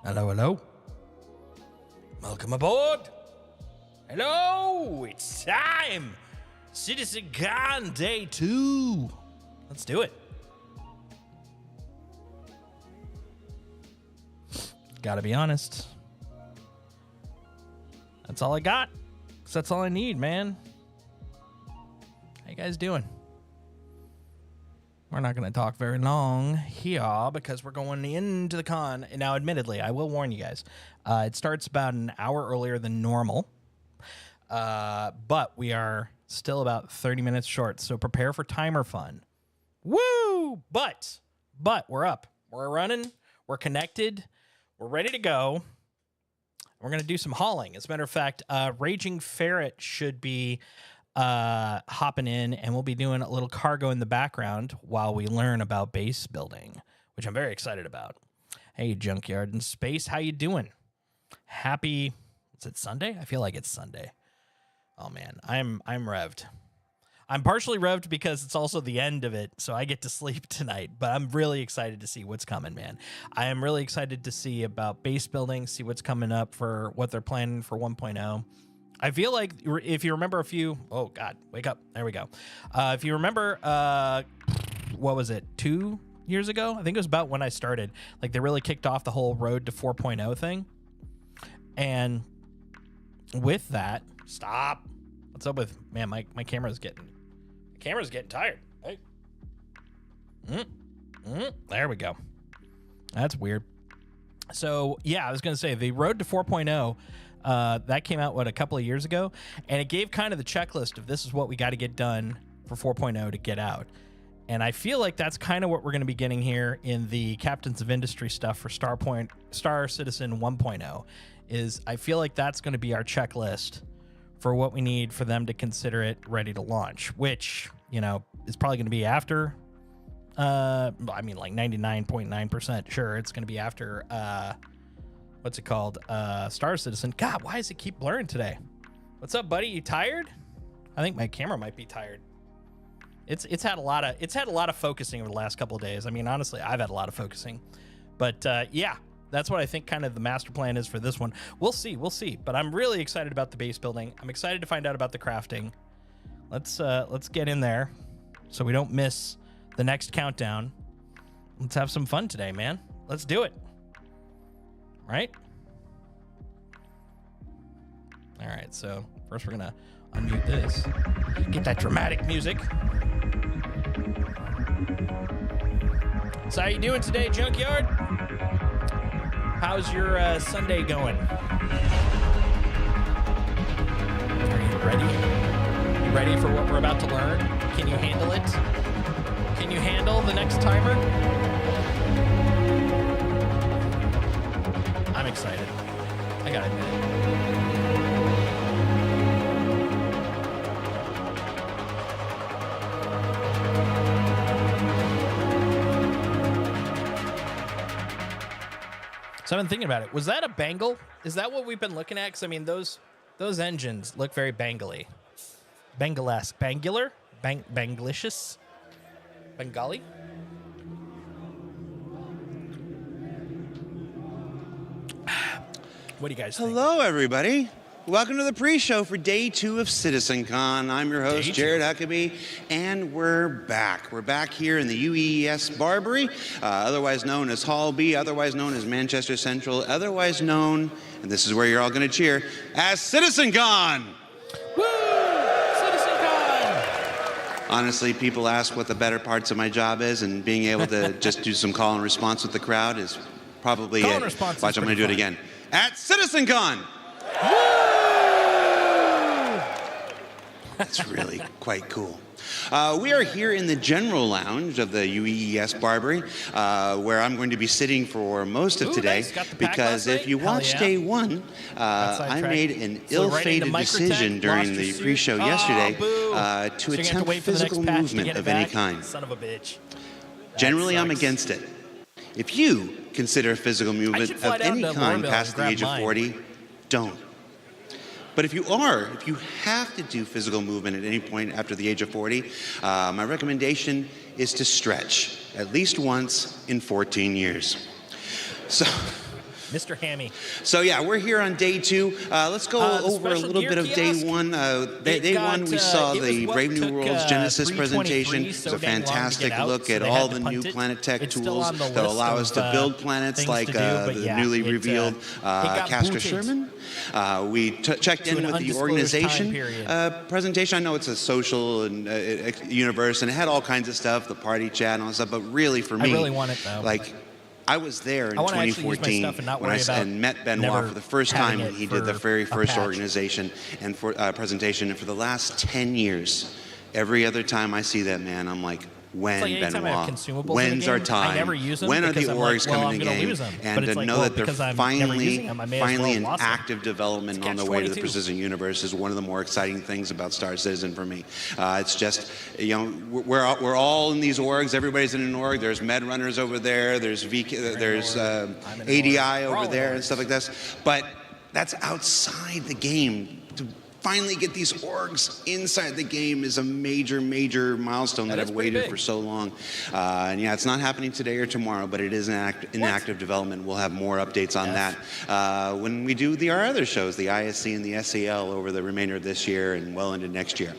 Hello, hello. Welcome aboard. Hello, it's time. CitizenCon Day 2. Let's do it. Gotta be honest. That's all I got. 'Cause that's all I need, man. How you guys doing? We're not going to talk very long here because we're going into the con. And now, admittedly, I will warn you guys. It starts about an hour earlier than normal. But we are still about 30 minutes short. So prepare for timer fun. Woo! But we're up. We're running. We're connected. We're ready to go. We're going to do some hauling. As a matter of fact, Raging Ferret should be hopping in, and we'll be doing a little cargo in the background while we learn about base building, which I'm very excited about. Hey, Junkyard in Space, how you doing? Happy, is it Sunday? I feel like it's Sunday. Oh man, I'm revved. I'm partially revved because it's also the end of it, so I get to sleep tonight, but I'm really excited to see what's coming, man. I am really excited to see about base building, see what's coming up for what they're planning for 1.0. I feel like if you remember oh God, wake up. There we go. If you remember, what was it? 2 years ago? I think it was about when I started. Like they really kicked off the whole road to 4.0 thing. And with that, stop. What's up with, man, my camera's getting tired. Hey. There we go. That's weird. So yeah, I was going to say the road to 4.0, that came out, a couple of years ago, and it gave kind of the checklist of this is what we got to get done for 4.0 to get out. And I feel like that's kind of what we're going to be getting here in the Captains of Industry stuff for Star Citizen 1.0, is I feel like that's going to be our checklist for what we need for them to consider it ready to launch, which, you know, is probably going to be after, I mean, like 99.9% sure it's going to be after, what's it called? Star Citizen. God, why does it keep blurring today? What's up, buddy? You tired? I think my camera might be tired. It's had a lot of focusing over the last couple of days. I mean, honestly, I've had a lot of focusing, but yeah, that's what I think kind of the master plan is for this one. We'll see. But I'm really excited about the base building. I'm excited to find out about the crafting. Let's get in there so we don't miss the next countdown. Let's have some fun today, man. Let's do it. Right? All right, so first we're gonna unmute this. Get that dramatic music. So how you doing today, Junkyard? How's your Sunday going? Are you ready? You ready for what we're about to learn? Can you handle it? Can you handle the next timer? I'm excited. I gotta admit it. So I've been thinking about it. Was that a bangle? Is that what we've been looking at? Because, I mean, those engines look very bangly. Bangalesque. Bangular? Banglicious? Bengali? What do you guys think? Hello, everybody. Welcome to the pre-show for Day 2 of CitizenCon. I'm your host, Jared Huckabee, and we're back. We're back here in the UES Barbary, otherwise known as Hall B, otherwise known as Manchester Central, otherwise known, and this is where you're all going to cheer, as CitizenCon! Woo! CitizenCon! Honestly, people ask what the better parts of my job is, and being able to just do some call and response with the crowd is probably it. Watch, I'm going to do it again. At CitizenCon! Woo! That's really quite cool. We are here in the general lounge of the UES Barbary, where I'm going to be sitting for most of today, because if you watched Day 1, I made an ill-fated decision during the pre-show yesterday to attempt physical movement of any kind. Son of a bitch. Generally, I'm against it. If you consider physical movement of any kind past the age of 40, don't. But if you have to do physical movement at any point after the age of 40, my recommendation is to stretch at least once in 14 years. So Mr. Hammy. So yeah, we're here on day 2. Let's go over a little bit of day 1. Day 1, we saw the Brave New Worlds Genesis presentation. It's a fantastic look at all the new planet tech tools that allow us to build planets like the newly revealed Castor Sherman. We checked in with the organization presentation. I know it's a social and universe, and it had all kinds of stuff, the party chat and all that stuff, but really for me, I really want it though. Like, I was there in 2014 and met Benoit for the first time when he did the very first organization and presentation. And for the last 10 years, every other time I see that man, I'm like, when, Benoit? When's our time? When are the orgs coming to the game? And to know that they're finally in active development on the way to the Precision Universe is one of the more exciting things about Star Citizen for me. It's just, you know, we're all in these orgs. Everybody's in an org. There's med runners over there. There's ADI over there and stuff like this. But that's outside the game. To finally get these orgs inside the game is a major, major milestone that I've waited for so long. And yeah, it's not happening today or tomorrow, but it is in active development. We'll have more updates on that when we do our other shows, the ISC and the SAL, over the remainder of this year and well into next year.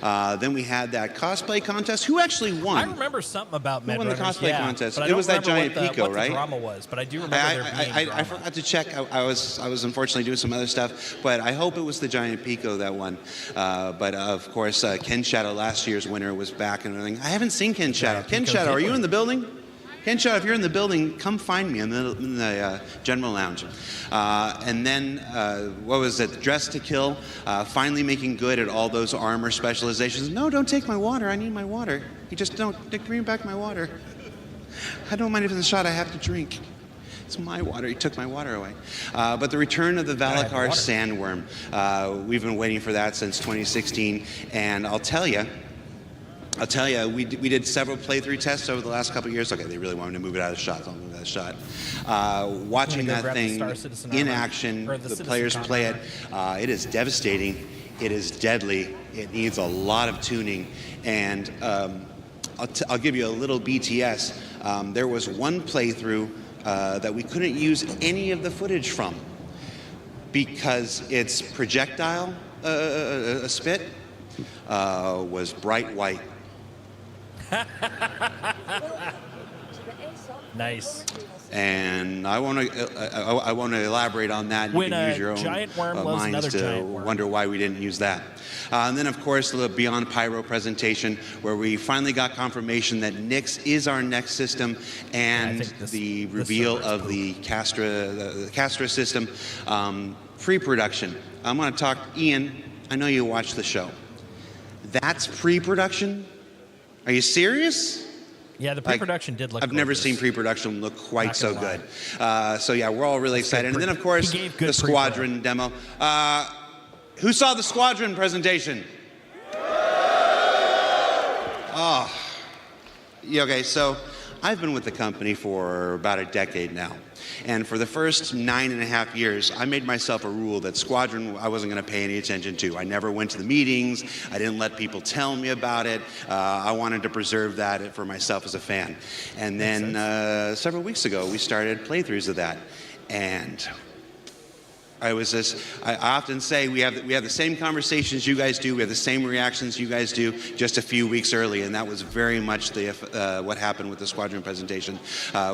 Then we had that cosplay contest. Who actually won? I remember something about Med Runners. Who won the cosplay contest? It was that giant Pico, what right? The drama was, but I do remember there being drama. I forgot to check. I was unfortunately doing some other stuff, but I hope it was the giant Pico that won. But of course, Ken Shadow, last year's winner, was back and everything. I haven't seen Ken Shadow. Ken Shadow, are you in the building? Ken Shadow, if you're in the building, come find me in the general lounge. And then, what was it? Dress to Kill, finally making good at all those armor specializations. No, don't take my water. I need my water. You just don't. Bring back my water. I don't mind if it's a shot I have to drink. It's my water. He took my water away. But the return of the Valakar Sandworm, we've been waiting for that since 2016. And I'll tell you, we did several playthrough tests over the last couple of years. Okay, they really wanted to move it out of the shot, so I'll move it out of the shot. Watching that thing in action, the players play it, it is devastating. It is deadly. It needs a lot of tuning. And I'll give you a little BTS. There was one playthrough that we couldn't use any of the footage from because its projectile spit was bright white. Nice. And I want to elaborate on that. You can use your own minds to wonder why we didn't use that. And then, of course, the Beyond Pyro presentation, where we finally got confirmation that Nyx is our next system, and the reveal of the Castra system pre-production. I'm going to talk, Ian. I know you watched the show. That's pre-production? Are you serious? Yeah, the pre-production did look I've never seen pre-production look quite so good. So yeah, we're all really excited. And then, of course, the Squadron demo. Who saw the Squadron presentation? Oh. Yeah, okay, so I've been with the company for about a decade now. And for the first 9.5 years, I made myself a rule that Squadron I wasn't going to pay any attention to. I never went to the meetings. I didn't let people tell me about it. I wanted to preserve that for myself as a fan. And then several weeks ago, we started playthroughs of that. And I often say we have the same conversations you guys do. We have the same reactions you guys do, just a few weeks early, and that was very much what happened with the Squadron presentation.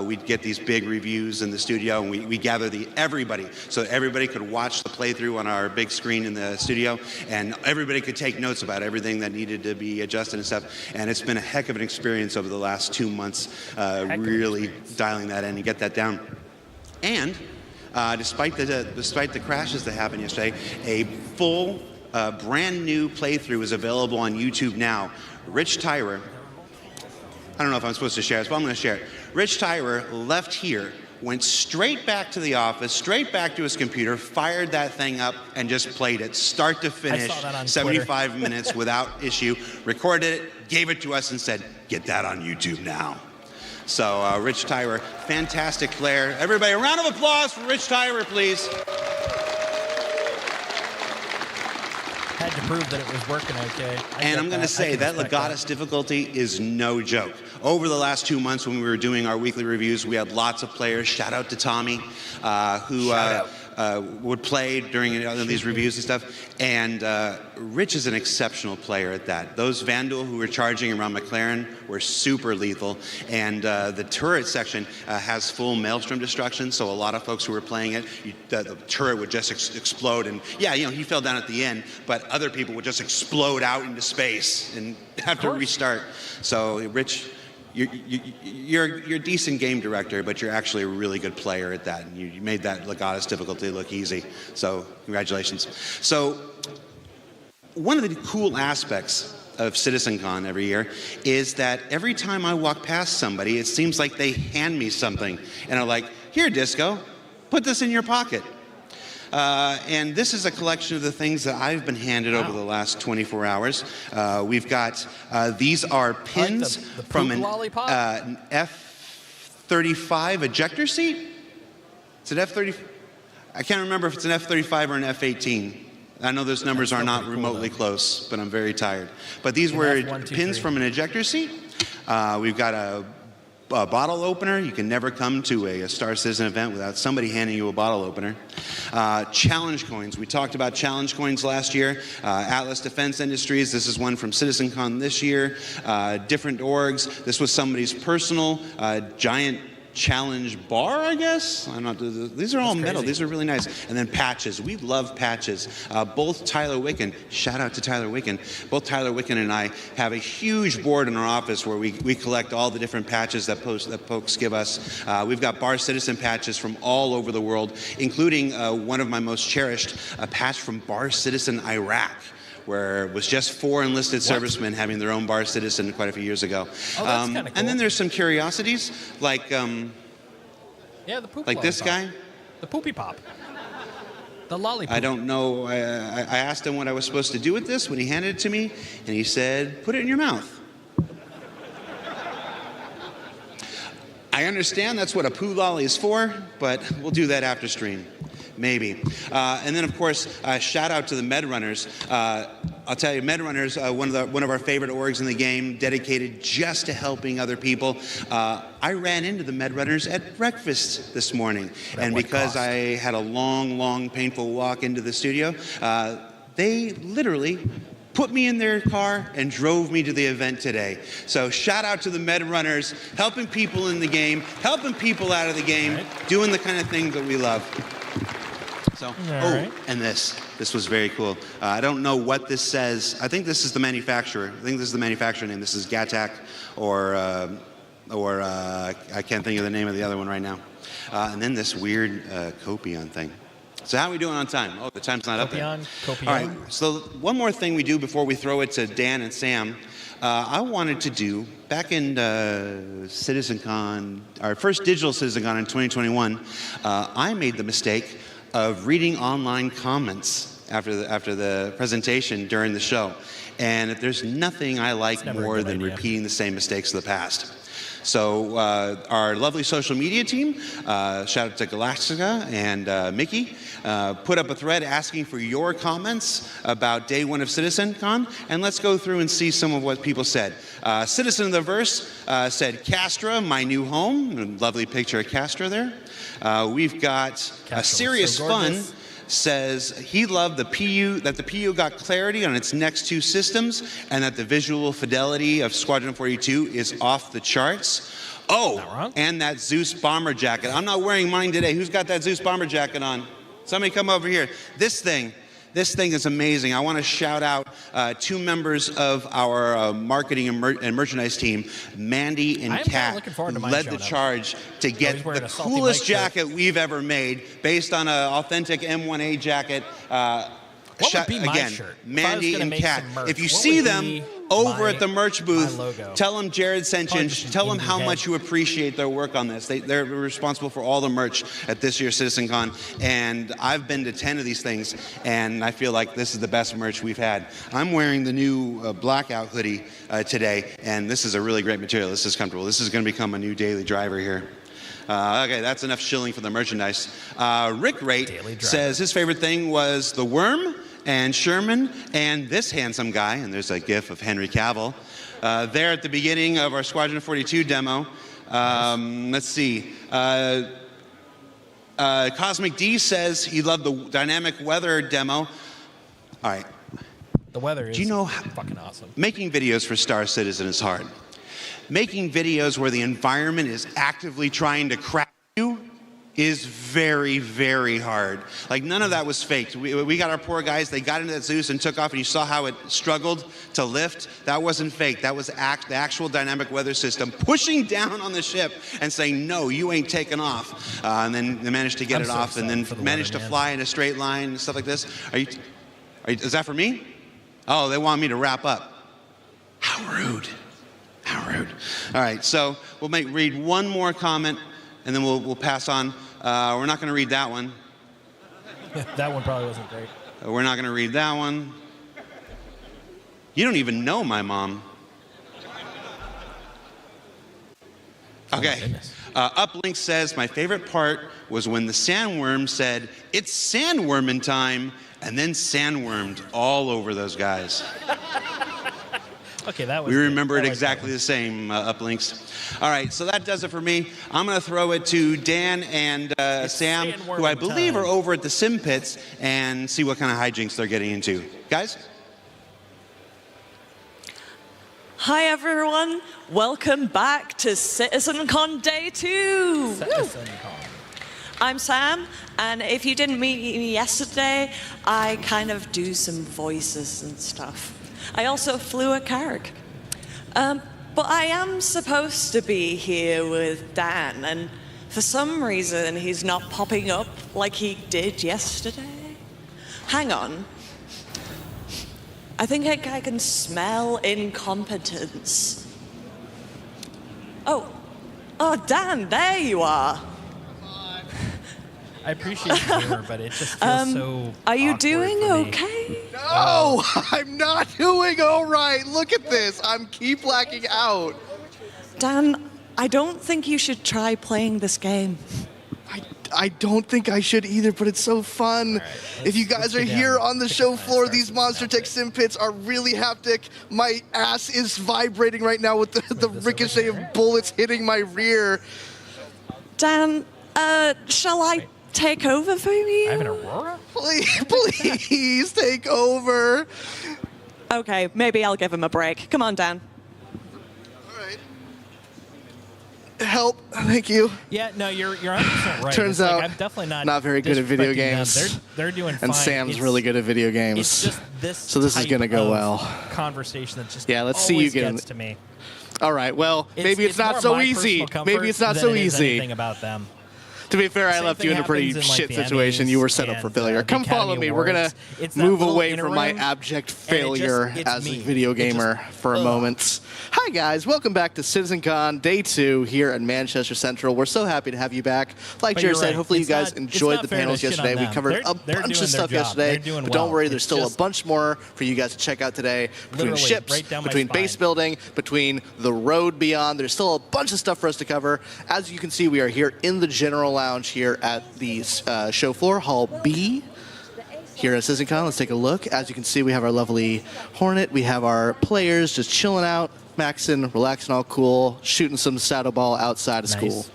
We'd get these big reviews in the studio, and we gather everybody, so everybody could watch the playthrough on our big screen in the studio, and everybody could take notes about everything that needed to be adjusted and stuff. And it's been a heck of an experience over the last 2 months, really dialing that in and get that down. And despite the crashes that happened yesterday, a full, brand new playthrough is available on YouTube now. Rich Tyrer, I don't know if I'm supposed to share this, but I'm going to share it. Rich Tyrer left here, went straight back to the office, straight back to his computer, fired that thing up, and just played it start to finish, 75 minutes without issue, recorded it, gave it to us, and said, "Get that on YouTube now." So Rich Tyrer, fantastic player. Everybody, a round of applause for Rich Tyrer, please. had to prove that it was working okay. And I'm going to say that Legatus difficulty is no joke. Over the last 2 months when we were doing our weekly reviews, we had lots of players. Shout out to Tommy, who would play during these reviews and stuff. And Rich is an exceptional player at that. Those Vandal who were charging around McLaren were super lethal. And the turret section has full Maelstrom destruction, so a lot of folks who were playing it, the turret would just explode. And yeah, he fell down at the end, but other people would just explode out into space and have to restart. So Rich, you're a decent game director, but you're actually a really good player at that. And you made that Legatus difficulty look easy. So congratulations. So one of the cool aspects of CitizenCon every year is that every time I walk past somebody, it seems like they hand me something. And are like, here, Disco, put this in your pocket. And this is a collection of the things that I've been handed over the last 24 hours. We've got, these are pins from an F-35 ejector seat. It's an F-30. I can't remember if it's an F-35 or an F-18. I know those numbers are not remotely close, but I'm very tired. But these were pins from an ejector seat. We've got a bottle opener. You can never come to a Star Citizen event without somebody handing you a bottle opener. Challenge coins. We talked about challenge coins last year. Atlas Defense Industries. This is one from CitizenCon this year. Different orgs. This was somebody's personal giant challenge bar, I guess. I'm not. These are all metal. These are really nice. And then patches. We love patches. Both Tyler Wicken, shout out to Tyler Wicken. Both Tyler Wicken and I have a huge board in our office where we collect all the different patches that folks give us. We've got Bar Citizen patches from all over the world, including one of my most cherished, a patch from Bar Citizen Iraq, where it was just 4 enlisted servicemen having their own Bar Citizen quite a few years ago. Oh, that's kind of cool. And then there's some curiosities, like the poop like this guy. The poopy pop. The lollipop. I don't know. I asked him what I was supposed to do with this when he handed it to me, and he said, put it in your mouth. I understand that's what a poo lolly is for, but we'll do that after stream. Maybe. And then, of course, shout out to the Med Runners. I'll tell you, Med Runners, one of our favorite orgs in the game, dedicated just to helping other people. I ran into the Med Runners at breakfast this morning. And because I had a long, long, painful walk into the studio, they literally put me in their car and drove me to the event today. So shout out to the Med Runners, helping people in the game, helping people out of the game, doing the kind of things that we love. So, and this was very cool. I don't know what this says. I think this is the manufacturer. I think this is the manufacturer name. This is Gattac or I can't think of the name of the other one right now. And then this weird Copion thing. So how are we doing on time? Oh, the time's not up there. Copion. All right, so one more thing we do before we throw it to Dan and Sam. I wanted to do, back in CitizenCon, our first digital CitizenCon in 2021, I made the mistake of reading online comments after the presentation during the show. And there's nothing I like more than repeating the same mistakes of the past. So our lovely social media team, shout out to Galactica and Mickey, put up a thread asking for your comments about day 1 of CitizenCon, and let's go through and see some of what people said. Citizen of the Verse said, Castra, my new home. A lovely picture of Castra there. We've got Serious Fun says he loved the PU, that the PU got clarity on its next 2 systems, and that the visual fidelity of Squadron 42 is off the charts. Oh, and that Zeus bomber jacket. I'm not wearing mine today. Who's got that Zeus bomber jacket on? Somebody come over here. This thing is amazing. I want to shout out 2 members of our marketing and merchandise team, Mandy and Kat, who led the charge to get the coolest jacket we've ever made, based on an authentic M1A jacket. What would be my shirt? Mandy and Kat. If you see them over at the merch booth, tell them Jared sent you, and tell them how much you appreciate their work on this. They're responsible for all the merch at this year's CitizenCon, and I've been to 10 of these things, and I feel like this is the best merch we've had. I'm wearing the new blackout hoodie today, and this is a really great material. This is comfortable. This is going to become a new daily driver here. Okay, that's enough shilling for the merchandise. Rick Rate says his favorite thing was the worm and Sherman and this handsome guy, and there's a gif of Henry Cavill, there at the beginning of our Squadron 42 demo. Let's see. Cosmic D says he loved the dynamic weather demo. All right. The weather is fucking awesome. Making videos for Star Citizen is hard. Making videos where the environment is actively trying to crack you is very, very hard. Like, none of that was faked. We got our poor guys, they got into that Zeus and took off, and you saw how it struggled to lift. That wasn't fake. That was the actual dynamic weather system pushing down on the ship and saying, no, you ain't taking off. And then they managed to get it off, and then managed to fly in a straight line and stuff like this. Is that for me? Oh, they want me to wrap up. How rude. How rude. All right, so we'll read one more comment, and then we'll pass on. We're not going to read that one. That one probably wasn't great. We're not going to read that one. You don't even know my mom. Okay. Uplink says, my favorite part was when the sandworm said, it's sandworming time, and then sandwormed all over those guys. Okay, that was. We remember it exactly the same, Uplinks. All right, so that does it for me. I'm going to throw it to Dan and Sam, who I believe are over at the Sim Pits, and see what kind of hijinks they're getting into. Guys? Hi, everyone. Welcome back to CitizenCon Day 2. CitizenCon. I'm Sam, and if you didn't meet me yesterday, I kind of do some voices and stuff. I also flew a carg. But I am supposed to be here with Dan, and for some reason he's not popping up like he did yesterday. Hang on. I think I can smell incompetence. Oh, Dan, there you are. I appreciate the humor, but it just feels so. Are you awkward doing for me. okay? No, I'm not doing all right. Look at this. I'm keep blacking out. Dan, I don't think you should try playing this game. I don't think I should either, but it's so fun. Right, if you guys are here on the show floor, these Monster Tech Sim Pits are really haptic. My ass is vibrating right now with the ricochet of bullets hitting my rear. Dan, shall I take over for you? I have an Aurora? Please take over. Okay, maybe I'll give him a break. Come on, Dan. All right. Help, thank you. Yeah, no, you're 100% right. Turns It's out, I'm definitely not very good at video disrespecting them. games. They're doing fine. And Sam's It's- really good at video games. It's just this. So this is type gonna go of well. Conversation that just Yeah, let's see you always get gets to me. All right, well, maybe it's not more so my easy. personal comfort Maybe it's not than so it is easy. anything about them. To be fair, I Same left you thing in a pretty happens in, like, shit the situation. You were set up Emmys for and, failure. the Come follow Academy me. We're going Awards. to It's that move little away from my interim, abject and failure it's as a me. video It just- gamer for a moment. Hi, guys. Welcome back to CitizenCon Day 2 here at Manchester Central. We're so happy to have you back. Like But Jared you're said, right. hopefully you It's guys not- enjoyed it's the not fair to panels shit on yesterday. We them. covered They're a doing bunch their of stuff job. yesterday. They're doing But don't well. worry, there's It's still a just- bunch more for you guys to check out today. Between Literally, ships, right down my between base spine. building, between the road beyond. There's still a bunch of stuff for us to cover. As you can see, we are here in the General Lounge here at the show floor, Hall B. Here at CitizenCon, let's take a look. As you can see, we have our lovely Hornet. We have our players just chilling out, maxing, relaxing, all cool, shooting some saddle ball outside of school.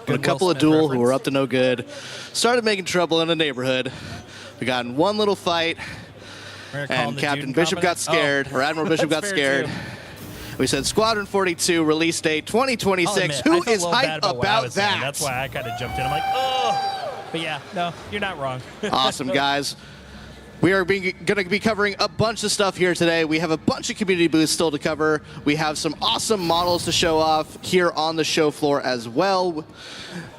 But a Good couple Will of Smith duel who were reference. up to no good started making trouble in the neighborhood. We got in one little fight, We're gonna call him and the Captain Dude Bishop got Incompetent? scared, or Admiral Bishop got That's fair, scared. too. We said Squadron 42 release date I'll 2026. admit, I Who felt a is little bad hyped about what I about was saying. that? That's why I kind of jumped in. I'm like, oh. But yeah, no, you're not wrong. Awesome, guys. We are going to be covering a bunch of stuff here today. We have a bunch of community booths still to cover. We have some awesome models to show off here on the show floor as well.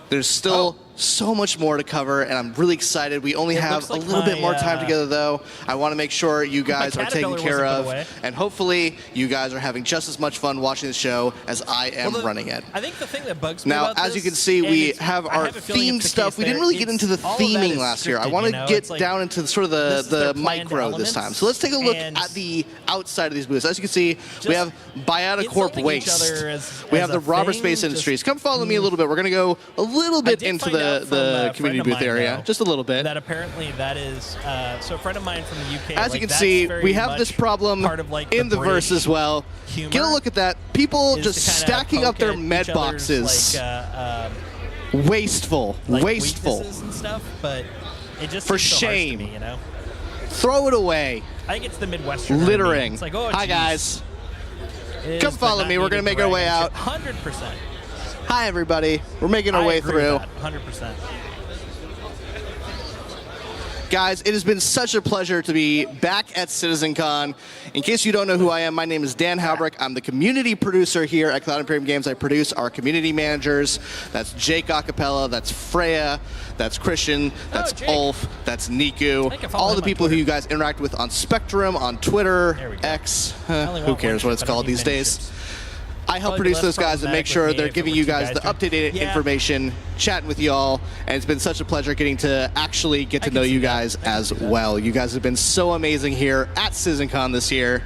There's still so much more to cover, and I'm really excited. We only have looks like a little bit my, more time together, though. I want to make sure you guys are taken caterpillar care wasn't put of, away. and hopefully you guys are having just as much fun watching the show as I am running it. I think the thing that bugs me Now, about as you this, can see, and we it's- have I our have a feeling themed it's the stuff. case We didn't there. really get into the All of that theming is last year. I scripted, want you to know? get It's like, down into sort of this is the their planned micro this time. So let's take a look elements, at the outside of these booths. As you can see, we Just have Bioticorp insulting each Waste. other as We a have the Robber thing, Space just- Industries. Come follow me a little bit. We're going to go a little bit did into find out the community booth area, just a little bit. That apparently that is so a friend of mine from the UK. As you can see, we have this problem in the verse as well. Get a look at that. People just stacking up their med boxes. Wasteful. Wasteful. And stuff, but it just for seems so harsh to shame. me, you know? Throw it away. I think it's the Midwestern. Littering. It's like, oh, hi, guys. Is, come follow me. We're going to make our way out. 100%. Hi, everybody. We're making our way through. 100%. Guys, it has been such a pleasure to be back at CitizenCon. In case you don't know who I am, my name is Dan Halbrick. I'm the community producer here at Cloud Imperium Games. I produce our community managers. That's Jake Acapella, that's Freya, that's Christian, that's Ulf, that's Niku. All the people who you guys interact with on Spectrum, on Twitter, X, who cares what it's called these days. I help produce those guys and make sure they're giving you guys the up-to-date information, chatting with y'all, and it's been such a pleasure getting to actually get to know you guys as well. You guys have been so amazing here at CitizenCon this year.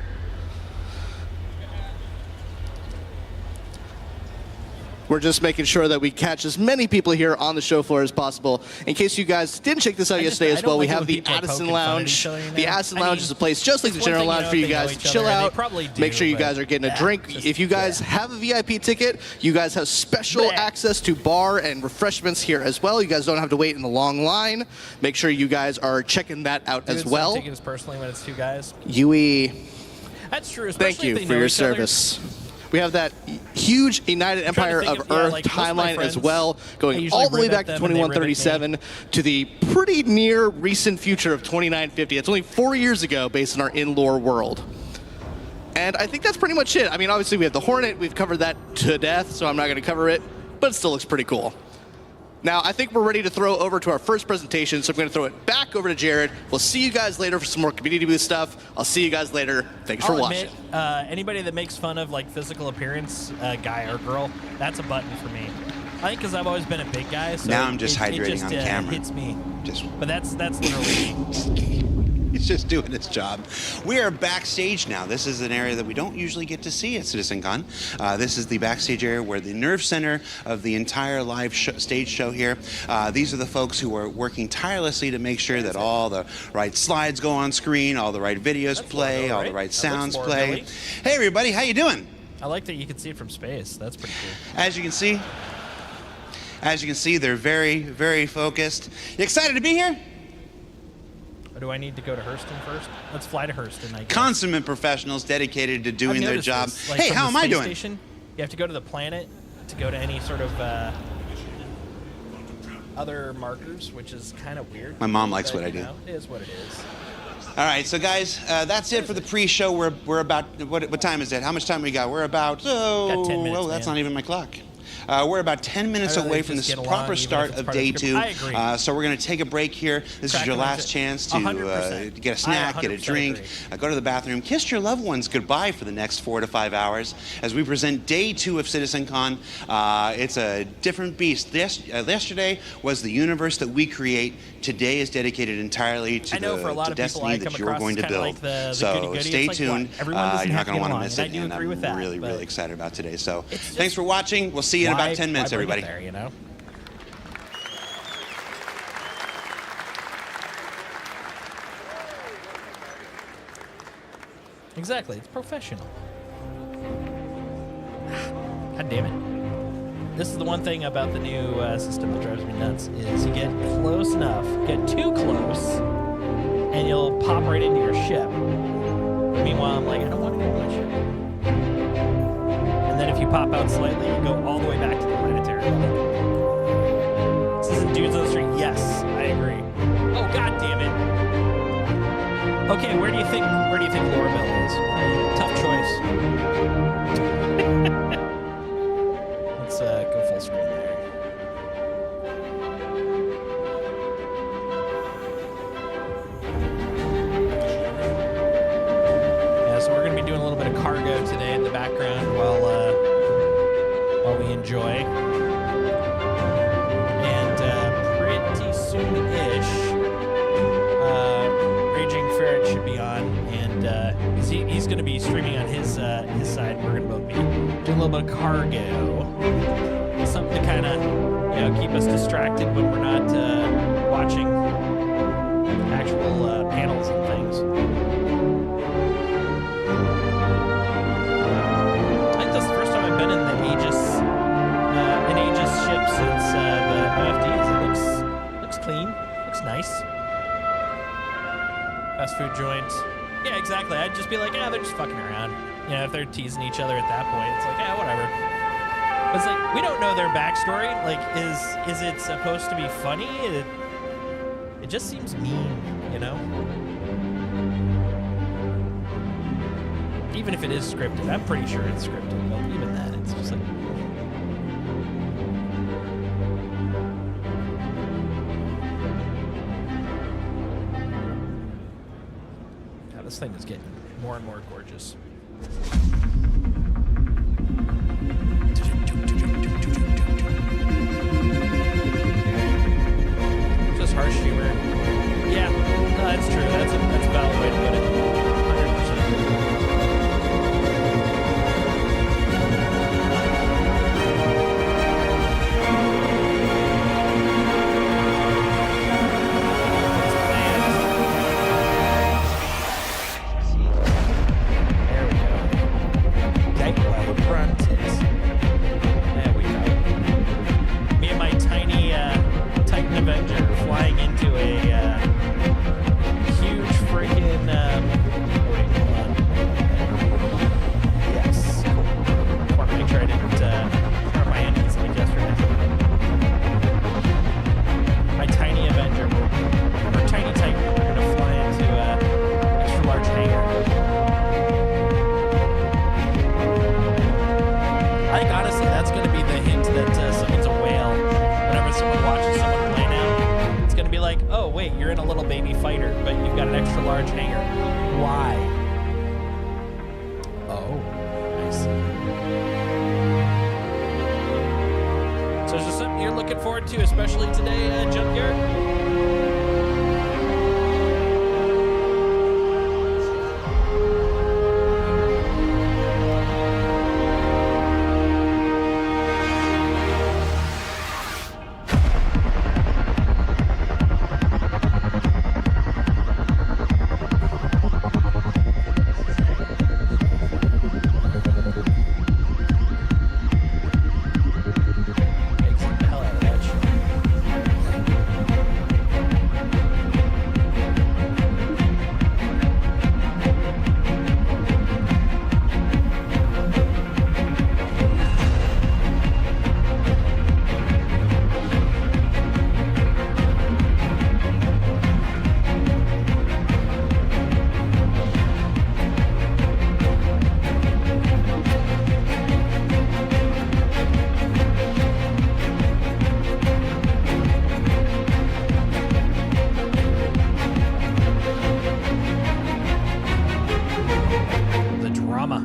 We're just making sure that we catch as many people here on the show floor as possible. In case you guys didn't check this out yesterday as well, we have the Addison Lounge. The Addison Lounge is a place just like the General Lounge for you guys to chill out. Make sure you guys are getting a drink. If you guys have a VIP ticket, you guys have special access to bar and refreshments here as well. You guys don't have to wait in the long line. Make sure you guys are checking that out as well. Tickets personally when it's two guys. Yui, that's true. Thank you for your service. We have that huge United Empire of Earth timeline as well, going all the way back to 2137 to the pretty near recent future of 2950. It's only 4 years ago based on our in-lore world. And I think that's pretty much it. I mean, obviously we have the Hornet. We've covered that to death, so I'm not going to cover it, but it still looks pretty cool. Now, I think we're ready to throw over to our first presentation, so I'm going to throw it back over to Jared. We'll see you guys later for some more community booth stuff. I'll see you guys later. Thanks for watching. Anybody that makes fun of like physical appearance, guy or girl, that's a button for me. I think because I've always been a big guy, so now I'm just hydrating on camera. Hits me. Just, but that's literally. He's just doing his job. We are backstage now. This is an area that we don't usually get to see at CitizenCon. This is the backstage area where the nerve center of the entire live stage show here. These are the folks who are working tirelessly to make sure that all the right slides go on screen, all the right videos play, all the right sounds play. Hey everybody, how you doing? I like that you can see it from space. That's pretty cool. As you can see, they're very, very focused. You excited to be here? Or do I need to go to Hurston first? Let's fly to Hurston, I guess. Consummate professionals dedicated to doing their job. Like, hey, how am I doing? Station, you have to go to the planet to go to any sort of other markers, which is kind of weird. My mom likes what I do. It is what it is. All right, so guys, that's it for the pre-show. We're about, what time is it? How much time we got? We're about, got 10 minutes, that's not even my clock. We're about 10 minutes away from this proper start of day 2. So we're going to take a break here. This is your last chance to get a snack, get a drink, go to the bathroom, kiss your loved ones goodbye for the next 4 to 5 hours as we present day 2 of CitizenCon. It's a different beast. Yesterday was the universe that we create. Today is dedicated entirely to the destiny that you're going to build. So stay tuned. You're not going to want to miss it, and I'm really, really excited about today. So thanks for watching. We'll see you in about 10 minutes, everybody. There, you know? Exactly, it's professional. God damn it. This is the one thing about the new system that drives me nuts, is you get close enough, get too close, and you'll pop right into your ship. Meanwhile, I'm like, I don't want to go on my ship. And then if you pop out slightly, you go all the way back to the planetary level. This isn't Dudes on the Street. Yes, I agree. Oh, god damn it. Okay, where do you think Lorabelle is? Tough choice. Let's go full screen there. Yeah, so we're going to be doing a little bit of cargo today in the background while we enjoy. And pretty soon-ish, Raging Ferret should be on, and he's going to be streaming on his side. We're going to both be doing a little bit of cargo, something to kind of keep us us distracted when we're not watching actual panels and things. I think that's the first time I've been in the Aegis ship since the OFDs. It looks clean, looks nice. Fast food joint. Yeah, exactly. I'd just be like, yeah, they're just fucking around. You know, if they're teasing each other at that point, it's like, yeah, whatever. But it's like, we don't know their backstory. Like, is it supposed to be funny? It just seems mean, you know? Even if it is scripted. I'm pretty sure it's scripted. But even that, it's just like... God, this thing is getting more and more gorgeous. Just harsh humor. Yeah, no, that's true. That's a valid way to put it. 100%. There we go. There we go. Me and my tiny Titan Avenger flying into a huge freaking. Wait, hold on. Yes. Cool. I want to make sure I didn't start my engines like yesterday. My tiny Avenger, or tiny Titan, we're going to fly into extra large hangar. I think honestly that's going to be the hint that someone's a whale. Whenever someone watches someone play now, it's going to be like, oh wait, you're in a little baby fighter, but you've got an extra large hangar. Why? Oh, I see. So is there something you're looking forward to, especially today, Junkyard? Exit the hell out of that shit. The drama.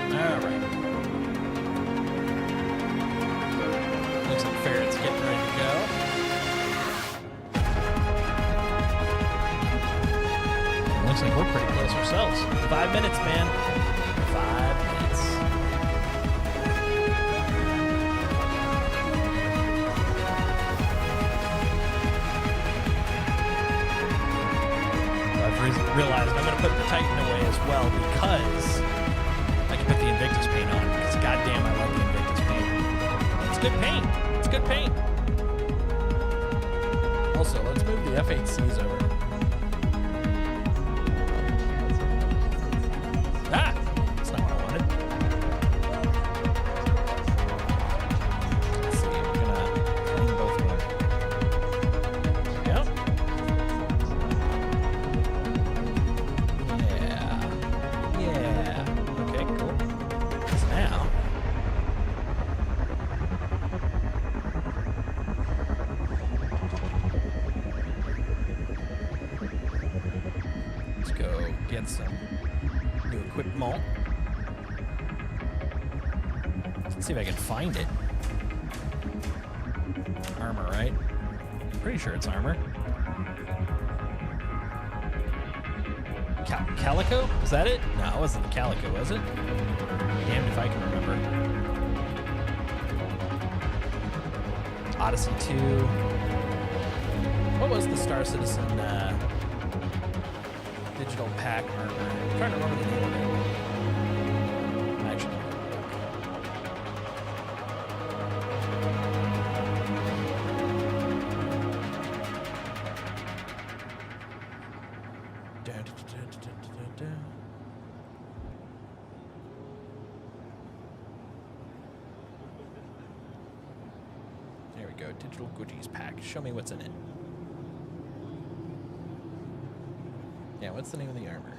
All right. Looks like Ferret's getting ready to go. Looks like we're pretty close ourselves. 5 minutes, man. 5 minutes. I've realized I'm going to put the Titan away as well because I can put the Invictus paint on because goddamn I love the Invictus paint. It's good paint. It's good paint. Also, let's move the F8Cs over. Ah! That's not what I wanted. Let's see, we're gonna clean both of them. There we go. Yeah. Okay, cool. So now some new equipment. Let's see if I can find it. Armor, right? Pretty sure it's armor. Calico? Was that it? No, it wasn't the Calico, was it? Damned if I can remember. Odyssey 2. What was the Star Citizen digital pack armor? I'm trying to remember the name of it. Actually, there we go. Digital goodies pack. Show me what's in it. Yeah, what's the name of the armor?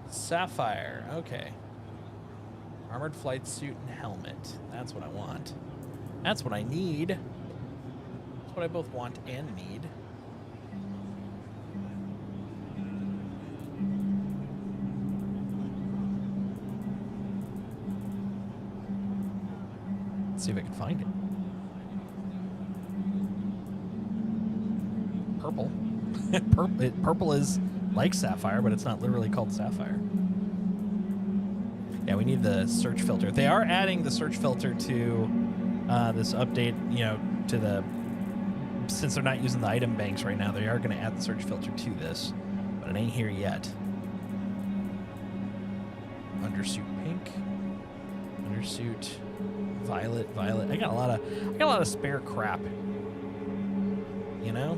Sapphire. Okay. Armored flight suit and helmet. That's what I want. That's what I need. That's what I both want and need. Let's see if I can find it. Purple. Purple is like sapphire, but it's not literally called sapphire. Yeah, we need the search filter. They are adding the search filter to this update, you know, to the... Since they're not using the item banks right now, they are going to add the search filter to this, but it ain't here yet. Undersuit pink. Undersuit violet. I got a lot of spare crap. You know?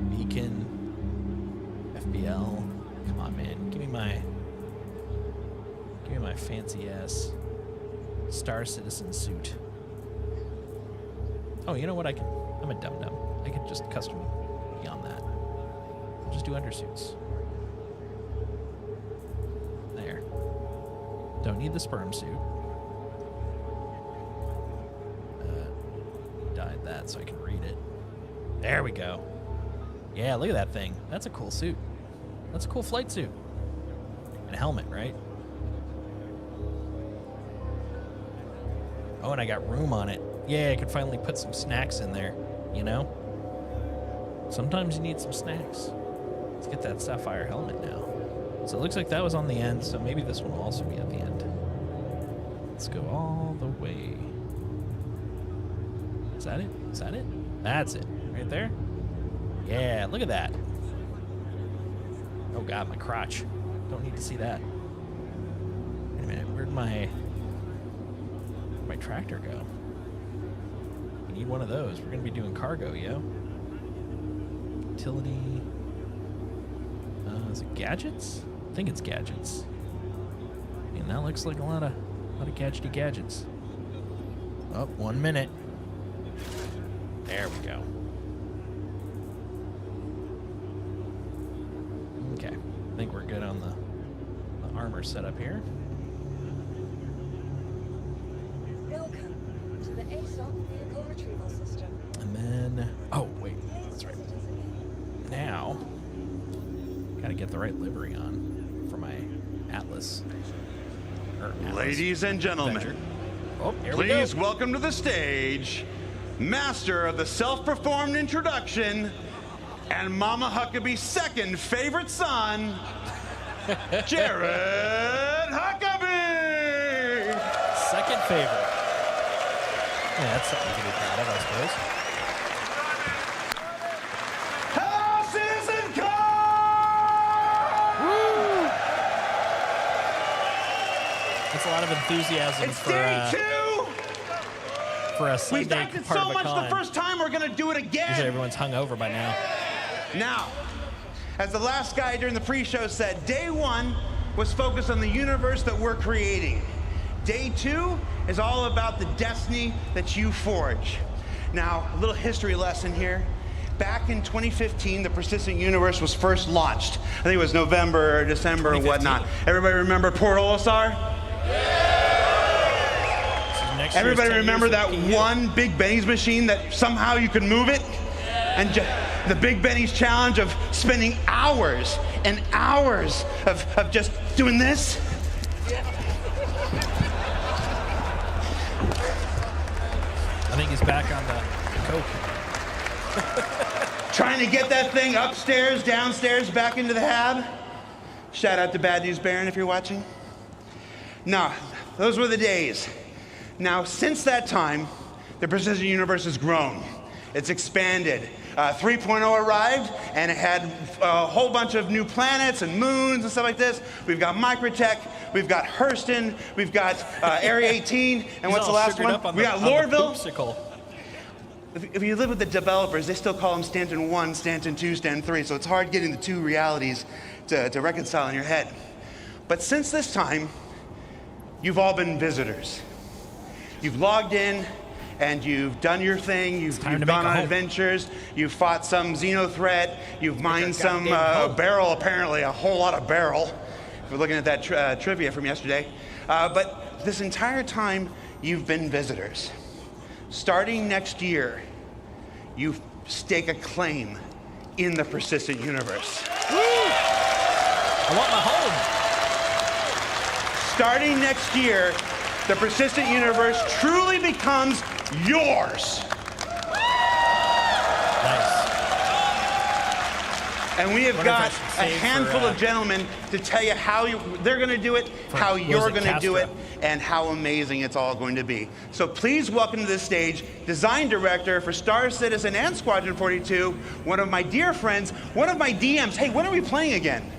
Beacon, FBL. Come on, man. Give me my fancy ass Star Citizen suit. Oh, you know what? I'm a dum-dum. I could just custom beyond that. I'll just do undersuits. There. Don't need the sperm suit. Dyed that so I can read it. There we go. Yeah, look at that thing. That's a cool suit. That's a cool flight suit. And a helmet, right? Oh, and I got room on it. Yeah, I could finally put some snacks in there, you know? Sometimes you need some snacks. Let's get that sapphire helmet now. So it looks like that was on the end, so maybe this one will also be at the end. Let's go all the way. Is that it? Is that it? That's it. Right there? Yeah, look at that. Oh god, my crotch. Don't need to see that. Wait a minute, where'd my tractor go? We need one of those. We're gonna be doing cargo, yo. Utility. Is it gadgets? I think it's gadgets. And that looks like a lot of gadgety gadgets. Oh, 1 minute. There we go. Okay, I think we're good on the armor setup here. Welcome to the ASOC vehicle retrieval system. And then, oh wait, that's right. Now, gotta get the right livery on for my Atlas. Ladies and gentlemen, Adventure. Oh, here we go. please welcome to the stage, master of the self-performed introduction, and Mama Huckabee's second favorite son, Jared Huckabee! Second favorite. Yeah, that's something to be proud of, I suppose. Hello, CitizenCon! That's a lot of enthusiasm It's for day 2! for a We Sunday liked it part so of a much con. the first time, we're gonna do it again! Usually everyone's hungover by now. Now, as the last guy during the pre-show said, day 1 was focused on the universe that we're creating. Day 2 is all about the destiny that you forge. Now, a little history lesson here. back in 2015, the Persistent Universe was first launched. I think it was November or December or whatnot. Everybody remember Port Olisar? Everybody remember that one Big Benny's machine that somehow you could move it? And the Big Benny's challenge of spending hours and hours of just doing this? I think he's back on the coke. Trying to get that thing upstairs, downstairs, back into the hab. Shout out to Bad News Baron if you're watching. No, those were the days. Now, since that time, the Persistent Universe has grown. It's expanded. 3.0 arrived, and it had a whole bunch of new planets and moons and stuff like this. We've got Microtech, we've got Hurston, we've got Area 18, and what's the last one? We got Lorville. If you live with the developers, they still call them Stanton 1, Stanton 2, Stanton 3, so it's hard getting the two realities to reconcile in your head. But since this time, you've all been visitors. You've logged in, and you've done your thing, you've gone on adventures, you've fought some Xeno threat, you've mined some barrel, apparently a whole lot of barrel, if we're looking at that trivia from yesterday. But this entire time, you've been visitors. Starting next year, you stake a claim in the Persistent Universe. Woo! I want my home. Starting next year, the Persistent Universe truly becomes yours. Nice. And we have got a handful of gentlemen to tell you how they're going to do it, how you're going to do it, and how amazing it's all going to be. So please welcome to this stage Design Director for Star Citizen and Squadron 42, one of my dear friends, one of my DMs. Hey, when are we playing again?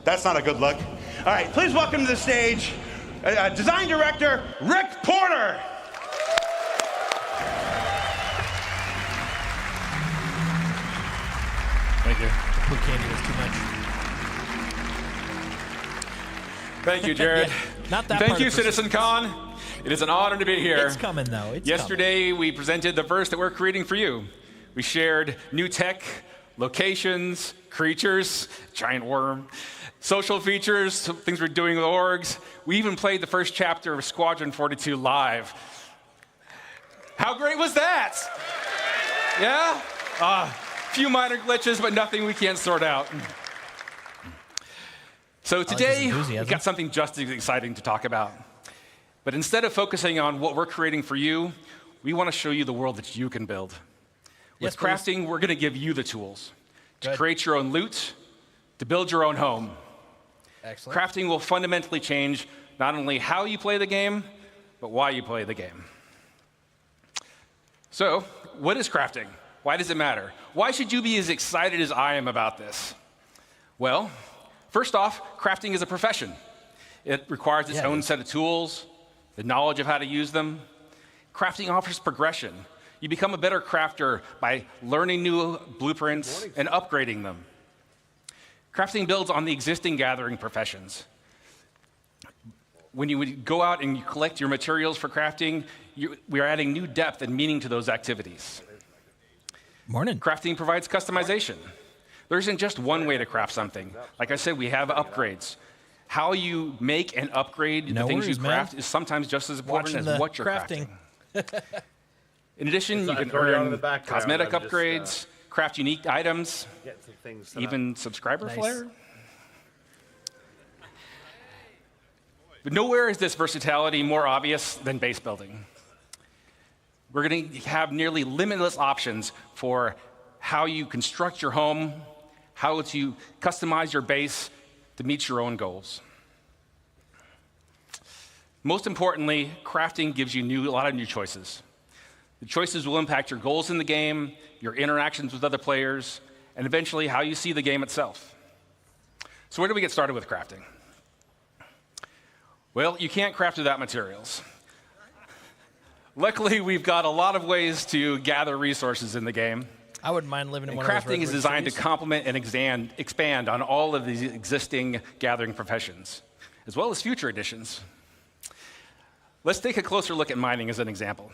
That's not a good look. All right, please welcome to the stage Design Director Rick Porter. Thank you. Blue candy was too much. Thank you, Jared. Not that Thank part you, of Persistent. CitizenCon. It is an honor to be here. It's coming, though. It's Yesterday, we presented the verse that we're creating for you. We shared new tech, locations, creatures, giant worm, social features, things we're doing with orgs. We even played the first chapter of Squadron 42 live. How great was that? Yeah? A few minor glitches, but nothing we can't sort out. So today, we've got something just as exciting to talk about. But instead of focusing on what we're creating for you, we want to show you the world that you can build. With crafting, we're going to give you the tools to create your own loot, to build your own home. Excellent. Crafting will fundamentally change not only how you play the game, but why you play the game. So, what is crafting? Why does it matter? Why should you be as excited as I am about this? Well, first off, crafting is a profession. It requires its own set of tools, the knowledge of how to use them. Crafting offers progression. You become a better crafter by learning new blueprints and upgrading them. Crafting builds on the existing gathering professions. When you would go out and you collect your materials for crafting, we are adding new depth and meaning to those activities. Morning. Crafting provides customization. There isn't just one way to craft something. Like I said, we have upgrades. How you make and upgrade the things you craft is sometimes just as important as what you're crafting. In addition, you can earn cosmetic upgrades, craft unique items, even subscriber flair. But nowhere is this versatility more obvious than base building. We're going to have nearly limitless options for how you construct your home, how to customize your base to meet your own goals. Most importantly, crafting gives you a lot of new choices. The choices will impact your goals in the game, your interactions with other players, and eventually how you see the game itself. So where do we get started with crafting? Well, you can't craft without materials. Luckily, we've got a lot of ways to gather resources in the game. I wouldn't mind living in one of those crafting is designed to complement and expand on all of these existing gathering professions, as well as future additions. Let's take a closer look at mining as an example.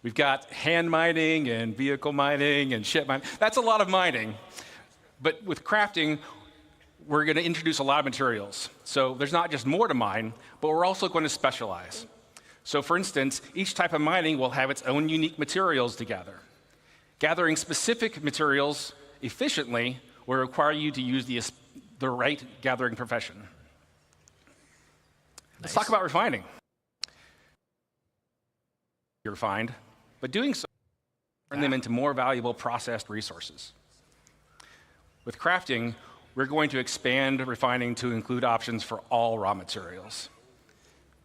We've got hand mining and vehicle mining and ship mining. That's a lot of mining. But with crafting, we're going to introduce a lot of materials. So there's not just more to mine, but we're also going to specialize. So for instance, each type of mining will have its own unique materials to gather. Gathering specific materials efficiently will require you to use the right gathering profession. Let's talk about refining. You're refined, but doing so turn them into more valuable processed resources. With crafting, we're going to expand refining to include options for all raw materials.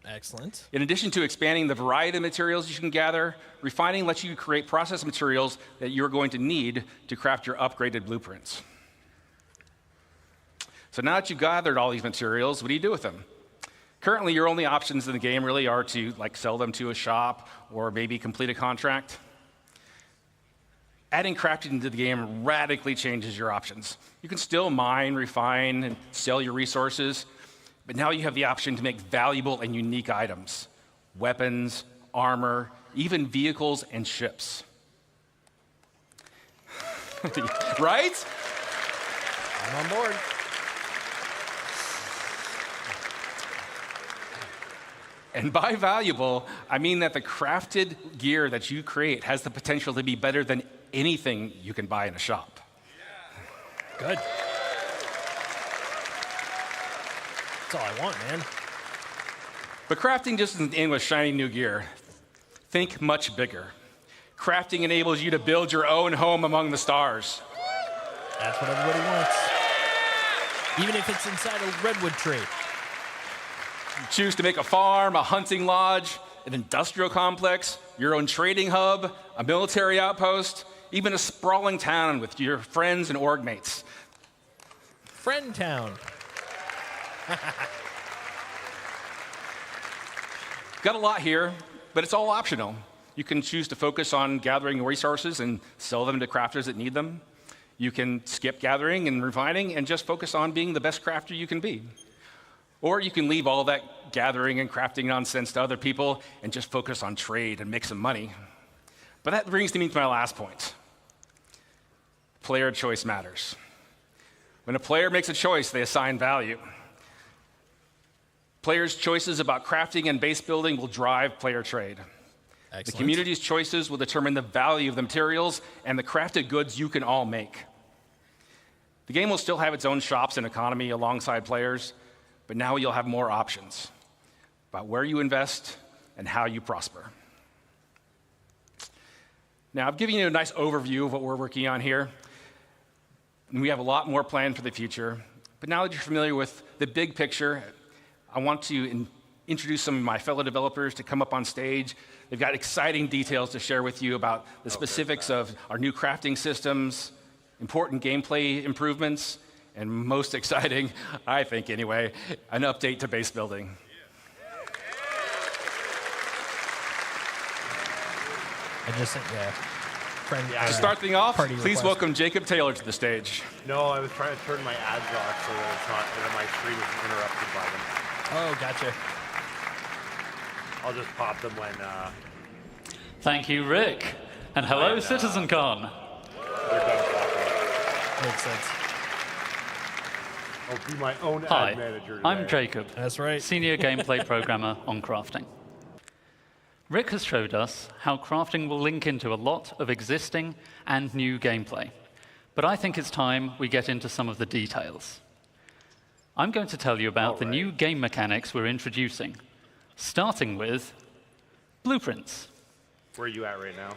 Excellent. In addition to expanding the variety of materials you can gather, refining lets you create process materials that you're going to need to craft your upgraded blueprints. So now that you've gathered all these materials, what do you do with them? Currently, your only options in the game really are to sell them to a shop or maybe complete a contract. Adding crafting into the game radically changes your options. You can still mine, refine, and sell your resources, but now you have the option to make valuable and unique items, weapons, armor, even vehicles and ships. Right? I'm on board. And by valuable, I mean that the crafted gear that you create has the potential to be better than anything you can buy in a shop. Good. That's all I want, man. But crafting just doesn't end with shiny new gear. Think much bigger. Crafting enables you to build your own home among the stars. That's what everybody wants. Even if it's inside a redwood tree. You choose to make a farm, a hunting lodge, an industrial complex, your own trading hub, a military outpost, even a sprawling town with your friends and org mates. Friend town. Got a lot here, but it's all optional. You can choose to focus on gathering resources and sell them to crafters that need them. You can skip gathering and refining and just focus on being the best crafter you can be. Or you can leave all that gathering and crafting nonsense to other people and just focus on trade and make some money. But that brings me to my last point. Player choice matters. When a player makes a choice, they assign value. Players' choices about crafting and base building will drive player trade. Excellent. The community's choices will determine the value of the materials and the crafted goods you can all make. The game will still have its own shops and economy alongside players, but now you'll have more options about where you invest and how you prosper. Now, I've given you a nice overview of what we're working on here, and we have a lot more planned for the future. But now that you're familiar with the big picture, I want to introduce some of my fellow developers to come up on stage. They've got exciting details to share with you about the specifics of our new crafting systems, important gameplay improvements, and most exciting, I think anyway, an update to base building. I just sent you a friend. To start things off, Party please request. welcome Jacob Taylor to the stage. No, I was trying to turn my ads off so that it's not that my screen isn't interrupted by them. Oh, gotcha. I'll just pop them when Thank you, Rick. And hello, CitizenCon. they're done talking. Makes sense. I'll be my own Hi, ad manager today. I'm Jacob, That's right. Senior Gameplay Programmer on crafting. Rick has showed us how crafting will link into a lot of existing and new gameplay. But I think it's time we get into some of the details. I'm going to tell you about the new game mechanics we're introducing, starting with blueprints. Where are you at right now?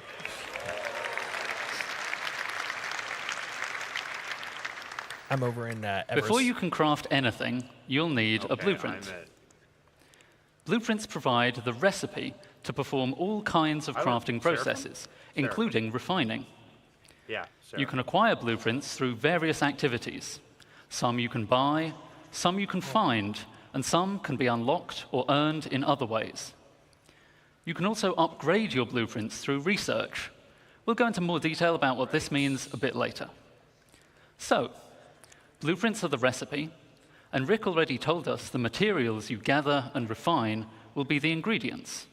I'm over in Everest. Before you can craft anything, you'll need a blueprint. Blueprints provide the recipe to perform all kinds of crafting processes, including refining. Yeah, Sarah. You can acquire blueprints through various activities. Some you can buy, some you can find, and some can be unlocked or earned in other ways. You can also upgrade your blueprints through research. We'll go into more detail about what this means a bit later. So, blueprints are the recipe, and Rick already told us the materials you gather and refine will be the ingredients.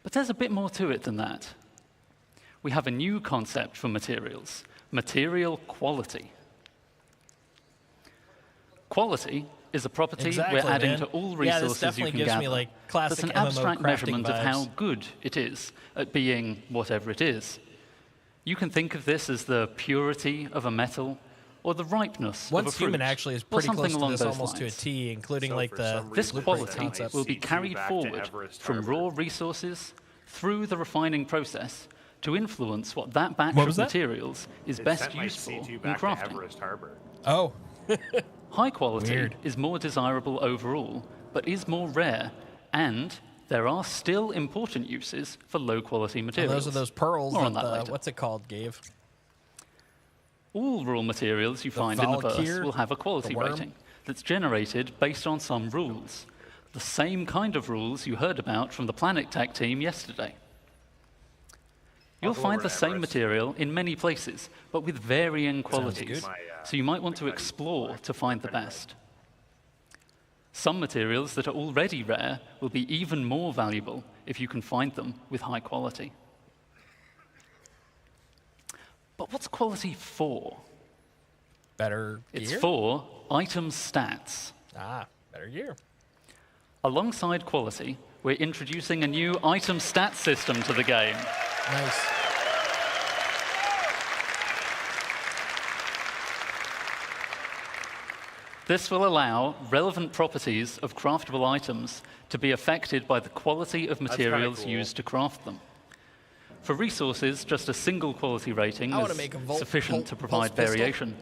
But there's a bit more to it than that. we have a new concept for materials: material quality. Quality is a property we're adding to all resources you can gives gather. me like classic That's an MMO abstract crafting measurement of vibes. how good it is at being whatever it is. You can think of this as the purity of a metal or the ripeness of a Once fruit, human actually is or pretty something close to along this those almost to a lines. T, including So like for the some This reason, blueprint quality concepts. will be C2 carried back to forward Everest from Harbor. raw resources through the refining process to influence what that batch What of was that? materials is It best sent my used for C2 in back to crafting. Everest Harbor. Oh, High quality Weird. is more desirable overall, but is more rare, and there are still important uses for low-quality and materials. those are those pearls. More on that that the, later. what's it called, Gabe? All raw materials you find in the verse Valkyr, will have a quality the worm. rating that's generated based on some rules. The same kind of rules you heard about from the Planet Tech team yesterday. You'll go find over the to same Everest. material in many places, but with varying qualities. good. So you might want to explore to find the best. Some materials that are already rare will be even more valuable if you can find them with high quality. But what's quality for? Better It's gear? for item stats. Ah, better gear. Alongside quality, we're introducing a new item stats system to the game. Nice. This will allow relevant properties of craftable items to be affected by the quality of kinda materials cool. used to craft them. For resources, just a single quality rating I wanna is make a sufficient to provide pulse pistol. variation.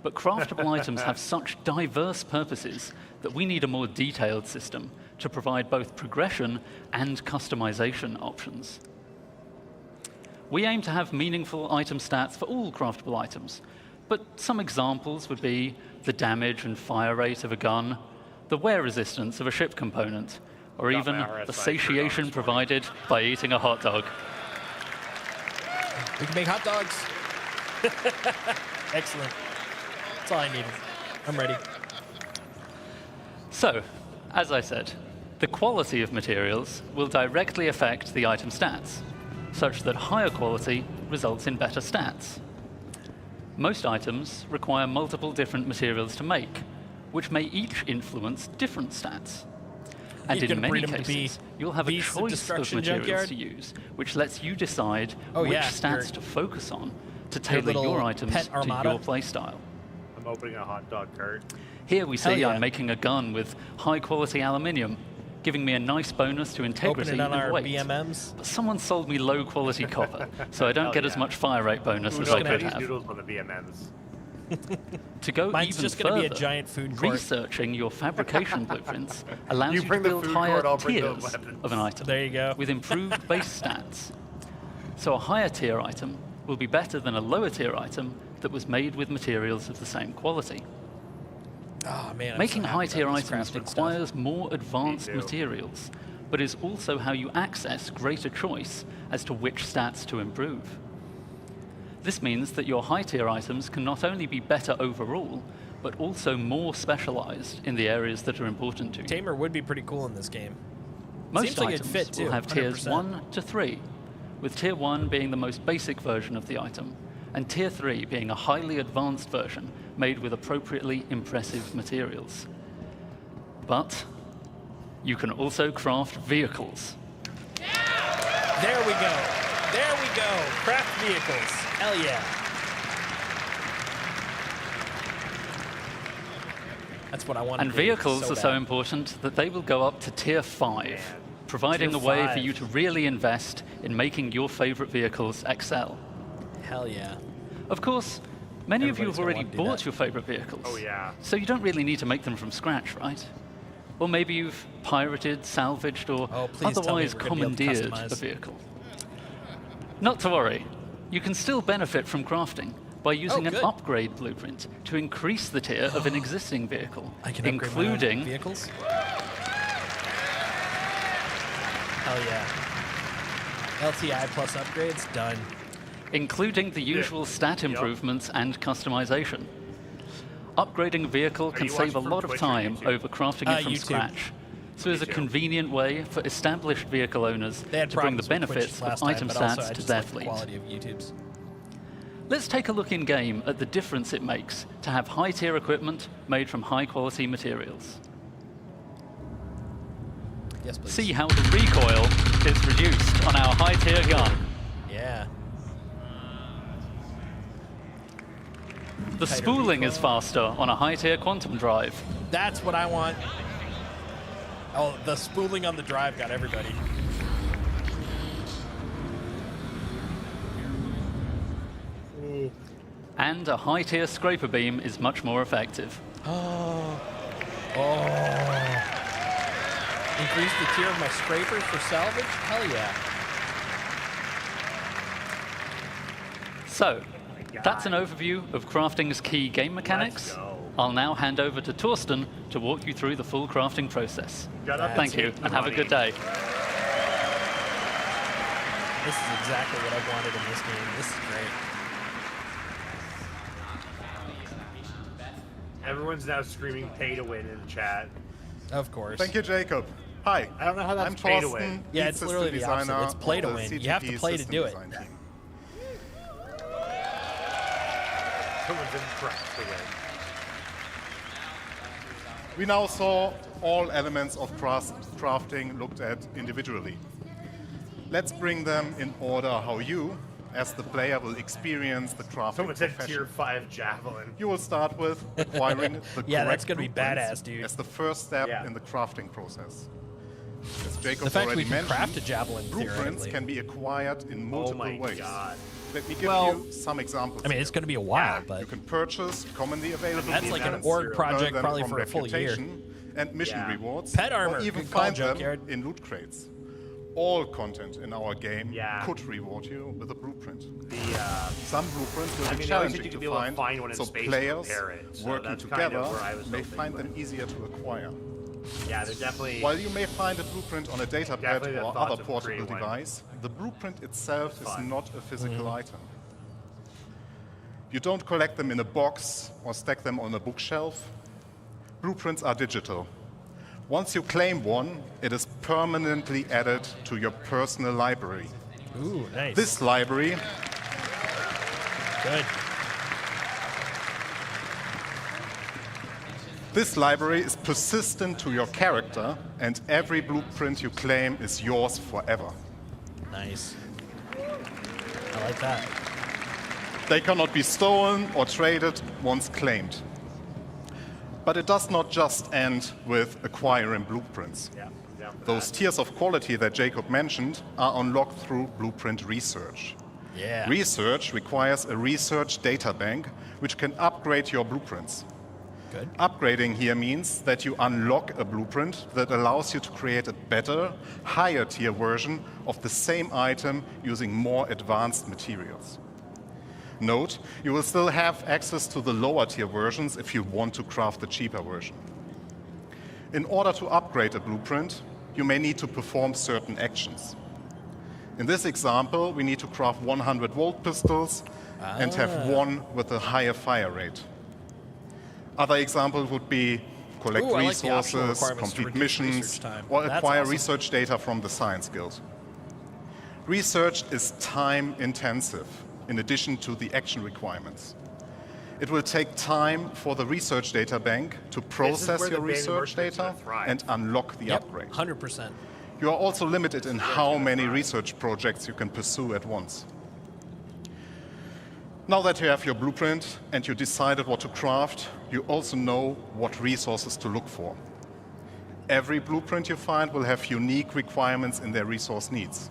But craftable items have such diverse purposes that we need a more detailed system to provide both progression and customization options. We aim to have meaningful item stats for all craftable items, but some examples would be the damage and fire rate of a gun, the wear resistance of a ship component, or Got even my RSI the shirt on satiation this morning. provided by eating a hot dog. We can make hot dogs. Excellent. That's all I needed. I'm ready. So, as I said, the quality of materials will directly affect the item stats, such that higher quality results in better stats. Most items require multiple different materials to make, which may each influence different stats. And You're in gonna breed many 'em to be cases, you'll have a beasts of choice of destruction materials junkyard? to use, which lets you decide Oh, which yeah, stats your- to focus on to tailor little your items pet to armada? your playstyle. I'm opening a hot dog cart. Here we Hell see yeah. I'm making a gun with high-quality aluminium, giving me a nice bonus to Open integrity it on and our weight. BMMs. But someone sold me low-quality copper, so I don't Hell get as yeah. much fire rate bonus Who as knows I how could these have. noodles on the VMMs? To go Mine's even just gonna be a further, giant food court. researching your fabrication blueprints allows You you, bring to the build food higher court, I'll bring the tiers weapons. of an item There you go. with improved base stats. So a higher tier item will be better than a lower tier item that was made with materials of the same quality. Oh, man. I'm Making so happy high-tier about this items crafting stuff. requires more advanced too. materials, but is also how you access greater choice as to which stats to improve. This means that your high-tier items can not only be better overall, but also more specialized in the areas that are important to you. Tamer would be pretty cool in this game. Most Seems like it'd items fit, too, will have tiers 100%. 1 to 3, with tier 1 being the most basic version of the item, and tier 3 being a highly advanced version made with appropriately impressive materials. But you can also craft vehicles. There we go. There we go. Craft vehicles. Hell yeah. That's what I want. And vehicles are so important that they will go up to tier 5, providing Tier a way 5. for you to really invest in making your favorite vehicles excel. Hell yeah. Of course, many of you Everybody's have gonna already want to do bought that. your favorite vehicles. Oh, yeah. So you don't really need to make them from scratch, right? Or maybe you've pirated, salvaged, or Oh, please tell me otherwise we're gonna be able to commandeered customize. a vehicle. Not to worry. You can still benefit from crafting by using an good. upgrade blueprint to increase the tier of an existing vehicle, I can upgrade my own including vehicles. Hell yeah. LTI plus upgrades done. including the usual stat improvements and customization. Upgrading a vehicle can you save a watching from lot of Twitch or time YouTube? over crafting it from YouTube. scratch, so it's a convenient way for established vehicle owners They had to bring the problems with Twitch benefits last of time, item but also I stats to just their like the fleet. quality of YouTube's. Let's take a look in-game at the difference it makes to have high-tier equipment made from high-quality materials. Yes, please. See how the recoil is reduced on our high-tier gun. Yeah. The spooling is faster on a high-tier quantum drive. That's what I want. Oh, the spooling on the drive got everybody. And a high-tier scraper beam is much more effective. Oh. Increase the tier of my scrapers for salvage? Hell yeah. So, that's an overview of crafting's key game mechanics. Let's go. I'll now hand over to Torsten to walk you through the full crafting process. Thank you, and have a good day. This is exactly what I wanted in this game. This is great. Everyone's now screaming pay to win in the chat. Of course. Thank you, Jacob. Hi. I don't know how that's I'm pay to Torsten, win. Yeah, lead it's literally system the opposite. designer It's play to of the win. You have to CTP play to system do it. design team. Someone's in prep to win. We now saw all elements of crafting looked at individually. Let's bring them in order how you, as the player, will experience the crafting Someone said profession. tier 5 javelin. You will start with acquiring the Yeah, that's correct gonna be blueprints badass, dude. as the first step Yeah. in the crafting process. As Jacob The fact already we can mentioned, craft a javelin blueprints theoretically. can be acquired in multiple my ways. God. Let me give Well, you some examples. I mean, here. it's going to be a while, but You can purchase commonly available that's like an blueprints, org earn project them probably from for a full year. reputation and mission Yeah. rewards, Pet armor, or even good call, find them Junkyard. in loot crates. All content in our game Yeah. could reward you with a blueprint. The, Some blueprints will I be mean, they always said challenging you to could be able to find, find one in so space and players repair it, so working that's kind together of where I was may hoping, find but- them easier to acquire. yeah, they're definitely. While you may find a blueprint on a data pad Definitely the or thoughts other of portable creating one. device, the blueprint itself is Fun. not a physical item. You don't collect them in a box or stack them on a bookshelf. Blueprints are digital. Once you claim one, it is permanently added to your personal library. ooh, nice. This library good. This library is persistent to your character, and every blueprint you claim is yours forever. Nice. I like that. They cannot be stolen or traded once claimed. But it does not just end with acquiring blueprints. Yeah, Those tiers of quality that Jacob mentioned are unlocked through blueprint research. Yeah. Research requires a research data bank which can upgrade your blueprints. Good. Upgrading here means that you unlock a blueprint that allows you to create a better, higher tier version of the same item using more advanced materials. Note, you will still have access to the lower tier versions if you want to craft a cheaper version. In order to upgrade a blueprint, you may need to perform certain actions. In this example, we need to craft 100-volt pistols and have one with a higher fire rate. Other examples would be collect Ooh, I like the optional resources, requirements to complete reduce missions, research time. or That's acquire awesome. research data from the Science Guild. Research is time-intensive, in addition to the action requirements. It will take time for the research data bank to process where the your beta research merchants data are thrive. and unlock the Yep. upgrade. 100%. You are also limited in how many research projects you can pursue at once. Now that you have your blueprint and you decided what to craft, you also know what resources to look for. Every blueprint you find will have unique requirements in their resource needs.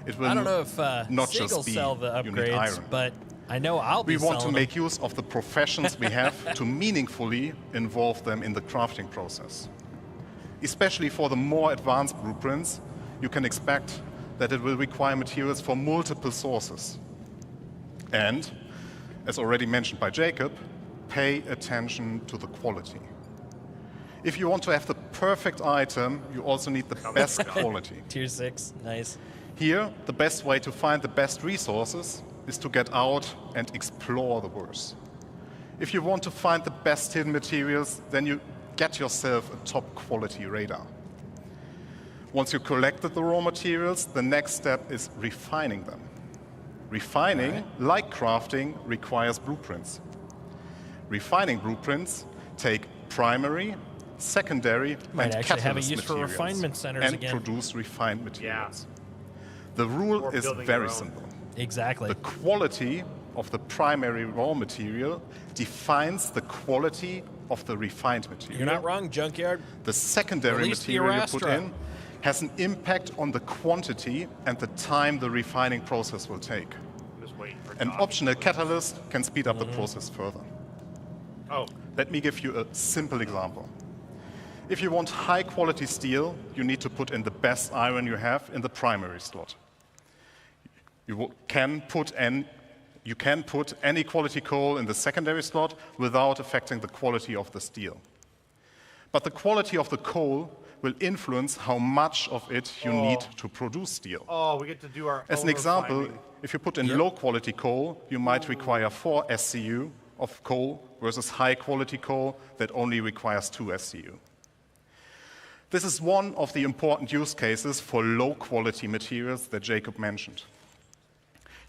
It will I don't know if not Sig will just be sell the you need upgrades, iron. but I know I'll be We want to selling make use of the professions we have to meaningfully involve them in the crafting process. Especially for the more advanced blueprints, you can expect that it will require materials from multiple sources. And, as already mentioned by Jacob, pay attention to the quality. If you want to have the perfect item, you also need the best quality. Tier 6, nice. Here, the best way to find the best resources is to get out and explore the world. If you want to find the best hidden materials, then you get yourself a top quality radar. Once you collected the raw materials, the next step is refining them. Refining, like crafting, requires blueprints. Refining blueprints take primary, secondary, Might and actually have a catalyst use for materials refinement centers and again. produce refined materials. The rule Or is building very your own. simple. Exactly. The quality of the primary raw material defines the quality of the refined material. You're not wrong, Junkyard. The secondary Release the material you put Arastra. in has an impact on the quantity and the time the refining process will take. I'm just waiting for An Doc. optional catalyst can speed up the process further. Oh, Let me give you a simple example. If you want high quality steel, you need to put in the best iron you have in the primary slot. You can put any quality coal in the secondary slot without affecting the quality of the steel. But the quality of the coal will influence how much of it you need to produce steel. oh, we get to do our As an own example, refining. if you put in low quality coal, you might require 4 SCU of coal versus high quality coal that only requires 2 SCU. This is one of the important use cases for low quality materials that Jacob mentioned.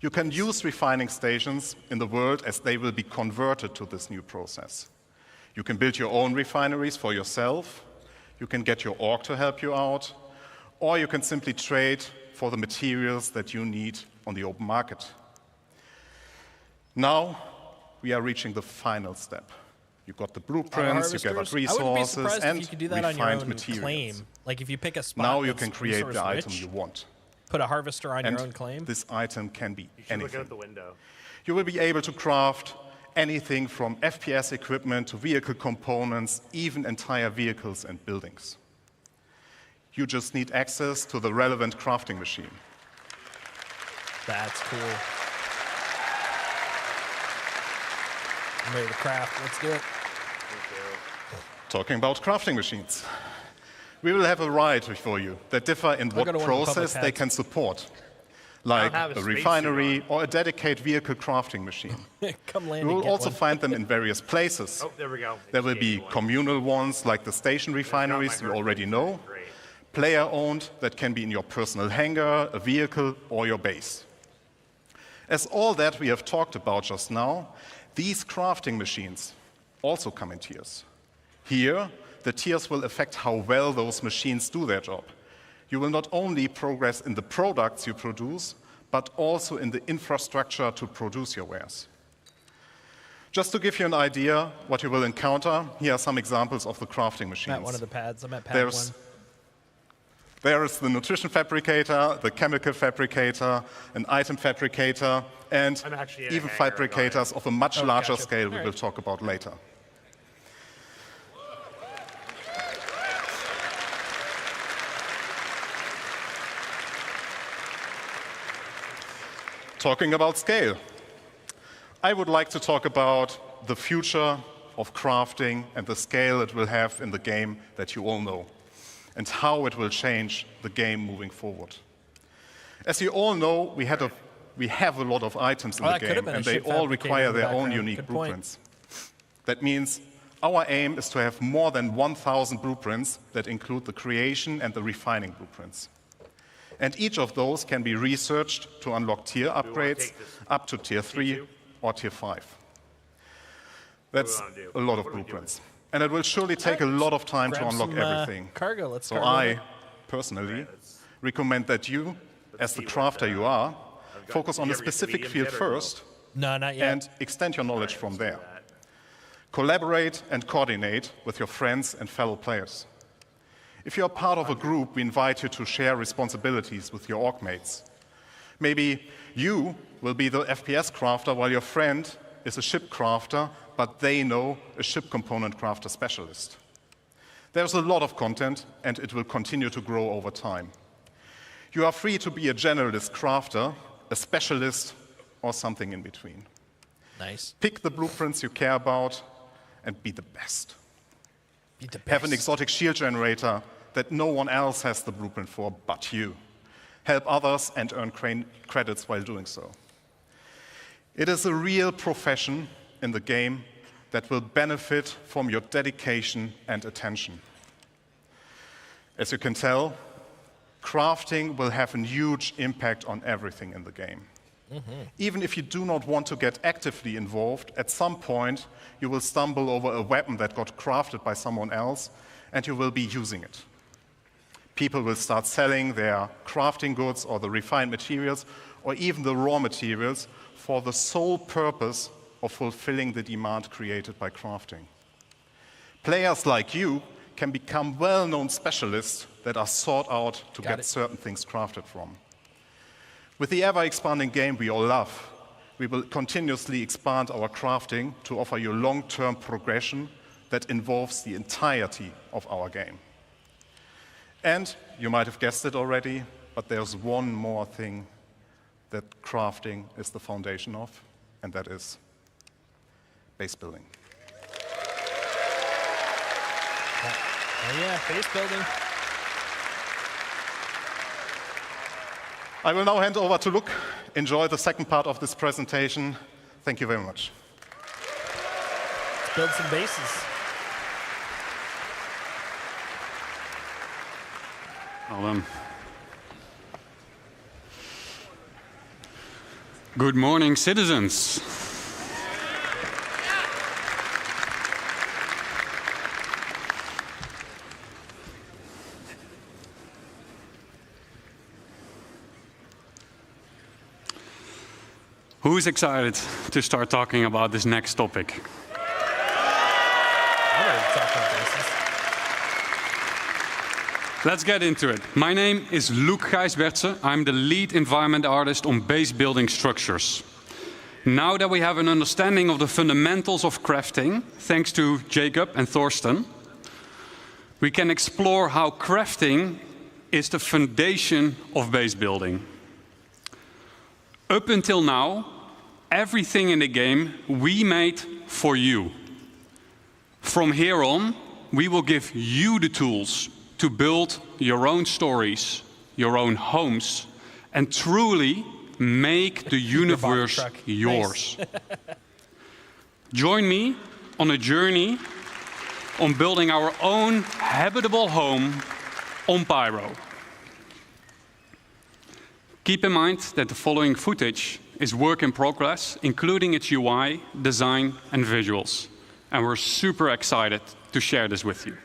You can use refining stations in the world as they will be converted to this new process. You can build your own refineries for yourself, you can get your org to help you out, or you can simply trade for the materials that you need on the open market. Now, we are reaching the final step. You've got the blueprints, you gathered I wouldn't be resources, surprised and if you could do that on your refined own materials. claim. Like if you pick a spot Now you that's can create the resource item rich, you want. put a harvester on And your own claim. this item can be You should look anything. out the window. You will be able to craft anything from FPS equipment to vehicle components, even entire vehicles and buildings. You just need access to the relevant crafting machine. That's cool. I'm ready to craft. Let's do it. Talking about crafting machines. We will have a variety for you that differ in what go to one of the public process they pads. can support, like have a a spacesuit refinery or a dedicated vehicle crafting machine. Come land You and will get also one. find them in various places. Oh, there we go. There will be One. communal ones like the station refineries you already know, Great. player-owned that can be in your personal hangar, a vehicle, or your base. As all that we have talked about just now, these crafting machines also come in tiers. Here, the tiers will affect how well those machines do their job. You will not only progress in the products you produce, but also in the infrastructure to produce your wares. Just to give you an idea what you will encounter, here are some examples of the crafting I'm machines. at one of the pads. I'm at pad There's- one. There is the nutrition fabricator, the chemical fabricator, an item fabricator, and I'm actually in a even hangar, fabricators of a much larger gotcha. scale we All will right. talk about later. Talking about scale, I would like to talk about the future of crafting and the scale it will have in the game that you all know, and how it will change the game moving forward. As you all know, we have a lot of items in Oh, the that could have game, been a and they ship all fabricator require in the their own background. unique Good point. blueprints. That means our aim is to have more than 1,000 blueprints that include the creation and the refining blueprints. And each of those can be researched to unlock tier upgrades take this up to tier 3 or tier 5. That's wanna do? a lot of What are we doing? blueprints. And it will surely take a lot of time to Grab unlock some, everything. cargo. Let's So cargo I, it. personally, recommend that you, as the crafter you are, focus on a Did you ever get the specific medium field yet or no? first No, not yet. and extend your knowledge from there. Collaborate and coordinate with your friends and fellow players. If you are part of a group, we invite you to share responsibilities with your org mates. Maybe you will be the FPS crafter while your friend is a ship crafter, but they know a ship component crafter specialist. There's a lot of content, and it will continue to grow over time. You are free to be a generalist crafter, a specialist, or something in between. Nice. Pick the blueprints you care about and be the best. Be the Have an best. exotic shield generator that no one else has the blueprint for but you. Help others and earn credits while doing so. It is a real profession in the game that will benefit from your dedication and attention. As you can tell, crafting will have a huge impact on everything in the game. Even if you do not want to get actively involved, at some point you will stumble over a weapon that got crafted by someone else and you will be using it. People will start selling their crafting goods or the refined materials or even the raw materials for the sole purpose of fulfilling the demand created by crafting. Players like you can become well-known specialists that are sought out to get certain things crafted from. With the ever-expanding game we all love, we will continuously expand our crafting to offer you long-term progression that involves the entirety of our game. And you might have guessed it already, but there's one more thing that crafting is the foundation of, and that is base building. Oh yeah, base building. I will now hand over to Luke. Enjoy the second part of this presentation. Thank you very much. Let's build some bases. Well done. Good morning, citizens. Who's excited to start talking about this next topic? Let's get into it. My name is Luc Gijsbertse. I'm the lead environment artist on base building structures. Now that we have an understanding of the fundamentals of crafting, thanks to Jacob and Thorsten, we can explore how crafting is the foundation of base building. Up until now, everything in the game we made for you. From here on, we will give you the tools to build your own stories, your own homes, and truly make the universe yours. Nice. Join me on a journey on building our own habitable home on Pyro. Keep in mind that the following footage is work in progress, including its UI, design, and visuals. And we're super excited to share this with you.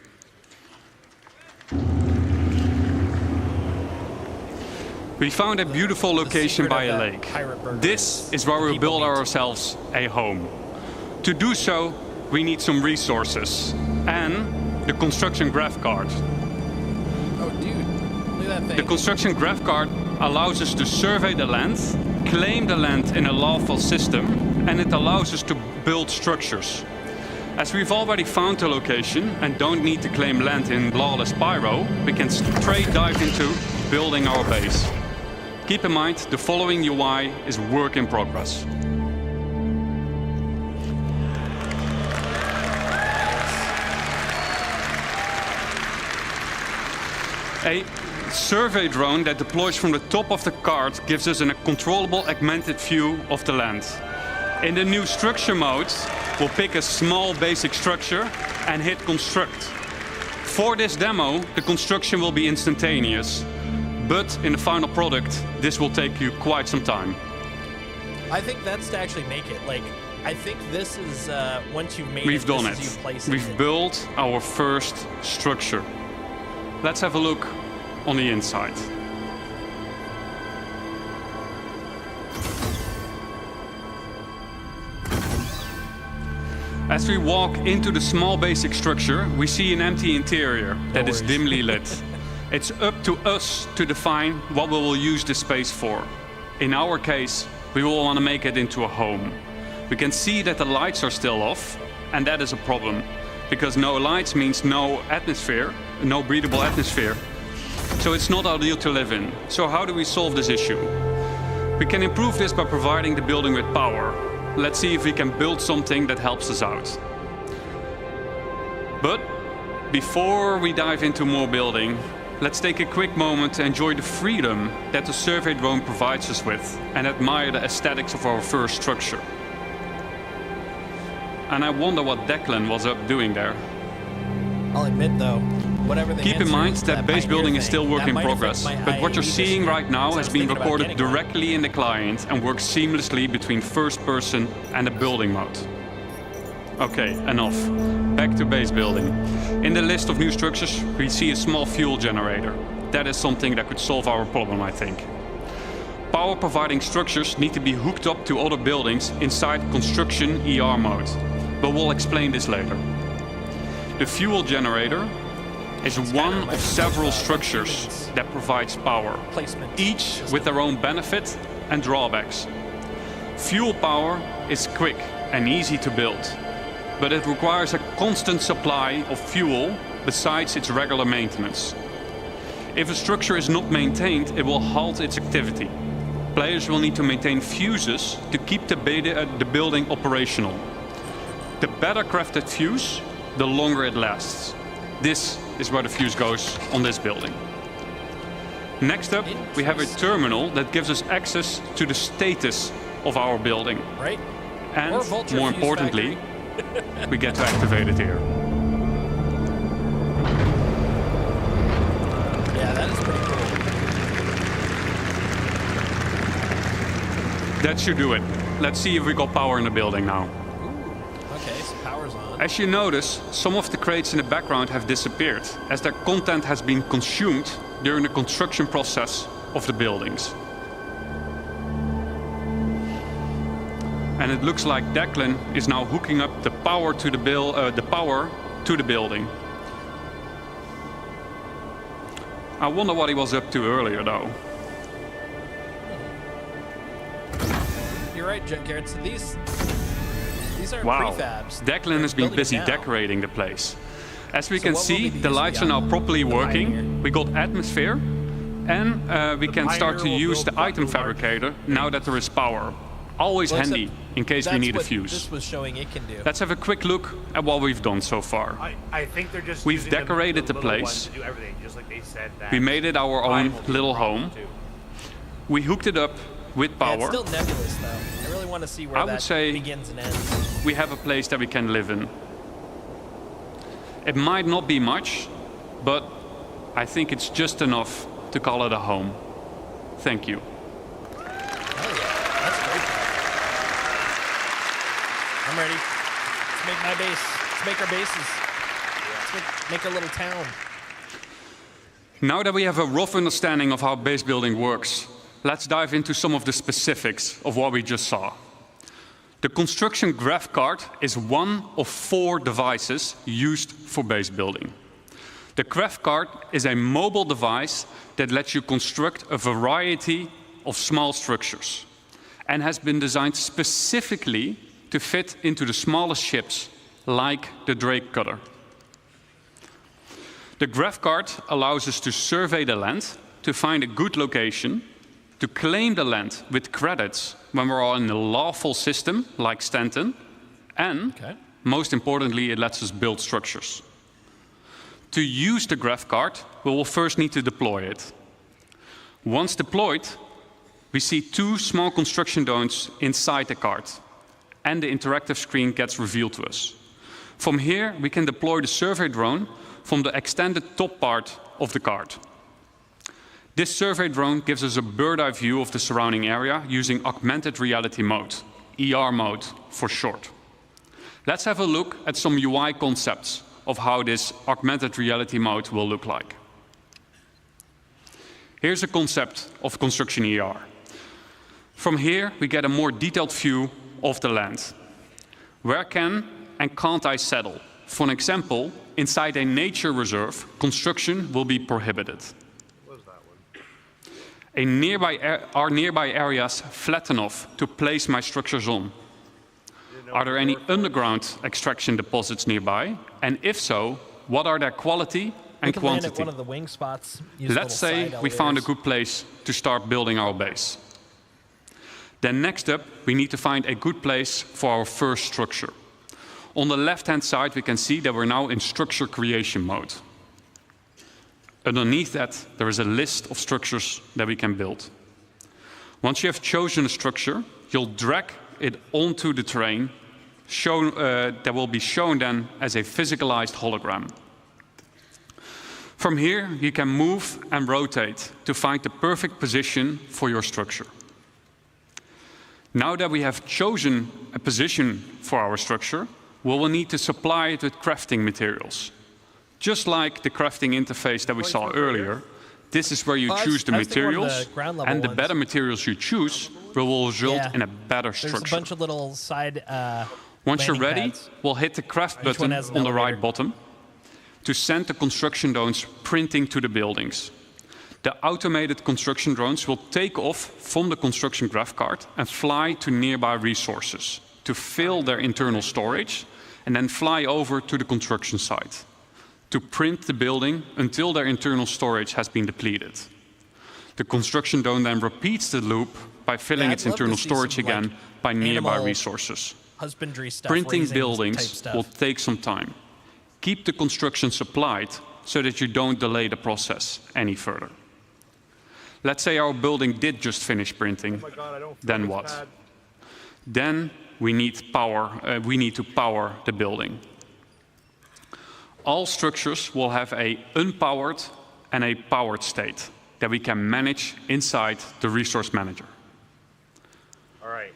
We found a beautiful location by a lake. This is where we build ourselves a home. To do so, we need some resources and the construction graph card. Oh, dude, look at that thing. The construction graph card allows us to survey the land, claim the land in a lawful system, and it allows us to build structures. As we've already found the location and don't need to claim land in Lawless Pyro, we can straight dive into building our base. Keep in mind, the following UI is work in progress. A survey drone that deploys from the top of the card gives us a controllable augmented view of the land. In the new structure mode, we'll pick a small basic structure and hit construct. For this demo, the construction will be instantaneous, but in the final product, this will take you quite some time. I think that's to actually make it. Like, I think this is once you've made We've done it. We've built our first structure. Let's have a look on the inside. As we walk into the small basic structure, we see an empty interior that is dimly lit. It's up to us to define what we will use this space for. In our case, we will want to make it into a home. We can see that the lights are still off, and that is a problem, because no lights means no atmosphere, no breathable atmosphere. So it's not ideal to live in. So how do we solve this issue? We can improve this by providing the building with power. Let's see if we can build something that helps us out. But before we dive into more building, let's take a quick moment to enjoy the freedom that the survey drone provides us with and admire the aesthetics of our first structure. And I wonder what Declan was up doing there. I'll admit though, whatever the Keep in answer mind is to that base Pioneer building is thing, still work that in might affect progress, my but what you're IAE seeing this right now year. has So I was been thinking about recorded getting one. directly in the client and works seamlessly between first person and the building mode. Okay, enough. Back to base building. In the list of new structures, we see a small fuel generator. That is something that could solve our problem, I think. Power providing structures need to be hooked up to other buildings inside construction ER mode, but we'll explain this later. The fuel generator is one of several structures that provides power, each with their own benefit and drawbacks. Fuel power is quick and easy to build, but it requires a constant supply of fuel besides its regular maintenance. If a structure is not maintained, it will halt its activity. Players will need to maintain fuses to keep the building operational. The better crafted fuse, the longer it lasts. This is where the fuse goes on this building. Next up, we have a terminal that gives us access to the status of our building. Right? And Or Vulture more Fuse importantly, we get to activate it here. Yeah, that is pretty cool. That should do it. Let's see if we got power in the building now. Okay, so power's on. As you notice, some of the crates in the background have disappeared, as their content has been consumed during the construction process of the buildings. And it looks like Declan is now hooking up the power to the building. I wonder what he was up to earlier, though. You're right, Garrett. So these are Wow, prefabs. Declan has been building busy now. decorating the place. As we So can what will see, we be the using lights are the now properly Pioneer? working. We got atmosphere, and we can start to Pioneer will use the build item Buffalo fabricator now that there is power. Always Well, except handy in case we that's need a what fuse. This was showing it can do. Let's have a quick look at what we've done so far. I think they're just We've using decorated the little place. ones to do everything, just like they said that. We made it our own little home. We hooked it up with Yeah, power. it's still nebulous, though. I really want to see where I would that say- begins and ends. We have a place that we can live in. It might not be much, but I think it's just enough to call it a home. Thank you. Oh yeah, that's great. I'm ready. Let's make my base. Let's make our bases. Let's make our little town. Now that we have a rough understanding of how base building works, let's dive into some of the specifics of what we just saw. The construction graph card is one of 4 devices used for base building. The graph card is a mobile device that lets you construct a variety of small structures and has been designed specifically to fit into the smallest ships, like the Drake cutter. The graph card allows us to survey the land, to find a good location, to claim the land with credits when we're all in a lawful system like Stanton, and most importantly, it lets us build structures. To use the graph card, we will first need to deploy it. Once deployed, we see 2 small construction zones inside the card, and the interactive screen gets revealed to us. From here, we can deploy the survey drone from the extended top part of the card. This survey drone gives us a bird's eye view of the surrounding area using augmented reality mode, ER mode for short. Let's have a look at some UI concepts of how this augmented reality mode will look like. Here's a concept of construction ER. From here, we get a more detailed view of the land. Where can and can't I settle? For an example, inside a nature reserve, construction will be prohibited. Are nearby areas flat enough to place my structures on? Are there any underground extraction deposits nearby? And if so, what are their quality and We can land quantity? at one of the wing spots. Let's say we found a good place to start building our base. Then next up, we need to find a good place for our first structure. On the left-hand side, we can see that we're now in structure creation mode. Underneath that, there is a list of structures that we can build. Once you have chosen a structure, you'll drag it onto the terrain that will be shown then as a physicalized hologram. From here, you can move and rotate to find the perfect position for your structure. Now that we have chosen a position for our structure, we will need to supply it with crafting materials. Just like the crafting interface that we saw earlier, this is where you choose the materials, and the better materials you choose will result in a better structure. There's a bunch of little side Once you're ready, pads. we'll hit the craft button on the right bottom to send the construction drones printing to the buildings. The automated construction drones will take off from the construction graph card and fly to nearby resources to fill their internal storage and then fly over to the construction site to print the building until their internal storage has been depleted. The construction drone then repeats the loop by filling its internal storage again by nearby resources. Husbandry stuff, Printing type buildings stuff. will take some time. Keep the construction supplied so that you don't delay the process any further. Let's say our building did just finish printing. Oh my God, I don't feel Then this what? bad. Then we need power. We need to power the building. All structures will have an unpowered and a powered state that we can manage inside the resource manager. All right.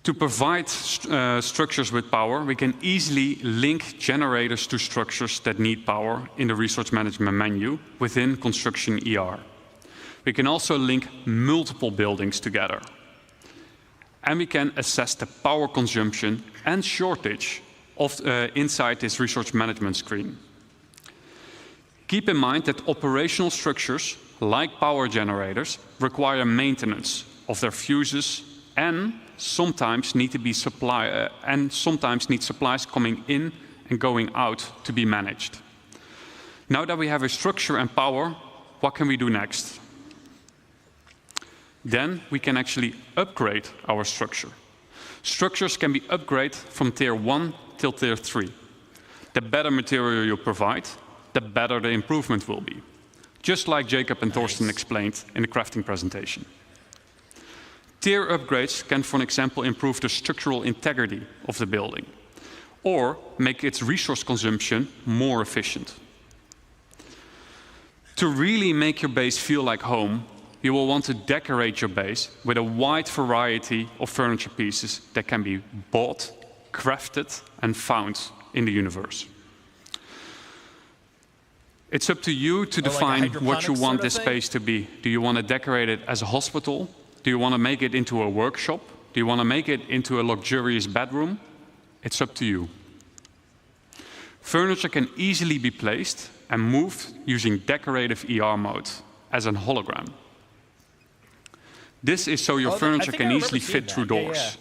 To provide structures with power, we can easily link generators to structures that need power in the resource management menu within Construction ER. We can also link multiple buildings together. And we can assess the power consumption and shortage of, inside this resource management screen. Keep in mind that operational structures, like power generators, require maintenance of their fuses and sometimes need supplies coming in and going out to be managed. Now that we have a structure and power, what can we do next? Then we can actually upgrade our structure. Structures can be upgraded from tier 1 till tier 3. The better material you provide, the better the improvement will be. Just like Jacob and Thorsten explained in the crafting presentation. Tier upgrades can, for example, improve the structural integrity of the building or make its resource consumption more efficient. To really make your base feel like home, you will want to decorate your base with a wide variety of furniture pieces that can be bought, crafted, and found in the universe. It's up to you to define what you want this space to be. Do you want to decorate it as a hospital? Do you want to make it into a workshop? Do you want to make it into a luxurious bedroom? It's up to you. Furniture can easily be placed and moved using decorative ER mode as a hologram. This is so your furniture can easily fit through doors.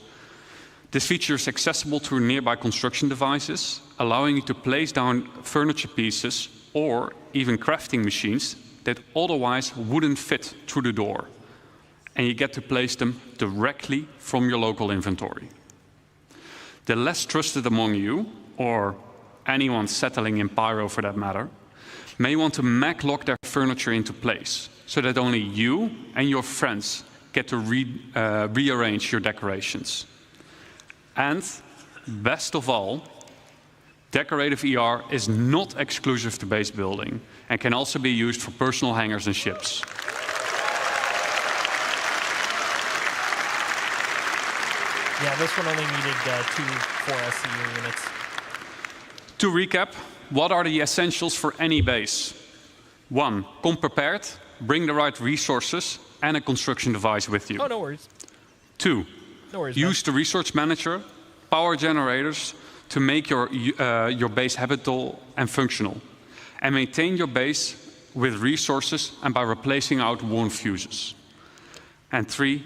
This feature is accessible through nearby construction devices, allowing you to place down furniture pieces or even crafting machines that otherwise wouldn't fit through the door. And you get to place them directly from your local inventory. The less trusted among you, or anyone settling in Pyro for that matter, may want to mag-lock their furniture into place so that only you and your friends get to rearrange your decorations. And best of all, decorative ER is not exclusive to base building and can also be used for personal hangars and ships. Yeah, this one only needed 2 4SCU units. To recap, what are the essentials for any base? 1, come prepared, bring the right resources and a construction device with you. Oh, no worries. 2, No worries, use the resource manager, power generators to make your base habitable and functional. And maintain your base with resources and by replacing out worn fuses. And 3,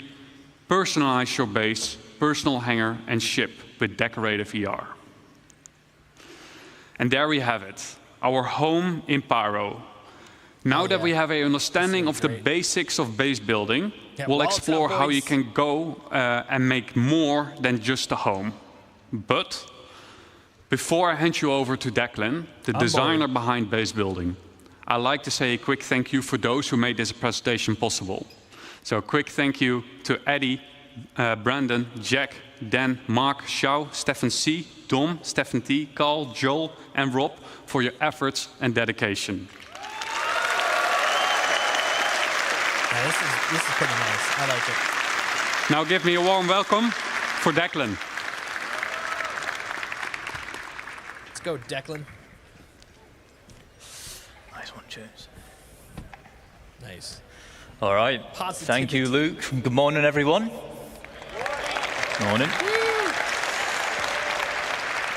personalize your base, personal hangar and ship with decorative ER. And there we have it, our home in Pyro. Now that we have an understanding of the basics of base building, we'll explore how you can go and make more than just a home. But before I hand you over to Declan, the designer behind base building, I'd like to say a quick thank you for those who made this presentation possible. So a quick thank you to Eddie, Brandon, Jack, Dan, Mark, Shao, Stefan C, Dom, Stefan T, Carl, Joel, and Rob for your efforts and dedication. Yeah, this is pretty nice. I like it. Now give me a warm welcome for Declan. Let's go, Declan. Nice one, James. Nice. All right. Thank you, Luke. Good morning, everyone. Morning.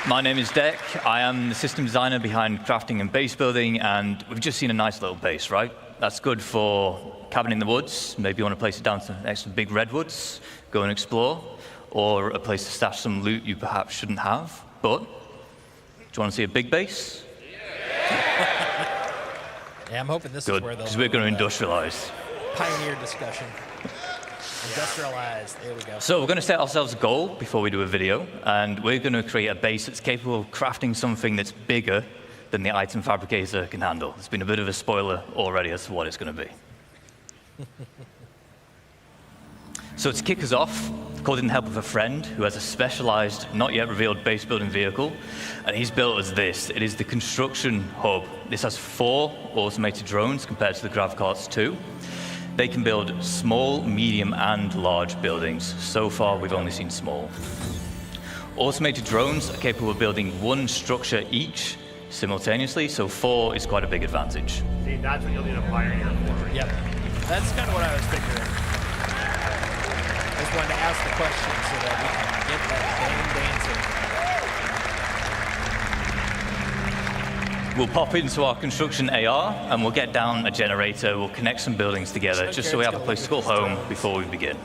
My name is Deck. I am the system designer behind crafting and base building, and we've just seen a nice little base, right? That's good for cabin in the woods. Maybe you want to place it down next to big redwoods, go and explore, or a place to stash some loot you perhaps shouldn't have. But, do you want to see a big base? Yeah, I'm hoping this Good, is where they'll... because we're going to industrialize. Pioneer discussion. Industrialize. There we go. So we're going to set ourselves a goal before we do a video, and we're going to create a base that's capable of crafting something that's bigger than the item fabricator can handle. It's been a bit of a spoiler already as to what it's going to be. So to kick us off, called in the help of a friend who has a specialized, not yet revealed base building vehicle, and he's built us this. It is the construction hub. This has 4 automated drones compared to the GravCarts 2. They can build small, medium, and large buildings. So far, we've only seen small. Automated drones are capable of building 1 structure each simultaneously, so 4 is quite a big advantage. See, that's what you'll need a Pioneer for. Right? Yep. That's kind of what I was figuring. I just wanted to ask the question so that we can get that band dancing. We'll pop into our construction AR, and we'll get down a generator. We'll connect some buildings together, just so we have a place to call home before we begin.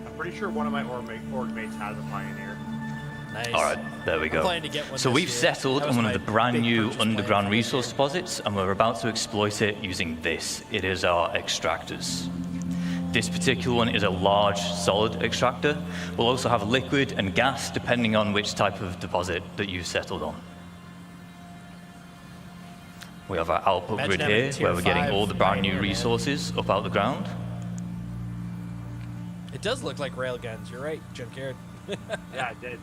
I'm pretty sure one of my org mates has a Pioneer. Nice. All right, there we go. So we've settled on one of the brand new underground resource deposits, and we're about to exploit it using this. It is our extractors. This particular one is a large, solid extractor. We'll also have liquid and gas, depending on which type of deposit that you've settled on. We have our output grid here, where we're getting all the brand new resources up out the ground. It does look like railguns. You're right, Junkyard. Yeah, it did.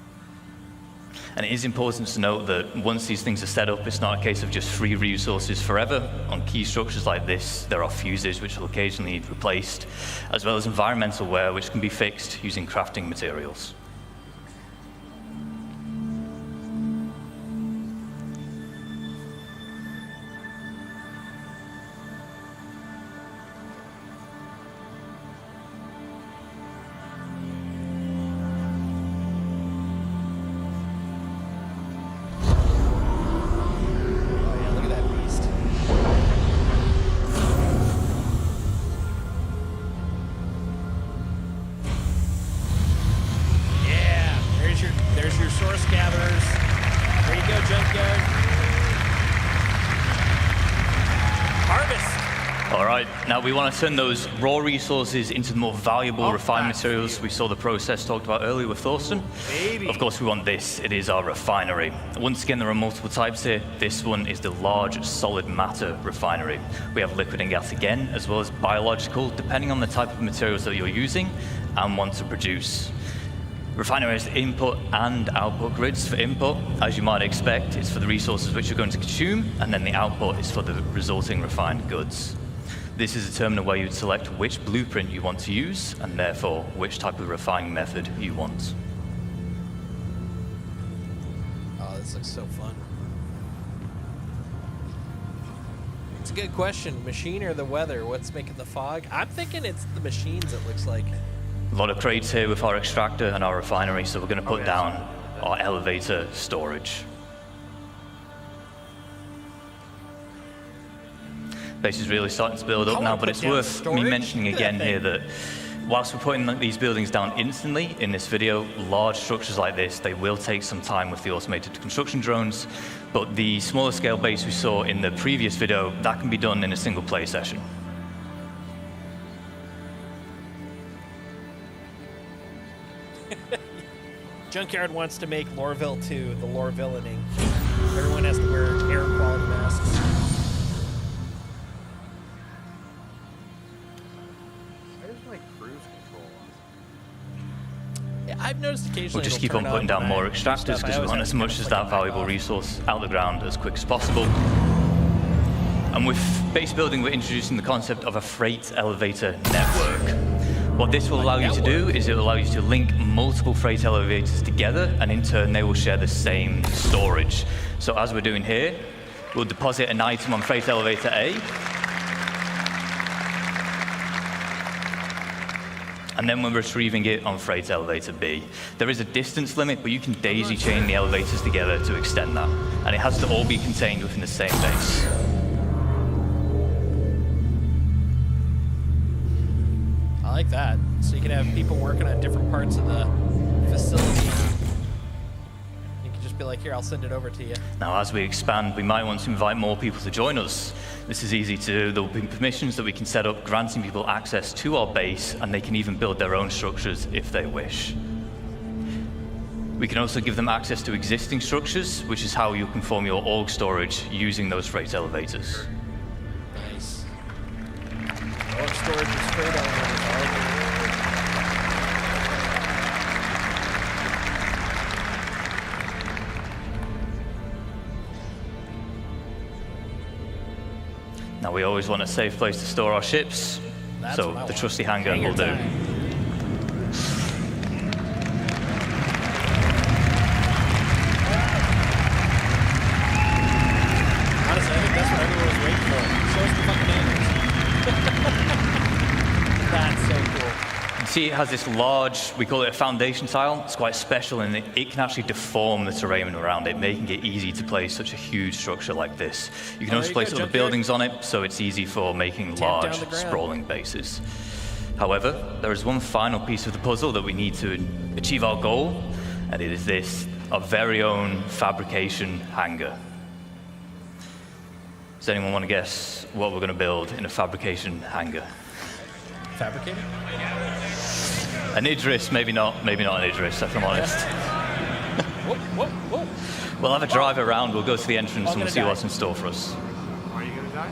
And it is important to note that once these things are set up, it's not a case of just free resources forever. On key structures like this, there are fuses which will occasionally need replaced, as well as environmental wear which can be fixed using crafting materials. We want to turn those raw resources into the more valuable refined materials. We saw the process talked about earlier with Thorsten. Of course, we want this. It is our refinery. Once again, there are multiple types here. This one is the large solid matter refinery. We have liquid and gas again, as well as biological, depending on the type of materials that you're using and want to produce. Refinery has input and output grids. For input, as you might expect, it's for the resources which you're going to consume, and then the output is for the resulting refined goods. This is determining where you'd select which blueprint you want to use, and therefore which type of refining method you want. Oh, this looks so fun. It's a good question. Machine or the weather? What's making the fog? I'm thinking it's the machines, it looks like. A lot of crates here with our extractor and our refinery, so we're going to put down our elevator storage. Base is really starting to build up now, but it's worth me mentioning again here that whilst we're putting these buildings down instantly in this video, large structures like this, they will take some time with the automated construction drones, but the smaller scale base we saw in the previous video, that can be done in a single play session. Junkyard wants to make Lorville 2 the Lorvillening. Everyone has to wear air quality masks. like cruise control on? Yeah, I've noticed occasionally. We'll just it'll keep on turn putting down when more I do extractors stuff. because I we always want have as to much kind as of that flick it back valuable off. resource out the ground as quick as possible. And with base building, we're introducing the concept of a freight elevator network. What this will allow you to do is it will allow you to link multiple freight elevators together, and in turn, they will share the same storage. So as we're doing here, we'll deposit an item on freight elevator A, and then we're retrieving it on freight elevator B. There is a distance limit, but you can daisy chain the elevators together to extend that, and it has to all be contained within the same base. I like that. So you can have people working on different parts of the facility. You can just be like, here, I'll send it over to you. Now, as we expand, we might want to invite more people to join us. This is easy to do. There will be permissions that we can set up, granting people access to our base, and they can even build their own structures if they wish. We can also give them access to existing structures, which is how you can form your org storage using those freight elevators. Nice. Org storage is freight elevators. I like it. Now, we always want a safe place to store our ships, That's so what I the want. trusty hangar will do. time. Honestly, I think that's what everyone was waiting for. Show us the fucking hangars. That's so cool. You see, it has this large, we call it a foundation tile. It's quite special, and it can actually deform the terrain around it, making it easy to place such a huge structure like this. You can Oh, also there you place go, other junkyard. buildings on it, so it's easy for making down large, the ground. sprawling bases. However, there is one final piece of the puzzle that we need to achieve our goal, and it is this, our very own fabrication hangar. Does anyone want to guess what we're going to build in a fabrication hangar? Fabricated? An Idris, maybe not an Idris, if I'm honest. Whoop, whoop, whoop. We'll have a drive around, we'll go to the entrance, I'm and we'll gonna see die. what's in store for us. Are you gonna die?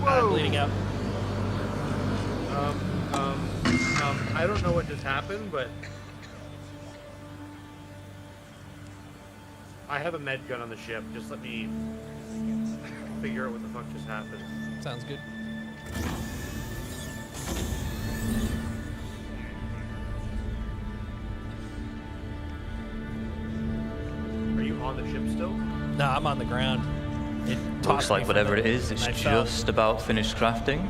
I'm bleeding out. I don't know what just happened, but I have a med gun on the ship. Just let me figure out what the fuck just happened. Sounds good. Are you on the ship still? No, I'm on the ground. It Looks tossed me like from whatever it, it is, and it's I fell. just about finished crafting.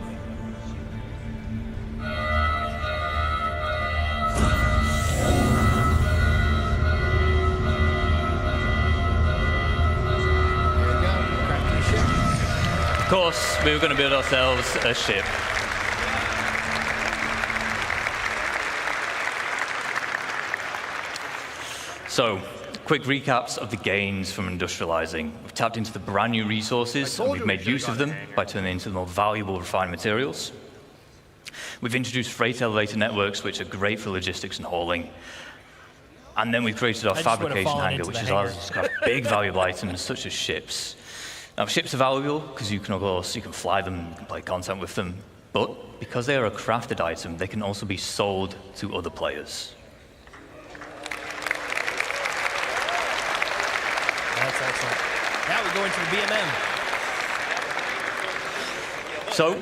There you go. Crafty ship. Of course, we were going to build ourselves a ship. So, quick recaps of the gains from industrializing. We've tapped into the brand new resources, and we've made use of them by turning into the more valuable refined materials. We've introduced freight elevator networks, which are great for logistics and hauling. And then we've created our I just would've fabrication fallen hangar, into which the allows hangar. us to craft big valuable items such as ships. Now, ships are valuable because you can, of course, you can fly them, you can play content with them, but because they are a crafted item, they can also be sold to other players. That's excellent. Now we go into the BMM. So,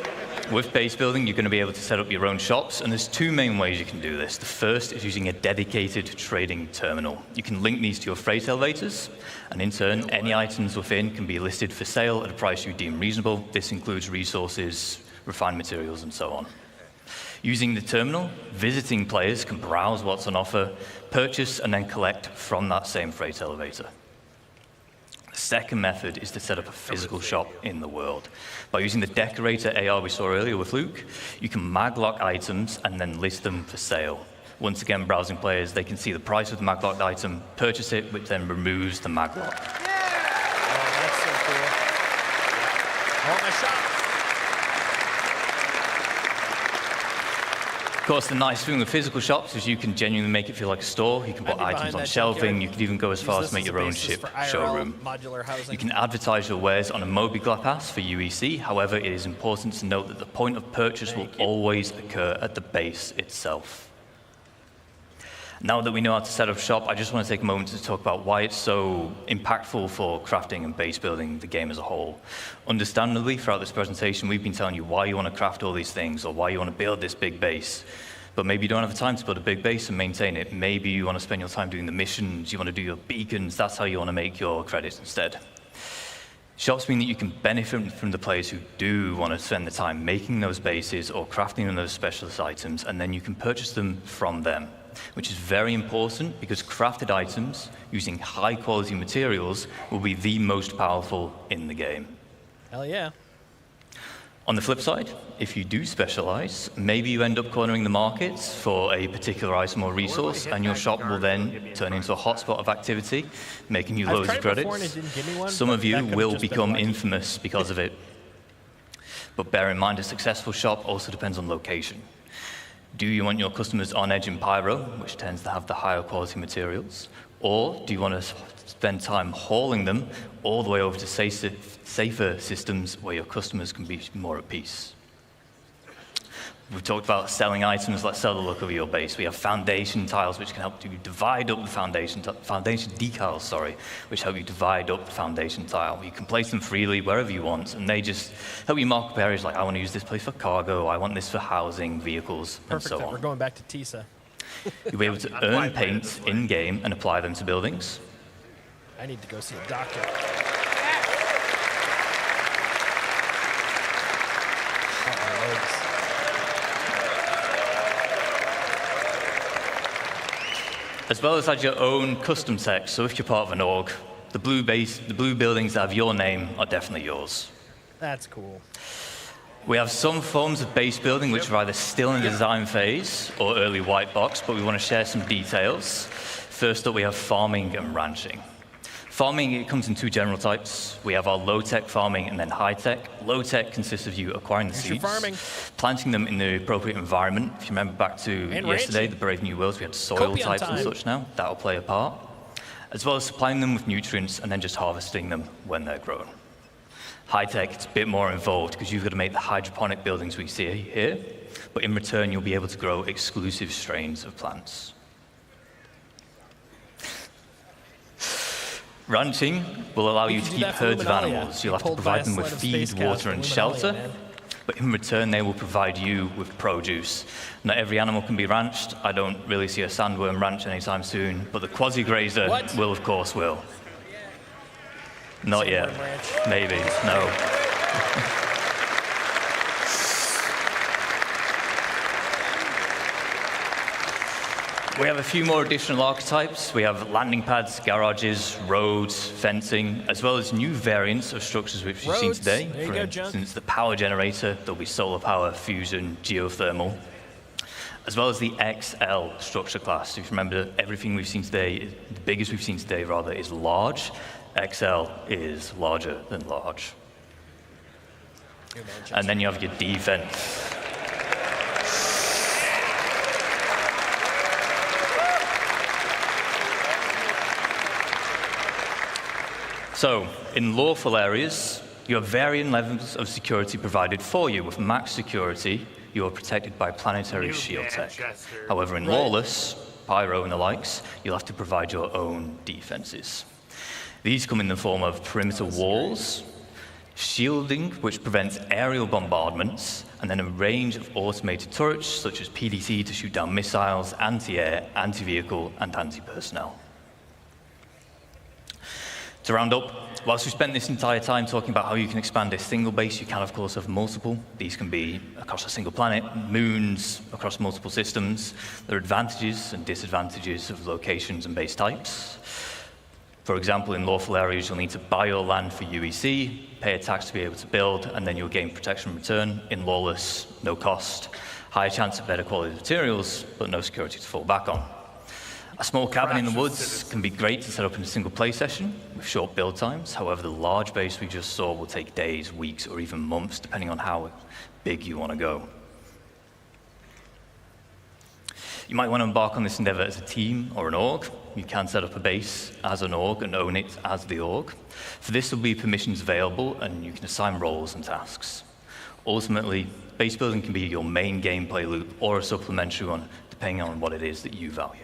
with base building, you're going to be able to set up your own shops, and there's two main ways you can do this. The first is using a dedicated trading terminal. You can link these to your freight elevators, and in turn, any items within can be listed for sale at a price you deem reasonable. This includes resources, refined materials, and so on. Using the terminal, visiting players can browse what's on offer, purchase, and then collect from that same freight elevator. The second method is to set up a physical shop in the world. By using the decorator AR we saw earlier with Luke, you can maglock items and then list them for sale. Once again, browsing players, they can see the price of the maglocked item, purchase it, which then removes the maglock. Oh, that's so cool. I want my shop. Of course, the nice thing with physical shops is you can genuinely make it feel like a store. You can put items on shelving. You can even go as far as to make your own showroom. You can advertise your wares on a mobile pass for UEC. However, it is important to note that the point of purchase will always occur at the base itself. Now that we know how to set up shop, I just want to take a moment to talk about why it's so impactful for crafting and base building the game as a whole. Understandably, throughout this presentation, we've been telling you why you want to craft all these things or why you want to build this big base. But maybe you don't have the time to build a big base and maintain it. Maybe you want to spend your time doing the missions, you want to do your beacons, that's how you want to make your credits instead. Shops mean that you can benefit from the players who do want to spend the time making those bases or crafting those specialist items, and then you can purchase them from them, which is very important because crafted items using high quality materials will be the most powerful in the game. Hell yeah. On the flip side, if you do specialize, maybe you end up cornering the markets for a particular item or resource, and your shop will then turn into a hotspot of activity, making you loads of credits. Some of you will become infamous because of it. But bear in mind, a successful shop also depends on location. Do you want your customers on edge in Pyro, which tends to have the higher quality materials? Or do you want to spend time hauling them all the way over to safer systems where your customers can be more at peace? We've talked about selling items. Let's sell the look of your base. We have foundation tiles, which can help you divide up the foundation decals, which help you divide up the foundation tile. You can place them freely wherever you want, and they just help you mark up areas like, I want to use this place for cargo, I want this for housing, vehicles, and so on. We're going back to TISA. You'll be able to earn paint in-game and apply them to buildings. I need to go see a doctor. As well as add your own custom text, so if you're part of an org, the blue buildings that have your name are definitely yours. That's cool. We have some forms of base building which are either still in the design phase or early white box, but we want to share some details. First up, we have farming and ranching. Farming, it comes in two general types. We have our low-tech farming and then high-tech. Low-tech consists of you acquiring the seeds, planting them in the appropriate environment. If you remember back to yesterday, the Brave New Worlds, we had soil types and such now. That'll play a part. As well as supplying them with nutrients and then just harvesting them when they're grown. High-tech, it's a bit more involved because you've got to make the hydroponic buildings we see here, but in return, you'll be able to grow exclusive strains of plants. Ranching will allow you to keep herds of animals. You'll have to provide them with feed, water, and shelter, but in return, they will provide you with produce. Not every animal can be ranched. I don't really see a sandworm ranch anytime soon, but the quasi-grazer will, of course, will. Not yet. Maybe. No. We have a few more additional archetypes. We have landing pads, garages, roads, fencing, as well as new variants of structures which we've seen today. For instance, the power generator, there'll be solar power, fusion, geothermal, as well as the XL structure class. If you remember, everything we've seen today, the biggest we've seen today, rather, is large. XL is larger than large. And then you have your defense. So, in lawful areas, you have varying levels of security provided for you. With max security, you are protected by planetary shield tech. However, in lawless, Pyro and the likes, you'll have to provide your own defenses. These come in the form of perimeter walls, shielding, which prevents aerial bombardments, and then a range of automated turrets, such as PDC to shoot down missiles, anti-air, anti-vehicle, and anti-personnel. To round up, whilst we spent this entire time talking about how you can expand a single base, you can, of course, have multiple. These can be across a single planet, moons, across multiple systems. There are advantages and disadvantages of locations and base types. For example, in lawful areas, you'll need to buy your land for UEC, pay a tax to be able to build, and then you'll gain protection in return. In lawless, no cost, higher chance of better quality materials, but no security to fall back on. A small cabin in the woods can be great to set up in a single play session with short build times. However, the large base we just saw will take days, weeks, or even months, depending on how big you want to go. A small cabin in the woods can be great to set up in a single play session with short build times. However, the large base we just saw will take days, weeks, or even months, depending on how big you want to go. You might want to embark on this endeavor as a team or an org. You can set up a base as an org and own it as the org. For this, there will be permissions available, and you can assign roles and tasks. Ultimately, base building can be your main gameplay loop or a supplementary one, depending on what it is that you value.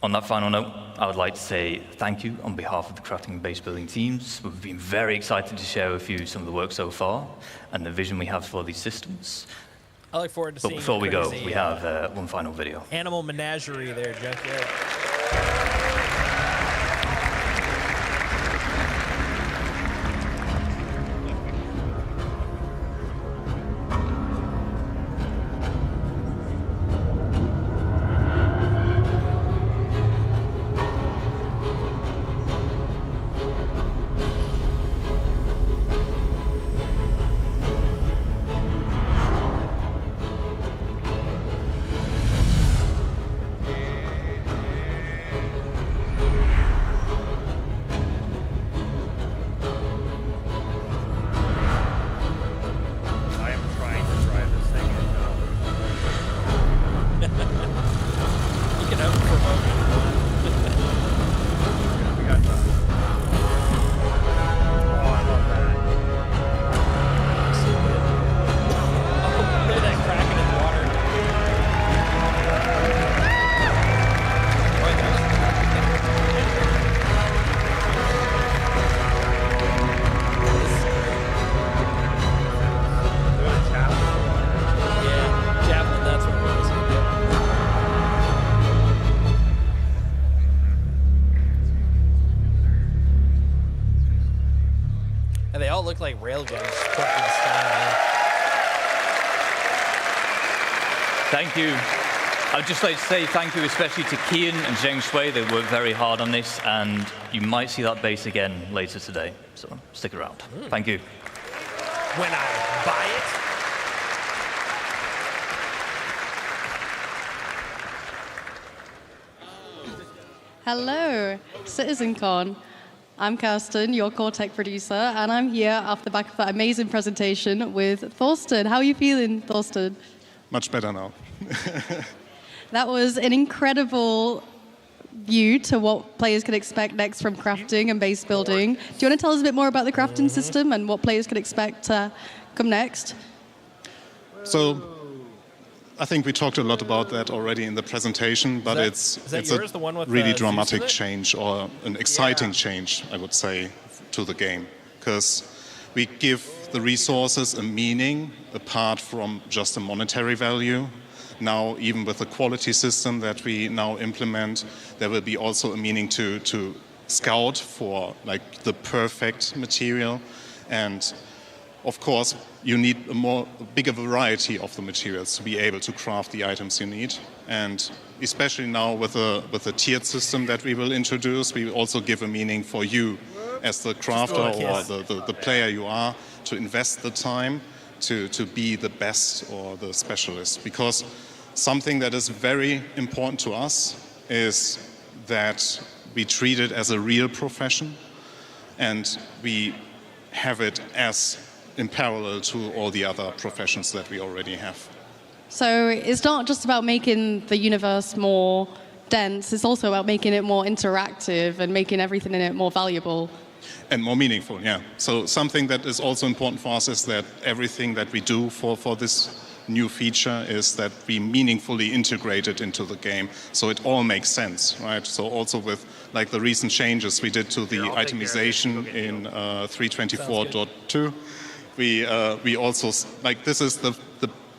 On that final note, I would like to say thank you on behalf of the crafting and base building teams. We've been very excited to share with you some of the work so far and the vision we have for these systems. I look forward to seeing. But before we go, crazy, we have one final video. Animal menagerie there, Junkyard. I am trying to drive this thing in. You can open for We got time. Oh, I love that. Look at that cracking in the water. Yeah, javelin, that's what it was. And they all look like railguns put in the sky. Thank you. I'd just like to say thank you especially to Kian and Zheng Shui. They worked very hard on this, and you might see that base again later today. So stick around. Thank you. When I buy it. Hello, CitizenCon. I'm Kirsten, your core tech producer, and I'm here off the back of that amazing presentation with Thorsten. How are you feeling, Thorsten? Much better now. That was an incredible view to what players can expect next from crafting and base building. Do you want to tell us a bit more about the crafting system and what players can expect to come next? So I think we talked a lot about that already in the presentation, but Is that it's yours, a the one with really the dramatic Zeus in it? change, or an exciting change, I would say, to the game. Because we give the resources a meaning apart from just a monetary value. Now, even with the quality system that we now implement, there will be also a meaning to scout for like the perfect material. And of course, you need a bigger variety of the materials to be able to craft the items you need. And especially now with the tiered system that we will introduce, we also give a meaning for you as the crafter or the player you are to invest the time to be the best or the specialist. Because something that is very important to us is that we treat it as a real profession, and we have it as in parallel to all the other professions that we already have. So it's not just about making the universe more dense, it's also about making it more interactive and making everything in it more valuable. And more meaningful, yeah. So something that is also important for us is that everything that we do for this new feature is that we meaningfully integrate it into the game, so it all makes sense, right? So also with like the recent changes we did to the itemization in 324.2, we also, like, this is the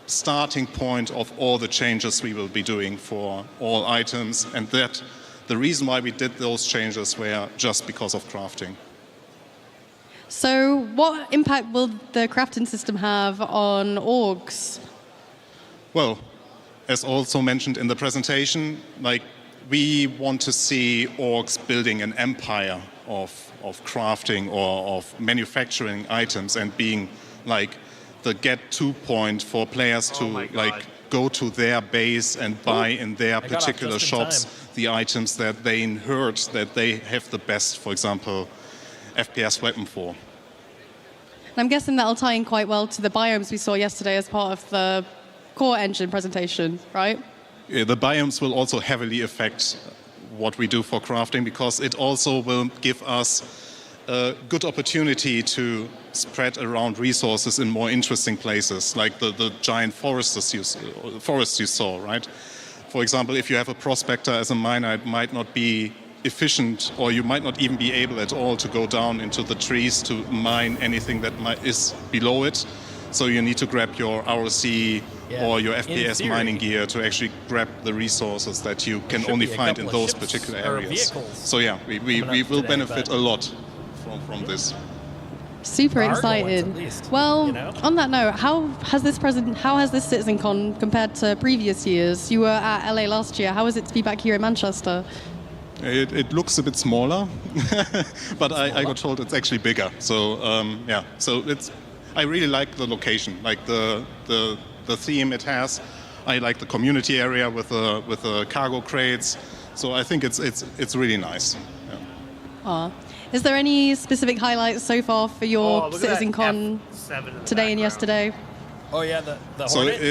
starting point of all the changes we will be doing for all items, and that the reason why we did those changes were just because of crafting. So what impact will the crafting system have on orgs? Well, as also mentioned in the presentation, like, we want to see orgs building an empire of crafting or of manufacturing items and being like the get-to point for players to like go to their base and buy in their particular shops the items that they inherit, that they have the best, for example, FPS weapon for. And I'm guessing that'll tie in quite well to the biomes we saw yesterday as part of the core engine presentation, right? The biomes will also heavily affect what we do for crafting, because it also will give us a good opportunity to spread around resources in more interesting places, like the giant forests you saw, right? For example, if you have a prospector as a miner, it might not be efficient, or you might not even be able at all to go down into the trees to mine anything that is below it. So you need to grab your ROC or your FPS mining gear to actually grab the resources that you can only find in those particular areas. So yeah, we will benefit a lot from this. Super excited. Well, on that note, how has this CitizenCon compared to previous years? You were at LA last year. How is it to be back here in Manchester? It looks a bit smaller, but I got told it's actually bigger. So yeah, so I really like the location, like the theme it has. I like the community area with the cargo crates. So I think it's really nice. Yeah. Is there any specific highlights so far for your CitizenCon today and yesterday? Oh yeah, the so Hornet?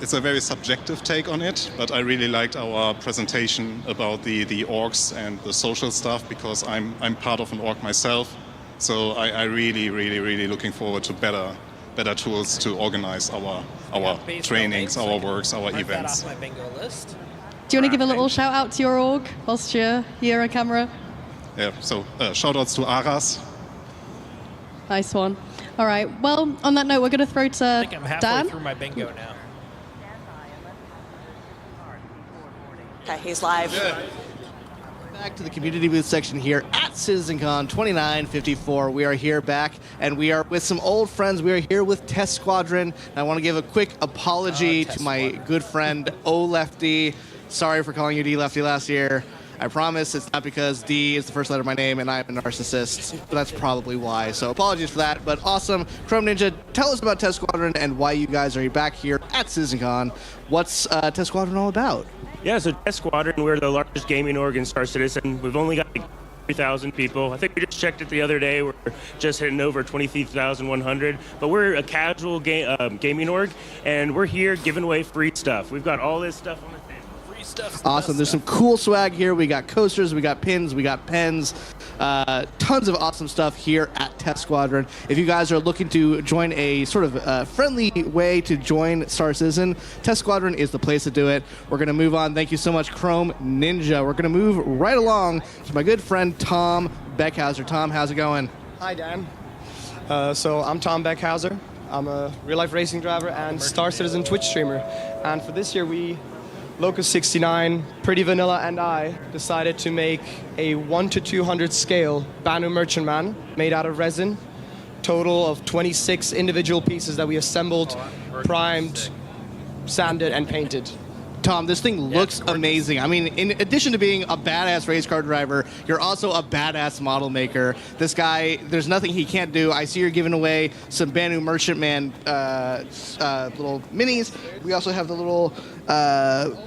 it's a very subjective take on it, but I really liked our presentation about the orgs and the social stuff, because I'm part of an org myself. So I really looking forward to better tools to organize our trainings, our works, our events. That off my bingo list. Do you want to give a little shout out to your org whilst you're here on camera? Yeah, so shout outs to Aras. Nice one. All right, well, on that note, we're going to throw to I think I'm halfway Dan. through my bingo now. Okay, he's live. Back to the community booth section here at CitizenCon 2954. We are here back, and we are with some old friends. We are here with Test Squadron. And I want to give a quick apology to my good friend O Lefty. Sorry for calling you D Lefty last year. I promise it's not because D is the first letter of my name and I'm a narcissist, but that's probably why. So apologies for that, but awesome. Chrome Ninja, tell us about Test Squadron and why you guys are back here at CitizenCon. What's Test Squadron all about? Yeah, so Test Squadron, we're the largest gaming org in Star Citizen. We've only got 3,000 people. I think we just checked it the other day. We're just hitting over 23,100. But we're a casual gaming org, and we're here giving away free stuff. We've got all this stuff on the table. Free stuff. Awesome. There's some cool swag here. We got coasters, we got pins, we got pens. Tons of awesome stuff here at Test Squadron. If you guys are looking to join a sort of friendly way to join Star Citizen, Test Squadron is the place to do it. We're going to move on. Thank you so much, Chrome Ninja. We're going to move right along to my good friend Tom Beckhauser. Tom, how's it going? Hi, Dan. So I'm Tom Beckhauser. I'm a real-life racing driver and Star Citizen Twitch streamer. And for this year, Locust 69, Pretty Vanilla, and I decided to make a 1 to 200 scale Banu Merchantman made out of resin. Total of 26 individual pieces that we assembled, primed, sanded, and painted. Tom, this thing looks amazing. I mean, in addition to being a badass race car driver, you're also a badass model maker. This guy, there's nothing he can't do. I see you're giving away some Banu Merchantman little minis. We also have the little, the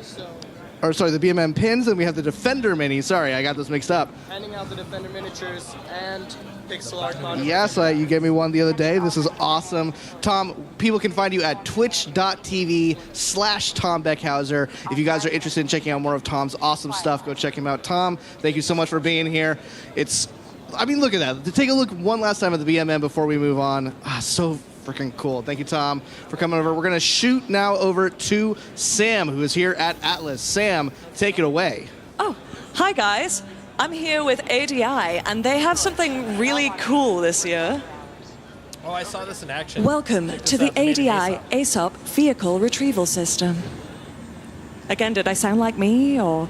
BMM pins, and we have the Defender mini. Sorry, I got those mixed up. Handing out the Defender miniatures and pixel art content. Yes, you gave me one the other day. This is awesome. Tom, people can find you at twitch.tv/Tom Beckhauser. If you guys are interested in checking out more of Tom's awesome stuff, go check him out. Tom, thank you so much for being here. Look at that. To take a look one last time at the BMM before we move on. So freaking cool. Thank you, Tom, for coming over. We're going to shoot now over to Sam, who is here at Atlas. Sam, take it away. Oh, hi, guys. I'm here with ADI, and they have something really cool this year. Oh, I saw this in action. Welcome to the ADI ASOP Vehicle Retrieval System. Again, did I sound like me, or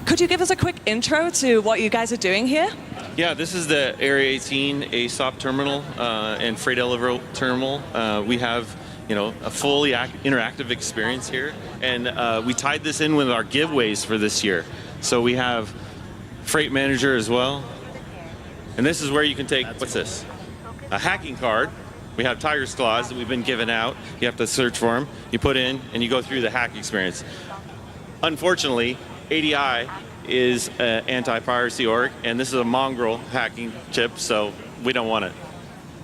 could you give us a quick intro to what you guys are doing here? Yeah, this is the Area 18 ASOP terminal and freight elevator terminal. We have, a fully interactive experience here, and we tied this in with our giveaways for this year. So we have Freight Manager as well, and this is where you can take what's this? A hacking card. We have Tiger's Claws that we've been giving out. You have to search for them. You put in, and you go through the hack experience. Unfortunately, ADI is an anti-piracy org, and this is a mongrel hacking chip, so we don't want it.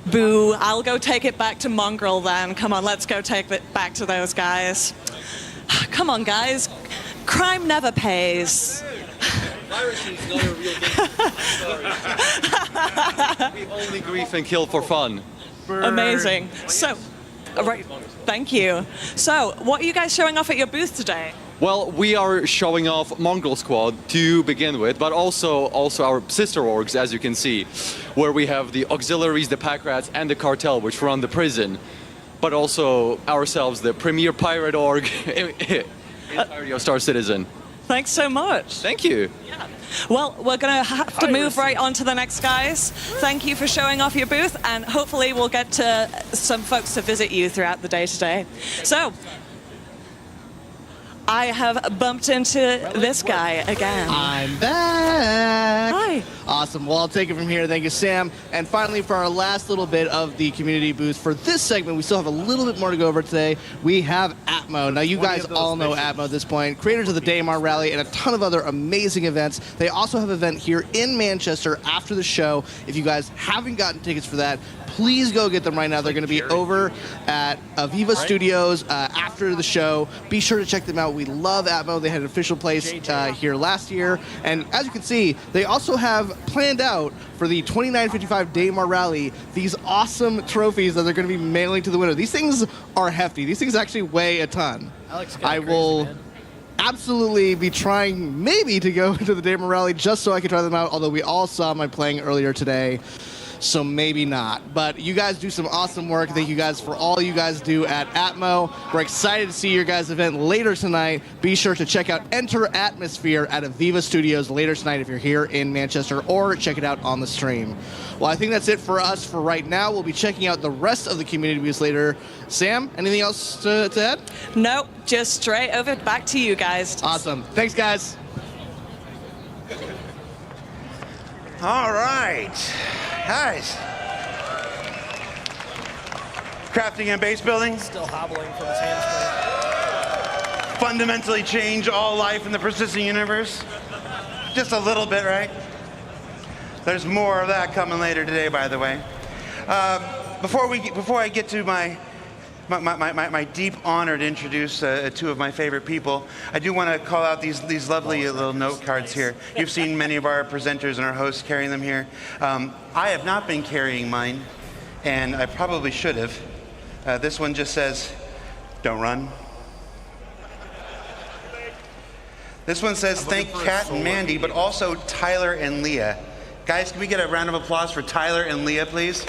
Boo, I'll go take it back to Mongrel then. Come on, let's go take it back to those guys. Come on, guys. Crime never pays. Piracy's not a real thing. We only grief and kill for fun. Amazing. So, right, thank you. So, what are you guys showing off at your booth today? Well, we are showing off Mongrel Squad to begin with, but also our sister orgs, as you can see, where we have the auxiliaries, the pack rats, and the cartel, which run the prison, but also ourselves, the premier pirate org, entirety of Star Citizen. Thanks so much. Thank you. Yeah. Well, we're going to have to move right on to the next guys. Thank you for showing off your booth, and hopefully we'll get to some folks to visit you throughout the day today. So, I have bumped into this guy again. I'm back. Hi. Awesome. Well, I'll take it from here. Thank you, Sam. And finally, for our last little bit of the community booth, for this segment, we still have a little bit more to go over today. We have Atmo. Now, you guys all know Atmo at this point, creators of the Daymar Rally and a ton of other amazing events. They also have an event here in Manchester after the show. If you guys haven't gotten tickets for that, please go get them right now. They're going to be over at Aviva Studios after the show. Be sure to check them out. We love Atmo. They had an official place here last year. And as you can see, they also have planned out for the 2955 Daymar Rally these awesome trophies that they're going to be mailing to the winner. These things are hefty. These things actually weigh a ton. I will absolutely be trying maybe to go to the Daymar Rally just so I can try them out, although we all saw my playing earlier today. So maybe not. But you guys do some awesome work. Thank you guys for all you guys do at Atmo. We're excited to see your guys' event later tonight. Be sure to check out Enter Atmosphere at Aviva Studios later tonight if you're here in Manchester, or check it out on the stream. Well, I think that's it for us for right now. We'll be checking out the rest of the community booths later. Sam, anything else to add? Nope, just straight over back to you guys. Awesome. Thanks, guys. All right. Guys. Crafting and base building. Still hobbling from his hamstring. Fundamentally change all life in the persistent universe. Just a little bit, right? There's more of that coming later today, by the way. Before I get to my deep honor to introduce two of my favorite people, I do want to call out these lovely little note cards here. You've seen many of our presenters and our hosts carrying them here. I have not been carrying mine, and I probably should have. This one just says, "Don't run." This one says, "Thank Kat and Mandy, but also Tyler and Leah." Guys, can we get a round of applause for Tyler and Leah, please?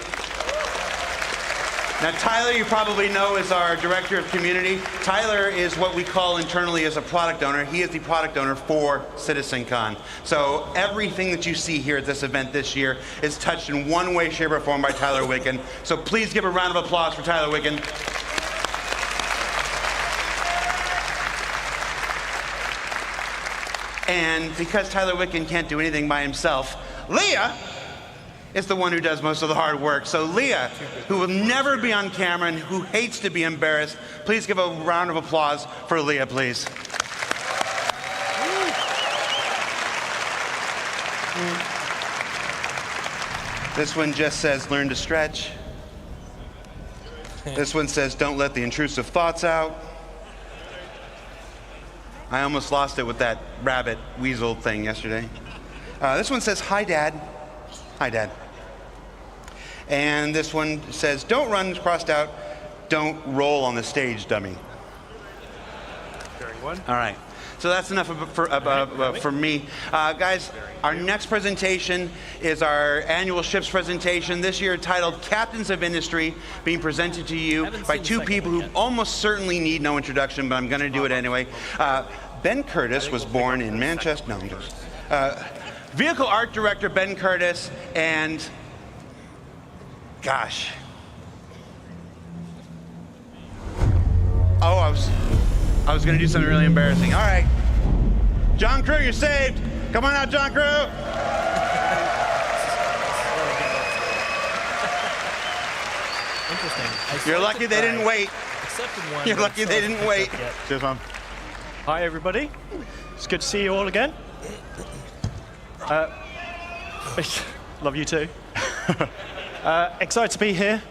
Now, Tyler, you probably know, is our Director of Community. Tyler is what we call internally as a product owner. He is the product owner for CitizenCon. So everything that you see here at this event this year is touched in one way, shape, or form by Tyler Wicken. So please give a round of applause for Tyler Wicken. And because Tyler Wicken can't do anything by himself, Leah is the one who does most of the hard work. So Leah, who will never be on camera and who hates to be embarrassed, please give a round of applause for Leah, please. This one just says, "Learn to stretch." This one says, "Don't let the intrusive thoughts out." I almost lost it with that rabbit weasel thing yesterday. This one says, "Hi, Dad." Hi, Dad. And this one says, "Don't run," crossed out, "Don't roll on the stage, dummy." All right. So that's enough for me. Guys, our next presentation is our annual ships presentation, this year titled Captains of Industry, being presented to you by two people who almost certainly need no introduction, but I'm going to do it anyway. Ben Curtis was born in Manchester. No, I'm just, Vehicle Art Director Ben Curtis, and gosh. Oh, I was going to do something really embarrassing. All right. John Crew, you're saved. Come on out, John Crew. Interesting. You're lucky they didn't wait. You're lucky they didn't wait. Cheers, man. Hi, everybody. It's good to see you all again. Love you too. Excited to be here.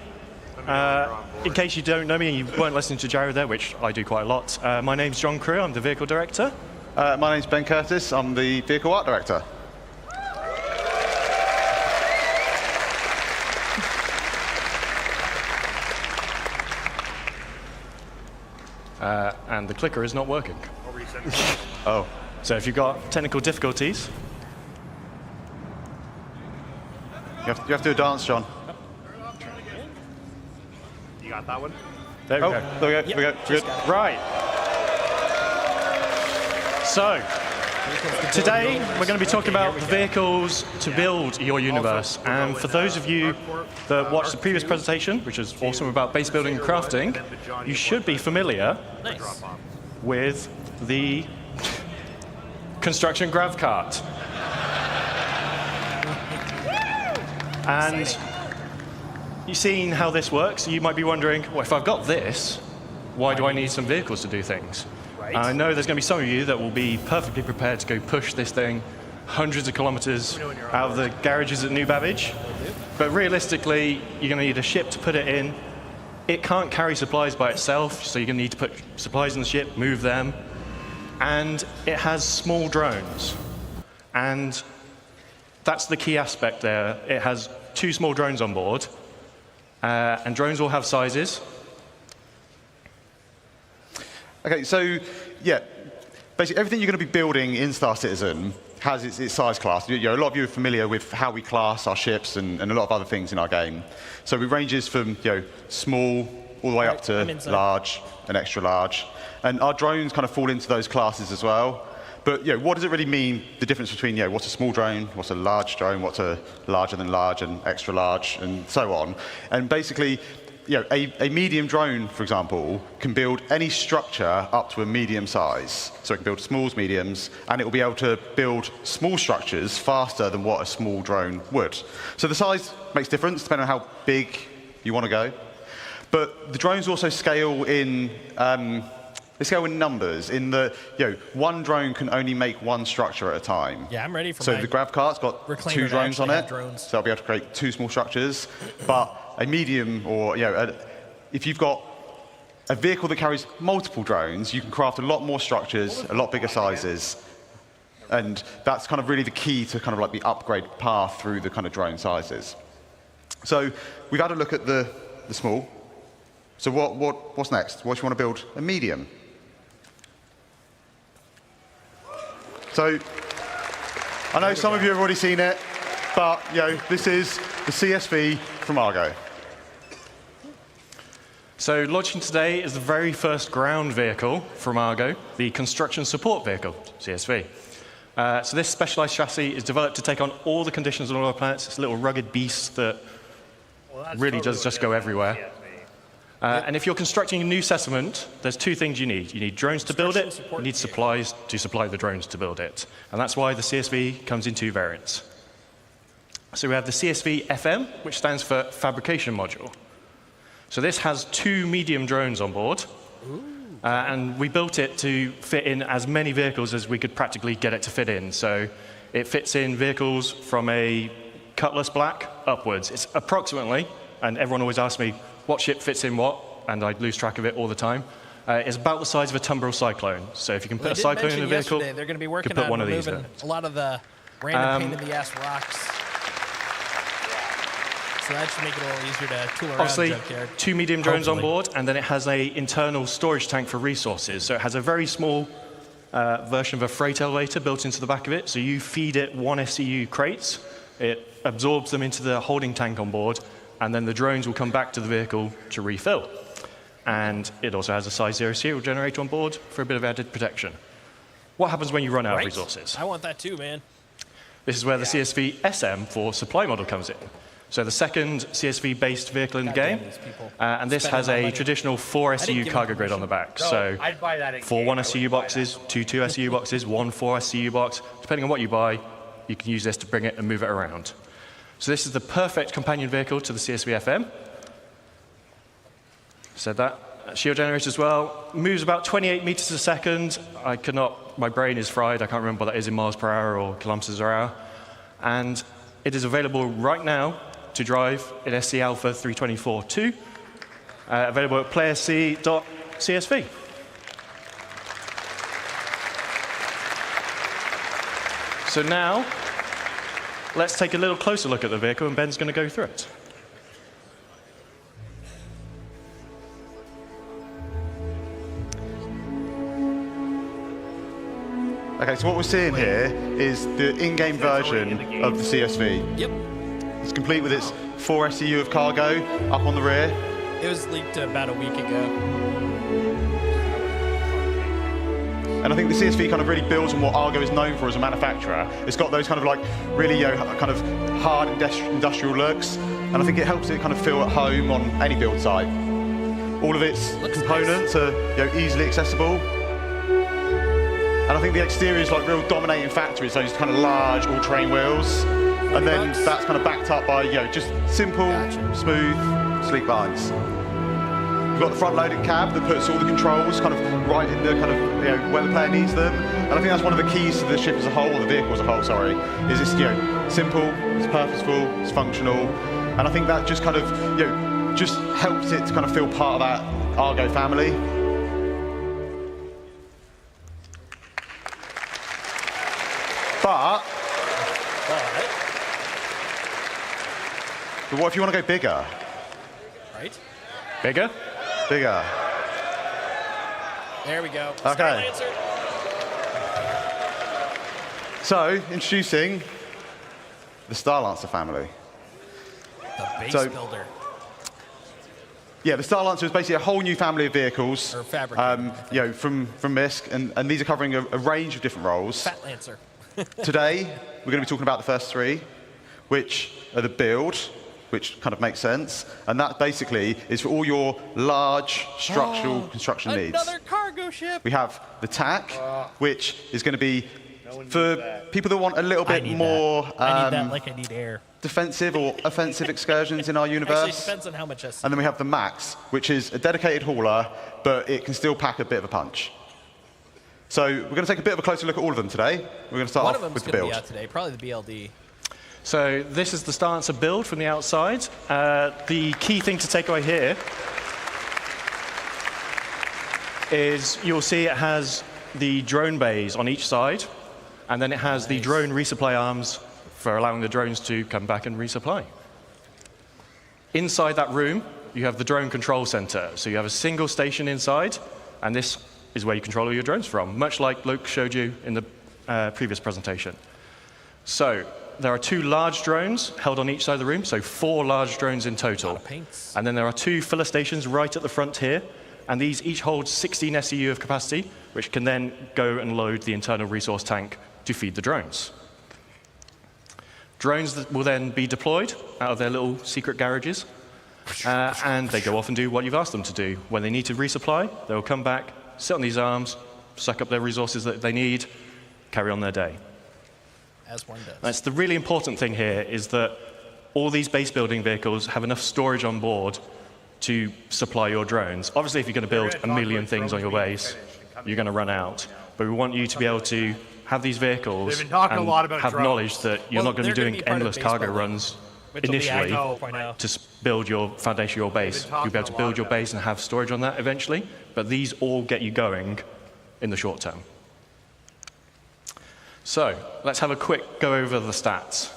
In case you don't know me and you weren't listening to Jared there, which I do quite a lot, my name's John Crew. I'm the vehicle director. My name's Ben Curtis. I'm the vehicle art director. And the clicker is not working. Oh. So if you've got technical difficulties... You have to do a dance, John. You got that one? There we go. There we go. Good. Right. So, today we're going to be talking about the vehicles to build your universe. And for those of you that watched the previous presentation, which is awesome about base building and crafting, you should be familiar with the construction grav cart. And you've seen how this works. You might be wondering, well, if I've got this, why do I need some vehicles to do things? Right. I know there's going to be some of you that will be perfectly prepared to go push this thing hundreds of kilometers out of the garages at New Babbage. But realistically, you're going to need a ship to put it in. It can't carry supplies by itself, so you're going to need to put supplies in the ship, move them. And it has small drones. And that's the key aspect there. It has 2 small drones on board. And drones will have sizes. Okay, so yeah, basically everything you're going to be building in Star Citizen has its size class. A lot of you are familiar with how we class our ships and a lot of other things in our game. So it ranges from small all the way up to large and extra large. And our drones kind of fall into those classes as well. But what does it really mean, the difference between what's a small drone, what's a large drone, what's a larger than large and extra large, and so on. And basically, a medium drone, for example, can build any structure up to a medium size. So it can build smalls, mediums, and it will be able to build small structures faster than what a small drone would. So the size makes difference depending on how big you want to go. But the drones also scale in they scale in numbers. In the one drone can only make one structure at a time. Yeah, I'm ready for So the grav cart's got reclaimer 2 drones on it, drones. so I'll be able to create 2 small structures. But a medium, or if you've got a vehicle that carries multiple drones, you can craft a lot more structures, a lot bigger sizes, and that's kind of really the key to kind of like the upgrade path through the kind of drone sizes. So we've had a look at the small. So what's next? What do you want to build? A medium. So I know some of you have already seen it, but this is the CSV from Argo. So launching today is the very first ground vehicle from Argo, the Construction Support Vehicle, CSV. So this specialized chassis is developed to take on all the conditions on all our planets. It's a little rugged beast that really does just go everywhere. And if you're constructing a new settlement, there's 2 things you need. You need drones to build it, you need supplies to supply the drones to build it. And that's why the CSV comes in 2 variants. So we have the CSV FM, which stands for Fabrication Module. So this has 2 medium drones on board. And we built it to fit in as many vehicles as we could practically get it to fit in. So it fits in vehicles from a Cutlass Black upwards. It's approximately, and everyone always asks me, what ship fits in what, and I lose track of it all the time. It's about the size of a Tumbril Cyclone. So if you can put a Cyclone in a vehicle, they're going to be working you can put on one of these removing in. a lot of the random pain-in-the-ass rocks. So that should make it a little easier to tool around. Obviously, 2 medium drones on board, and then it has an internal storage tank for resources. So it has a very small version of a freight elevator built into the back of it. So you feed it 1 SCU crates, it absorbs them into the holding tank on board, and then the drones will come back to the vehicle to refill. And it also has a size 0 serial generator on board for a bit of added protection. What happens when you run out of resources? I want that too, man. This is where the CSV SM for supply model comes in. So the second CSV-based vehicle in the game, and this has a traditional 4 SCU cargo grid on the back. So 4 1 SCU boxes, 2 2 SCU boxes, 1 4 SCU box. Depending on what you buy, you can use this to bring it and move it around. So this is the perfect companion vehicle to the CSV FM. Said that. Shield generator as well. Moves about 28 meters a second. I cannot, my brain is fried. I can't remember what that is in miles per hour or kilometers per hour. And it is available right now to drive in SC Alpha 324.2, available at playerc.csv. So now, let's take a little closer look at the vehicle, and Ben's going to go through it. Okay, so what we're seeing here is the in-game version of the CSV. Yep. It's complete with its 4 SCU of cargo up on the rear. It was leaked about a week ago. And I think the CSV kind of really builds on what Argo is known for as a manufacturer. It's got those kind of like really kind of hard industrial looks, and I think it helps it kind of feel at home on any build site. All of its components are easily accessible. And I think the exterior is like real dominating factor. It's those kind of large all-terrain wheels, and then that's kind of backed up by just simple, smooth, sleek lines. We've got the front-loaded cab that puts all the controls kind of right in the kind of where the player needs them. And I think that's one of the keys to the ship as a whole, or the vehicle as a whole, sorry, is it's simple, it's purposeful, it's functional, and I think that just kind of just helps it to kind of feel part of that Argo family. But what if you want to go bigger? Right? Bigger? Bigger. There we go. Okay. So, introducing the Starlancer family. The base builder. Yeah, the Starlancer is basically a whole new family of vehicles. Or fabricator. From MISC, and these are covering a range of different roles. Fat Lancer. Today, we're going to be talking about the first three, which are the build, which kind of makes sense, and that basically is for all your large structural construction needs. Another cargo ship. We have the TAC, which is going to be for people that want a little bit more I need that like I need air. defensive or offensive excursions in our universe. Actually, it depends on how much SC. And then we have the MAX, which is a dedicated hauler, but it can still pack a bit of a punch. So we're going to take a bit of a closer look at all of them today. We're going to start off with the build. One of them's going to be out today, probably the BLD. So this is the Starlancer build from the outside. The key thing to take away here is you'll see it has the drone bays on each side, and then it has the drone resupply arms for allowing the drones to come back and resupply. Inside that room, you have the drone control center. So you have a single station inside, and this is where you control all your drones from, much like Luke showed you in the previous presentation. So there are 2 large drones held on each side of the room, so 4 large drones in total. And then there are 2 filler stations right at the front here, and these each hold 16 SCU of capacity, which can then go and load the internal resource tank to feed the drones. Drones that will then be deployed out of their little secret garages, and they go off and do what you've asked them to do. When they need to resupply, they will come back, sit on these arms, suck up their resources that they need, carry on their day. As one does. That's the really important thing here, is that all these base building vehicles have enough storage on board to supply your drones. Obviously, if you're going to build a million things on your base, you're going to run out. But we want you to be able to have these vehicles and have knowledge that you're not going to be doing endless cargo runs initially to build your foundation, your base. You'll be able to build your base and have storage on that eventually, but these all get you going in the short term. So let's have a quick go over the stats.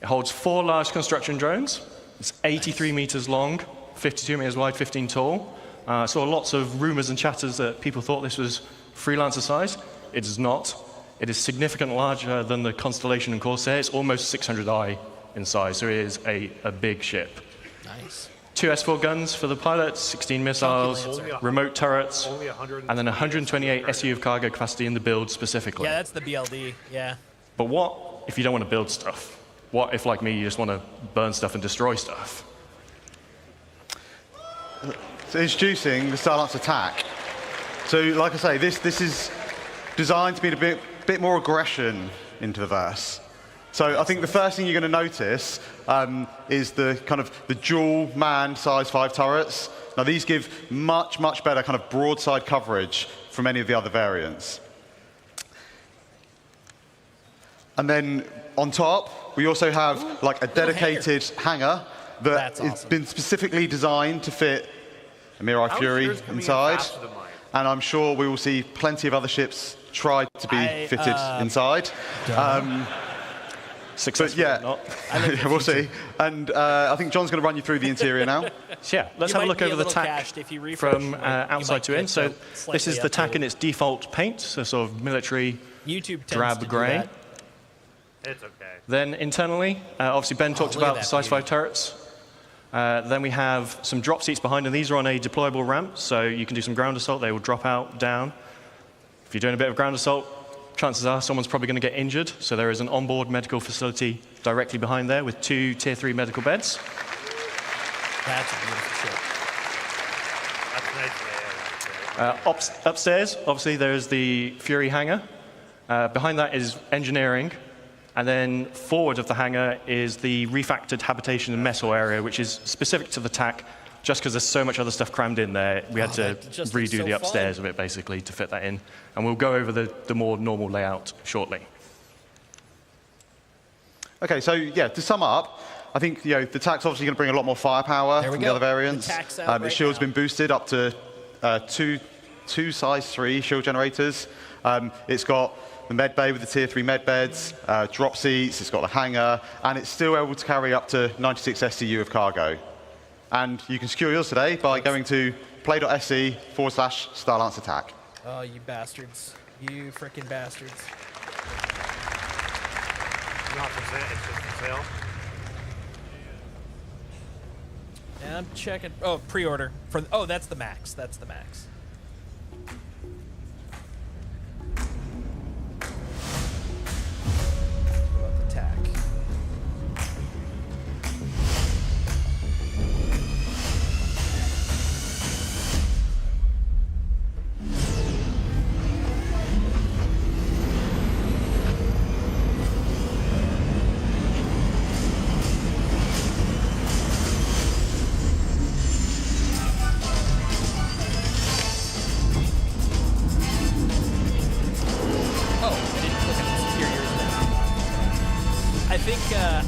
It holds 4 large construction drones. It's 83 meters long, 52 meters wide, 15 tall. Saw lots of rumors and chatters that people thought this was Freelancer size. It is not. It is significantly larger than the Constellation and Corsair. It's almost 600i in size, so it is a big ship. Nice. 2 S4 guns for the pilots, 16 missiles, remote turrets, and then 128 SU of cargo capacity in the build specifically. Yeah, that's the BLD, yeah. But what if you don't want to build stuff? What if, like me, you just want to burn stuff and destroy stuff? So introducing the Starlancer attack. So like I say, this is designed to be a bit more aggression into the verse. So I think the first thing you're going to notice is the kind of the dual manned size 5 turrets. Now these give much better kind of broadside coverage from any of the other variants. And then on top, we also have like a dedicated hangar that That's has awesome. been specifically designed to fit a Mirai Fury inside. And I'm sure we will see plenty of other ships try to be fitted inside. But yeah, we'll see. And I think John's going to run you through the interior now. So yeah, let's have a look over the tack from outside to in. So this is the tack in its default paint, so sort of military YouTube drab grey. It's okay. Then internally, obviously Ben talked look at about that the size 5 turrets. Then we have some drop seats behind, and these are on a deployable ramp, so you can do some ground assault. They will drop out, down. If you're doing a bit of ground assault, chances are someone's probably going to get injured, so there is an onboard medical facility directly behind there with 2 Tier 3 medical beds. That's a beautiful ship. That's nice. Upstairs, obviously, there's the Fury hangar. Behind that is engineering. And then forward of the hangar is the refactored habitation and mess hall area, which is specific to the TAC, just because there's so much other stuff crammed in there. We had to redo the upstairs of it, basically, to fit that in. And we'll go over the more normal layout shortly. Okay, so yeah, to sum up, I think the TAC's obviously going to bring a lot more firepower from the other variants. Its shield's been boosted up to two size 3 shield generators. It's got the med bay with the Tier 3 med beds, drop seats, it's got the hangar, and it's still able to carry up to 96 SCU of cargo. And you can secure yours today by going to play.se/StarLance attack. Oh, you bastards. You frickin' bastards. Not for sale, it's just for sale. Yeah, I'm checking. Oh, pre-order. Oh, that's the max. That's the max. What about the tack?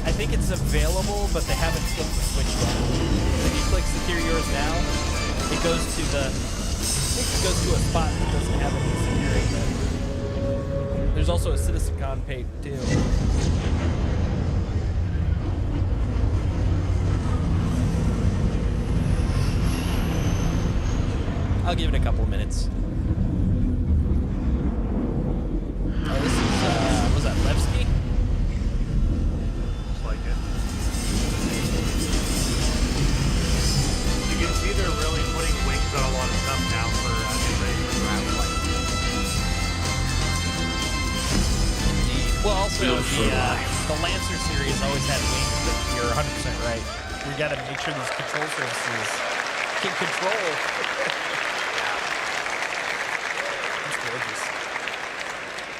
I think it's available, but they haven't flipped the switch yet. If you click Secure Yours Now, it goes to a spot that doesn't have any security yet. There's also a CitizenCon page too. I'll give it a couple of minutes. Oh, this is, was that Levski? You can see they're really putting wings on a lot of stuff now for ground flight. Well, also the Lancer series always had wings, but you're 100% right. We got to make sure these control surfaces can control. That's gorgeous.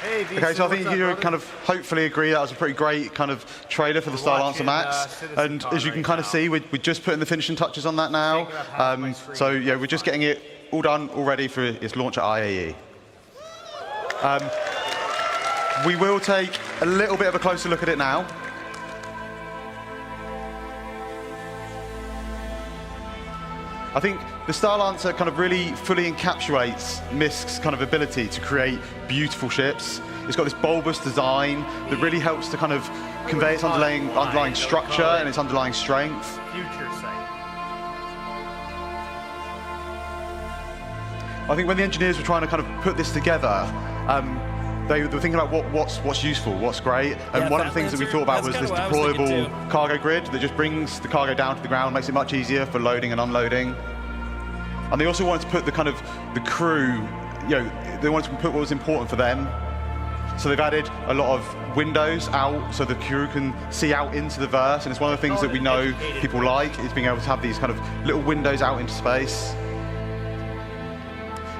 Hey, DC, Okay, so I think you brother? kind of hopefully agree that was a pretty great kind of trailer for the StarLancer Max. And as you can kind of see, we're just putting the finishing touches on that now. So yeah, we're just getting it all done, all ready for its launch at IAE. We will take a little bit of a closer look at it now. I think the StarLancer kind of really fully encapsulates Misk's kind of ability to create beautiful ships. It's got this bulbous design that really helps to kind of convey its underlying structure and its underlying strength. Future sight. I think when the engineers were trying to kind of put this together, they were thinking about what's useful, what's great. And one of the things that we thought about was this deployable cargo grid that just brings the cargo down to the ground, makes it much easier for loading and unloading. And they also wanted to put the kind of the crew, they wanted to put what was important for them. So they've added a lot of windows out so the crew can see out into the verse. And it's one of the things that we know people like, is being able to have these kind of little windows out into space.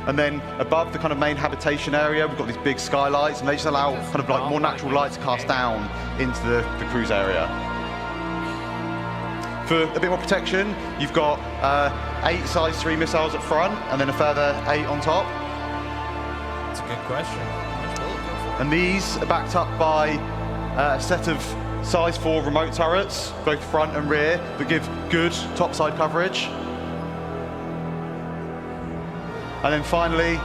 And then above the kind of main habitation area, we've got these big skylights, and they just allow kind of like more natural light to cast down into the cruise area. For a bit more protection, you've got 8 size 3 missiles up front, and then a further 8 on top. That's a good question. And these are backed up by a set of size 4 remote turrets, both front and rear, that give good topside coverage. And then finally,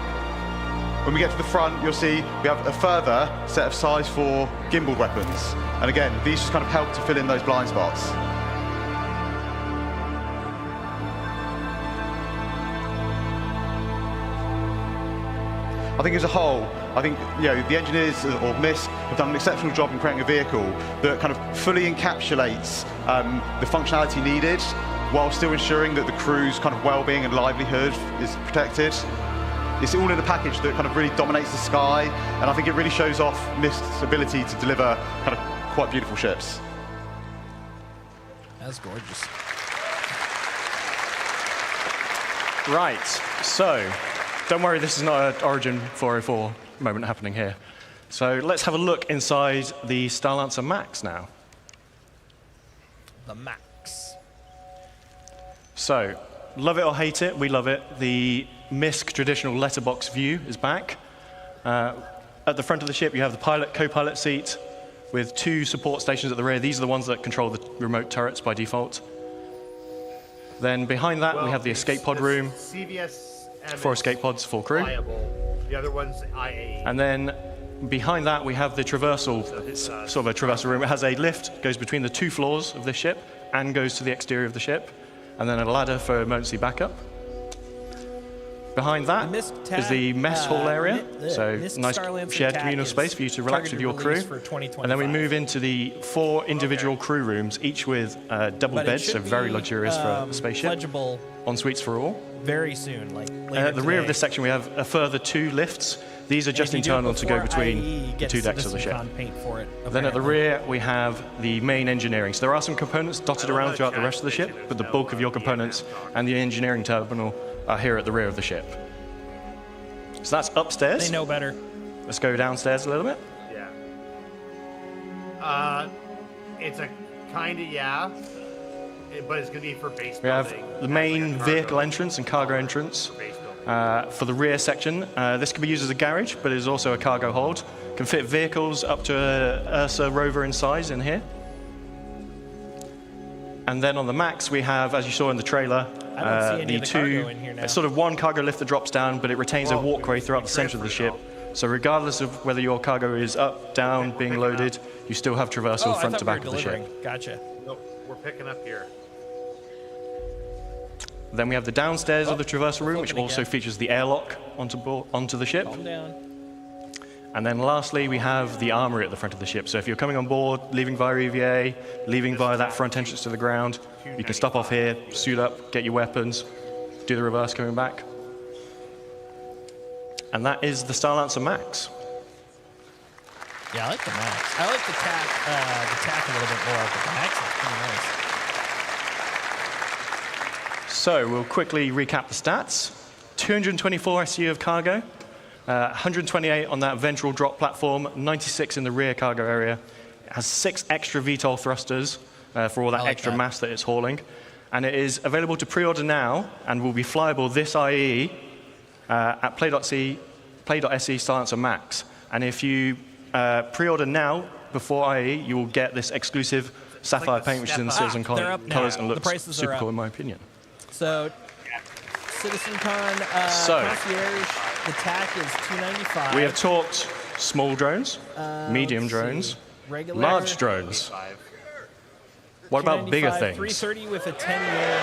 when we get to the front, you'll see we have a further set of size 4 gimbaled weapons. And again, these just kind of help to fill in those blind spots. I think as a whole, I think the engineers or MISC have done an exceptional job in creating a vehicle that kind of fully encapsulates the functionality needed, while still ensuring that the crew's kind of well-being and livelihood is protected. It's all in a package that kind of really dominates the sky, and I think it really shows off MISC's ability to deliver kind of quite beautiful ships. That's gorgeous. Right, so don't worry, this is not an Origin 404 moment happening here. So let's have a look inside the Starlancer Max now. The Max. So, love it or hate it, we love it. The MISC traditional letterbox view is back. At the front of the ship, you have the pilot, co-pilot seat with 2 support stations at the rear. These are the ones that control the remote turrets by default. Then behind that, we have the escape pod room. CVS 4 escape pods, 4 crew. viable. The other one's IA. And then behind that, we have the traversal. It's sort of a traversal room. It has a lift, goes between the 2 floors of this ship, and goes to the exterior of the ship. And then a ladder for emergency backup. Behind that is the mess hall area. So nice shared communal space for you to relax with your crew. And then we move into the 4 individual crew rooms, each with double beds, so very luxurious for a spaceship. En suites for all. Very soon, like And at the rear of this section, we have a further 2 lifts. These are just internal to go between the 2 decks of the ship. Then at the rear, we have the main engineering. So there are some components dotted around throughout the rest of the ship, but the bulk of your components and the engineering terminal are here at the rear of the ship. So that's upstairs. They know better. Let's go downstairs a little bit. Yeah. It's a kind of but it's going to be for base We have building. the main vehicle entrance and cargo entrance. For the rear section, this can be used as a garage, but it is also a cargo hold. Can fit vehicles up to a Ursa rover in size in here. And then on the Max, we have, as you saw in the trailer, the 2, it's sort of 1 cargo lift that drops down, but it retains a walkway throughout the center of the ship. So regardless of whether your cargo is up, down, being loaded, you still have traversal front to back of the ship. Gotcha. Nope, we're picking up here. Then we have the downstairs of the traversal room, which also features the airlock onto the ship. Calm down. And then lastly, we have the armory at the front of the ship. So if you're coming on board, leaving via EVA, leaving via that front entrance to the ground, you can stop off here, suit up, get your weapons, do the reverse coming back. And that is the Starlancer Max. Yeah, I like the Max. I like the tack a little bit more, but the Max is pretty nice. So we'll quickly recap the stats. 224 SU of cargo, 128 on that ventral drop platform, 96 in the rear cargo area. It has 6 extra VTOL thrusters for all that extra mass that it's hauling. And it is available to pre-order now and will be flyable this IE at play.se Starlancer Max. And if you pre-order now before IE, you will get this exclusive sapphire paint, which is in the CitizenCon colors and looks super cool in my opinion. So, CitizenCon concierge, the TAC is $295. We have talked small drones, medium drones, large drones. What about bigger things? 330 with a 10-year.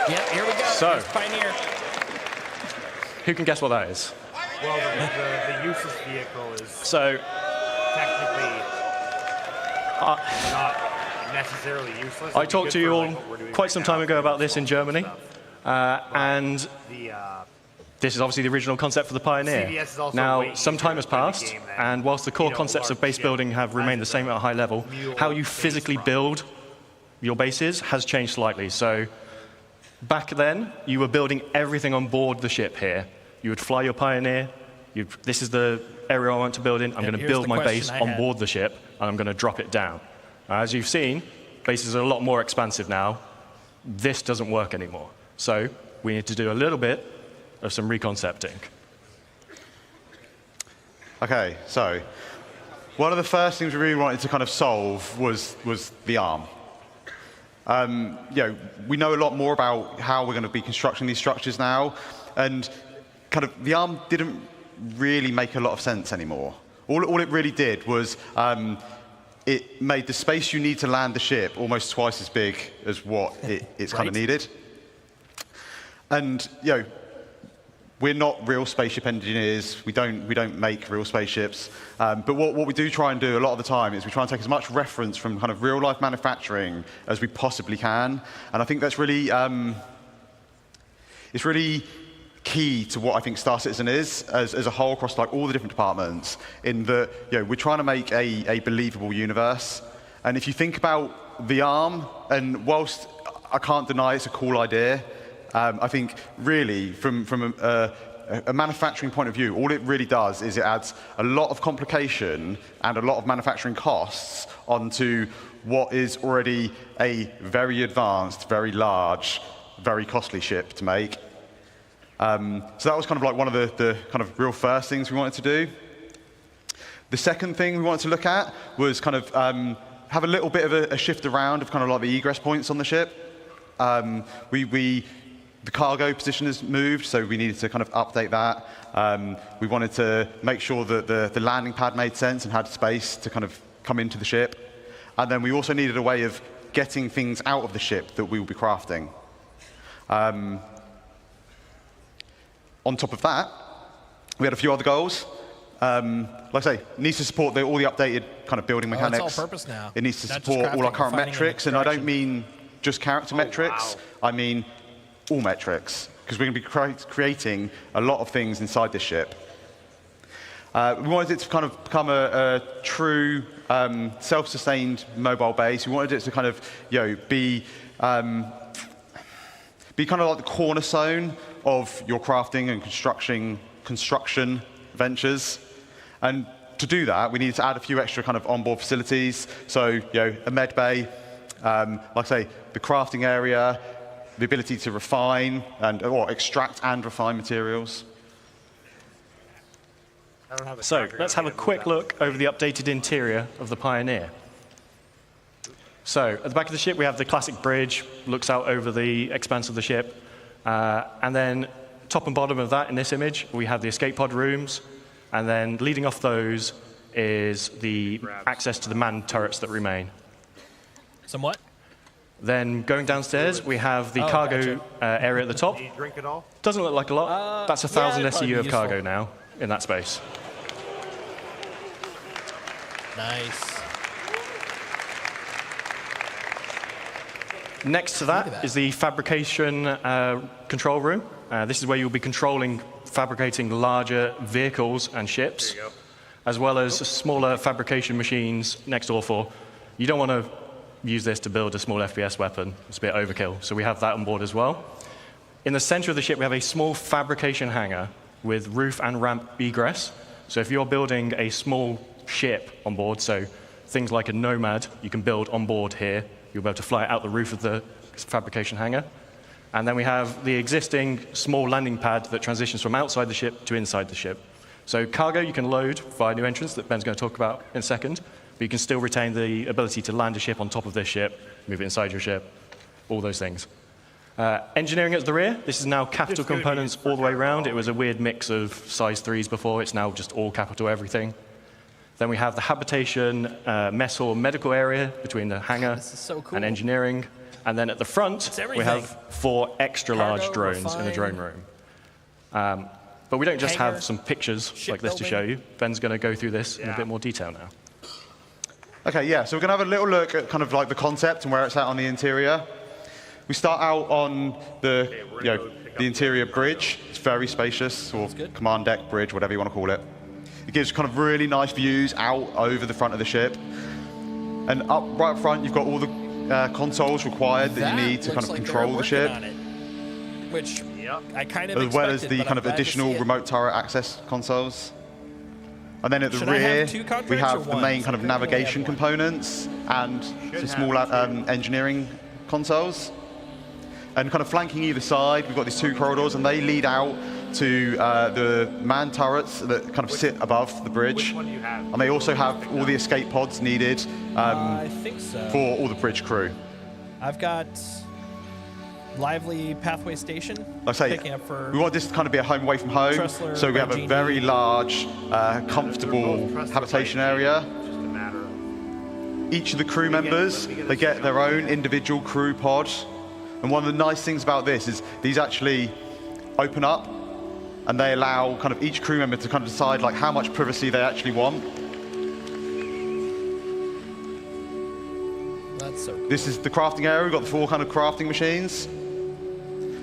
Yep, here we go. So, There's Pioneer. Who can guess what that is? Well, the useless vehicle is technically not necessarily useless. I talked to you all quite some time ago about this in Germany, and this is obviously the original concept for the Pioneer. Now, some time has passed, and whilst the core concepts of base building have remained the same at a high level, how you physically build your bases has changed slightly. So back then, you were building everything on board the ship here. You would fly your Pioneer. This is the area I want to build in. I'm going to build my base on board the ship, and I'm going to drop it down. As you've seen, bases are a lot more expansive now. This doesn't work anymore. So we need to do a little bit of some reconcepting. Okay, so one of the first things we really wanted to kind of solve was the arm. We know a lot more about how we're going to be constructing these structures now, and kind of the arm didn't really make a lot of sense anymore. All it really did was it made the space you need to land the ship almost twice as big as what it's kind of needed. And we're not real spaceship engineers. We don't make real spaceships. But what we do try and do a lot of the time is we try and take as much reference from kind of real life manufacturing as we possibly can. And I think that's really it's really key to what I think Star Citizen is as a whole across like all the different departments. In that we're trying to make a believable universe. And if you think about the arm, and whilst I can't deny it's a cool idea. I think really from a manufacturing point of view, all it really does is it adds a lot of complication and a lot of manufacturing costs onto what is already a very advanced, very large, very costly ship to make. So that was kind of like one of the kind of real first things we wanted to do. The second thing we wanted to look at was kind of have a little bit of a shift around of kind of like the egress points on the ship. The cargo position has moved, so we needed to kind of update that. We wanted to make sure that the landing pad made sense and had space to kind of come into the ship. And then we also needed a way of getting things out of the ship that we will be crafting. On top of that, we had a few other goals. Like I say, it needs to support all the updated kind of building mechanics. It's all purpose now. It needs to support all our current metrics, and I don't mean just character metrics. Wow. I mean all metrics, because we're going to be creating a lot of things inside this ship. We wanted it to kind of become a true self-sustained mobile base. We wanted it to kind of be kind of like the cornerstone of your crafting and construction ventures. And to do that, we needed to add a few extra kind of onboard facilities. So a med bay, like I say, the crafting area, the ability to refine or extract and refine materials. So let's have a quick look over the updated interior of the Pioneer. So at the back of the ship, we have the classic bridge, looks out over the expanse of the ship. And then top and bottom of that in this image, we have the escape pod rooms. And then leading off those is the access to the manned turrets that remain. Somewhat? Then going downstairs, we have the cargo area at the top. Do you drink it all? Doesn't look like a lot. That's 1,000 SEU of cargo now in that space. Nice. Next to that is the fabrication control room. This is where you'll be controlling fabricating larger vehicles and ships, as well as smaller fabrication machines next door for. You don't want to use this to build a small FPS weapon. It's a bit overkill, so we have that on board as well. In the center of the ship, we have a small fabrication hangar with roof and ramp egress. So if you're building a small ship on board, so things like a Nomad, you can build on board here. You'll be able to fly out the roof of the fabrication hangar. And then we have the existing small landing pad that transitions from outside the ship to inside the ship. So cargo you can load via new entrance that Ben's going to talk about in a second, but you can still retain the ability to land a ship on top of this ship, move it inside your ship, all those things. Engineering at the rear, this is now capital components all the way around. It was a weird mix of size 3s before. It's now just all capital everything. Then we have the habitation, mess hall, medical area between the hangar and engineering. And then at the front, we have 4 extra large drones in the drone room. But we don't just have some pictures like this to show you. Ben's going to go through this in a bit more detail now. Okay, yeah, so we're going to have a little look at kind of like the concept and where it's at on the interior. We start out on the interior bridge. It's very spacious, or command deck bridge, whatever you want to call it. It gives kind of really nice views out over the front of the ship. And right up front, you've got all the consoles required that you need to kind of control the ship. Which I kind of as well as expected, the but kind I'm of glad to additional see it. remote turret access consoles. And then at the Should I have rear, 2 contracts we or have the one? main kind of navigation components and some small engineering consoles. And kind of flanking either side, we've got these 2 corridors, and they lead out to the man turrets that kind of sit above the bridge. Which one do you have? And they also have all the escape pods needed I think so. for all the bridge crew. I've got Lively Pathway Station. Like I picking up for say, we want this to kind of be a home away from home, Tressler, so we have a Regini. very large, comfortable habitation area. Each of the crew members, they get their own individual crew pod. And one of the nice things about this is these actually open up and they allow kind of each crew member to kind of decide like how much privacy they actually want. That's so cool. This is the crafting area. We've got the 4 kind of crafting machines.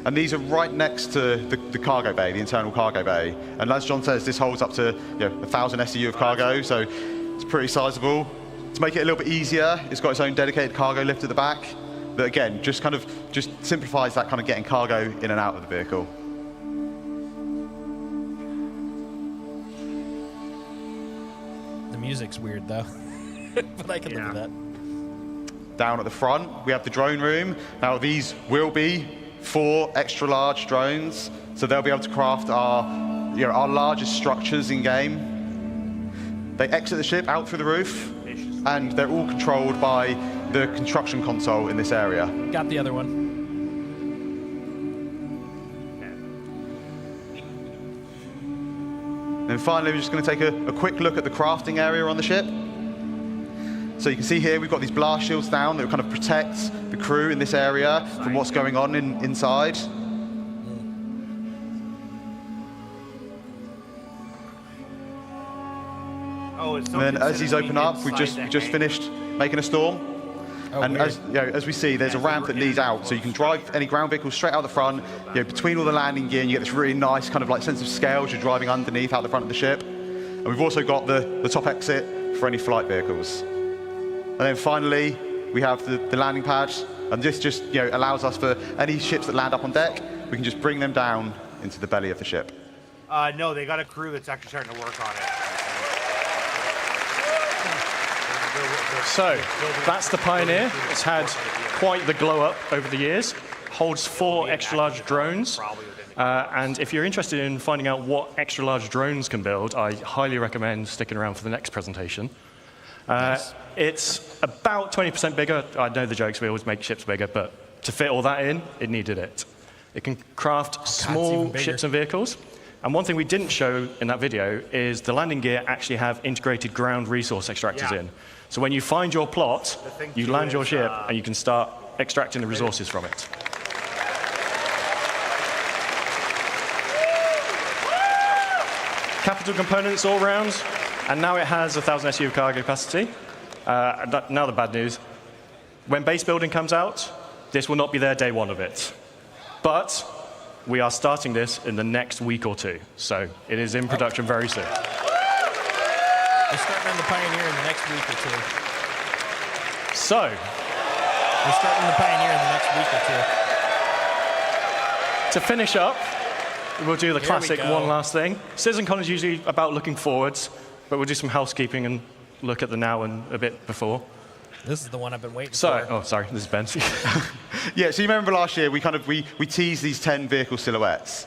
And these are right next to the cargo bay, the internal cargo bay. And as John says, this holds up to 1,000 SEU of cargo, so it's pretty sizable. To make it a little bit easier, it's got its own dedicated cargo lift at the back. That again, just simplifies that kind of getting cargo in and out of the vehicle. The music's weird though, but I can live with that. Down at the front, we have the drone room. Now these will be 4 extra large drones, so they'll be able to craft our largest structures in game. They exit the ship out through the roof, and they're all controlled by the construction console in this area. Got the other one. And finally, we're just going to take a quick look at the crafting area on the ship. So you can see here we've got these blast shields down that kind of protect the crew in this area from what's going on inside. Oh, it's so And then as these open up, we've just finished making a storm. Oh, and weird. as we see, there's a ramp that leads out, so you can drive any ground vehicles straight out the front. Between all the landing gear, and you get this really nice kind of like sense of scale as you're driving underneath out the front of the ship. And we've also got the top exit for any flight vehicles. And then finally, we have the landing pad, and this just allows us for any ships that land up on deck, we can just bring them down into the belly of the ship. No, they got a crew that's actually starting to work on it. So, that's the Pioneer. It's had quite the glow up over the years. Holds 4 extra large drones. And if you're interested in finding out what extra large drones can build, I highly recommend sticking around for the next presentation. Nice. It's about 20% bigger. I know the jokes, we always make ships bigger, but to fit all that in, it needed it. It can craft small ships and vehicles. And one thing we didn't show in that video is the landing gear actually have integrated ground resource extractors in. So when you find your plot, you land your ship and you can start extracting the resources from it. Capital components all round, and now it has 1,000 SU of cargo capacity. Now the bad news. When base building comes out, this will not be there day 1 of it. But we are starting this in the next week or 2, so it is in production very soon. We're starting on the Pioneer in the next week or 2. So, we're starting the Pioneer in the next week or 2. To finish up, we'll do the classic go. one last thing. CitizenCon is usually about looking forwards, but we'll do some housekeeping and look at the now and a bit before. This is the one I've been waiting So, for. oh, sorry, this is Ben. Yeah, so you remember last year we teased these 10 vehicle silhouettes.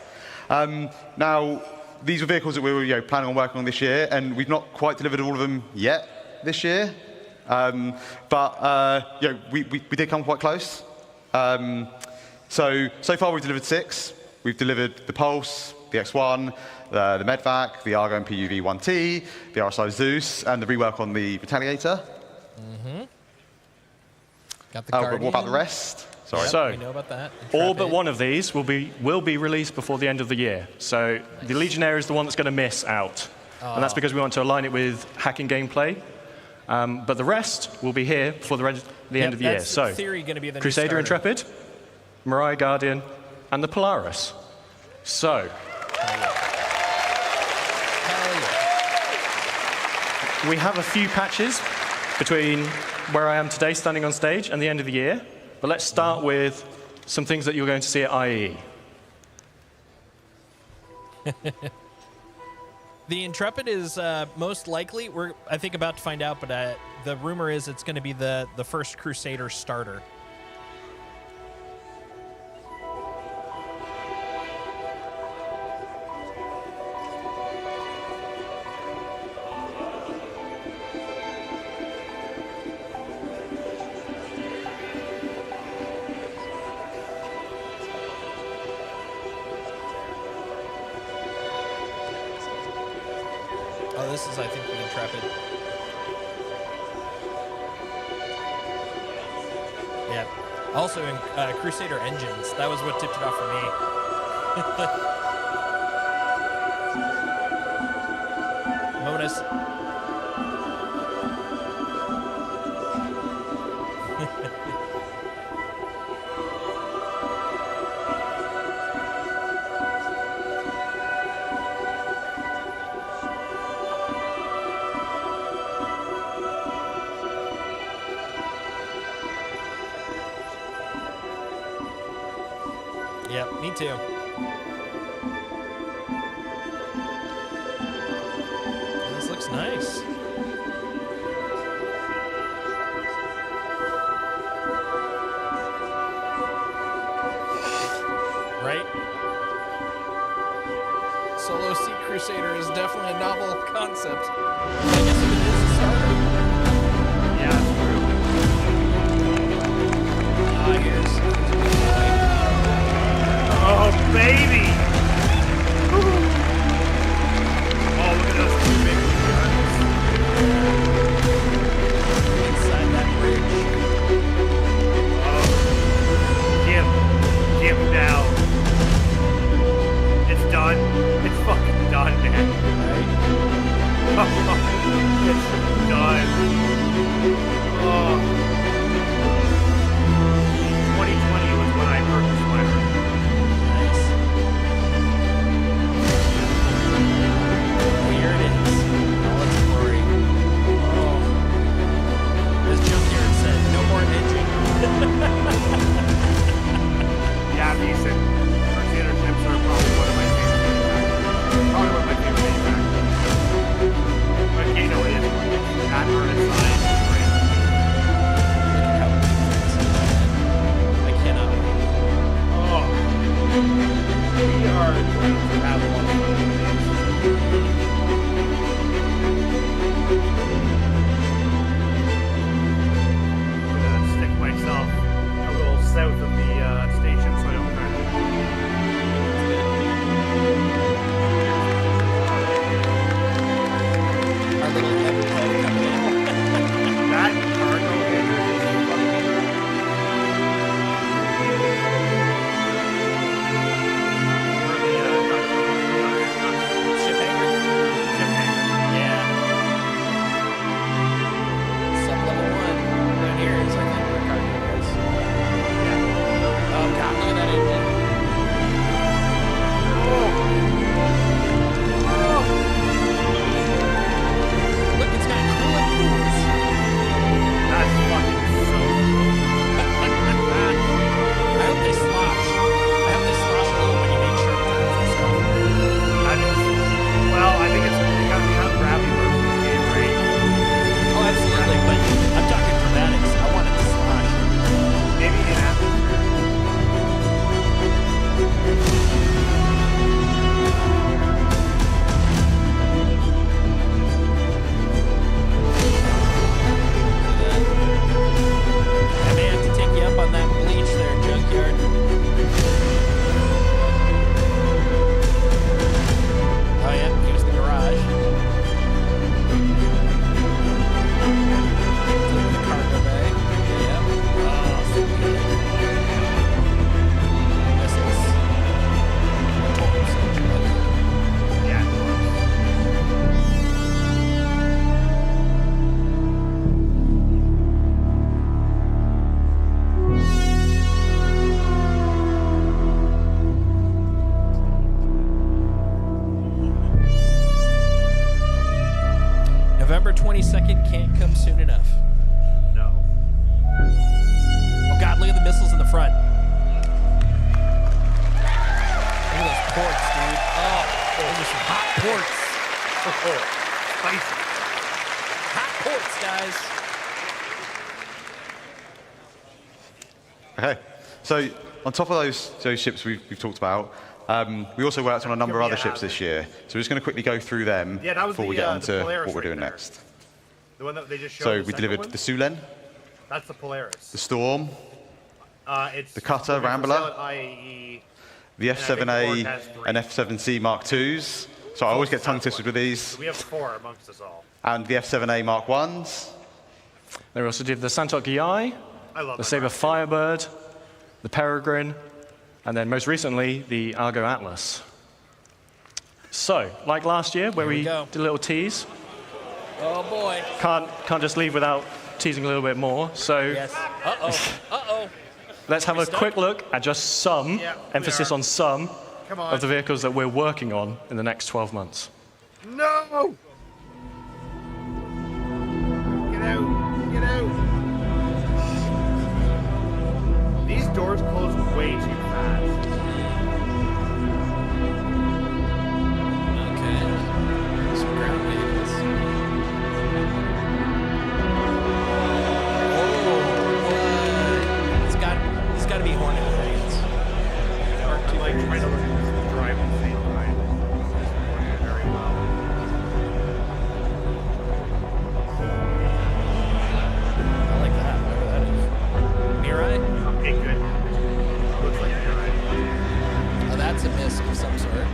Now, these were vehicles that we were planning on working on this year, and we've not quite delivered all of them yet this year. But we did come quite close. So far we've delivered 6. We've delivered the Pulse, the X1, the Medvac, the Argo and PUV 1T, the RSI Zeus, and the rework on the Retaliator. Mm-hmm. Got the But what about the rest? Sorry. Yep, So, we know about that. all but one of these will be released before the end of the year. So the Legionnaire is the one that's going to miss out. And that's because we want to align it with hacking gameplay. But the rest will be here before the end of the year. That's So in theory gonna be the new Crusader starter. Intrepid, Mariah Guardian, and the Polaris. So we have a few patches between where I am today standing on stage and the end of the year. But let's start with some things that you're going to see at IEE. The Intrepid is most likely, we're, I think, about to find out, but the rumor is it's going to be the first Crusader starter. this is, I think, the Intrepid. Yeah. Also in Crusader engines. That was what tipped it off for me. Modus. Yep, me too. This looks nice. Right? Solo Sea Crusader is definitely a novel concept. I guess if it is a starter. Yeah, that's true. Here's Oh, baby! Oh, look at those two big guns. Inside that bridge. Oh. Jim down. It's done. It's fucking done, man. Right? It's done. Oh. 2020 was when I purchased my Here it is. All its glory. Oh. As Junkyard said, no more edging. Yeah, decent. Crusader ships are probably one of my favorite. Probably one of my favorite manufacturers. But you know it is. That bird is fine. Look at how big this is. I cannot. Oh. We are going to have a lot of fun with these. I'm gonna stick myself a little south of the station so I don't crash. Our little episode coming in. That cargo engine is fucking. Where the Ship hanger. ship hangar. Yeah. Sub-level 1 down here is, I think, where cargo is. Yeah. Oh, God, look at that engine. Look, it's got coolant pools. That's fucking so cool. I hope they slosh. I hope they slosh a little when you make sharp turns and stuff. Well, I think it's gotta be on gravity versus this game, right? Oh, absolutely, but I'm talking dramatics. I want it to slosh. Maybe in atmosphere. I may have to take you up on that bleach there, Junkyard. Oh yeah, here's the garage. Look at the cargo bay. Yep. Oh, so good. Missiles. Total search button. Yeah. November 22nd can't come soon enough. No. Oh God, look at the missiles in the front. Look at those ports, dude. Oh, those are some hot ports. Spicy. Hot ports, guys. Okay, so on top of those ships we've talked about, we also worked on a number of other ships this year. So we're just going to quickly go through them Yeah, that was before we the, get the on to Polaris what we're right doing there. next. The one that they just showed. So the we second delivered one? the Sulen, That's the Polaris. the Storm, It's the Cutter looking for Rambler, sale at IAE, the and I think the Ford F7A has three. and F7C Mark IIs, So I always get tongue-twisted with these. We have 4 amongst us all. And the F7A Mark 1s. They also did the Santok EI, the Sabre Firebird, the Peregrine, and then most recently, the Argo Atlas. So, like last year, where we did a little tease. Oh boy. Can't just leave without teasing a little bit more. So Yes. Uh-oh. let's have a quick look at just some, emphasis on some, Come on. of the vehicles that we're working on in the next 12 months. No! Get out! Get out! These doors close way too fast. Okay. Some ground vehicles. Oh, what? It's got to be Hornet Dragons. I'm like trying to look at this drive at the same time. This is working very well. I like that. Whatever that is. Mirai? Okay, good. Looks like Mirai. Oh, that's a misc of some sort.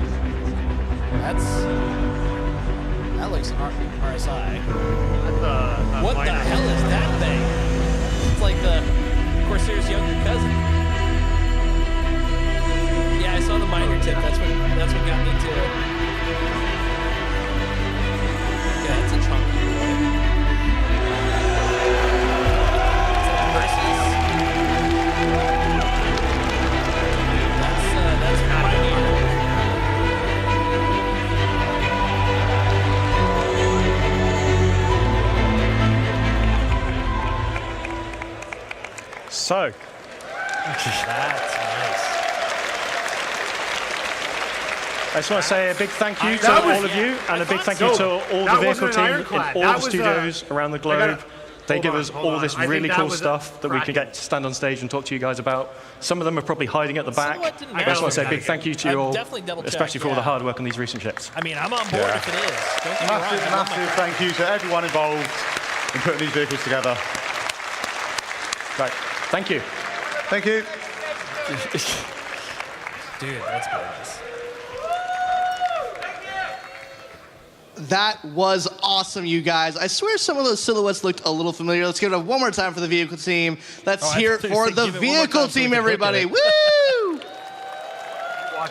That looks RSI. What the hell is that thing? It's like the Corsair's younger cousin. Yeah, I saw the minor tip. That's what got me to it. Yeah, it's a chunky boy. Is that Perseus? That's Pioneer. So, That's nice. I just want to say a big thank you to That was- all of you, and a big thank you so. to all That the vehicle wasn't an team in ironclad. all That the was, studios around the I gotta- globe. They give us all this I think really that cool was a stuff that we can get to stand on stage and talk to you guys about. Some of them are probably hiding at the back. Somewhat didn't I just want to say a matter. big thank you to you I'd all, definitely double-check, especially for all the yeah. hard work on these recent ships. I mean, I'm on board if it is. Don't get me wrong. Massive, I love my massive thank you to everyone involved in putting these vehicles together. Right, thank you. Thank you. Dude, that's gorgeous. That was awesome, you guys. I swear some of those silhouettes looked a little familiar. Let's give it up one more time for the vehicle team. Let's hear it for the vehicle team, everybody. Woo!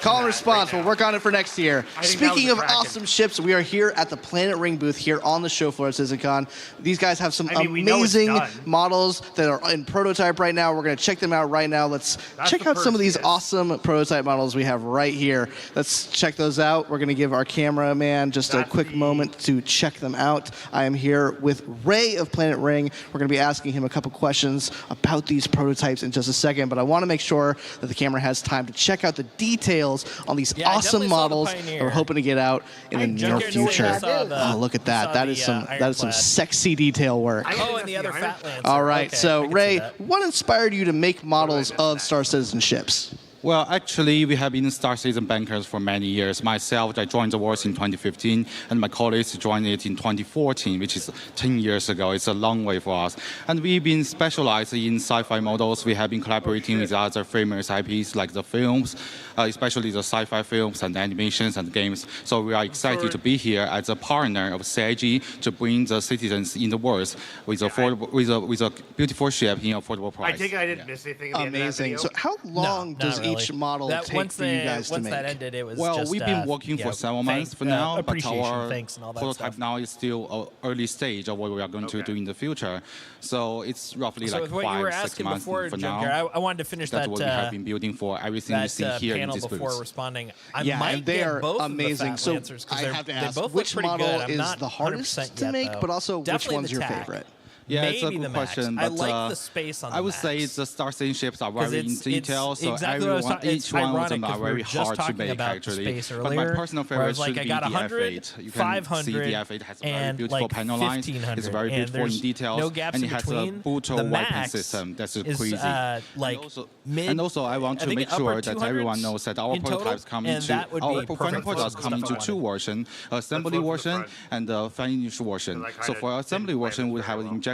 Call and response. We'll work on it for next year. Speaking of awesome ships, we are here at the Planet Ring booth here on the show floor at CitizenCon. These guys have some we know it's amazing done. models that are in prototype right now. We're going to check them out right now. Let's check out some of these awesome prototype models we have right here. Let's check those out. We're going to give our cameraman just a quick moment to check them out. I am here with Ray of Planet Ring. We're going to be asking him a couple questions about these prototypes in just a second, but I want to make sure that the camera has time to check out the details on these Yeah, I awesome definitely saw the models Pioneer. that we're hoping to get out in the near Junkyard Swing, future. I saw the- Oh, look at that. saw That the, is some Ironclad. sexy detail work. Oh, and the other Fat Lancer. All right, Okay, I so can see Ray, that. what inspired you to make models of Star Citizen ships? Well, actually, we have been Star Citizen bankers for many years. Myself, I joined the wars in 2015, and my colleagues joined it in 2014, which is 10 years ago. It's a long way for us. And we've been specialized in sci-fi models. We have been collaborating with other famous IPs like the films, especially the sci-fi films and animations and games. So we are excited to be here as a partner of CIG to bring the citizens in the world with a beautiful ship in affordable price. I think I didn't miss anything at the end of that Amazing. video. So how long does each model That take once for you they- guys to once make? that ended, it was Well, just, we've been working for several months for now, but appreciation, our thanks, and all that prototype stuff. now is still early stage of what we are going to do in the future. So it's roughly So like with what you were 5-6 asking months before, for Junkyard, now. I wanted to finish That's that. what we have been building for everything you that see here in panel this before booth. responding. I Yeah, might and they get are both amazing. Of the Fat So Lancers, 'cause I have to they ask, both look which pretty model good. I'm is not the hardest 100% to yet, make, though. but also Definitely which one's the your TAC. favorite? Yeah, it's a Maybe good the Max. question. I But like the space on the I would Max. say the Star Citizen ships are 'Cause very in it's detail, so exactly what I was everyone, talking- it's each one of ironic them 'cause are we were very just hard to talking make, about the actually. space But my earlier, personal where I favorite was like, should I be got the 100, F8. You can 500, see the F8 has very and beautiful like panel lines. 1500, It's very and beautiful in there's details, no gaps and in it has a between. brutal The weapon Max system. That's is, crazy. like mid, and also, I want I to think make upper sure that 200s everyone knows that our in total, prototypes come and into that would our be final perfect for products the come stuff I into two versions: assembly look at the version front. and the finished version. So for assembly version, we have an injection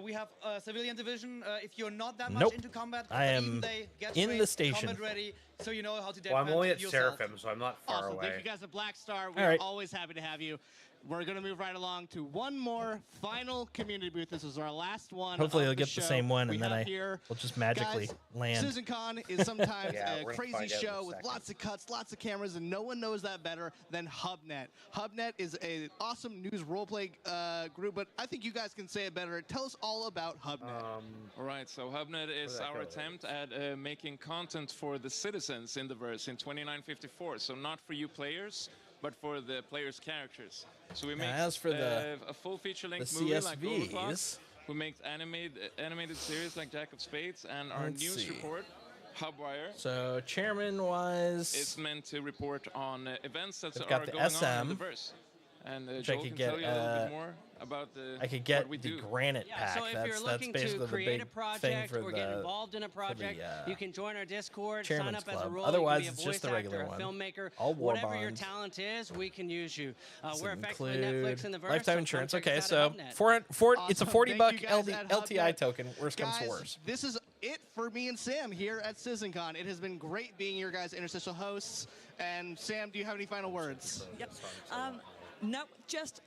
We have a civilian division. If you're not that Nope. much into combat, I am even they get in the trained, station. combat ready, so you know how to defend Well, I'm only at yourself. Seraphim, so I'm not far Awesome. away. Thank you guys at Black Star. All We're right. always happy to have you. we're going to move right along to one more final community booth. This is our last one. Hopefully, of you'll get the show. same one, We and then have here, we'll just magically guys, land. CitizenCon is sometimes Yeah, a we're gonna crazy find out in a show with second. lots of cuts, lots of cameras, and no one knows that better than HubNet. HubNet is an awesome news roleplay group, but I think you guys can say it better. Tell us all about HubNet. All right, so HubNet is our attempt at making content for the citizens in the verse in 2954. So not for you players, but for the players' characters. So we make as for the a full feature-length the movie like CSVs. Overclock. We make animated series like Jack of Spades, and our Let's news see. report, Hubwire. So chairman-wise, It's meant to report on events that I've are got the going on SM, in the verse. And which I Joel could can get, tell you a little bit more about the I could get what we the do. granite pack. So if that's you're looking basically to the create big a thing project for or the, get involved in a for the, project, you can join our Discord, sign Chairman's up as a Club. role. Otherwise, you can it's be a just voice the regular actor, a one. filmmaker, All war whatever your bond. talent is, we can use you. Does We're it effectively include Netflix in the verse. lifetime so come insurance. check Okay, us so out at HubNet. it's a Awesome. $40 Thank you guys LD, at LTI HubNet. token. Worst comes to Guys, worst. This is it for me and Sam here at CitizenCon. It has been great being your guys' interstitial hosts. And Sam, do you have any final words? Yep. No, just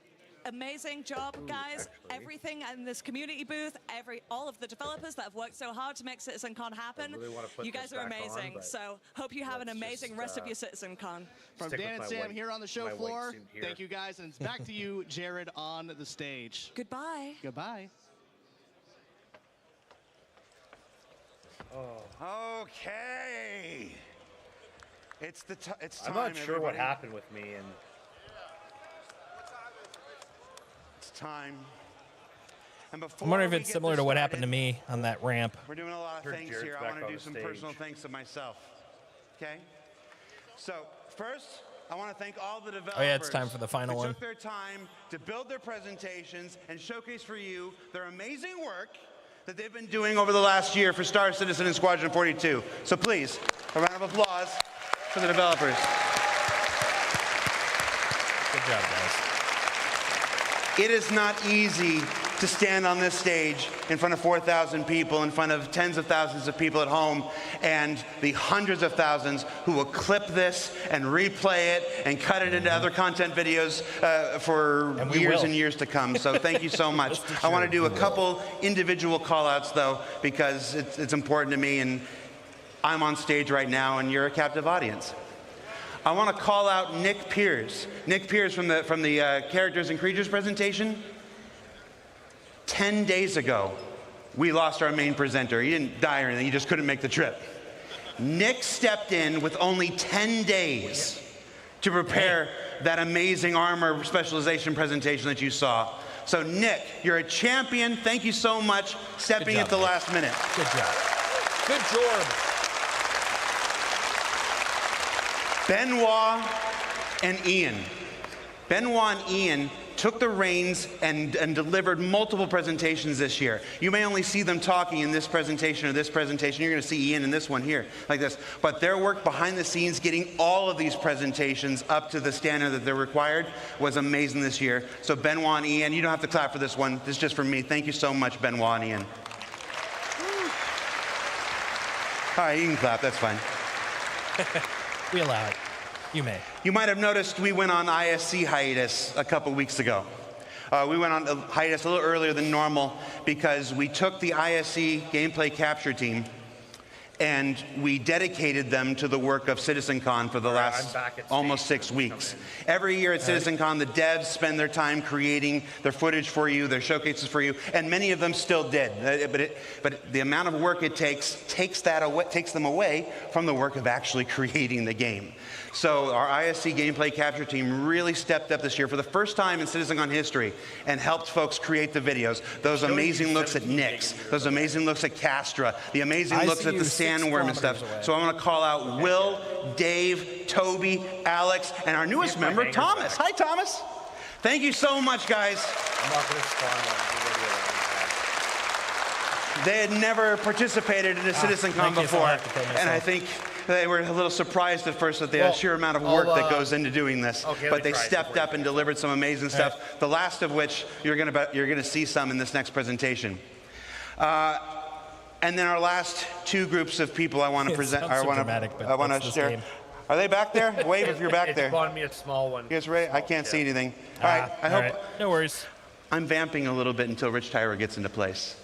amazing job, guys. Everything in this community booth, all of the developers that have worked so hard to make CitizenCon happen. really wanna put You guys this are back on, amazing. but So hope you have an let's amazing just, rest of your CitizenCon. From Stick Dan with and my Sam white- here on the show my white floor, suit here. thank you guys. And it's back to you, Jared, on the stage. Goodbye. Goodbye. Okay. It's time. I'm not sure what everybody. happened with me, and It's time. And before I'm wondering if we it's get similar this to what started, happened to me on that ramp. We're doing a lot of Heard things Jared's here. I back want to on do the some stage. personal thanks to myself. Okay? So, first, I want to thank all the developers. Oh, yeah, it's time for the final who one. took their time to build their presentations and showcase for you their amazing work that they've been doing over the last year for Star Citizen and Squadron 42. So please, a round of applause for the developers. Good job, guys. It is not easy to stand on this stage in front of 4,000 people, in front of tens of thousands of people at home, and the hundreds of thousands who will clip this and replay it and cut it into other content videos for And we years will. and years to come. So thank you so much. I want to do a couple individual call-outs, though, because it's important to me, and I'm on stage right now, and you're a captive audience. I want to call out Nick Pierce. Nick Pierce from the Characters and Creatures presentation. 10 days ago, we lost our main presenter. He didn't die or anything, he just couldn't make the trip. Nick stepped in with only 10 days to prepare that amazing armor specialization presentation that you saw. So Nick, you're a champion. Thank you so much stepping at the last minute. Good job. Good job. Benoit and Ian. Benoit and Ian took the reins and delivered multiple presentations this year. You may only see them talking in this presentation or this presentation. You're going to see Ian in this one here, like this. But their work behind the scenes, getting all of these presentations up to the standard that they're required, was amazing this year. So Benoit and Ian, you don't have to clap for this one. This is just for me. Thank you so much, Benoit and Ian. All right, you can clap. That's fine. We allow it. You may. You might have noticed we went on ISC hiatus a couple weeks ago. We went on a hiatus a little earlier than normal because we took the ISC gameplay capture team and we dedicated them to the work of CitizenCon for the last almost 6 weeks. Every year at CitizenCon, the devs spend their time creating their footage for you, their showcases for you, and many of them still did. But the amount of work it takes them away from the work of actually creating the game. So our ISC gameplay capture team really stepped up this year for the first time in CitizenCon history and helped folks create the videos. Those amazing looks at Nyx, those amazing looks at Castra, the amazing looks at the sandworm and stuff. So I want to call out Will, Dave, Toby, Alex, and our newest member, Thomas. Hi, Thomas. Thank you so much, guys. I'm not going to spawn one. They had never participated in a CitizenCon before, and I think they were a little surprised at first at the sheer amount of work that goes into doing this. But they stepped up and delivered some amazing stuff. The last of which you're going to see some in this next presentation. And then our last two groups of people I want to present. I want to share. Are they back there? Wave if you're back It there. spawned me a small one. You guys ready? I can't see anything. All right. I hope. No worries. I'm vamping a little bit until Rich Tyra gets into place.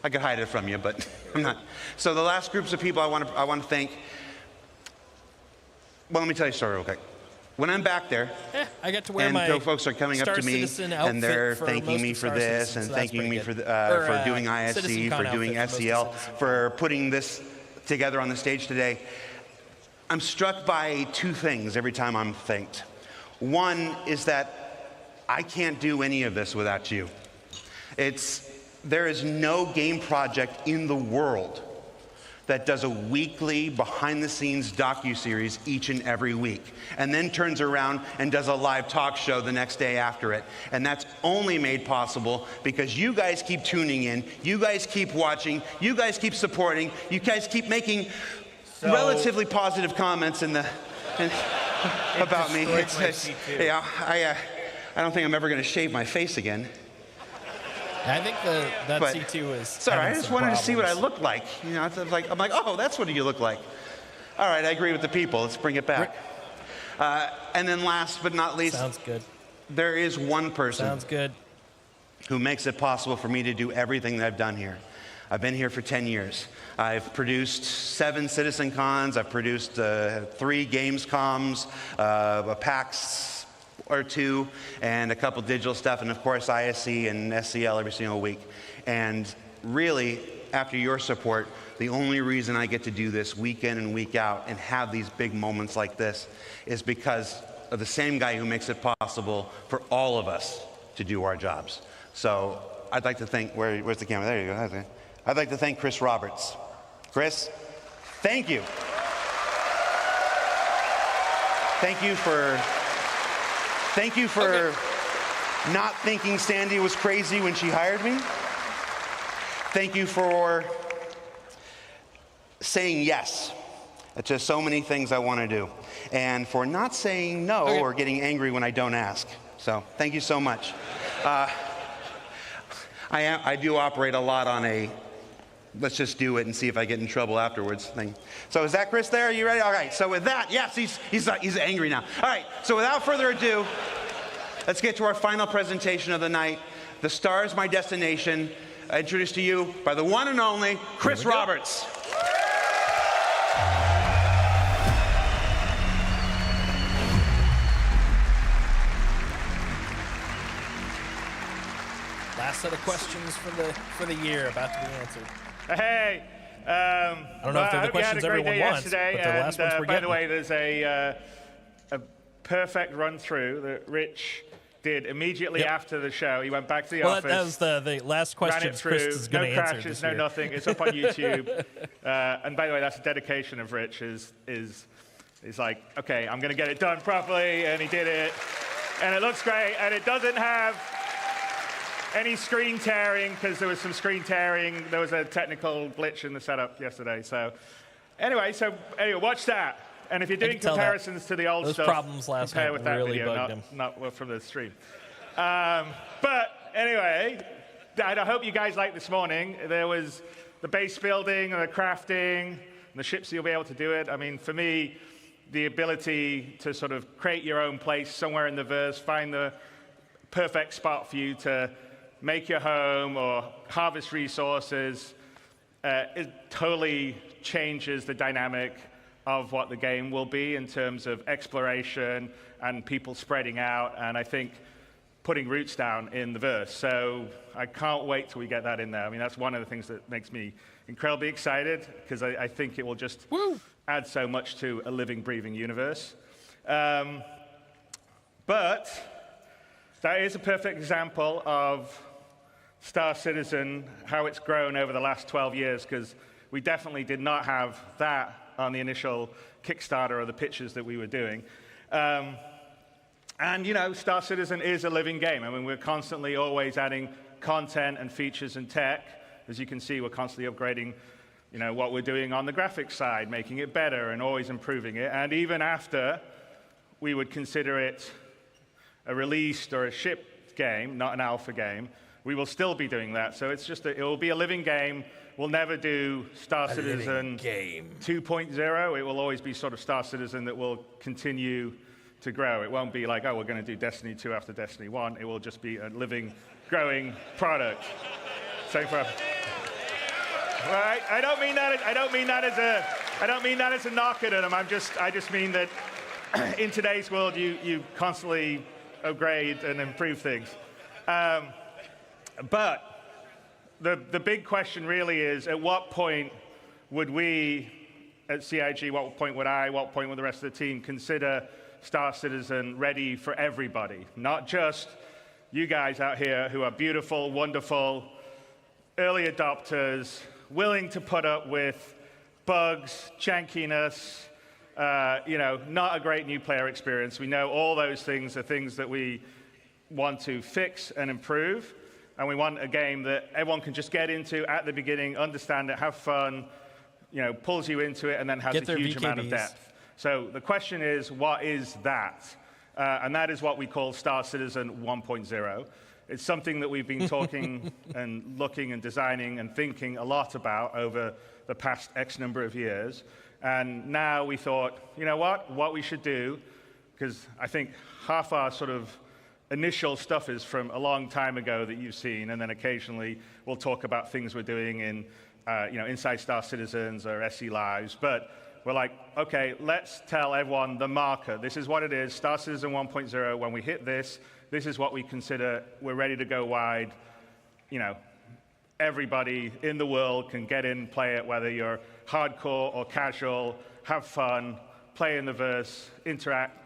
I could hide it from you, but I'm not. So the last groups of people I want to thank. Well, let me tell you a story real quick. When I'm back there, I get to wear and my folks are coming up Star to me Citizen and they're outfit for thanking most me of for Star this Citizen, and so that's thanking me pretty for, good. for doing ISC, CitizenCon for doing outfit for most of SCL, CitizenCon. for putting this together on the stage today. I'm struck by two things every time I'm thanked. One is that I can't do any of this without you. There is no game project in the world that does a weekly behind-the-scenes docuseries each and every week, and then turns around and does a live talk show the next day after it. And that's only made possible because you guys keep tuning in, you guys keep watching, you guys keep supporting, you guys keep making relatively positive comments about me. Yeah, I don't think I'm ever going to shave my face again. I think that C2 is. Sorry, I just wanted to see what I look like. You know, I'm like, oh, that's what you look like. All right, I agree with the people. Let's bring it back. And then last but not least, sounds good. There is one person. Sounds good. Who makes it possible for me to do everything that I've done here. I've been here for 10 years. I've produced 7 CitizenCons. I've produced 3 Gamescoms, a PAX or 2, and a couple digital stuff, and of course ISC and SCL every single week. And really, after your support, the only reason I get to do this week in and week out and have these big moments like this is because of the same guy who makes it possible for all of us to do our jobs. So I'd like to thank, where's the camera? There you go. I'd like to thank Chris Roberts. Chris, thank you. Thank you for not thinking Sandy was crazy when she hired me. Thank you for saying yes to so many things I want to do. And for not saying no or getting angry when I don't ask. So thank you so much. I do operate a lot on a let's just do it and see if I get in trouble afterwards thing. So is that Chris there? Are you ready? All right. So with that, yes, he's angry now. All right. So without further ado, let's get to our final presentation of the night. The Star is My Destination. Introduced to you by the one and only Chris Roberts. Last set of questions for the year about to be answered. Hey, I don't know if they're the questions everyone wants, but yesterday, the last ones we're by getting. the way, there's a perfect run through that Rich did immediately after the show. He went back to the office. That was the last question Chris is going to answer. No crashes, no nothing. It's up on YouTube. And by the way, that's a dedication of Rich. Is like, okay, I'm going to get it done properly, and he did it, and it looks great, and it doesn't have any screen tearing, because there was some screen tearing. There was a technical glitch in the setup yesterday. So anyway, watch that. And if you're doing comparisons to the old those stuff, problems last compare night with that really video, bugged him. not from the stream. But anyway, I hope you guys liked this morning. There was the base building and the crafting and the ships, you'll be able to do it. I mean, for me, the ability to sort of create your own place somewhere in the verse, find the perfect spot for you to make your home or harvest resources, it totally changes the dynamic of what the game will be in terms of exploration and people spreading out, and I think putting roots down in the verse. So I can't wait till we get that in there. I mean, that's one of the things that makes me incredibly excited, because I think it will just add so much to a living, breathing universe. But that is a perfect example of Star Citizen, how it's grown over the last 12 years, because we definitely did not have that on the initial Kickstarter or the pitches that we were doing. And, you know, Star Citizen is a living game. I mean, we're constantly always adding content and features and tech. As you can see, we're constantly upgrading, you know, what we're doing on the graphics side, making it better and always improving it. And even after we would consider it a released or a shipped game, not an alpha game, we will still be doing that. So it's just it will be a living game we'll never do Star Citizen game 2.0. It will always be sort of Star Citizen that will continue to grow. It won't be like, oh, we're going to do Destiny 2 after Destiny 1. It will just be a living, growing product. Same for. Right? I don't mean that as a knock at them. I just mean that in today's world, you constantly upgrade and improve things. But the big question really is, at what point would we at CIG, what point would I, what point would the rest of the team consider Star Citizen ready for everybody? Not just you guys out here who are beautiful, wonderful, early adopters, willing to put up with bugs, jankiness, not a great new player experience. We know all those things are things that we want to fix and improve. And we want a game that everyone can just get into at the beginning, understand it, have fun, pulls you into it, and then has a huge amount of depth. So the question is, what is that? And that is what we call Star Citizen 1.0. It's something that we've been talking and looking and designing and thinking a lot about over the past X number of years. And now we thought, you know what we should do, because I think half our sort of initial stuff is from a long time ago that you've seen, and then occasionally we'll talk about things we're doing in, inside Star Citizens or SE Lives. But we're like, okay, let's tell everyone the marker. This is what it is, Star Citizen 1.0. When we hit this, this is what we consider we're ready to go wide. Everybody in the world can get in, play it, whether you're hardcore or casual, have fun, play in the verse, interact,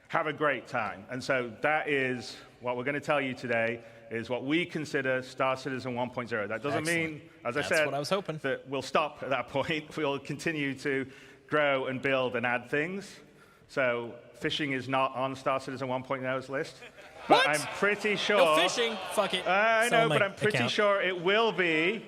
have a great time. And so that is what we're going to tell you today, is what we consider Star Citizen 1.0. That doesn't mean, as I said, what I was hoping, that we'll stop at that point. We'll continue to grow and build and add things. So fishing is not on Star Citizen 1.0's list. But I'm pretty sure... No fishing? Fuck it. I know, but I'm pretty sure it will be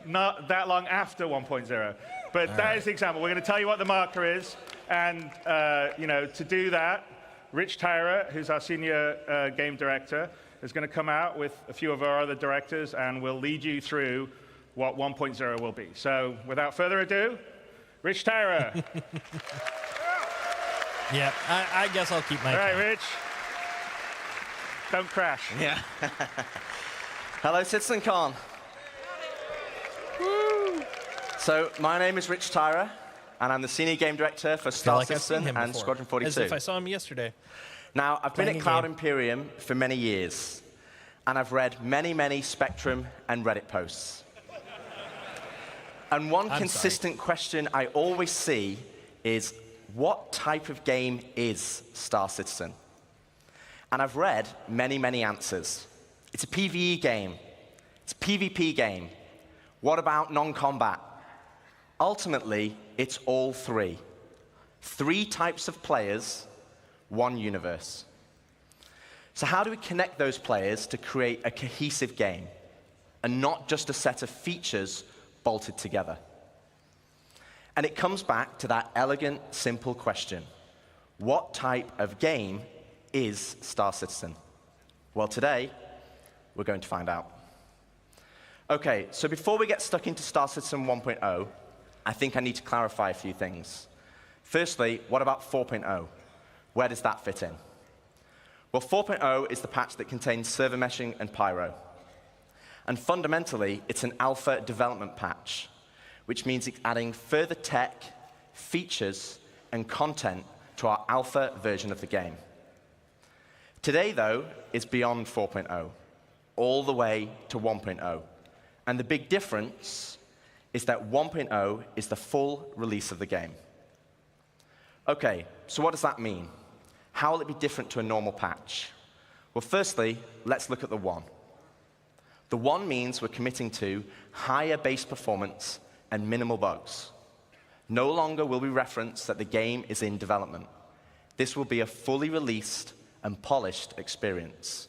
not that long after 1.0. But that is the example. We're going to tell you what the marker is. And, to do that, Rich Tyra, who's our senior game director, is going to come out with a few of our other directors, and we'll lead you through what 1.0 will be. So without further ado, Rich Tyra. Yeah, I guess I'll keep my... All right, Rich. Don't crash. Yeah. Hello, CitizenCon. So, my name is Rich Tyra, and I'm the Senior Game Director for Star Citizen and Squadron 42. As if I saw him yesterday. Now, I've been at Cloud Imperium for many years, and I've read many, many Spectrum and Reddit posts. And one consistent question I always see is, what type of game is Star Citizen? And I've read many, many answers. It's a PvE game. It's a PvP game. What about non-combat? Ultimately, it's all three. 3 types of players, 1 universe. So how do we connect those players to create a cohesive game, and not just a set of features bolted together? And it comes back to that elegant, simple question. What type of game is Star Citizen? Well, today, we're going to find out. Okay, so before we get stuck into Star Citizen 1.0, I think I need to clarify a few things. Firstly, what about 4.0? Where does that fit in? Well, 4.0 is the patch that contains server meshing and pyro. And fundamentally, it's an alpha development patch, which means it's adding further tech, features, and content to our alpha version of the game. Today, though, is beyond 4.0, all the way to 1.0. And the big difference is that 1.0 is the full release of the game. Okay, so what does that mean? How will it be different to a normal patch? Well, firstly, let's look at the 1. The 1 means we're committing to higher base performance and minimal bugs. No longer will we reference that the game is in development. This will be a fully released and polished experience.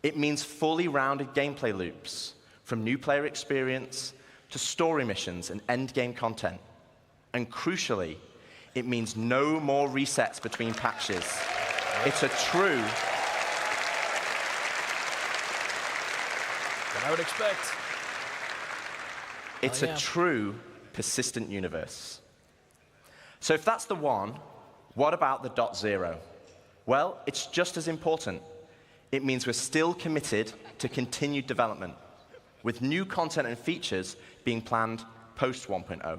It means fully rounded gameplay loops, from new player experience to story missions and endgame content. And crucially, it means no more resets between patches. It's a true... What I would expect. It's a true, persistent universe. So if that's the 1, what about the .0? Well, it's just as important. It means we're still committed to continued development, with new content and features being planned post 1.0.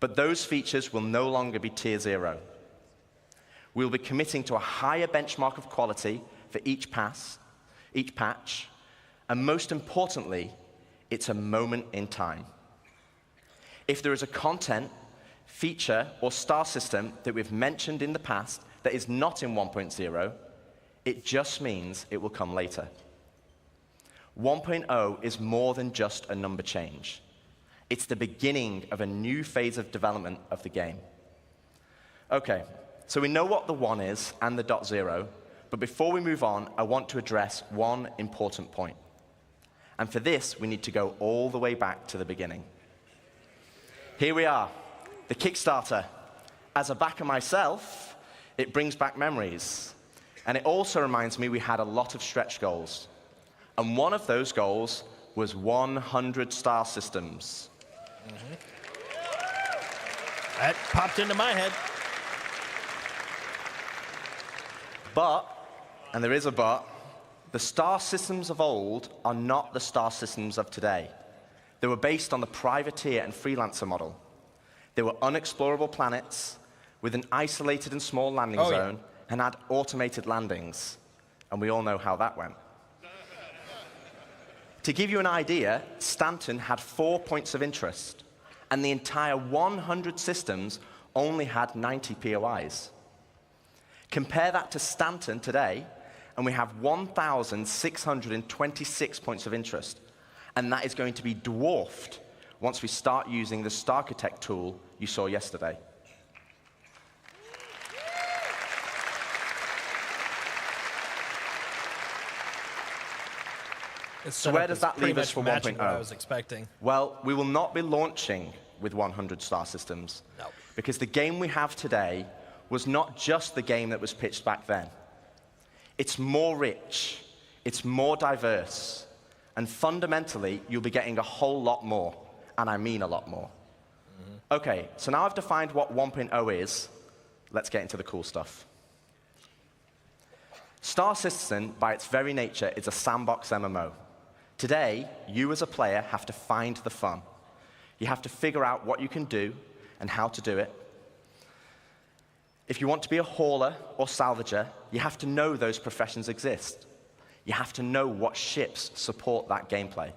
But those features will no longer be tier 0. We'll be committing to a higher benchmark of quality for each patch, and most importantly, it's a moment in time. If there is a content, feature, or star system that we've mentioned in the past that is not in 1.0, it just means it will come later. 1.0 is more than just a number change. It's the beginning of a new phase of development of the game. Okay, so we know what the 1 is and the .0, but before we move on, I want to address one important point. And for this, we need to go all the way back to the beginning. Here we are, the Kickstarter. As a backer myself, it brings back memories. And it also reminds me we had a lot of stretch goals. And one of those goals was 100 star systems. That popped into my head. But, and there is a but, the star systems of old are not the star systems of today. They were based on the privateer and freelancer model. They were unexplorable planets with an isolated and small landing zone and had automated landings. And we all know how that went. To give you an idea, Stanton had 4 points of interest, and the entire 100 systems only had 90 POIs. Compare that to Stanton today, and we have 1,626 points of interest, and that is going to be dwarfed once we start using the Starchitect tool you saw yesterday. So where does that leave us for 1.0? I was expecting. Well, we will not be launching with 100 star systems. No. Because the game we have today was not just the game that was pitched back then. It's more rich, it's more diverse, and fundamentally, you'll be getting a whole lot more, and I mean a lot more. Okay, so now I've defined what 1.0 is, let's get into the cool stuff. Star Citizen, by its very nature, is a sandbox MMO. Today, you as a player have to find the fun. You have to figure out what you can do and how to do it. If you want to be a hauler or salvager, you have to know those professions exist. You have to know what ships support that gameplay.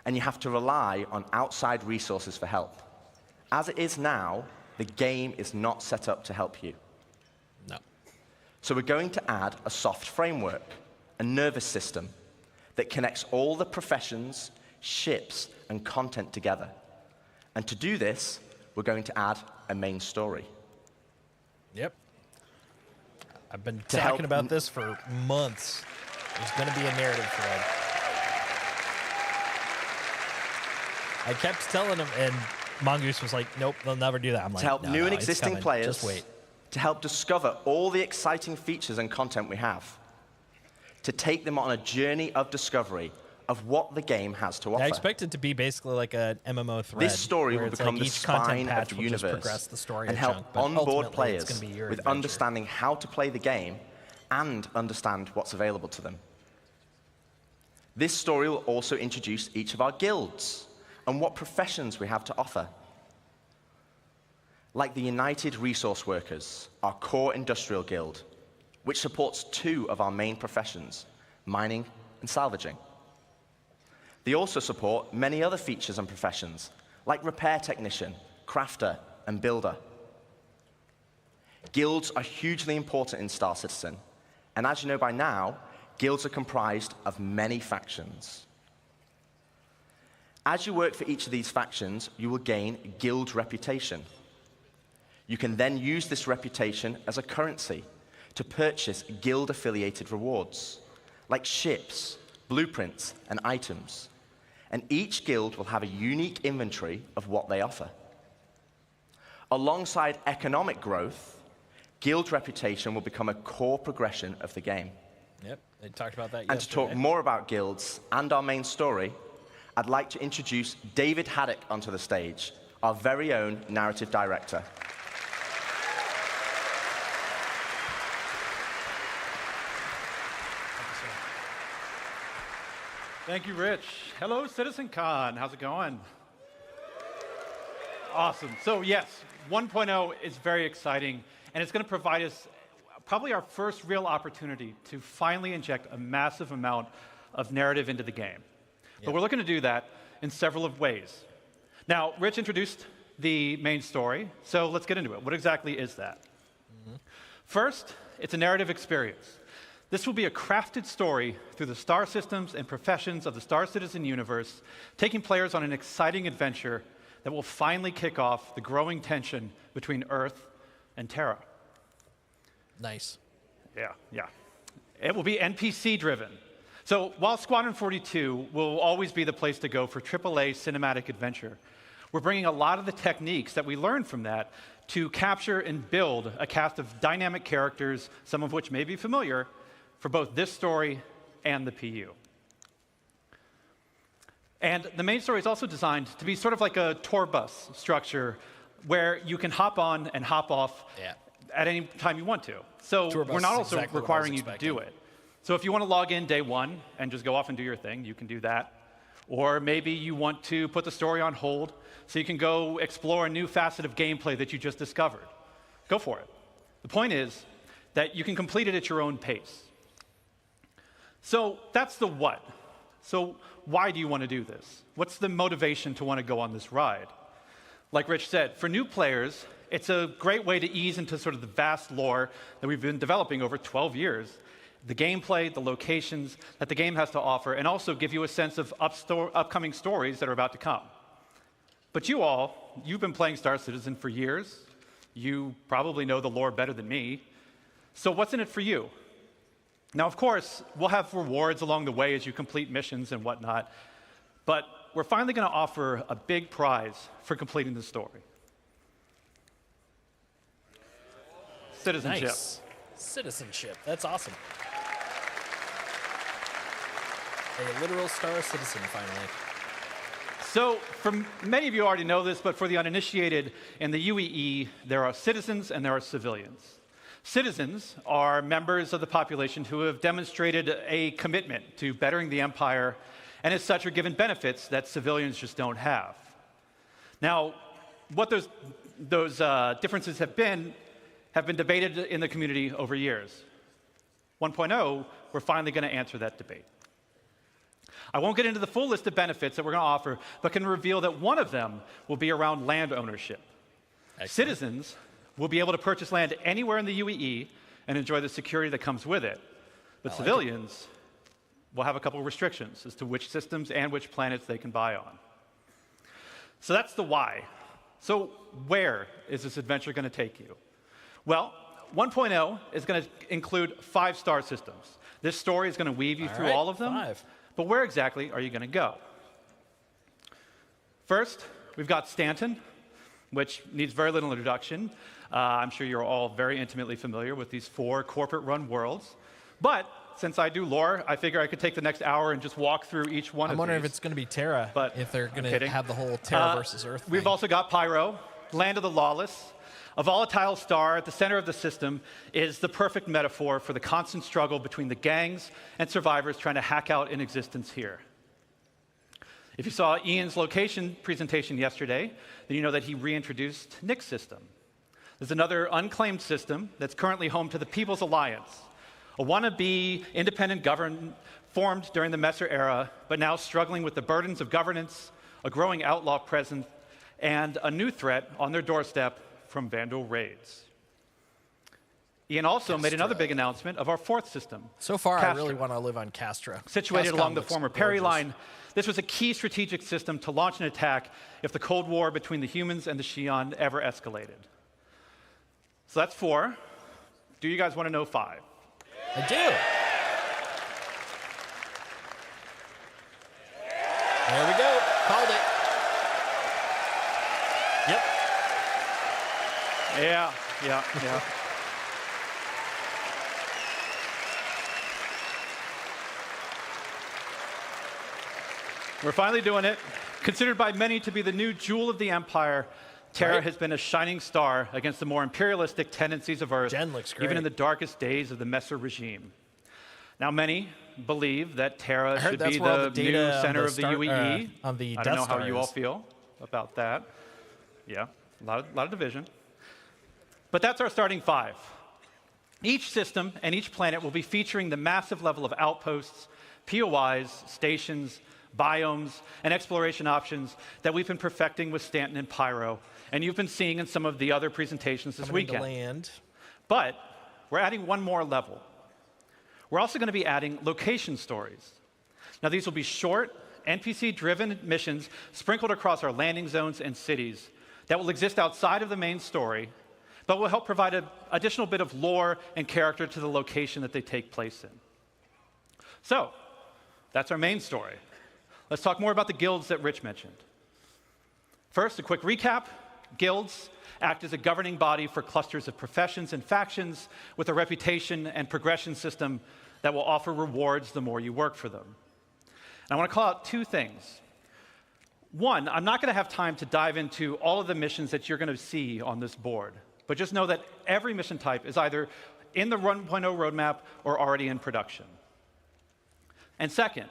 And you have to rely on outside resources for help. As it is now, the game is not set up to help you. No. So we're going to add a soft framework, a nervous system, that connects all the professions, ships, and content together. And to do this, we're going to add a main story. Yep. I've been talking about this for months. There's going to be a narrative thread. I kept telling him, and Mongoose was like, nope, they'll never do that. I'm like, to help no, new and it's existing coming. players, Just wait. to help discover all the exciting features and content we have, to take them on a journey of discovery of what the game has to offer. I expect it to be basically like an MMO thread. This story will become like the spine of the universe the story and a help chunk, but onboard ultimately players it's gonna be your with adventure. understanding how to play the game and understand what's available to them. This story will also introduce each of our guilds and what professions we have to offer. Like the United Resource Workers, our core industrial guild, which supports 2 of our main professions, mining and salvaging. They also support many other features and professions, like repair technician, crafter, and builder. Guilds are hugely important in Star Citizen, and as you know by now, guilds are comprised of many factions. As you work for each of these factions, you will gain guild reputation. You can then use this reputation as a currency to purchase guild-affiliated rewards, like ships, blueprints, and items. And each guild will have a unique inventory of what they offer. Alongside economic growth, guild reputation will become a core progression of the game. Yep, they talked about that And yesterday. to talk more about guilds and our main story, I'd like to introduce David Haddock onto the stage, our very own narrative director. Thank you, Rich. Hello, CitizenCon. How's it going? Awesome. So yes, 1.0 is very exciting, and it's going to provide us probably our first real opportunity to finally inject a massive amount of narrative into the game. But we're looking to do that in several of ways. Now, Rich introduced the main story, so let's get into it. What exactly is that? First, it's a narrative experience. This will be a crafted story through the star systems and professions of the Star Citizen universe, taking players on an exciting adventure that will finally kick off the growing tension between Earth and Terra. Nice. Yeah. It will be NPC-driven. So while Squadron 42 will always be the place to go for AAA cinematic adventure, we're bringing a lot of the techniques that we learned from that to capture and build a cast of dynamic characters, some of which may be familiar, for both this story and the PU. And the main story is also designed to be sort of like a tour bus structure where you can hop on and hop off at any time you want to. So we're not also requiring you to do it. So if you want to log in day one and just go off and do your thing, you can do that. Or maybe you want to put the story on hold so you can go explore a new facet of gameplay that you just discovered. Go for it. The point is that you can complete it at your own pace. So that's the what. So why do you want to do this? What's the motivation to want to go on this ride? Like Rich said, for new players, it's a great way to ease into sort of the vast lore that we've been developing over 12 years. The gameplay, the locations that the game has to offer, and also give you a sense of upcoming stories that are about to come. But you've been playing Star Citizen for years. You probably know the lore better than me. So what's in it for you? Now, of course, we'll have rewards along the way as you complete missions and whatnot, but we're finally going to offer a big prize for completing the story. Citizenship. Nice. Citizenship. That's awesome. A literal Star Citizen, finally. So, for many of you already know this, but for the uninitiated, in the UEE, there are citizens and there are civilians. Citizens are members of the population who have demonstrated a commitment to bettering the Empire, and as such are given benefits that civilians just don't have. Now, what those differences have been debated in the community over years. 1.0, we're finally going to answer that debate. I won't get into the full list of benefits that we're going to offer, but can reveal that one of them will be around land ownership. Excellent. Citizens will be able to purchase land anywhere in the UEE and enjoy the security that comes with it. But civilians will have a couple of restrictions as to which systems and which planets they can buy on. So that's the why. So where is this adventure going to take you? Well, 1.0 is going to include 5 star systems. This story is going to weave you through all of them. 5. But where exactly are you going to go? First, we've got Stanton, which needs very little introduction. I'm sure you're all very intimately familiar with these 4 corporate-run worlds. But since I do lore, I figure I could take the next hour and just walk through each one of these. I'm wondering if it's going to be Terra, but if they're going to have the whole Terra versus Earth thing. We've also got Pyro, Land of the Lawless. A volatile star at the center of the system is the perfect metaphor for the constant struggle between the gangs and survivors trying to hack out an existence here. If you saw Ian's location presentation yesterday, then you know that he reintroduced Nick's system. There's another unclaimed system that's currently home to the People's Alliance, a wannabe independent government formed during the Messer era, but now struggling with the burdens of governance, a growing outlaw presence, and a new threat on their doorstep from Vandal raids. Ian also made another big announcement of our 4th system. So far, Castra. I really want to live on Castra. Situated along the looks former Perry line, this was a key strategic system to launch an attack if the Cold War between the humans and the Xi'an ever escalated. So that's 4. Do you guys want to know 5? I do. There we go. Called it. Yep. Yeah. We're finally doing it. Considered by many to be the new jewel of the Empire, Terra has been a shining star against the more imperialistic tendencies of Earth, even in the darkest days of the Messer regime. Now, many believe that Terra should be the new center of the UEE. I don't know how you all feel about that. Yeah, a lot of division. But that's our starting 5. Each system and each planet will be featuring the massive level of outposts, POIs, stations, biomes, and exploration options that we've been perfecting with Stanton and Pyro, and you've been seeing in some of the other presentations this weekend. But we're adding one more level. We're also going to be adding location stories. Now, these will be short, NPC-driven missions sprinkled across our landing zones and cities that will exist outside of the main story, but will help provide an additional bit of lore and character to the location that they take place in. So, that's our main story. Let's talk more about the guilds that Rich mentioned. First, a quick recap. Guilds act as a governing body for clusters of professions and factions with a reputation and progression system that will offer rewards the more you work for them. And I want to call out 2 things. One, I'm not going to have time to dive into all of the missions that you're going to see on this board, but just know that every mission type is either in the 1.0 roadmap or already in production. And second,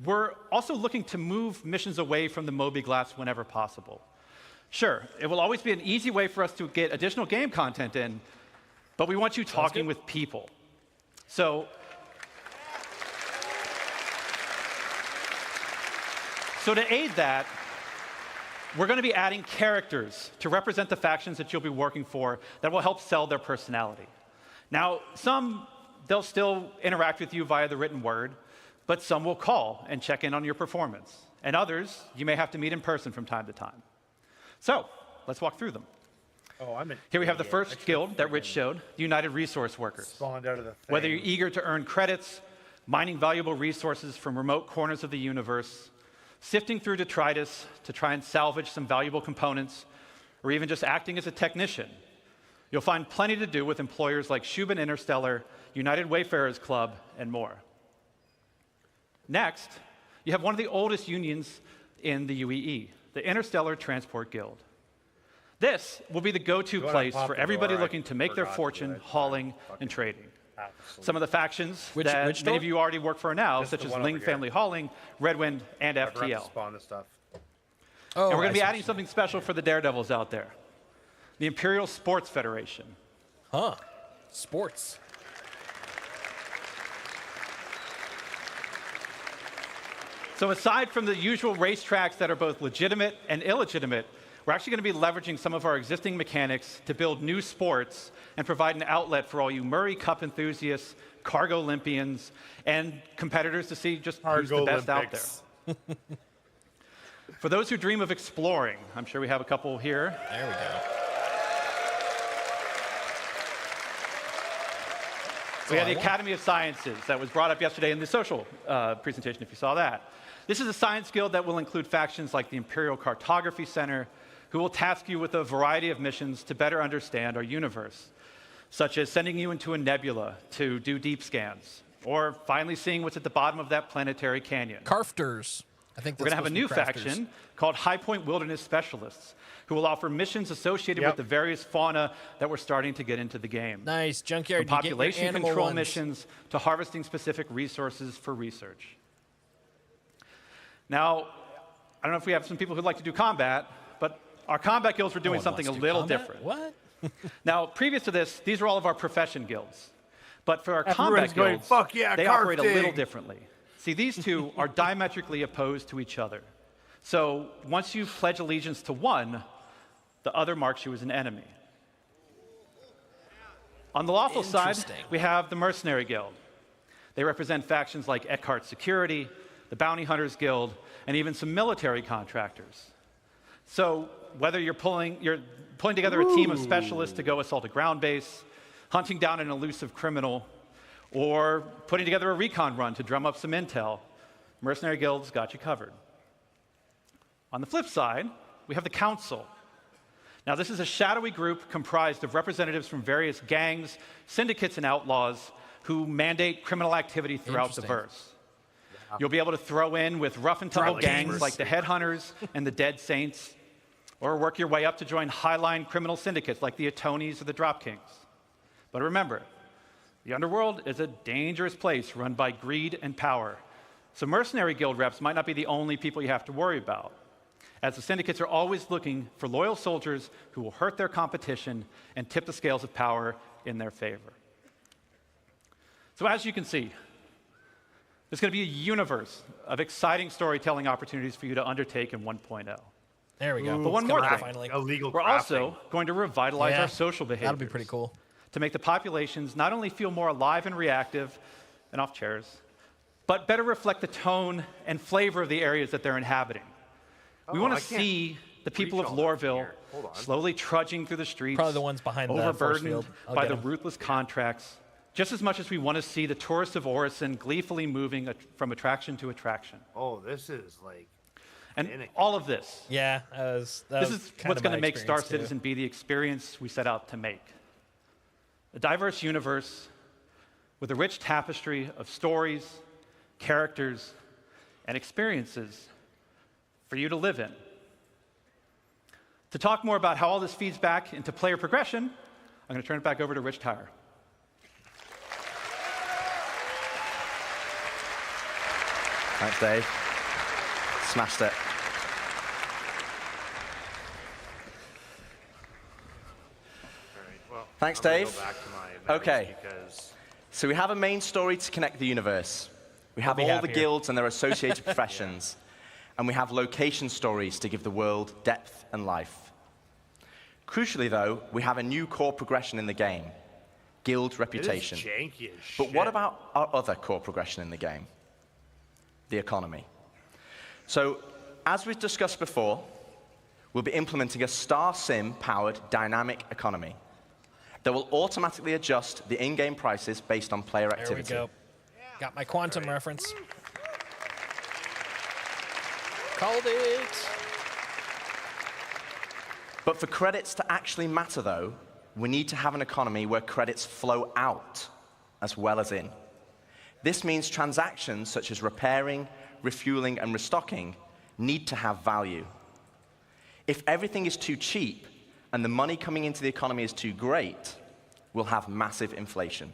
we're also looking to move missions away from the Moby Glass whenever possible. Sure, it will always be an easy way for us to get additional game content in, but we want you talking with people. So to aid that, we're going to be adding characters to represent the factions that you'll be working for that will help sell their personality. Now, some, they'll still interact with you via the written word, but some will call and check in on your performance. And others, you may have to meet in person from time to time. So, let's walk through them. Here we have the first guild that Rich showed, the United Resource Workers. Spawned out of the thing. Whether you're eager to earn credits, mining valuable resources from remote corners of the universe, sifting through detritus to try and salvage some valuable components, or even just acting as a technician, you'll find plenty to do with employers like Shubin Interstellar, United Wayfarers Club, and more. Next, you have one of the oldest unions in the UEE, the Interstellar Transport Guild. This will be the go-to place for everybody looking to make their fortune hauling and trading. Some of the factions that many of you already work for now, such as Ling Family Hauling, Redwind, and FTL. Spawn this stuff. And we're going to be adding something special for the daredevils out there. The Imperial Sports Federation. Huh. Sports. So aside from the usual racetracks that are both legitimate and illegitimate, we're actually going to be leveraging some of our existing mechanics to build new sports and provide an outlet for all you Murray Cup enthusiasts, Cargo Olympians, and competitors to see just who's the best out there. For those who dream of exploring, I'm sure we have a couple here. There we go. We have the Academy of Sciences that was brought up yesterday in the social presentation, if you saw that. This is a science guild that will include factions like the Imperial Cartography Center, who will task you with a variety of missions to better understand our universe, such as sending you into a nebula to do deep scans, or finally seeing what's at the bottom of that planetary canyon. Carfters. I think we're going to have a new faction called High Point Wilderness Specialists, who will offer missions associated with the various fauna that we're starting to get into the game. Nice, Junkyard. From population control missions to harvesting specific resources for research. Now, I don't know if we have some people who'd like to do combat, but our combat guilds were doing something a little different. What? Now, previous to this, these were all of our profession guilds. But for our combat guilds, they operate a little differently. See, these two are diametrically opposed to each other. So once you pledge allegiance to one, the other marks you as an enemy. On the lawful side, we have the Mercenary Guild. They represent factions like Eckhart Security, the Bounty Hunters Guild, and even some military contractors. So whether you're pulling together a team of specialists to go assault a ground base, hunting down an elusive criminal, or putting together a recon run to drum up some intel, Mercenary Guild's got you covered. On the flip side, we have the Council. Now, this is a shadowy group comprised of representatives from various gangs, syndicates, and outlaws who mandate criminal activity throughout the verse. You'll be able to throw in with rough and tumble gangs like the Headhunters and the Dead Saints, or work your way up to join highline criminal syndicates like the Atonis or the Drop Kings. But remember, the underworld is a dangerous place run by greed and power. So mercenary guild reps might not be the only people you have to worry about, as the syndicates are always looking for loyal soldiers who will hurt their competition and tip the scales of power in their favor. So as you can see, there's going to be a universe of exciting storytelling opportunities for you to undertake in 1.0. There we go. But one more thing. Finally. We're also going to revitalize our social behaviors. That'll be pretty cool. To make the populations not only feel more alive and reactive and off chairs, but better reflect the tone and flavor of the areas that they're inhabiting. We want to see the people of Loreville slowly trudging through the streets, probably the ones behind the force overburdened field. by the ruthless contracts, just as much as we want to see the tourists of Orison gleefully moving from attraction to attraction. Oh, this is like... And all of this. Yeah, this is what's going to make Star Citizen be the experience we set out to make. A diverse universe with a rich tapestry of stories, characters, and experiences for you to live in. To talk more about how all this feeds back into player progression, I'm going to turn it back over to Rich Tyre. Thanks, Dave. Smashed it. Thanks, Dave. Okay, so we have a main story to connect the universe. We have all the guilds and their associated professions. And we have location stories to give the world depth and life. Crucially, though, we have a new core progression in the game, guild reputation. It is janky as But shit. what about our other core progression in the game? The economy. So, as we've discussed before, we'll be implementing a Star Sim-powered dynamic economy that will automatically adjust the in-game prices based on player activity. There we go. Got my quantum reference. Called it. But for credits to actually matter, though, we need to have an economy where credits flow out as well as in. This means transactions such as repairing, refueling, and restocking need to have value. If everything is too cheap and the money coming into the economy is too great, we'll have massive inflation.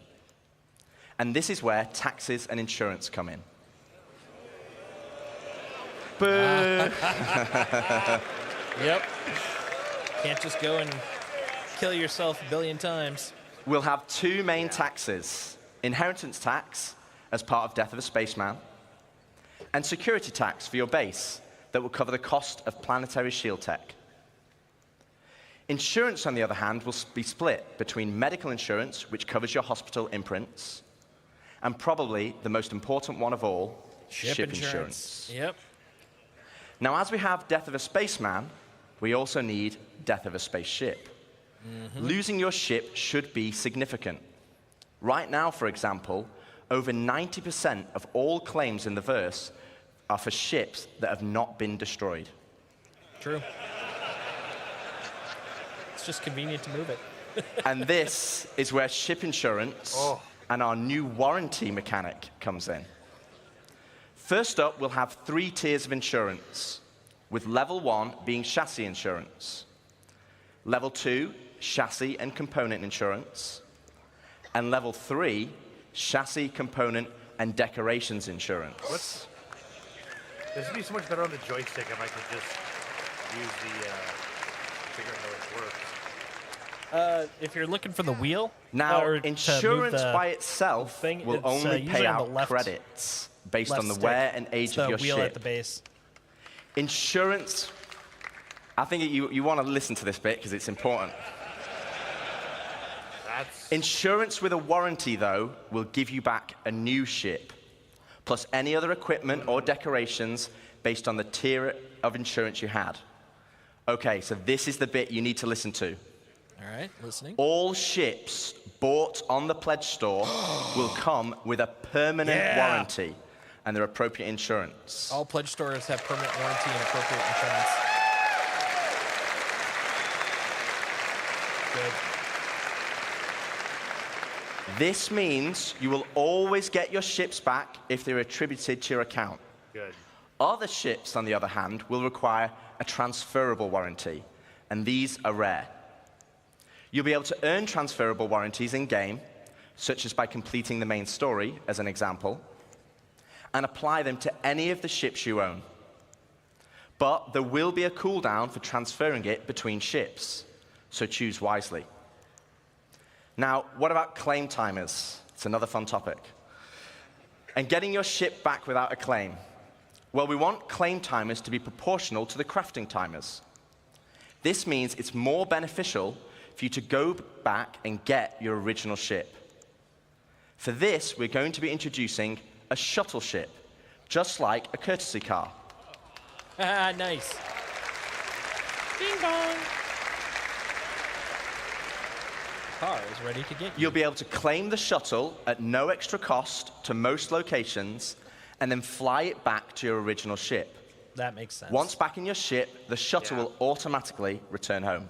And this is where taxes and insurance come in. Boo! Yep. Can't just go and kill yourself a billion times. We'll have two main taxes: inheritance tax as part of Death of a Spaceman, and security tax for your base that will cover the cost of planetary shield tech. Insurance, on the other hand, will be split between medical insurance, which covers your hospital imprints, and probably the most important one of all, ship insurance. Yep. Now, as we have Death of a Spaceman, we also need Death of a Spaceship. Losing your ship should be significant. Right now, for example, over 90% of all claims in the verse are for ships that have not been destroyed. True. It's just convenient to move it. And this is where ship insurance and our new warranty mechanic comes in. First up, we'll have 3 tiers of insurance, with level 1 being chassis insurance, level 2, chassis and component insurance, and level 3, chassis, component, and decorations insurance. This would be so much better on the joystick if I could just use the figure out how it works. If you're looking for the wheel, Now, or to insurance move the by itself thing, will it's, only usually pay on the out left- credits based left on the stick. wear and age It's of the your wheel ship. at the base. Insurance, I think you want to listen to this bit because it's important. Insurance with a warranty, though, will give you back a new ship, plus any other equipment or decorations based on the tier of insurance you had. Okay, so this is the bit you need to listen to. All right, listening. All ships bought on the pledge store will come with a permanent warranty and their appropriate insurance. All pledge stores have permanent warranty and appropriate insurance. Good. This means you will always get your ships back if they're attributed to your account. Good. Other ships, on the other hand, will require a transferable warranty, and these are rare. You'll be able to earn transferable warranties in-game, such as by completing the main story, as an example, and apply them to any of the ships you own. But there will be a cooldown for transferring it between ships, so choose wisely. Now, what about claim timers? It's another fun topic. And getting your ship back without a claim. Well, we want claim timers to be proportional to the crafting timers. This means it's more beneficial for you to go back and get your original ship. For this, we're going to be introducing a shuttle ship, just like a courtesy car. Nice. Ding dong. Car is ready to get you. You'll be able to claim the shuttle at no extra cost to most locations, and then fly it back to your original ship. That makes sense. Once back in your ship, the shuttle will automatically return home.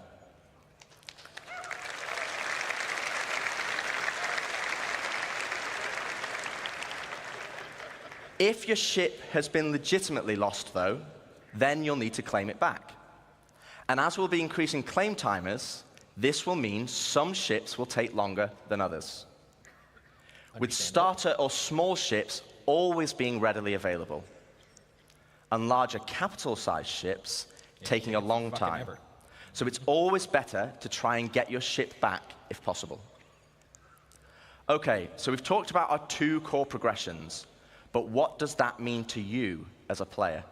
If your ship has been legitimately lost, though, then you'll need to claim it back. And as we'll be increasing claim timers, this will mean some ships will take longer than others, with starter or small ships always being readily available, and larger capital-sized ships taking a long time. So it's always better to try and get your ship back if possible. Okay, so we've talked about our 2 core progressions, but what does that mean to you as a player?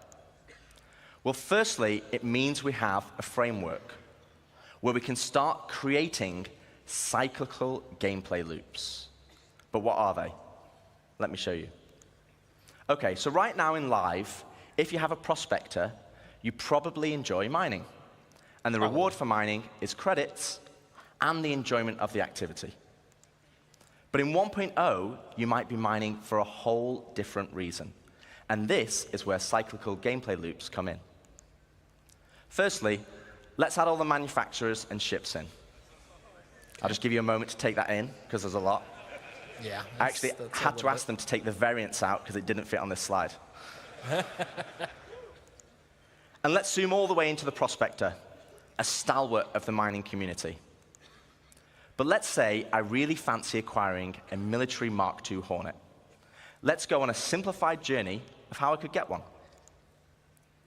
Well, firstly, it means we have a framework where we can start creating cyclical gameplay loops. But what are they? Let me show you. Okay, so right now in live, if you have a prospector, you probably enjoy mining. And the reward for mining is credits and the enjoyment of the activity. But in 1.0, you might be mining for a whole different reason. And this is where cyclical gameplay loops come in. Firstly, let's add all the manufacturers and ships in. I'll just give you a moment to take that in, because there's a lot. Yeah. I actually had to ask them to take the variants out, because it didn't fit on this slide. And let's zoom all the way into the prospector, a stalwart of the mining community. But let's say I really fancy acquiring a military Mark II Hornet. Let's go on a simplified journey of how I could get one.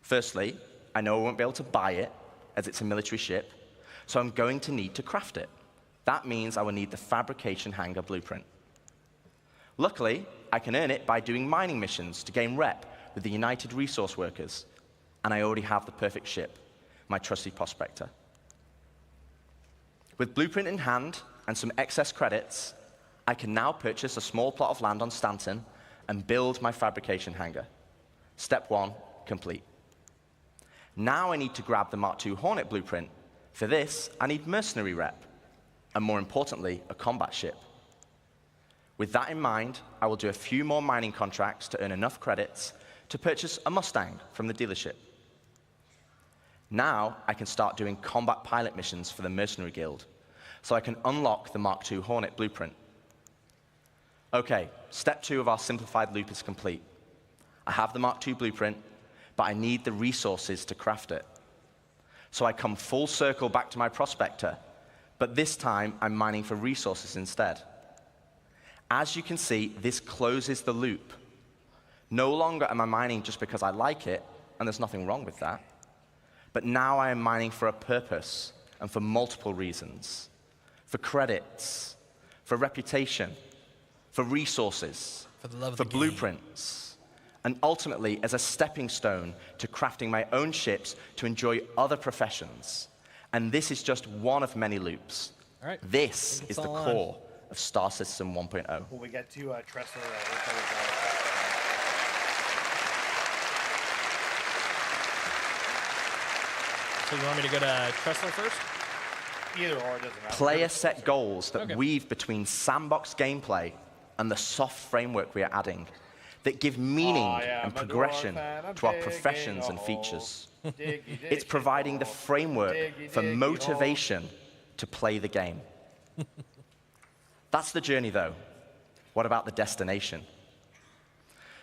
Firstly, I know I won't be able to buy it, as it's a military ship, so I'm going to need to craft it. That means I will need the fabrication hangar blueprint. Luckily, I can earn it by doing mining missions to gain rep with the United Resource Workers, and I already have the perfect ship, my trusty prospector. With blueprint in hand and some excess credits, I can now purchase a small plot of land on Stanton and build my fabrication hangar. Step 1, complete. Now I need to grab the Mark II Hornet blueprint. For this, I need mercenary rep, and more importantly, a combat ship. With that in mind, I will do a few more mining contracts to earn enough credits to purchase a Mustang from the dealership. Now I can start doing combat pilot missions for the Mercenary Guild, so I can unlock the Mark II Hornet blueprint. Okay, step 2 of our simplified loop is complete. I have the Mark II blueprint, but I need the resources to craft it. So I come full circle back to my prospector, but this time I'm mining for resources instead. As you can see, this closes the loop. No longer am I mining just because I like it, and there's nothing wrong with that. But now I am mining for a purpose and for multiple reasons. For credits, for reputation, for resources, for the love of for the game. Blueprints, and ultimately as a stepping stone to crafting my own ships to enjoy other professions. And this is just one of many loops. All right. This is the core of Star Citizen 1.0. When we get to Tressler, So you want me to go to Tressler first? Either or, it doesn't matter. Player set goals that weave between sandbox gameplay and the soft framework we are adding that give meaning and progression to our professions and features. It's providing the framework for motivation to play the game. That's the journey, though. What about the destination?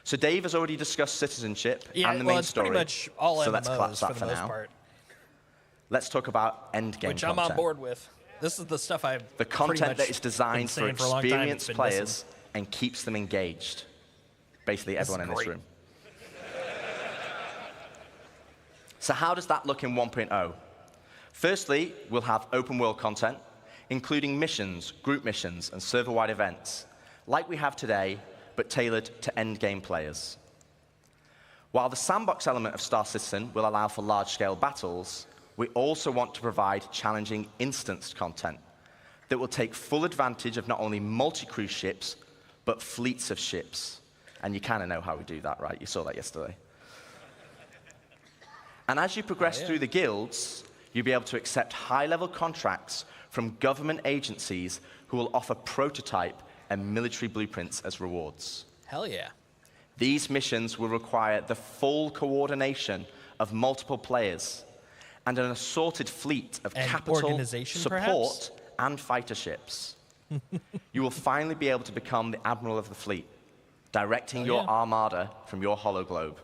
So Dave has already discussed citizenship and the main story. Pretty much all so let's collapse MMOs that for for the most now. part. Let's talk about endgame Which content. I'm on board with. This is the stuff I've The pretty content much that is designed for been saying a long time, experienced it's been missing. players and keeps them engaged. Basically, everyone in this room. So how does that look in 1.0? Firstly, we'll have open world content, including missions, group missions, and server-wide events, like we have today, but tailored to endgame players. While the sandbox element of Star Citizen will allow for large-scale battles, we also want to provide challenging instanced content that will take full advantage of not only multi-crew ships, but fleets of ships. And you kind of know how we do that, right? You saw that yesterday. And as you progress through the guilds, you'll be able to accept high-level contracts from government agencies who will offer prototype and military blueprints as rewards. Hell yeah. These missions will require the full coordination of multiple players and an assorted fleet of And capital, organization, support, perhaps? and fighter ships. You will finally be able to become the admiral of the fleet, directing your armada from your hologlobe,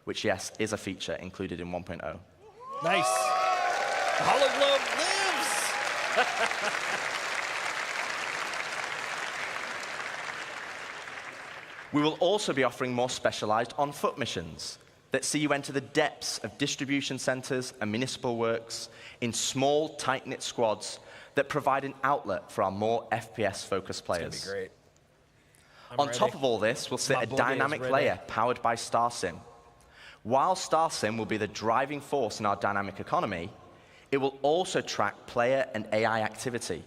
which, yes, is a feature included in 1.0. Nice. The hologlobe lives! We will also be offering more specialized on-foot missions that see you enter the depths of distribution centers and municipal works in small, tight-knit squads that provide an outlet for our more FPS-focused players. It's gonna be great. On top of all this, we'll sit My a boogie is dynamic ready. layer powered by StarSim. While StarSim will be the driving force in our dynamic economy, it will also track player and AI activity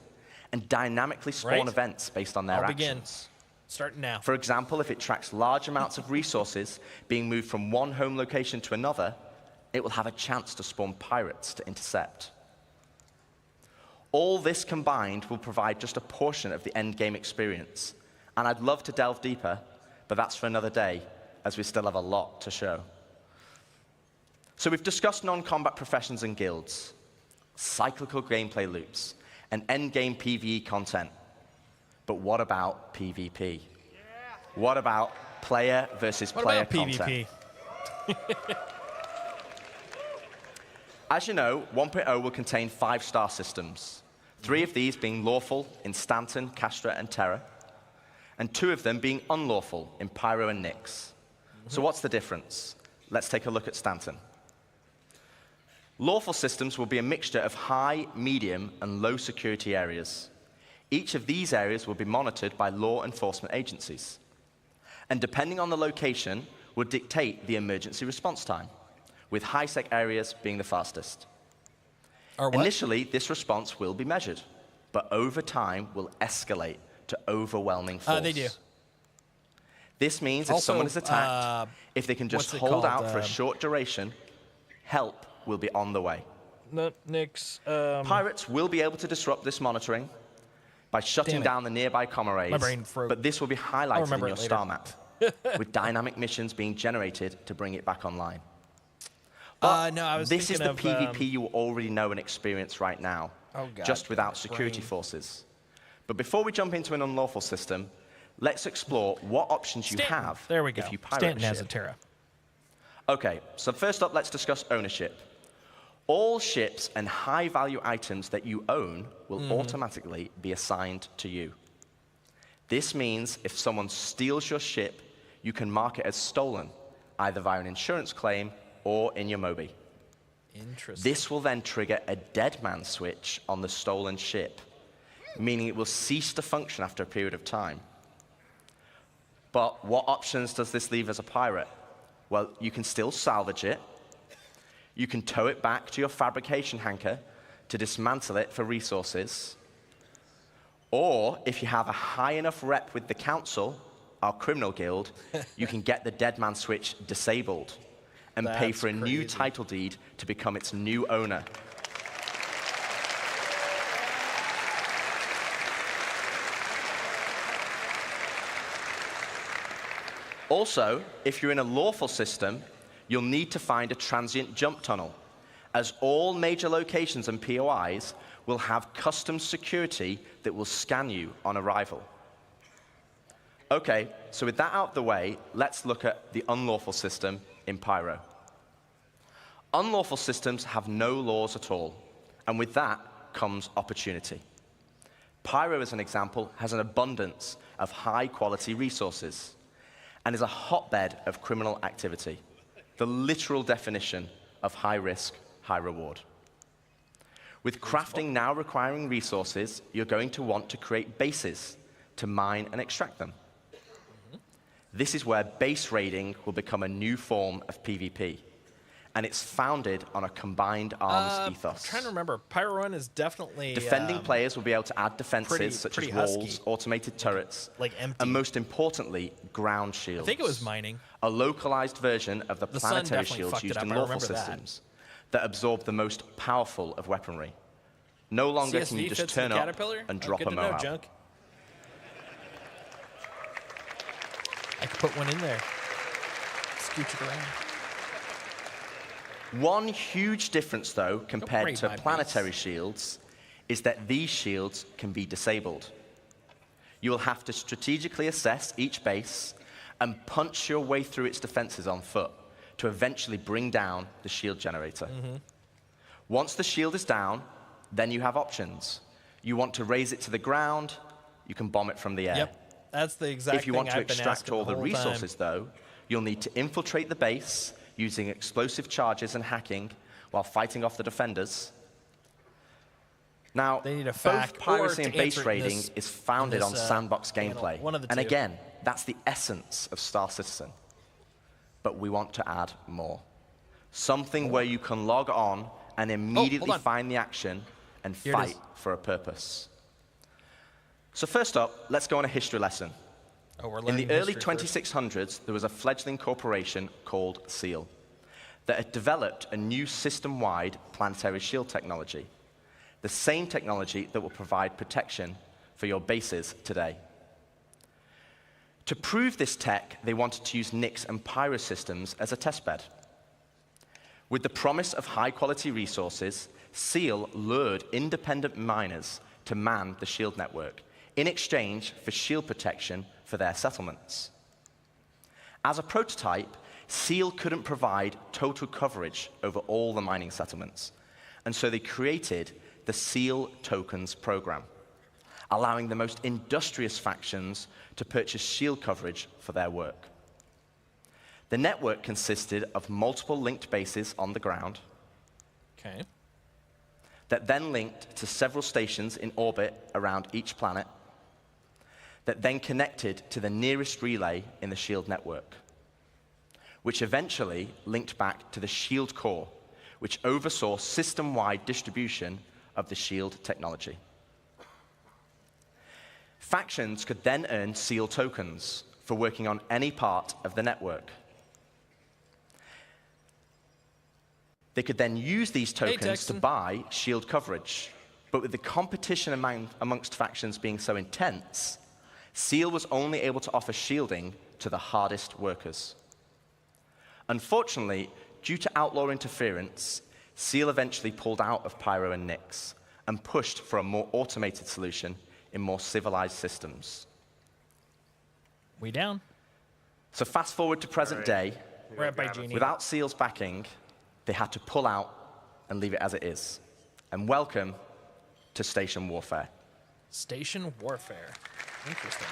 and dynamically spawn Right. events based on their I'll actions. begin. Starting now. For example, if it tracks large amounts of resources being moved from one home location to another, it will have a chance to spawn pirates to intercept. All this combined will provide just a portion of the endgame experience. And I'd love to delve deeper, but that's for another day, as we still have a lot to show. So we've discussed non-combat professions and guilds, cyclical gameplay loops, and endgame PvE content. But what about PvP? What about player versus player content? As you know, 1.0 will contain 5 star systems, 3 of these being lawful in Stanton, Castra, and Terra, and 2 of them being unlawful in Pyro and Nyx. So what's the difference? Let's take a look at Stanton. Lawful systems will be a mixture of high, medium, and low security areas. Each of these areas will be monitored by law enforcement agencies. And depending on the location, will dictate the emergency response time, with high-sec areas being the fastest. Initially, this response will be measured, but over time will escalate to overwhelming force. They do. This means if Also, someone is attacked, if they can just what's it hold called? out for a short duration, help will be on the way. Nyx. Pirates will be able to disrupt this monitoring by shutting down the nearby comm arrays, My brain froze. but this will be highlighted in remember your it later. star map, with dynamic missions being generated to bring it back online. No, I was This is thinking the of, PvP you already know and experience right now, Oh, God, just without security brain. forces. But before we jump into an unlawful system, let's explore what options you Stanton. have There we go. if you pirate Stanton a has a ship. Terra. Okay, so first up, let's discuss ownership. All ships and high-value items that you own will automatically be assigned to you. This means if someone steals your ship, you can mark it as stolen, either via an insurance claim or in your Mobi. Interesting. This will then trigger a dead man switch on the stolen ship, meaning it will cease to function after a period of time. But what options does this leave as a pirate? Well, you can still salvage it. You can tow it back to your fabrication hangar to dismantle it for resources. Or, if you have a high enough rep with the council, our criminal guild, you can get the dead man switch disabled and pay That's for a new crazy. title deed to become its new owner. Also, if you're in a lawful system, you'll need to find a transient jump tunnel, as all major locations and POIs will have custom security that will scan you on arrival. Okay, so with that out of the way, let's look at the unlawful system in Pyro. Unlawful systems have no laws at all, and with that comes opportunity. Pyro, as an example, has an abundance of high-quality resources and is a hotbed of criminal activity, the literal definition of high risk, high reward. With crafting now requiring resources, you're going to want to create bases to mine and extract them. This is where base raiding will become a new form of PvP, and it's founded on a combined arms ethos. I'm trying to remember. Pyro Run is definitely... Defending players will be able to add defenses such as walls, automated turrets, and most importantly, ground shields. I think it was mining. A localized version of the planetary shields used in lawful systems that absorb the most powerful of weaponry. No longer can you just turn up and drop a Mohawk. Junk. I could put one in there. Scooch it around. One huge difference, though, compared to planetary shields, is that these shields can be disabled. You will have to strategically assess each base and punch your way through its defenses on foot to eventually bring down the shield generator. Once the shield is down, then you have options. You want to raise it to the ground, you can bomb it from the air. Yep, that's the exact If you want to extract all the resources, though, you'll need to infiltrate the base using explosive charges and hacking while fighting off the defenders. Now, both piracy and base raiding is founded on sandbox gameplay. And again, that's the essence of Star Citizen. But we want to add more. Something where you can log on and immediately find the action and fight for a purpose. So first up, let's go on a history lesson. In the early 2600s, there was a fledgling corporation called SEAL that had developed a new system-wide planetary shield technology, the same technology that will provide protection for your bases today. To prove this tech, they wanted to use Nyx and Pyro systems as a testbed. With the promise of high-quality resources, SEAL lured independent miners to man the shield network in exchange for shield protection for their settlements. As a prototype, SEAL couldn't provide total coverage over all the mining settlements, and so they created the SEAL Tokens program, allowing the most industrious factions to purchase shield coverage for their work. The network consisted of multiple linked bases on the ground that then linked to several stations in orbit around each planet that then connected to the nearest relay in the shield network, which eventually linked back to the shield core, which oversaw system-wide distribution of the shield technology. Factions could then earn SEAL tokens for working on any part of the network. They could then use these tokens to buy shield coverage. But with the competition amongst factions being so intense, SEAL was only able to offer shielding to the hardest workers. Unfortunately, due to outlaw interference, SEAL eventually pulled out of Pyro and Nyx and pushed for a more automated solution in more civilized systems. We down. So fast forward to present day. We're at by Genie. Without SEAL's backing, they had to pull out and leave it as it is. And welcome to Station Warfare. Station Warfare. Interesting.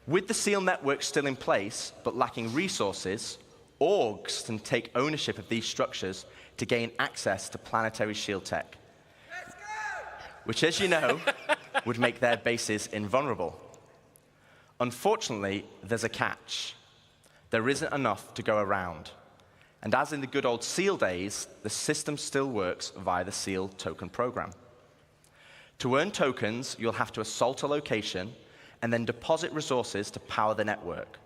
With the SEAL network still in place, but lacking resources, orgs can take ownership of these structures to gain access to planetary shield tech, which, as you know, would make their bases invulnerable. Unfortunately, there's a catch. There isn't enough to go around. And as in the good old SEAL days, the system still works via the SEAL token program. To earn tokens, you'll have to assault a location and then deposit resources to power the network.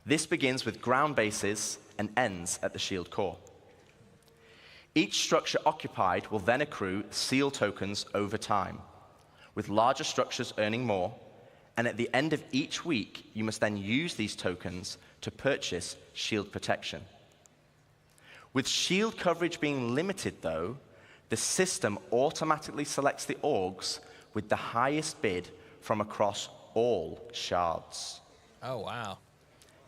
This begins with ground bases and ends at the shield core. Each structure occupied will then accrue SEAL tokens over time, with larger structures earning more, And at the end of each week, you must then use these tokens to purchase shield protection. With shield coverage being limited, though, the system automatically selects the orgs with the highest bid from across all shards. Oh, wow.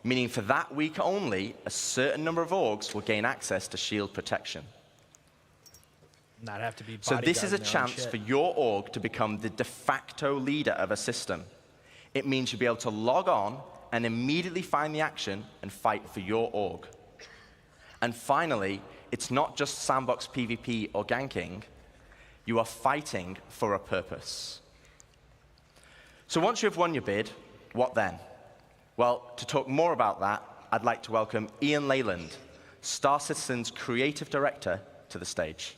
Meaning for that week only, a certain number of orgs will gain access to shield protection. Not have to be So this is a bodyguarding their own chance shit. for your org to become the de facto leader of a system. It means you'll be able to log on and immediately find the action and fight for your org. And finally, it's not just sandbox PvP or ganking. You are fighting for a purpose. So once you've won your bid, what then? Well, to talk more about that, I'd like to welcome Ian Leyland, Star Citizen's creative director, to the stage.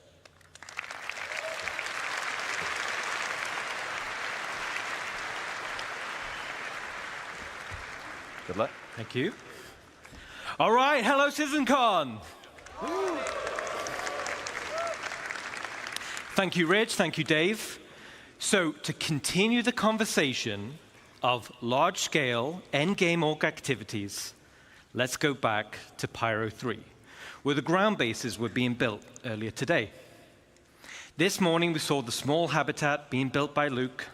Good luck. Thank you. All right, hello, CitizenCon. Thank you, Rich. Thank you, Dave. So, to continue the conversation of large-scale endgame org activities, let's go back to Pyro 3, where the ground bases were being built earlier today. This morning, we saw the small habitat being built by Luke.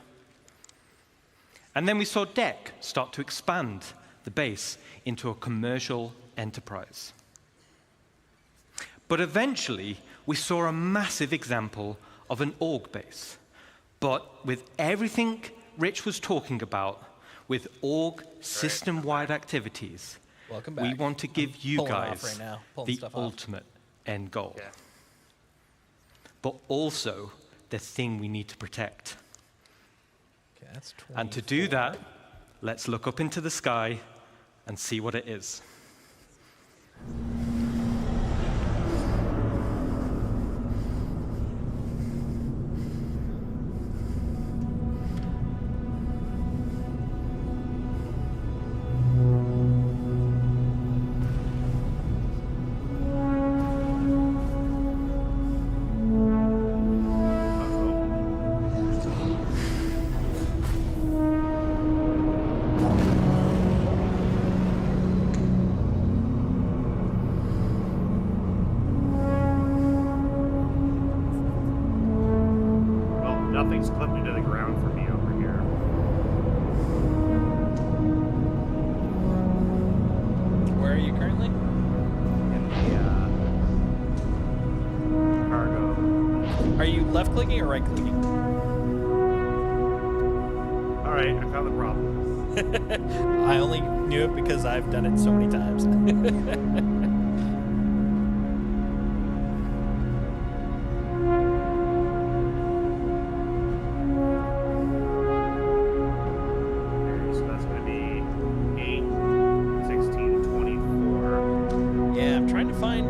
And then we saw Deck start to expand the base into a commercial enterprise. But eventually, we saw a massive example of an org base. But with everything Rich was talking about, with org system-wide activities, Welcome we back. want to give you Pulling off guys right now. Pulling the stuff off. ultimate end goal. But also the thing we need to protect. Okay, that's And to do that, let's look up into the sky and see what it is. Well, nothing's clipped into the ground for me over here. Where are you currently? In the cargo. Are you left-clicking or right-clicking? All right, I found the problem. I only knew it because I've done it so many times. Okay, so that's going to be 8, 16, 24. Yeah, I'm trying to find.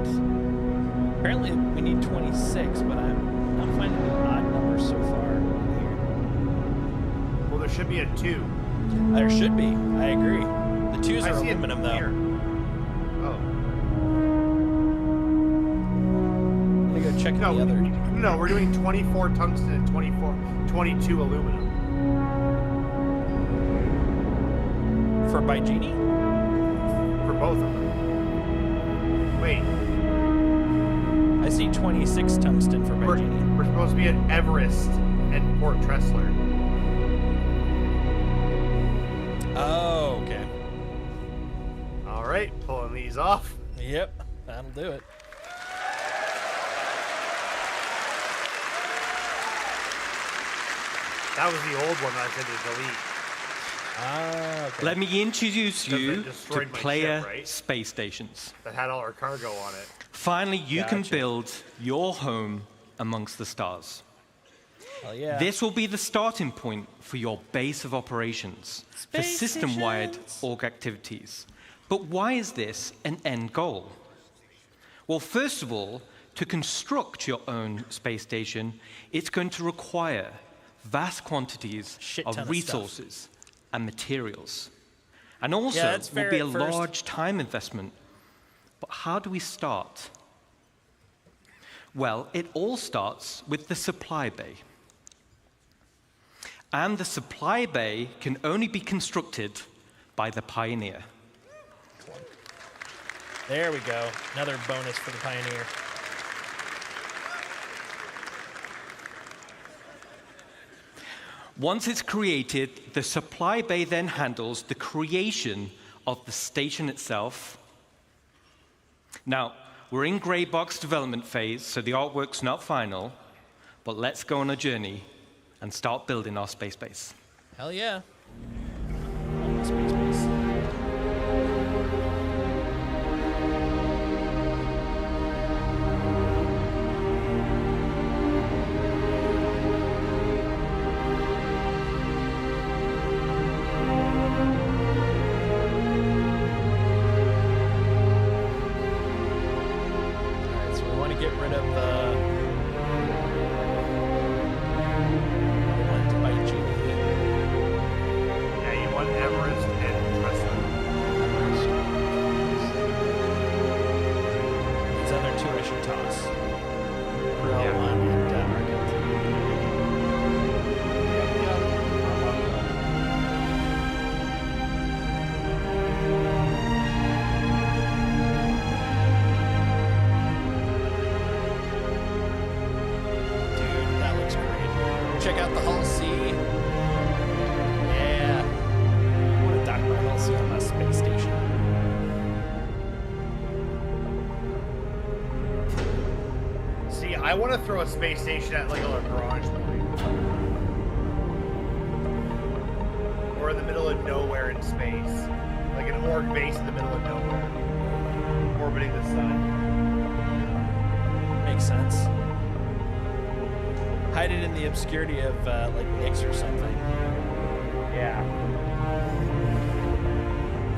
Apparently, we need 26, but I'm not finding an odd number so far in Well, there should be a 2. here. There should be. I agree. The 2s I are see it aluminum, though. here. Oh. Let me go check No, the other. no, we're doing 24 tungsten and 22 aluminum. For Baijini? For both of them. Wait, I see 26 tungsten for Baijini. we're supposed to be at Everest and Port Tressler. Oh, okay. All right, pulling these off. Yep, that'll do it. That was the old one that I said to delete. Ah, okay. Let me introduce Because you they to destroyed my player ship, right? space stations. That had all our cargo on it. Finally, you can Gotcha. build your home amongst the stars. Hell yeah. This will be the starting point for your base of operations for Space system-wide stations. org activities. But why is this an end goal? Well, first of all, to construct your own space station, it's going to require vast quantities Shit ton of of resources and materials. And also, Yeah, that's will fair be a at first. large time investment. But how do we start? Well, it all starts with the supply bay. And the supply bay can only be constructed by the Pioneer. There we go. Another bonus for the Pioneer. Once it's created, the supply bay then handles the creation of the station itself. Now, we're in gray box development phase, so the artwork's not final, but let's go on a journey and start building our space base. Hell yeah. Space base. Check out the Hull C. Yeah. I want to dock my Hull C on my space station. See, I want to throw a space station at like a Lagrange point. Or in the middle of nowhere in space. Like an org base in the middle of nowhere. Orbiting the sun. Makes sense. Hide it in the obscurity of like Nyx or something. Yeah.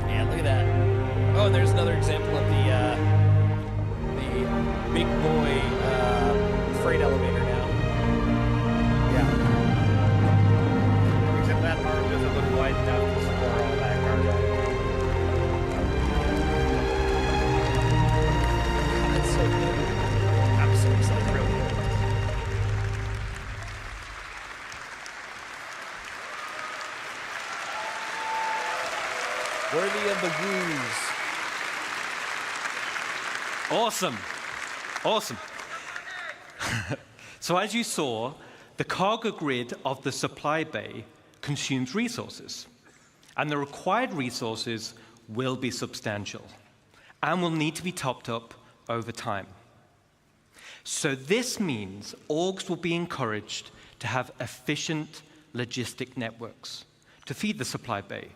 Yeah, look at that. Oh, and there's another example of the big boy freight elevator now. Yeah. Except that arm doesn't look wide enough to support all that cargo. That's so good. Absolutely, like really good. Worthy of the woos. Awesome. Awesome. So as you saw, the cargo grid of the supply bay consumes resources. And the required resources will be substantial and will need to be topped up over time. So this means orgs will be encouraged to have efficient logistic networks to feed the supply bay.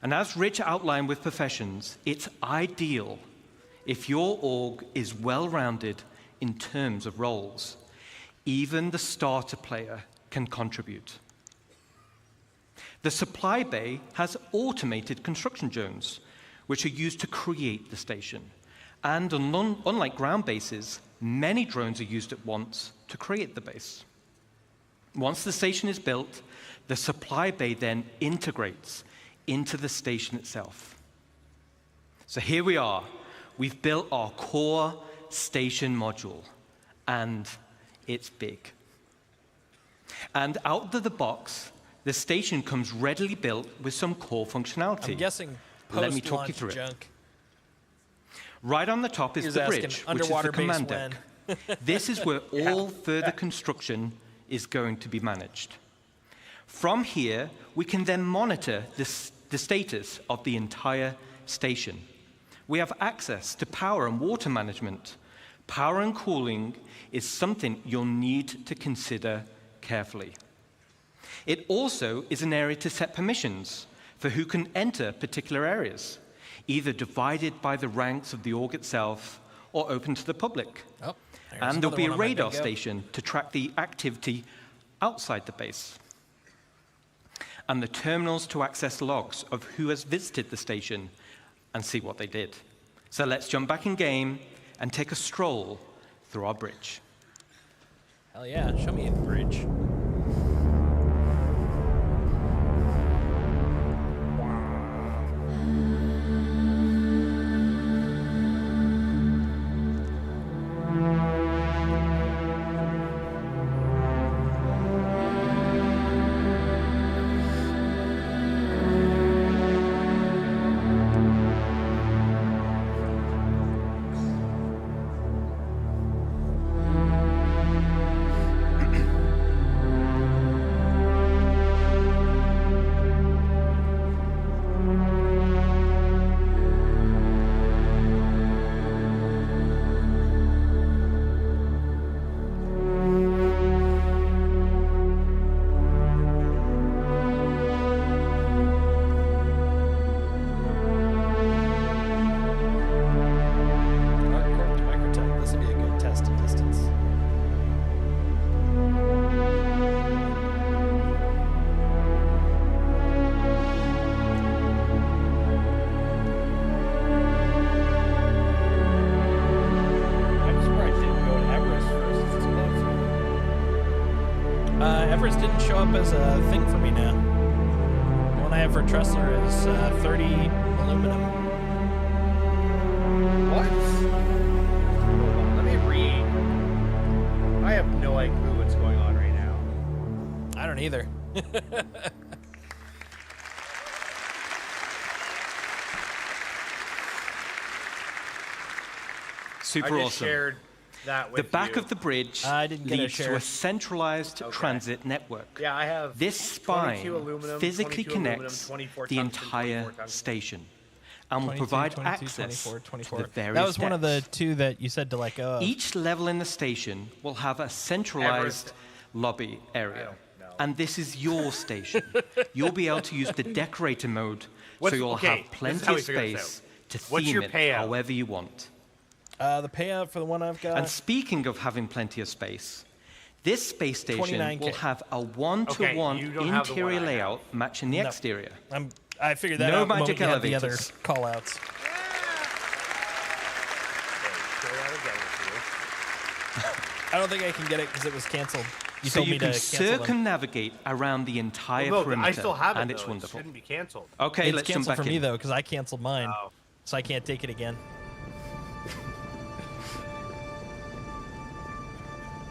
And as Rich outlined with professions, it's ideal if your org is well-rounded in terms of roles. Even the starter player can contribute. The supply bay has automated construction zones, which are used to create the station. And unlike ground bases, many drones are used at once to create the base. Once the station is built, the supply bay then integrates into the station itself. So here we are. We've built our core station module, and it's big. And out of the box, the station comes readily built with some core functionality. I'm guessing Let me talk you through it. Right on the top is the bridge, which is the command deck. This is where all further construction is going to be managed. From here, we can then monitor the status of the entire station. We have access to power and water management. Power and cooling is something you'll need to consider carefully. It also is an area to set permissions for who can enter particular areas, either divided by the ranks of the org itself or open to the public. Oh, and there'll be a radar station to track the activity outside the base. And the terminals to access logs of who has visited the station and see what they did. So let's jump back in game and take a stroll through our bridge. Hell yeah, show me the bridge. Everest didn't show up as a thing for me now. The one I have for Tressler is 30 aluminum. What? Hold on, let me read. I have no idea what's going on right now. I don't either. Super I just awesome. shared that with The back you. of the bridge get a leads to share. a centralized transit network. Yeah, I have This 22 spine aluminum, physically 22 aluminum, connects 24 the tungsten, entire 24 tungsten. station and will 22, provide 22, access 24, 24. to the various That was one of the decks. two that you said to let go of. Each level in the station will have a centralized lobby area. And this is your station. You'll be able to use the decorator mode, so you'll have this is plenty how of we figure this space to What's theme your it payout? however you want. The payout for the one I've got. And speaking of having plenty of space, this space station 29K. will have a one-to-one you don't have the one interior I have. layout matching the No. exterior. I figured that No out the moment magic you had the other elevators. call-outs. I don't think I can get it because it was canceled. You So told you me can to cancel them. circumnavigate around the entire Well, no, perimeter, I still have it, and it's though. wonderful. It shouldn't be canceled. Okay, It's let's jump canceled back for me in. though because I canceled mine, so I can't take it again.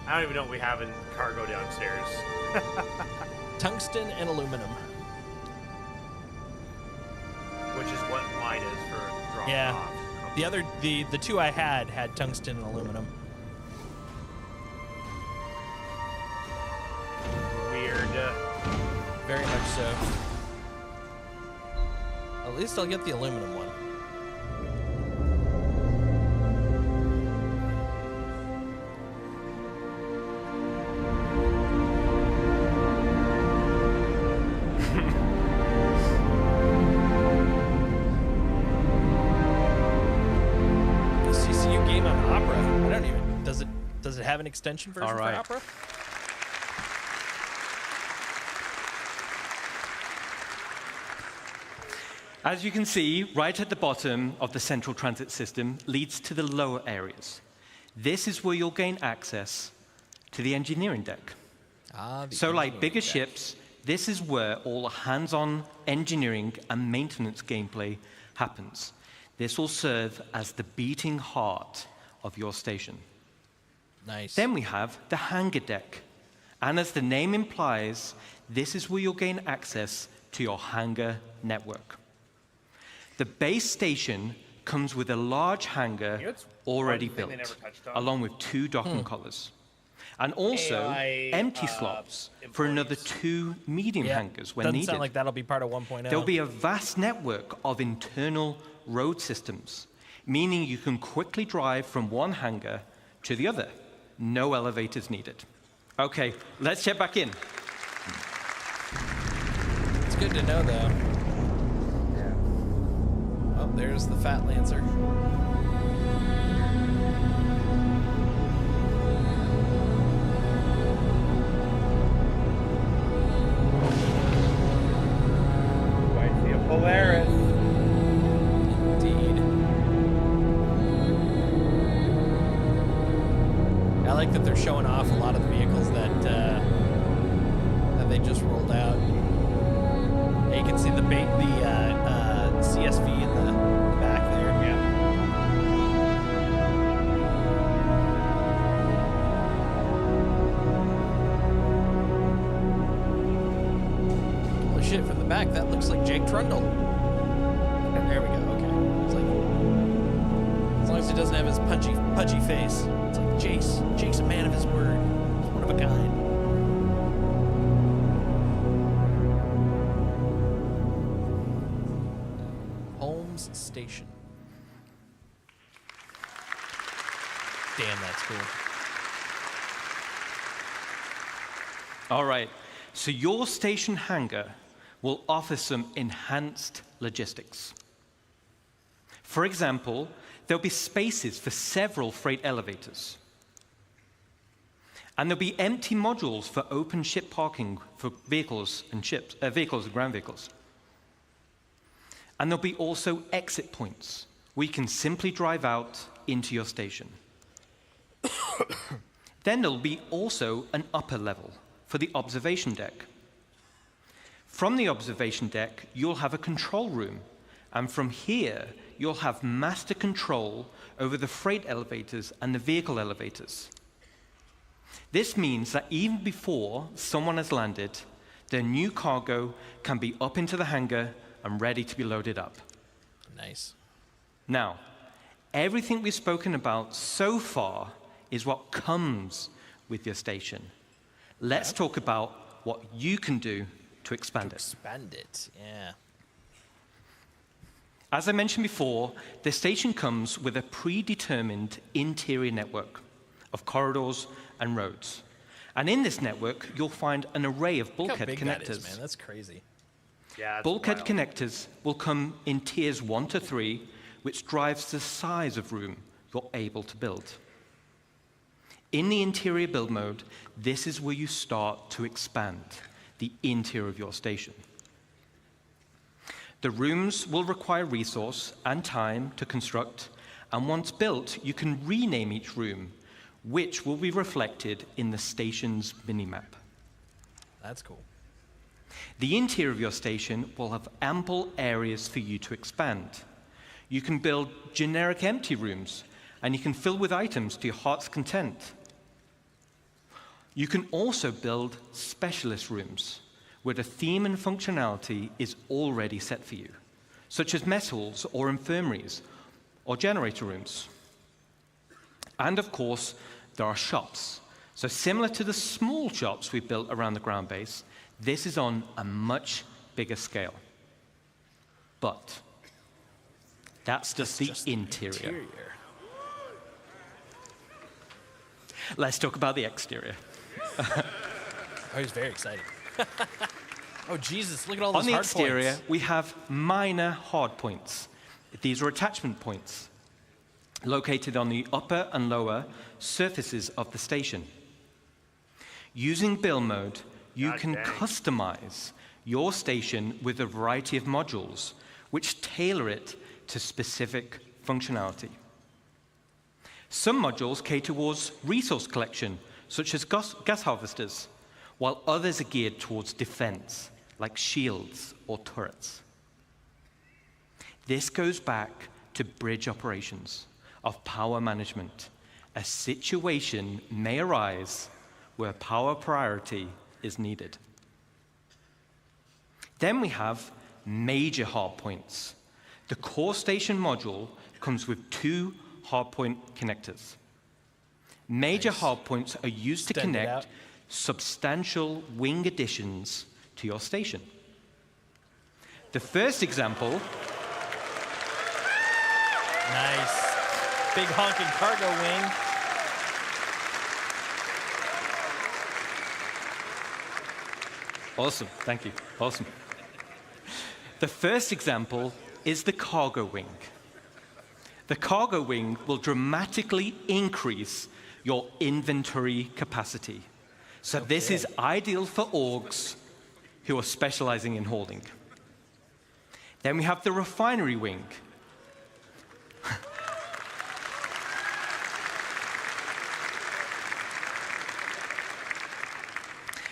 I don't even know what we have in cargo downstairs. Tungsten and aluminum. Which is what mine is for dropping Yeah. off. The other, the two I had tungsten and aluminum. Weird. Very much so. At least I'll get the aluminum one. The CCU game on Opera. I don't even. Does it have an extension version All right. for Opera? As you can see, right at the bottom of the central transit system leads to the lower areas. This is where you'll gain access to the engineering deck. So like bigger ships, this is where all the hands-on engineering and maintenance gameplay happens. This will serve as the beating heart of your station. Nice. Then we have the hangar deck. And as the name implies, this is where you'll gain access to your hangar network. The base station comes with a large hangar already one thing built, they never touched on? along with 2 docking collars. And also AI, empty slots for another 2 medium hangars when Doesn't needed. sound like that'll be part of 1.0. There'll be a vast network of internal road systems, meaning you can quickly drive from one hangar to the other. No elevators needed. Okay, let's check back in. It's good to know, though. Oh, there's the Fat Lancer. I see a Polaris. Indeed. I like that they're showing off a lot of the vehicles that they just rolled out. Yeah, you can see the CSV in the back there. Holy shit! From the back, that looks like Jake Trundle. There we go. Okay. It's like, as long as he doesn't have his pudgy face, it's like Jace. Jake's a man of his word. He's one of a kind. Holmes Station. Damn, that's cool. All right, so your station hangar will offer some enhanced logistics. For example, there'll be spaces for several freight elevators. And there'll be empty modules for open ship parking for vehicles and ships, vehicles and ground vehicles. And there'll be also exit points where you can simply drive out into your station. Then there'll be also an upper level for the observation deck. From the observation deck, you'll have a control room, and from here, you'll have master control over the freight elevators and the vehicle elevators. This means that even before someone has landed, their new cargo can be up into the hangar and ready to be loaded up. Nice. Now, everything we've spoken about so far is what comes with your station. Let's talk about what you can do to expand it. Expand it, yeah. As I mentioned before, the station comes with a predetermined interior network of corridors and roads. And in this network, you'll find an array of bulkhead Look how big connectors. that is, man. That's crazy. Yeah, Bulkhead connectors will come in tiers 1 to 3, which drives the size of room you're able to build. In the interior build mode, this is where you start to expand the interior of your station. The rooms will require resource and time to construct, and once built, you can rename each room, which will be reflected in the station's minimap. That's cool. The interior of your station will have ample areas for you to expand. You can build generic empty rooms, and you can fill with items to your heart's content. You can also build specialist rooms, where the theme and functionality is already set for you, such as mess halls or infirmaries or generator rooms. And of course, there are shops. So similar to the small shops we built around the ground base, this is on a much bigger scale. But that's just the interior. Let's talk about the exterior. Oh, he's very excited. Oh, Jesus, look at all those On the hard exterior, points. we have minor hard points. These are attachment points located on the upper and lower surfaces of the station. Using build mode, you can customize your station with a variety of modules, which tailor it to specific functionality. Some modules cater towards resource collection, such as gas harvesters, while others are geared towards defense, like shields or turrets. This goes back to bridge operations of power management. A situation may arise where power priority is needed. Then we have major hardpoints. The core station module comes with 2 hardpoint connectors. Major hardpoints are used to connect substantial wing additions to your station. The first example. Nice. Big honking cargo wing. Awesome, thank you, awesome. The first example is the cargo wing. The cargo wing will dramatically increase your inventory capacity. So this is ideal for orgs who are specializing in holding. Then we have the refinery wing.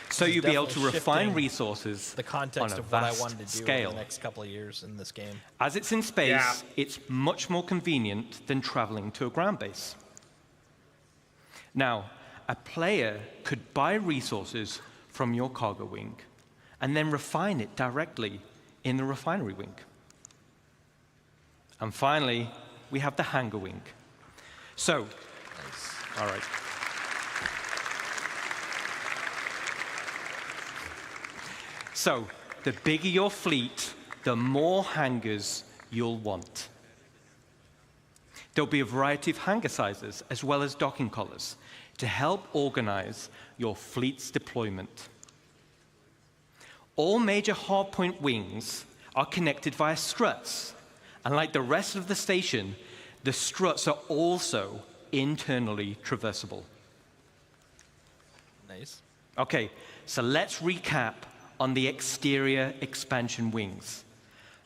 So you'll be able to refine resources the context on a of what I vast wanted to do scale. in the next couple of years in this game. As it's in space, it's much more convenient than traveling to a ground base. Now, a player could buy resources from your cargo wing and then refine it directly in the refinery wing. And finally, we have the hangar wing. So, all right. So, the bigger your fleet, the more hangars you'll want. There'll be a variety of hangar sizes as well as docking collars to help organize your fleet's deployment. All major hardpoint wings are connected via struts, and like the rest of the station, the struts are also internally traversable. Nice. Okay, so let's recap on the exterior expansion wings.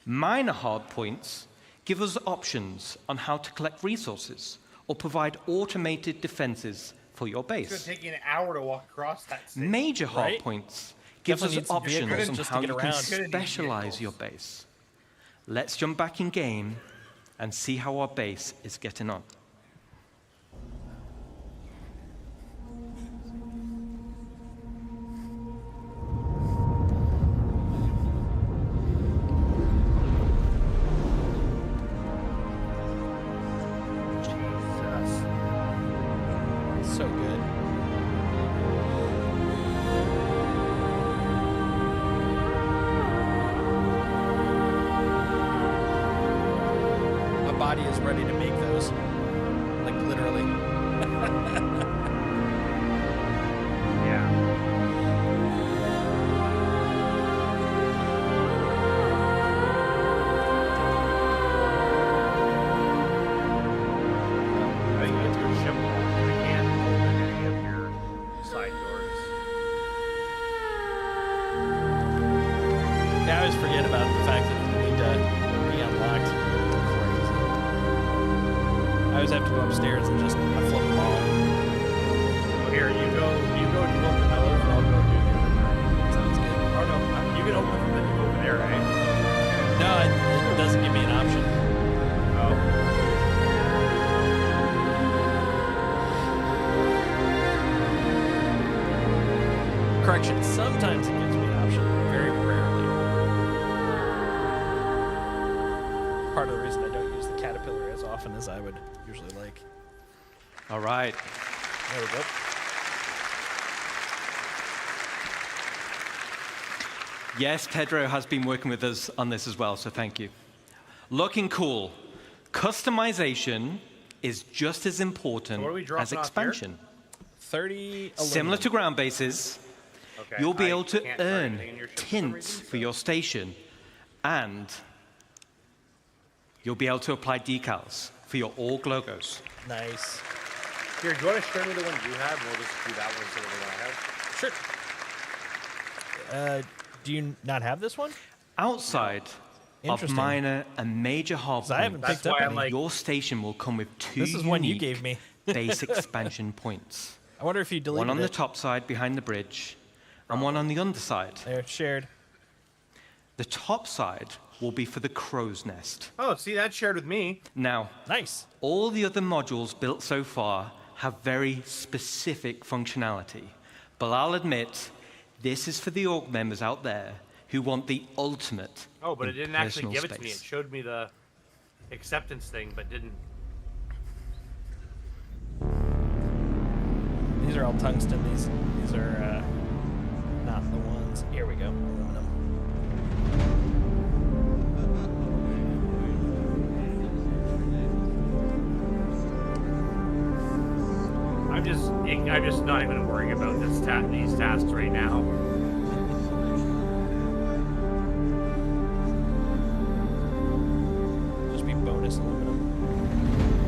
Minor hardpoints give us options on how to collect resources or provide automated defenses for your It's base. going to take you an hour to walk across that stage. Major hard points gives Definitely us need some options vehicles on just to how get you can around. specialize your base. Let's jump back in game and see how our base is getting on. So good. My body is ready to make those. Like literally. I think you have to go ship walk. You can't open any of your side doors. Yeah, I always forget about the fact that you need to be unlocked. Crazy. I always have to go upstairs and just flip them all. Well, here, you go and you open those, I'll go do the other part. Sounds good. Oh, no, you can open them, then you go over there, right? No, it doesn't give me an option. Oh. Correction, sometimes it gives me an option. Very rarely. Part of the reason I don't use the caterpillar as often as I would usually like. All right. There we go. Yes, Pedro has been working with us on this as well, so thank you. Looking cool. Customization is just as important as expansion. 30 Similar to ground bases, Okay, you'll be I able to can't find earn anything in your ship for some tints reason, for your station, and you'll be able to apply decals for your org logos. Nice. Here, do you want to show me the one you have? We'll just do that one instead of the one I have. Sure. Do you not have this one? Outside of Interesting. minor and major hard I haven't points, picked up any. your station will come with two This is one you unique gave me. base expansion points. I wonder if you deleted One on the it. top side behind the bridge, and one on the underside. They're shared. The top side will be for the crow's nest. Oh, see, that's shared with me. Now, nice. All the other modules built so far have very specific functionality, but I'll admit this is for the org members out there who want the ultimate. Oh, but it in didn't actually personal give it to me. space. It showed me the acceptance thing, but didn't. These are all tungsten. These are not the ones. Here we go. Aluminum. I'm just not even worrying about these tasks right now. Just be bonus aluminum.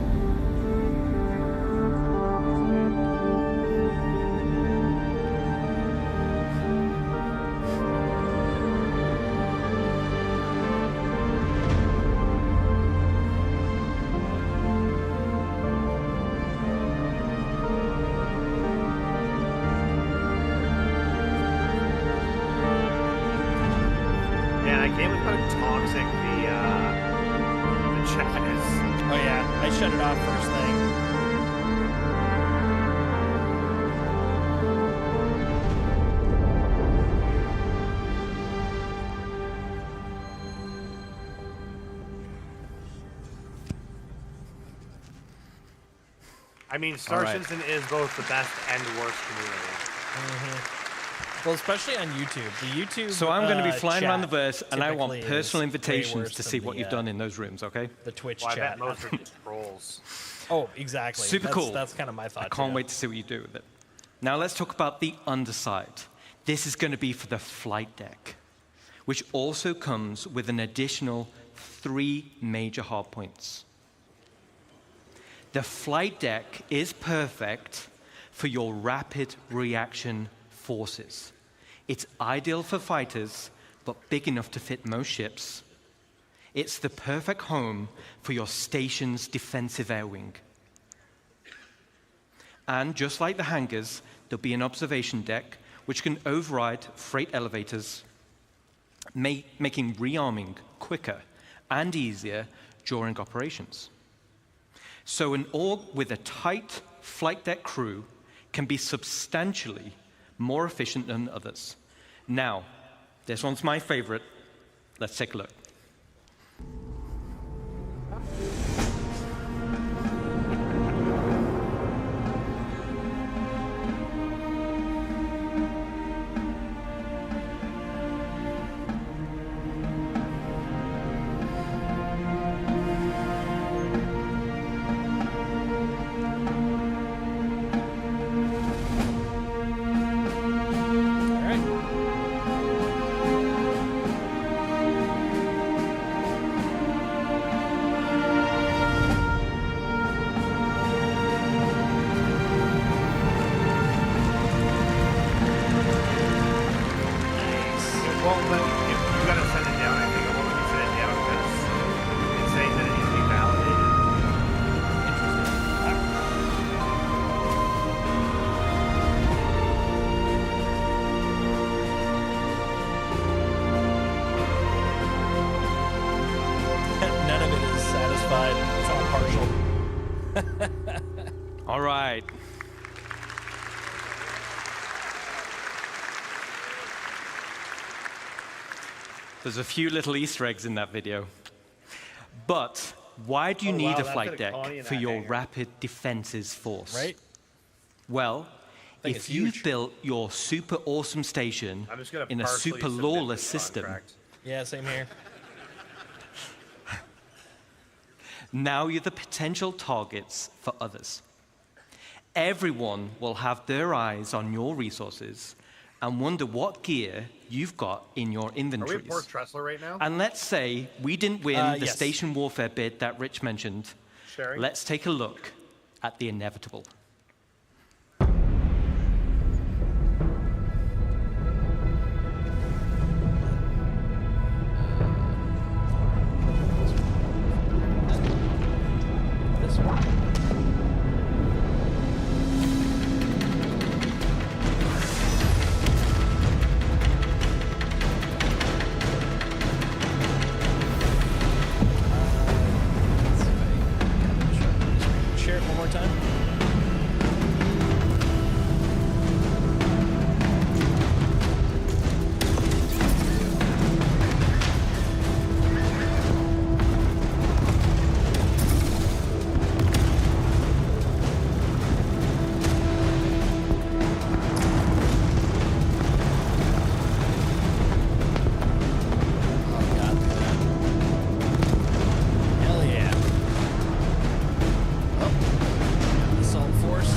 Man, I can't believe how toxic the chat is. Oh yeah, I shut it off first thing. I mean, Star All right. Citizen is both the best and worst community. Well, especially on YouTube. The YouTube. So I'm going to be flying around the chat verse, and I want typically personal is way invitations worse to than see what the, you've done in those rooms, okay? The Twitch Well, I chat. bet most are just trolls. Oh, exactly. Super That's- cool. That's kind of my thought. I can't too. wait to see what you do with it. Now let's talk about the underside. This is going to be for the flight deck, which also comes with an additional 3 major hardpoints. The flight deck is perfect for your rapid reaction forces. It's ideal for fighters, but big enough to fit most ships. It's the perfect home for your station's defensive air wing. And just like the hangars, there'll be an observation deck which can override freight elevators, making rearming quicker and easier during operations. So an org with a tight flight deck crew can be substantially more efficient than others. Now, this one's my favorite. Let's take a look. All right. There's a few little Easter eggs in that video. But why do you need a flight deck for your rapid defenses force? Right? Well, if you've built your super awesome station in a super lawless system, yeah, same here. now you're the potential targets for others. Everyone will have their eyes on your resources and wonder what gear you've got in your inventories. Are we at Port Tressler right now? And let's say we didn't win the yes. station warfare bid that Rich mentioned. Sharing? Let's take a look at the inevitable. Share it one more time. Hell yeah. Assault force.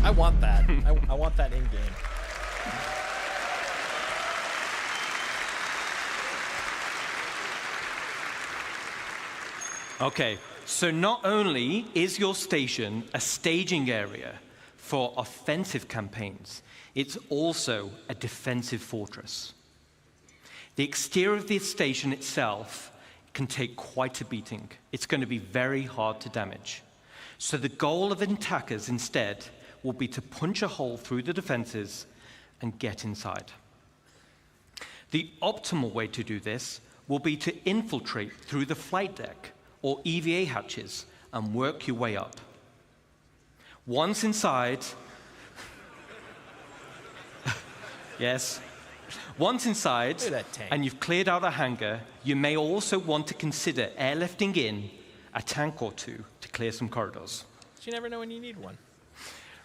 I want that. I want that in game. Okay, so not only is your station a staging area for offensive campaigns, it's also a defensive fortress. The exterior of the station itself can take quite a beating. It's going to be very hard to damage. So the goal of attackers instead will be to punch a hole through the defenses and get inside. The optimal way to do this will be to infiltrate through the flight deck or EVA hatches and work your way up. Once inside, yes, once inside and you've cleared out a hangar, you may also want to consider airlifting in a tank or two to clear some corridors. You never know when you need one.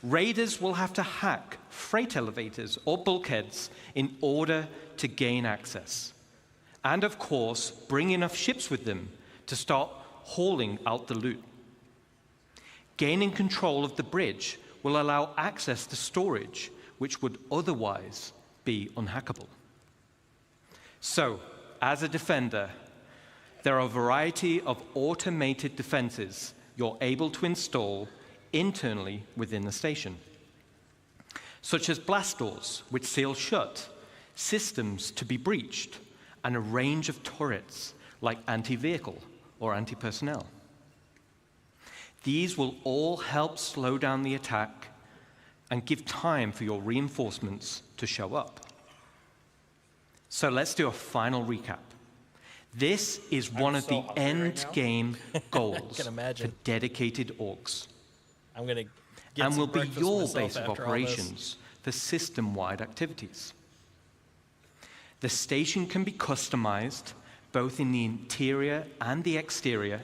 Raiders will have to hack freight elevators or bulkheads in order to gain access. And of course, bring enough ships with them to start hauling out the loot. Gaining control of the bridge will allow access to storage, which would otherwise be unhackable. So, as a defender, there are a variety of automated defenses you're able to install internally within the station, such as blast doors, which seal shut, systems to be breached, and a range of turrets like anti-vehicle or anti-personnel. These will all help slow down the attack and give time for your reinforcements to show up. So let's do a final recap. This is one of the end game goals for dedicated orgs. I'm going to get and some will be breakfast your myself base of after all operations for system-wide activities. The station can be customized both in the interior and the exterior,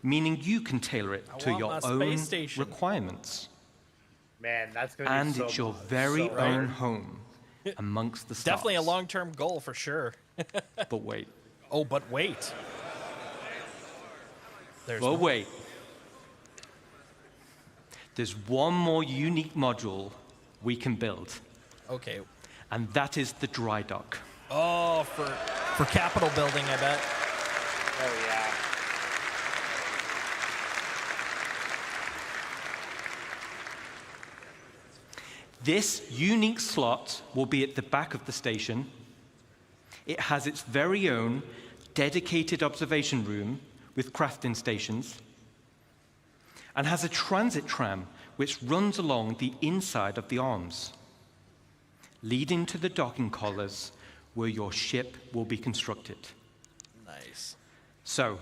meaning you can tailor it to your own requirements. Man, that's going to be And so it's your very so own rare. home amongst the stars. Definitely a long-term goal for sure. But wait. Oh, but wait. There's Well, more. wait. There's one more unique module we can build. Okay. And that is the dry dock. Oh, for capital building, I bet. Oh, yeah. This unique slot will be at the back of the station. It has its very own dedicated observation room with crafting stations and has a transit tram which runs along the inside of the arms, leading to the docking collars where your ship will be constructed. Nice. So,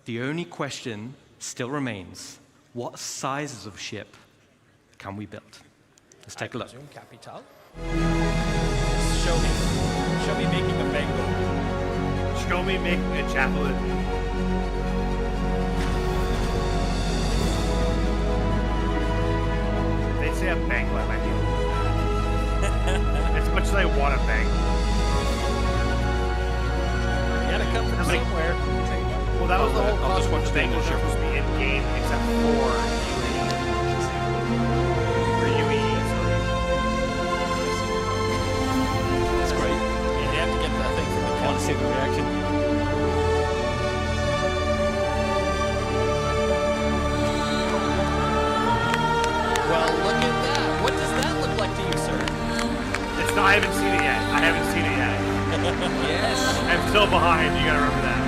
the only question still remains, what sizes of ship can we build? Let's take a look. Presume capital. Show me making a bango. Show me making a javelin. They say a bango, I might be as much as I want to bang. You gotta come from somewhere. Well, that was the whole concept of the bango ship was to be in game, except for UE. That's great. Yeah, you have to get that thing from the I want to see the reaction. Well, look at that. What does that look like to you, sir? It's not, I haven't seen it yet. I haven't seen it yet. Yes. I'm still behind. You gotta remember that.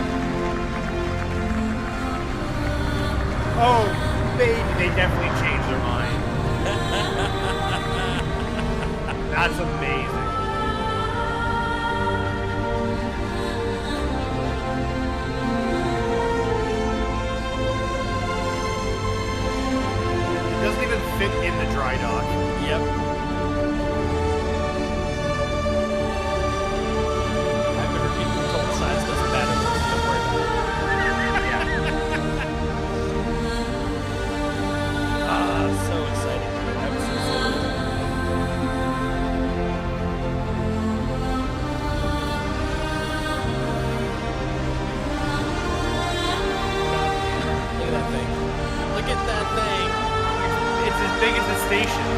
Oh, maybe they definitely changed their mind. That's amazing. It doesn't even fit in the dry dock. Yep. I've never been told size doesn't matter. Don't worry about it. So exciting. I'm so excited. Look at that thing. Look at that thing. It's as big as the station.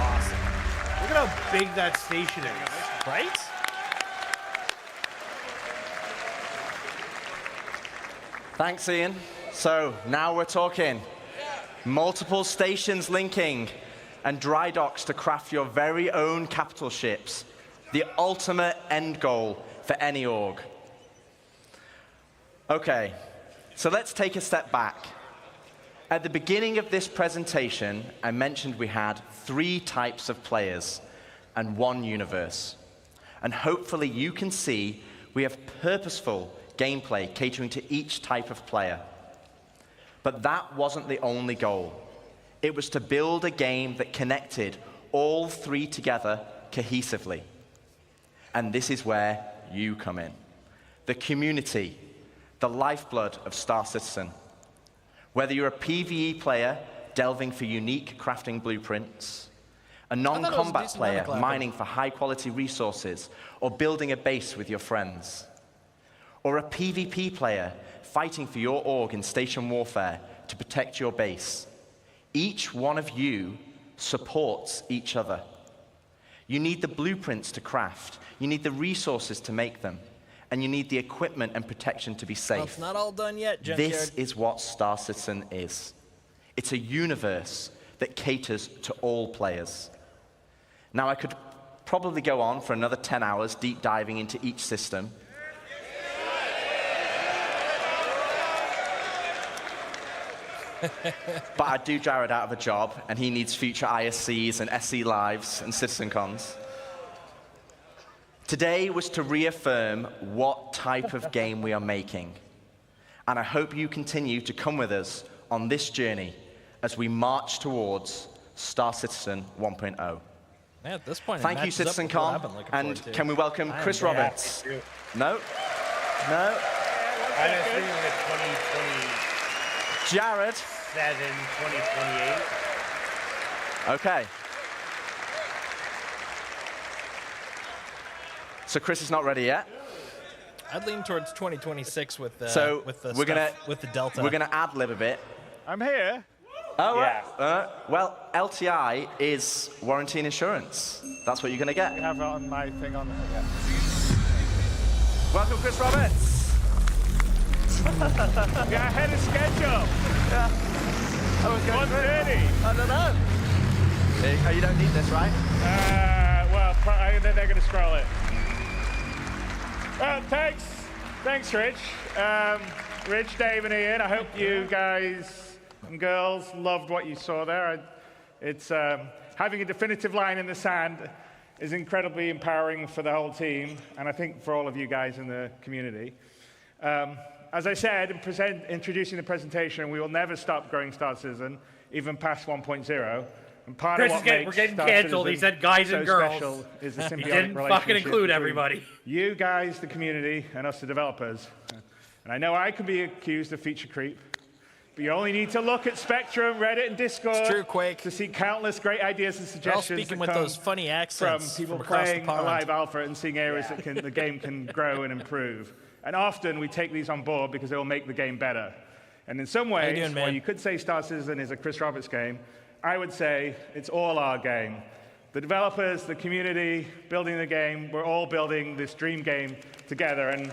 Awesome. Look at how big that station is. Right? Thanks, Ian. So now we're talking. Multiple stations linking and dry docks to craft your very own capital ships. The ultimate end goal for any org. Okay, so let's take a step back. At the beginning of this presentation, I mentioned we had 3 types of players and 1 universe. And hopefully you can see we have purposeful gameplay catering to each type of player. But that wasn't the only goal. It was to build a game that connected all 3 together cohesively. And this is where you come in. The community, the lifeblood of Star Citizen. Whether you're a PvE player delving for unique crafting blueprints, a non-combat player mining for high-quality resources, or building a base with your friends, or a PvP player fighting for your org in station warfare to protect your base, each one of you supports each other. You need the blueprints to craft, you need the resources to make them, and you need the equipment and protection to be safe. Well, it's not all done yet, This is what Star Citizen is. It's a universe that caters to all players. Now, I could probably go on for another 10 hours deep diving into each system. But I'd do Jared out of a job, and he needs future ISCs and SC Lives and CitizenCons. Today was to reaffirm what type of game we are making. And I hope you continue to come with us on this journey as we march towards Star Citizen 1.0. Yeah, at this point, Thank you, CitizenCon. And can we welcome Chris Roberts? No? No? I was thinking of 2020. Jared. 2028. Okay. So Chris is not ready yet. I'd lean towards 2026 with the So with the we're gonna with the Delta. We're gonna ad-lib a bit. I'm here. Oh, Yeah. right. Well, LTI is warranty and insurance. That's what you're gonna get. You have it on my thing on. Yeah. Welcome, Chris Roberts. Yeah, ahead of schedule. Yeah. I was going 1:30. I don't know. Hey, you don't need this, right? Well, then they're going to scroll it. Well, thanks. Thanks, Rich. Rich, Dave, and Ian. I hope you guys and girls loved what you saw there. It's having a definitive line in the sand is incredibly empowering for the whole team, and I think for all of you guys in the community. As I said, in introducing the presentation, we will never stop growing Star Citizen, even past 1.0. And part of what makes we're getting Star canceled. Citizen He said guys and so girls. special is the symbiotic He didn't relationship fucking include between everybody. You guys, the community, and us, the developers. And I know I can be accused of feature creep, but you only need to look at Spectrum, Reddit, and Discord It's true, Quake. to see countless great ideas and They're all suggestions speaking that with come those funny accents from people from across the playing a pond. live alpha and seeing areas that the game can grow and improve. And often we take these on board because they will make the game better. And in some ways, doing, man? while you could say Star Citizen is a Chris Roberts game, I would say it's all our game. The developers, the community, building the game, we're all building this dream game together. And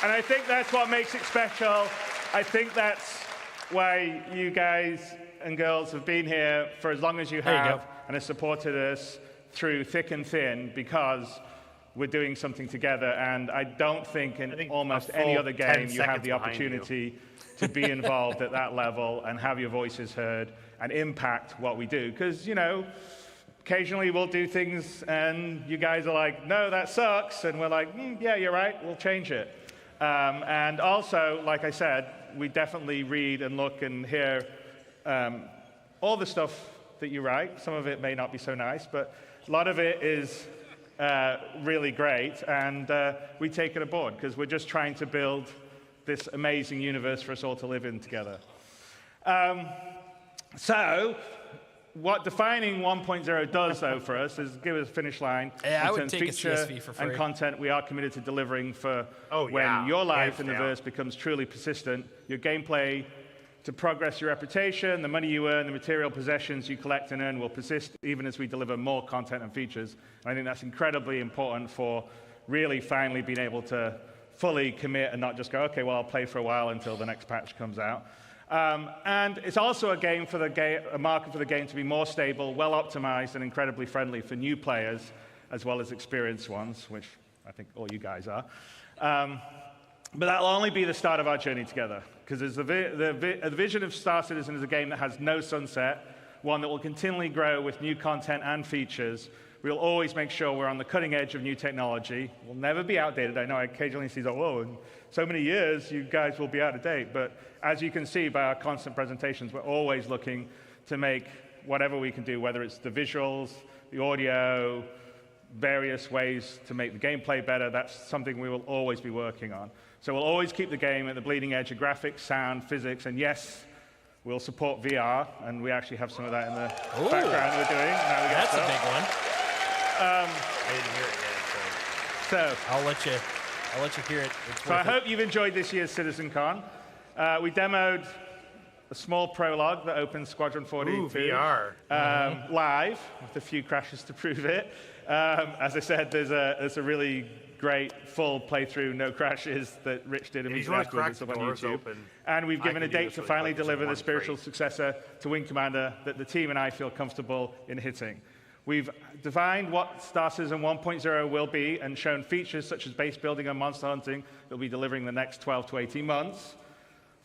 I think that's what makes it special. I think that's why you guys and girls have been here for as long as you There you have go. and have supported us through thick and thin because we're doing something together. And I don't think in almost any other game you have the opportunity to be involved at that level and have your voices heard and impact what we do. Because, you know, occasionally we'll do things and you guys are like, no, that sucks. And we're like, yeah, you're right, we'll change it. And also, like I said, we definitely read and look and hear all the stuff that you write. Some of it may not be so nice, but a lot of it is really great. And we take it aboard because we're just trying to build this amazing universe for us all to live in together. So, what defining 1.0 does, though, for us is give us a finish line. Yeah, I would in terms take a of feature CSV for free. and content we are committed to delivering for when your life in the verse becomes truly persistent, your gameplay to progress your reputation, the money you earn, the material possessions you collect and earn will persist even as we deliver more content and features. And I think that's incredibly important for really finally being able to fully commit and not just go, okay, well, I'll play for a while until the next patch comes out. And it's also a game for a market for the game to be more stable, well optimized, and incredibly friendly for new players, as well as experienced ones, which I think all you guys are. But that'll only be the start of our journey together, because the vision of Star Citizen is a game that has no sunset, one that will continually grow with new content and features. We'll always make sure we're on the cutting edge of new technology. We'll never be outdated. I know I occasionally see, oh, in so many years, you guys will be out of date. But as you can see by our constant presentations, we're always looking to make whatever we can do, whether it's the visuals, the audio, various ways to make the gameplay better. That's something we will always be working on. So we'll always keep the game at the bleeding edge of graphics, sound, physics, and yes, we'll support VR, and we actually have some of that in the background we're doing. That's a big one. I didn't hear it yet, so I'll let you hear it. So I hope you've enjoyed this year's CitizenCon. We demoed a small prologue that opens Squadron 42 VR. Live, with a few crashes to prove it. As I said, there's a really great full playthrough, no crashes, that Rich did immediately afterwards on YouTube. And we've given a date to finally deliver the spiritual successor to Wing Commander that the team and I feel comfortable in hitting. We've defined what Star Citizen 1.0 will be and shown features such as base building and monster hunting that will be delivering the next 12 to 18 months.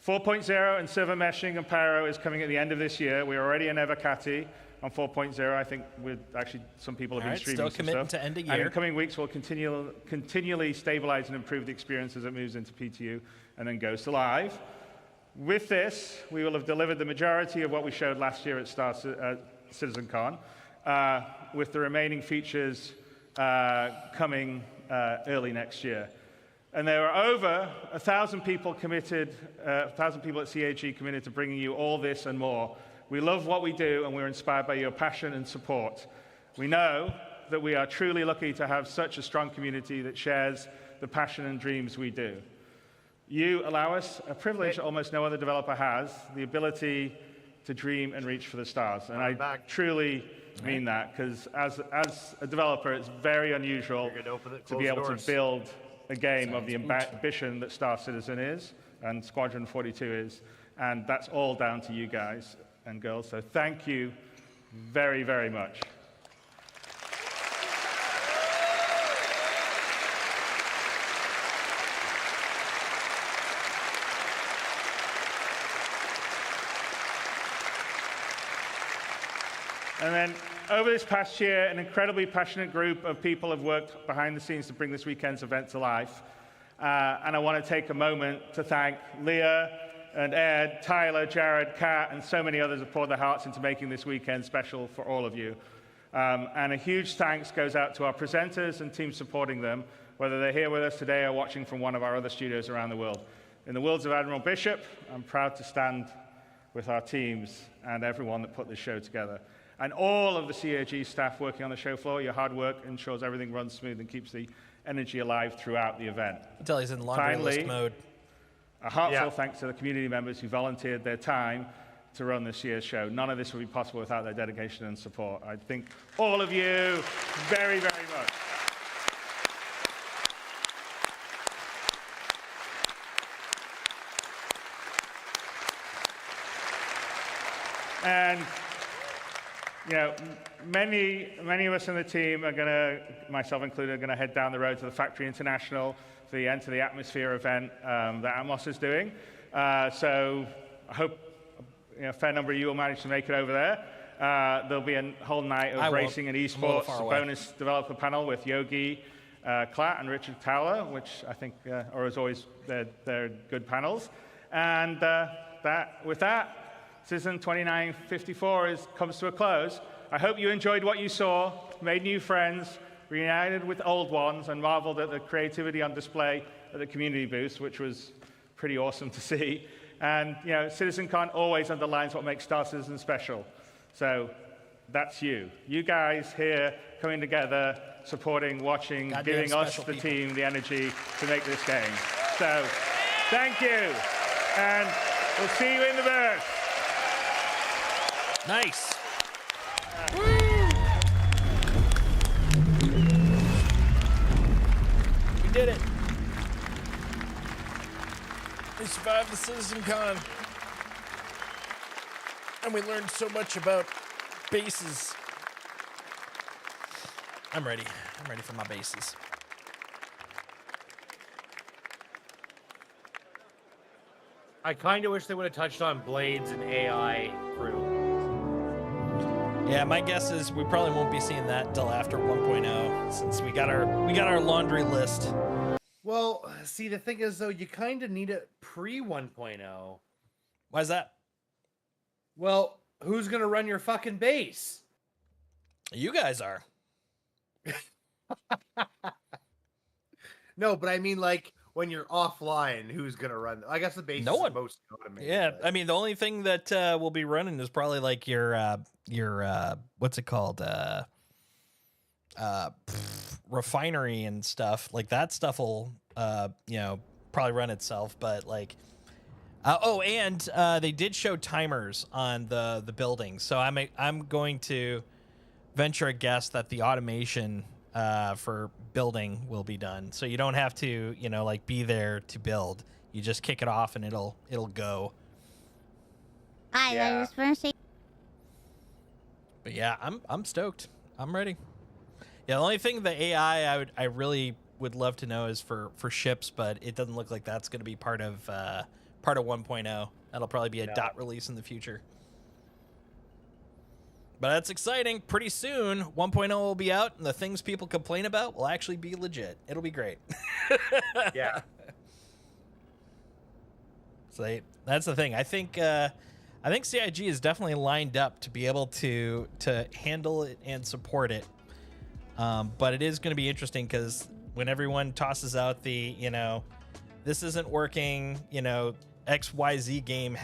4.0 and server meshing and Pyro is coming at the end of this year. We're already in Evercati on 4.0. I think some people have been streaming still some committing stuff. to end of And year. in coming weeks, we'll continually stabilize and improve the experience as it moves into PTU and then goes to live. With this, we will have delivered the majority of what we showed last year at CitizenCon, with the remaining features coming early next year. And there are over 1,000 people committed, 1,000 people at CAG committed to bringing you all this and more. We love what we do, and we're inspired by your passion and support. We know that we are truly lucky to have such a strong community that shares the passion and dreams we do. You allow us a privilege that almost no other developer has, the ability to dream and reach for the stars. And I truly mean that, because as a developer, it's very unusual to be able to build a game of the ambition that Star Citizen is and Squadron 42 is. And that's all down to you guys and girls. So thank you very, very much. And then over this past year, an incredibly passionate group of people have worked behind the scenes to bring this weekend's event to life. And I want to take a moment to thank Leah and Ed, Tyler, Jared, Kat, and so many others have poured their hearts into making this weekend special for all of you. And a huge thanks goes out to our presenters and teams supporting them, whether they're here with us today or watching from one of our other studios around the world. In the words of Admiral Bishop, I'm proud to stand with our teams and everyone that put this show together. And all of the CAG staff working on the show floor, your hard work ensures everything runs smooth and keeps the energy alive throughout the event. Until he's in laundry list mode. A heartfelt thanks to the community members who volunteered their time to run this year's show. None of this would be possible without their dedication and support. I thank all of you very, very much. And you know, many of us in the team are going to, myself included, are going to head down the road to the Factory International for the Enter the Atmosphere event that Atmos is doing. So I hope a fair number of you will manage to make it over there. There'll be a whole night of racing and esports, a bonus developer panel with Yogi Klatt and Richard Towler, which I think are, as always, they're good panels. And with that, Citizen 2954 comes to a close. I hope you enjoyed what you saw, made new friends, reunited with old ones, and marveled at the creativity on display at the community booth, which was pretty awesome to see. And you know, CitizenCon always underlines what makes Star Citizen special. So that's you. You guys here coming together, supporting, watching, giving us, the team, the energy to make this game. So thank you. And we'll see you in the booth. Nice. We did it. We survived the CitizenCon. And we learned so much about bases. I'm ready. I'm ready for my bases. I kind of wish they would have touched on Blades and AI crew. Yeah, my guess is we probably won't be seeing that until after 1.0, since we got our laundry list. Well, see, the thing is, though, you kind of need it pre 1.0. Why is that? Well, who's gonna run your fucking base? You guys are. No, but I mean, like, when you're offline, who's gonna run? I guess the base No is one. the most automated. Yeah, I mean, the only thing that will be running is probably like your what's it called? Refinery and stuff. Like that stuff will probably run itself, but like and they did show timers on the buildings. So I'm going to venture a guess that the automation for building will be done. So you don't have to, like be there to build. You just kick it off and it'll go. I just want to say. But yeah, I'm stoked. I'm ready. Yeah, the only thing the AI I really would love to know is for ships, but it doesn't look like that's going to be part of 1.0. That'll probably be a dot release in the future. But that's exciting. Pretty soon, 1.0 will be out, and the things people complain about will actually be legit. It'll be great. Yeah. So that's the thing. I think CIG is definitely lined up to be able to handle it and support it. But it is going to be interesting because when everyone tosses out the, this isn't working, XYZ game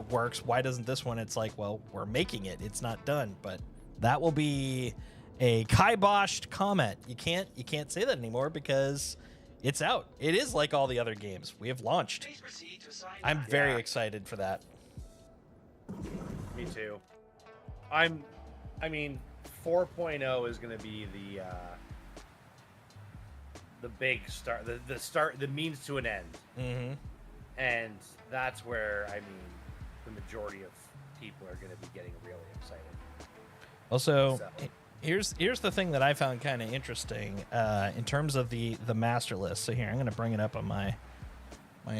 works, why doesn't this one? It's like, well, we're making it. It's not done. But that will be a kiboshed comment. You can't say that anymore because it's out. It is like all the other games. We have launched. I'm very excited for that. Me too. I mean, 4.0 is going to be the big start, the start, the means to an end. Mm-hmm. And that's where, I mean, the majority of people are going to be getting really excited. Also, here's the thing that I found kind of interesting in terms of the master list. So here, I'm going to bring it up on my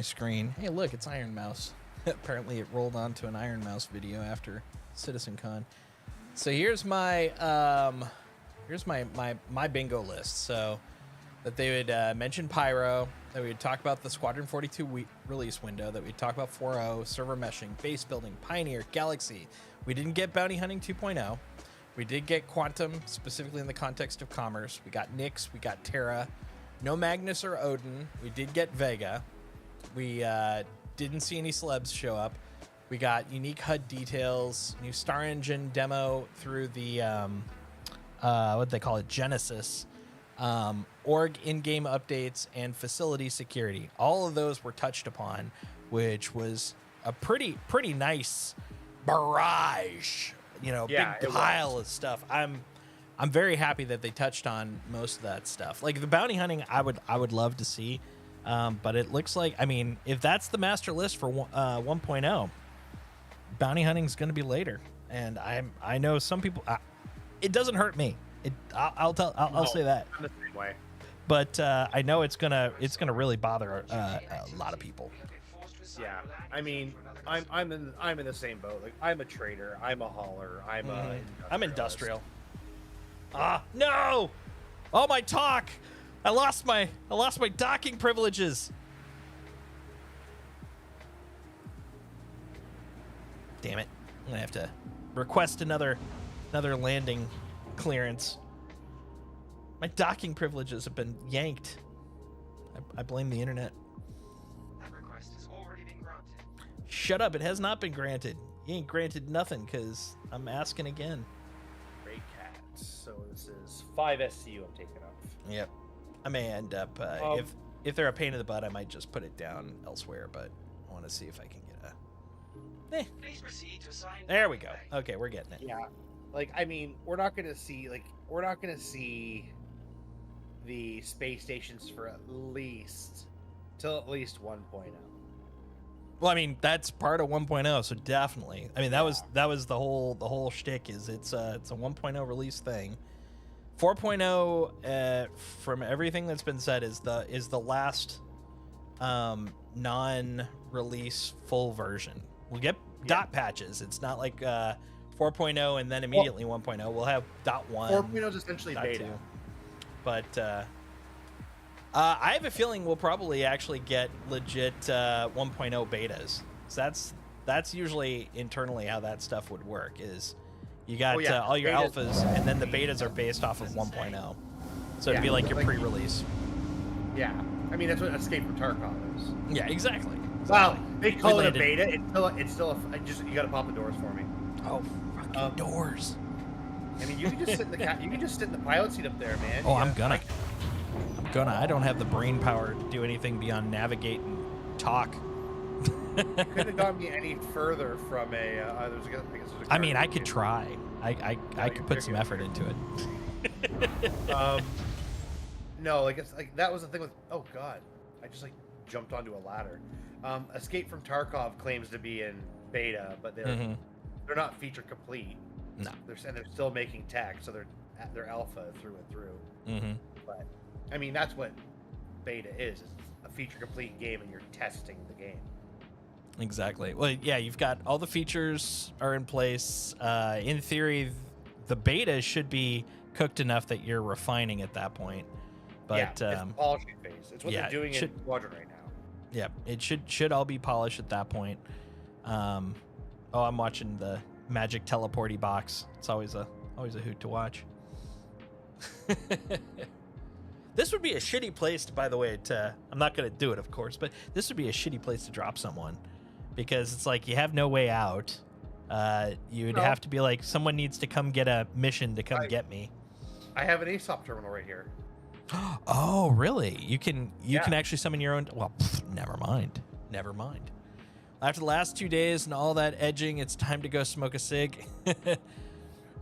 screen. Hey, look, it's Iron Mouse. Apparently, it rolled onto an Iron Mouse video after CitizenCon. So here's my my bingo list. So that they would mention Pyro, that we would talk about the Squadron 42 release window, that we'd talk about 4.0, server meshing, base building, Pioneer, Galaxy. We didn't get Bounty Hunting 2.0. We did get Quantum, specifically in the context of commerce. We got Nyx, we got Terra. No Magnus or Odin. We did get Vega. We didn't see any celebs show up. We got unique HUD details, new Star Engine demo through the, what they call it, Genesis. Org in-game updates, and facility security. All of those were touched upon, which was a pretty nice barrage, big pile of stuff. I'm very happy that they touched on most of that stuff. Like the bounty hunting, I would love to see, but it looks like, I mean, if that's the master list for 1.0, bounty hunting is going to be later, and I know some people. It doesn't hurt me. I'll say that. I'm the same way. But I know it's gonna really bother a lot of people. Yeah, I mean, I'm in the same boat. Like, I'm a trader, I'm a hauler, I'm industrial. No! Oh, my talk! I lost my docking privileges. Damn it! I'm gonna have to request another landing clearance. My docking privileges have been yanked. I blame the internet. That request has already been granted. Shut up, it has not been granted. You ain't granted nothing because I'm asking again. Great cats. So this is 5 SCU I'm taking off. Yep. I may end up, if they're a pain in the butt, I might just put it down elsewhere, but I want to see if I can get a... Please proceed to assign. There we go. Okay, we're getting it. Yeah. Like, I mean, we're not going to see the space stations for at least 1.0. Well, I mean, that's part of 1.0, so definitely. I mean, that was the whole shtick, is it's a 1.0 release thing. 4.0, from everything that's been said, is the last non-release full version. We'll get dot patches. It's not like 4.0 and then immediately 1.0. We'll have .1. 4.0 is essentially beta. 2. But I have a feeling we'll probably actually get legit 1.0 betas. So That's usually internally how that stuff would work. Is you got all your Betas. alphas, and then the betas are based off of 1.0. So it'd be like your pre-release. Yeah, I mean that's what Escape from Tarkov is. Yeah, exactly. Wow, they call it a landed- beta. It's still just you got to pop the doors for me. Oh, fucking doors. I mean, you can just sit in the you can just sit in the pilot seat up there, man. Oh, I'm gonna. I don't have the brain power to do anything beyond navigate and talk. You couldn't have gotten me any further from a. There's a, I guess there's a I mean, I could try. I could put some effort into it. No, like it's like that was the thing with. Oh God, I just like jumped onto a ladder. Escape from Tarkov claims to be in beta, but they're not feature complete. No, they're still making tech, so they're alpha through and through. But I mean, that's what beta is. It's a feature complete game, and you're testing the game. Exactly. Well, yeah, you've got all the features are in place. In theory, the beta should be cooked enough that you're refining at that point. But yeah, it's the polishing phase. It's what they're doing in Squadron right now. Yeah, it should all be polished at that point. I'm watching the Magic Teleporty box. It's always a hoot to watch. This would be a shitty place, by the way, I'm not going to do it, of course, but this would be a shitty place to drop someone because it's like you have no way out. You would have to be like, someone needs to come get a mission to come get me. I have an ASOP terminal right here. Oh, really? You can actually summon your own. Well, never mind. After the last 2 days and all that edging, it's time to go smoke a cig.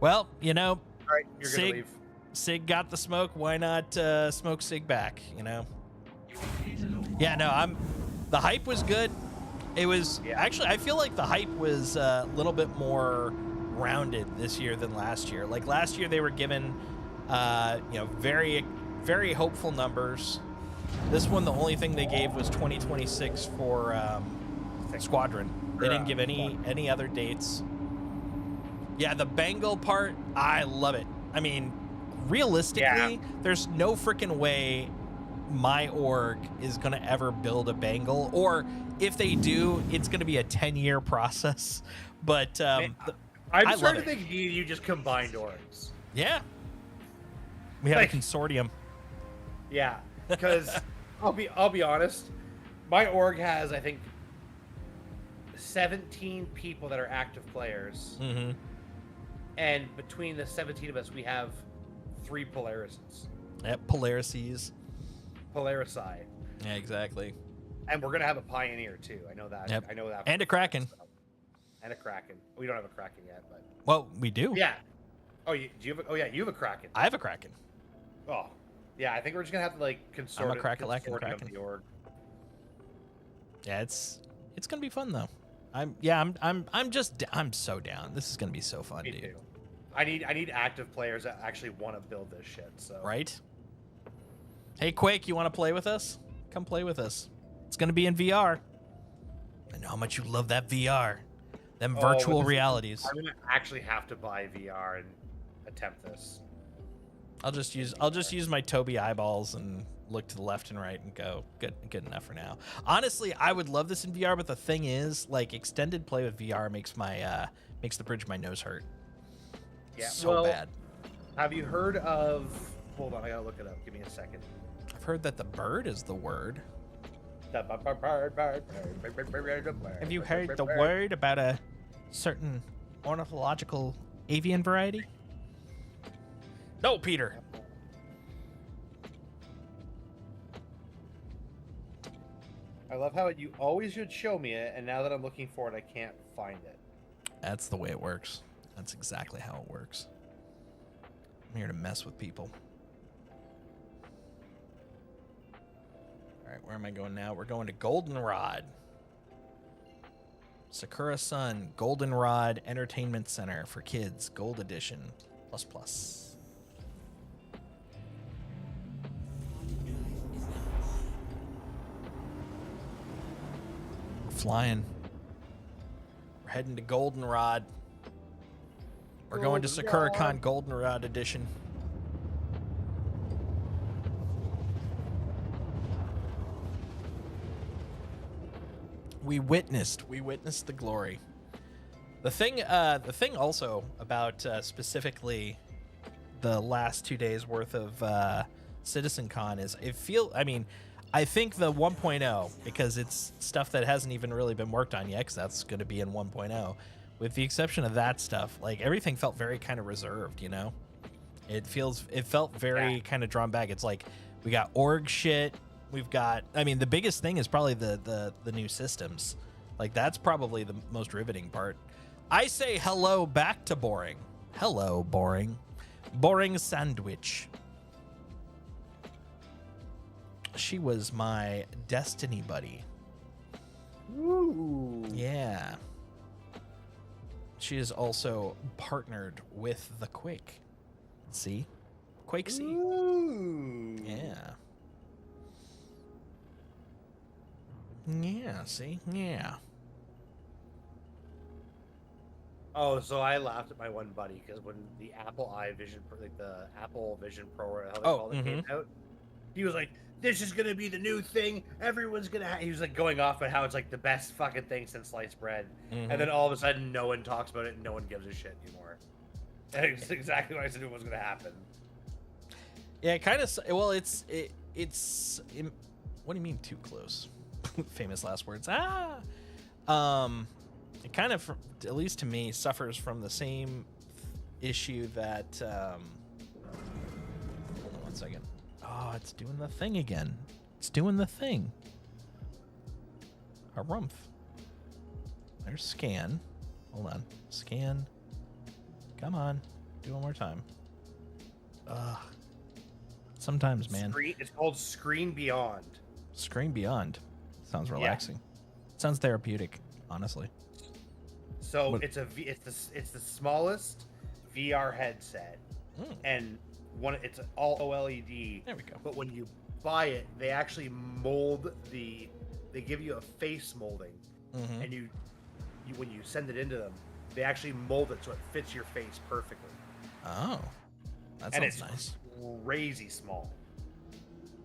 Well, you know, all right, you're gonna leave. Sig got the smoke. Why not smoke Sig back? You know. Yeah, no. The hype was good. It was actually. I feel like the hype was a little bit more rounded this year than last year. Like last year, they were given, very, very hopeful numbers. This one, the only thing they gave was 2026 for Squadron. They didn't give any other dates. Yeah, the Bengal part, I love it. I mean, realistically, there's no freaking way my org is going to ever build a Bengal, or if they do, it's going to be a 10-year process. But I'm starting to think you just combined orgs. Yeah. We have a consortium. Yeah, because I'll be honest, my org has, I think, 17 people that are active players. And between the 17 of us, we have 3 Polarises. Yep, Polarises. Polarisi. Yeah, exactly. And we're going to have a Pioneer, too. I know that. Yep. I know that. And a Kraken. And a Kraken. We don't have a Kraken yet, but... Well, we do. Yeah. Oh, you have a Kraken. I have a Kraken. Oh. Yeah, I think we're just going to have to, like, consort I'm a Kraken. the org. Yeah, it's going to be fun, though. I'm so down. This is going to be so fun, Me dude. too. I need active players that actually want to build this shit. So Right? Hey, Quake, you want to play with us? Come play with us. It's going to be in VR. I know how much you love that VR. Them virtual realities. I'm gonna actually have to buy VR and attempt this. I'll just use my Toby eyeballs and look to the left and right and go good enough for now. Honestly, I would love this in VR, but the thing is, like, extended play with VR makes the bridge of my nose hurt. Yeah, so bad. Have you heard of? Hold on, I gotta look it up. Give me a second. I've heard that the bird is the word. Have you heard the word about a certain ornithological avian variety? No, Peter. I love how you always should show me it, and now that I'm looking for it, I can't find it. That's the way it works. That's exactly how it works. I'm here to mess with people. All right, where am I going now? We're going to Goldenrod. Sakura Sun, Goldenrod Entertainment Center for kids, Gold Edition, ++. We're flying. We're heading to Goldenrod. We're going to SakuraCon Goldenrod Edition. We witnessed the glory. The thing also about specifically the last 2 days worth of CitizenCon is I think the 1.0, because it's stuff that hasn't even really been worked on yet, because that's going to be in 1.0. With the exception of that stuff, like everything felt very kind of reserved, you know? It felt very kind of drawn back. It's like we got org shit. We've got, the biggest thing is probably the new systems. Like that's probably the most riveting part. I say hello back to Boring. Hello, Boring. Boring Sandwich. She was my Destiny buddy. Ooh. Yeah. She is also partnered with the Quake. See? Quake C. Ooh. Yeah. Yeah, see? Yeah. Oh, so I laughed at my one buddy because when the Apple Vision Pro, or how they call it, came out, he was like, "This is gonna be the new thing. Everyone's gonna." He was like going off on how it's like the best fucking thing since sliced bread, and then all of a sudden, no one talks about it and no one gives a shit anymore. And it's exactly what I said was gonna happen. Yeah, it kind of. Well, it's. What do you mean too close? Famous last words. It kind of, at least to me, suffers from the same issue that. Hold on 1 second. Oh, it's doing the thing again. It's doing the thing. Harumph. There's scan. Hold on. Scan. Come on. Do it one more time. Sometimes, man. It's called Screen Beyond. Screen Beyond. Sounds relaxing. Yeah. Sounds therapeutic, honestly. So it's the smallest VR headset, and it's all OLED. There we go. But when you buy it, they actually mold they give you a face molding, and when you send it into them, they actually mold it so it fits your face perfectly. Oh, that sounds nice. Crazy small.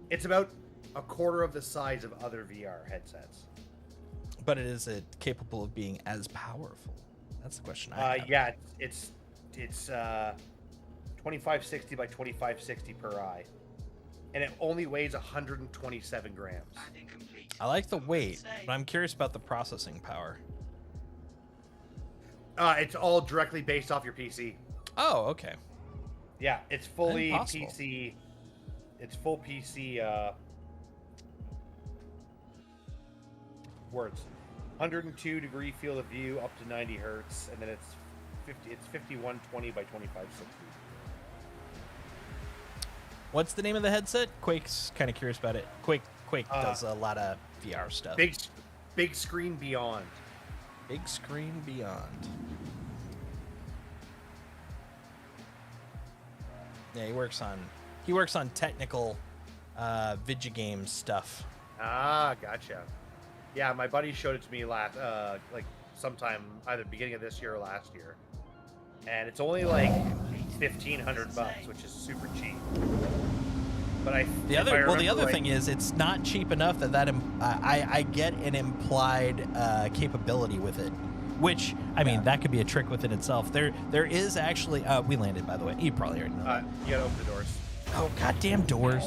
It's about a quarter of the size of other VR headsets. But is it capable of being as powerful? That's the question I have. Yeah, it's 2560 by 2560 per eye, and it only weighs 127 grams. I like the weight, but I'm curious about the processing power. It's all directly based off your PC. Oh, okay. Yeah, it's fully Impossible. PC. It's full PC. Words. 102 degree field of view up to 90 hertz, and then it's 5120 by 2560. What's the name of the headset? Quake's kind of curious about it. Quake does a lot of VR stuff. Big Screen Beyond. Big Screen Beyond. Yeah, he works on technical video game stuff. Ah, gotcha. Yeah, my buddy showed it to me last, sometime either beginning of this year or last year, and it's only like $1,500, which is super cheap. But the other thing is it's not cheap enough that I get an implied capability with it, which that could be a trick within itself. There is actually we landed, by the way. You probably already know. You gotta open the doors. Oh, goddamn doors!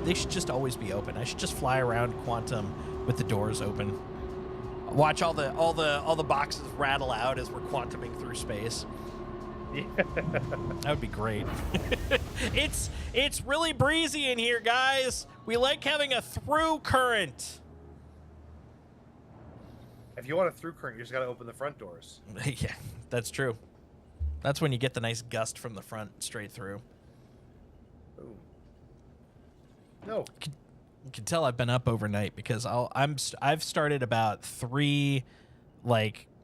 They should just always be open. I should just fly around Quantum with the doors open. Watch all the boxes rattle out as we're quantuming through space. Yeah. That would be great. It's really breezy in here, guys. We like having a through current. If you want a through current, you just gotta open the front doors. Yeah, that's true. That's when you get the nice gust from the front straight through. Ooh. No. You can tell I've been up overnight because I've started about 3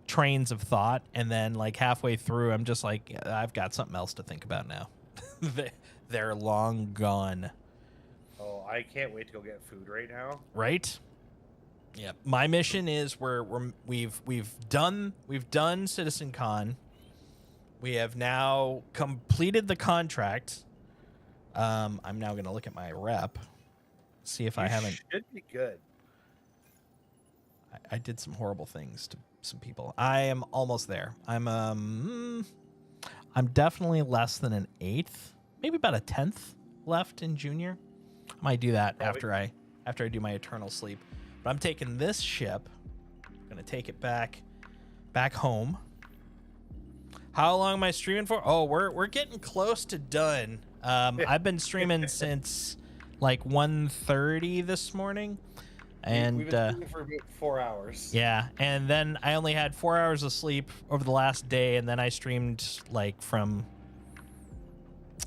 trains of thought, and then halfway through I'm just like, I've got something else to think about now. They're long gone. Oh, I can't wait to go get food right now. Right? Yeah. My mission is we've done CitizenCon. We have now completed the contract. I'm now going to look at my rep. See if I haven't. Should be good. I did some horrible things to some people. I am almost there. I'm definitely less than an 8th, maybe about a 10th left in junior. I might do that after I do my eternal sleep. But I'm taking this ship. I'm gonna take it back home. How long am I streaming for? Oh, we're getting close to done. I've been streaming since like 1:30 this morning. And we've been streaming for about 4 hours. Yeah, and then I only had 4 hours of sleep over the last day, and then I streamed like from,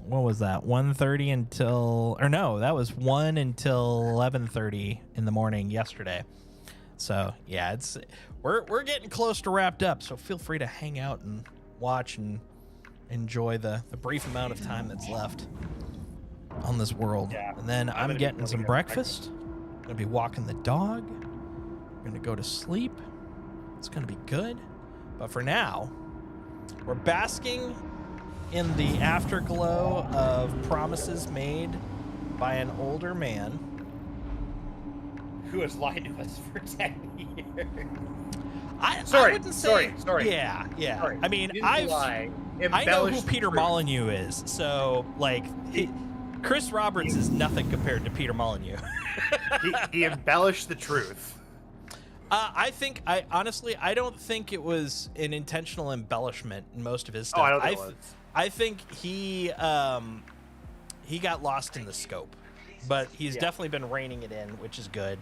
what was that, 1:30 until, or no, that was 1 until 11:30 in the morning yesterday. So yeah, we're getting close to wrapped up. So feel free to hang out and watch and enjoy the brief amount of time that's left on this world. Yeah, and then I'm getting some breakfast. Gonna be walking the dog. We're gonna go to sleep. It's gonna be good. But for now, we're basking in the afterglow of promises made by an older man who has lied to us for 10 years. I wouldn't say. Sorry. Yeah. Sorry. I mean, I know who Peter Molyneux is. So like, Chris Roberts is nothing compared to Peter Molyneux. he embellished the truth. I honestly don't think it was an intentional embellishment in most of his stuff. Oh, I don't think it was. I think he got lost in the scope, but he's definitely been reining it in, which is good.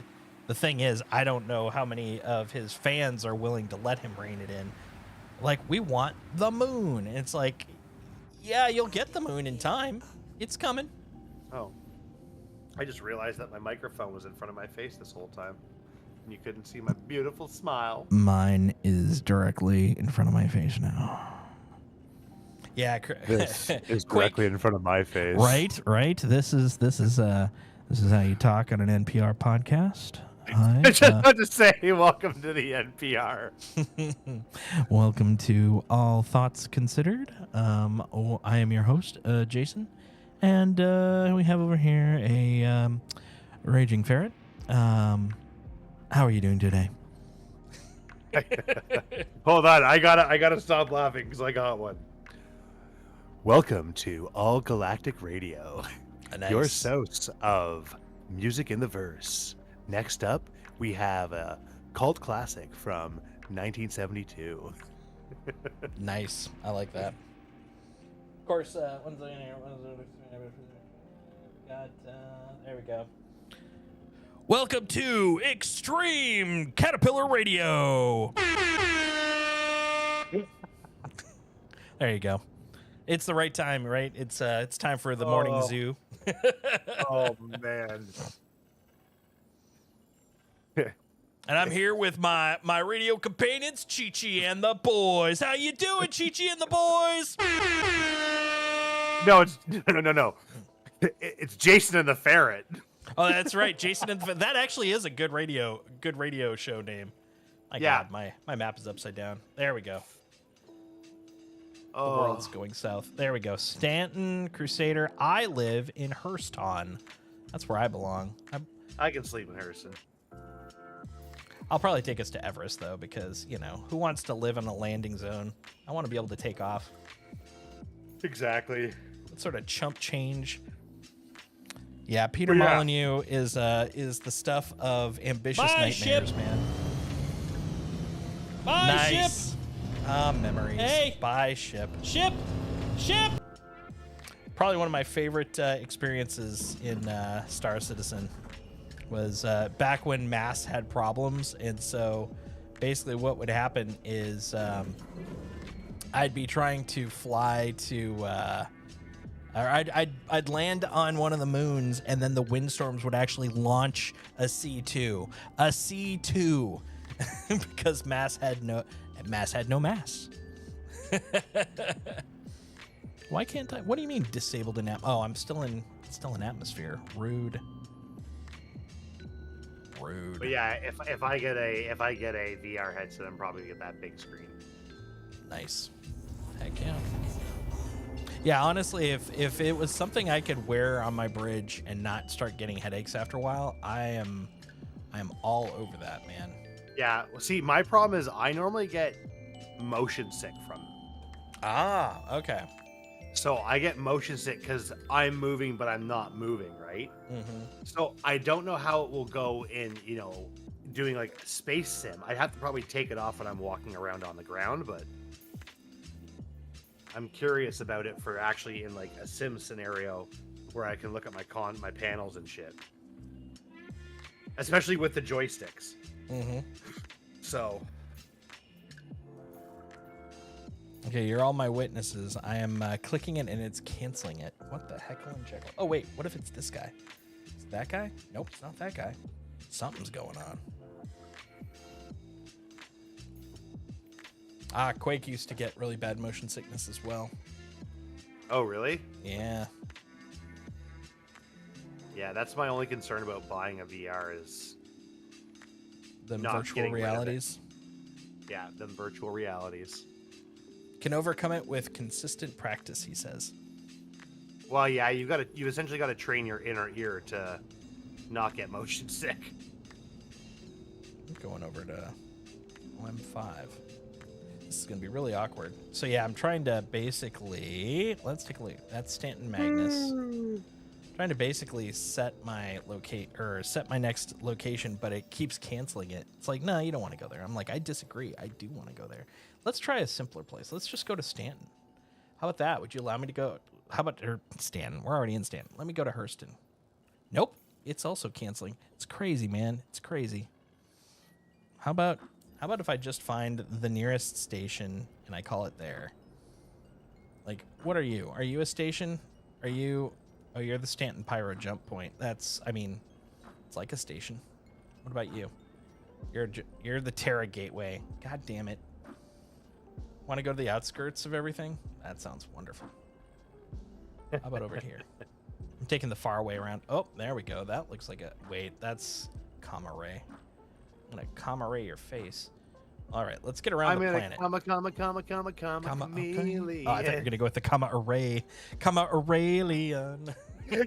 The thing is, I don't know how many of his fans are willing to let him rein it in. Like, we want the moon. And it's like, yeah, you'll get the moon in time. It's coming. Oh. I just realized that my microphone was in front of my face this whole time. And you couldn't see my beautiful smile. Mine is directly in front of my face now. Yeah, This is directly in front of my face. Right. This is how you talk on an NPR podcast. Hi, I just had to say, welcome to the NPR. Welcome to All Thoughts Considered. I am your host, Jason, and we have over here a raging ferret. How are you doing today? Hold on, I gotta stop laughing because I got one. Welcome to All Galactic Radio, your source of music in the verse. Next up, we have a cult classic from 1972. Nice, I like that. Of course, there we go. Welcome to Extreme Caterpillar Radio. There you go. It's the right time, right? It's time for the morning zoo. Oh man. And I'm here with my radio companions, Chi-Chi and the boys. How you doing, Chi-Chi and the boys? No. It's Jason and the Ferret. Oh, that's right, Jason and the Ferret. That actually is a good radio show name. God, my map is upside down. There we go. The world's going south. There we go. Stanton, Crusader. I live in Hurston. That's where I belong. I can sleep in Hurston. I'll probably take us to Everest, though, because, who wants to live in a landing zone? I want to be able to take off. Exactly. What sort of chump change? Yeah, Peter Molyneux is the stuff of ambitious nightmares, man. Bye, ship. Memories. Hey. Bye, ship. Ship. Probably one of my favorite experiences in Star Citizen was back when Mass had problems, and so basically what would happen is I'd be trying to fly to or I'd land on one of the moons, and then the windstorms would actually launch a C2 because Mass had no mass. Why can't I? What do you mean disabled in I'm still in atmosphere. Rude. But yeah, if I get a VR headset, I'm probably gonna get that big screen. Nice. Heck yeah. Yeah, honestly, if it was something I could wear on my bridge and not start getting headaches after a while, I am all over that, man. Yeah. Well, see, my problem is I normally get motion sick from them. Ah, okay. So I get motion sick because I'm moving, but I'm not moving, right? So I don't know how it will go in, doing like space sim. I'd have to probably take it off when I'm walking around on the ground, but I'm curious about it for actually in like a sim scenario where I can look at my panels and shit. Especially with the joysticks. So. Okay, you're all my witnesses. I am clicking it and it's canceling it. What the heck? Oh, wait. What if it's this guy? Is it that guy? Nope, it's not that guy. Something's going on. Quake used to get really bad motion sickness as well. Oh, really? Yeah. Yeah, that's my only concern about buying a VR is the not virtual realities. Yeah, the virtual realities. Can overcome it with consistent practice, he says. Well, yeah, you essentially got to train your inner ear to not get motion sick. I'm going over to OM5. This is going to be really awkward. So yeah, I'm trying to basically, let's take a look. That's Stanton Magnus. Trying to basically set my next location, but it keeps canceling it. It's like, no, you don't want to go there. I'm like, I disagree. I do want to go there. Let's try a simpler place. Let's just go to Stanton. How about that? Would you allow me to go? How about Stanton? We're already in Stanton. Let me go to Hurston. Nope. It's also canceling. It's crazy, man. It's crazy. How about if I just find the nearest station and I call it there? Like, what are you? Are you a station? Are you... Oh, you're the Stanton Pyro jump point. It's like a station. What about you? You're the Terra Gateway. God damn it. Want to go to the outskirts of everything? That sounds wonderful. How about over here? I'm taking the far way around. Oh, there we go. That looks like a... Wait, that's comma ray. I'm going to comma ray your face. All right, let's get around the planet. Comma, chameleon. Oh, I thought you were going to go with the comma array. Comma arraylion. There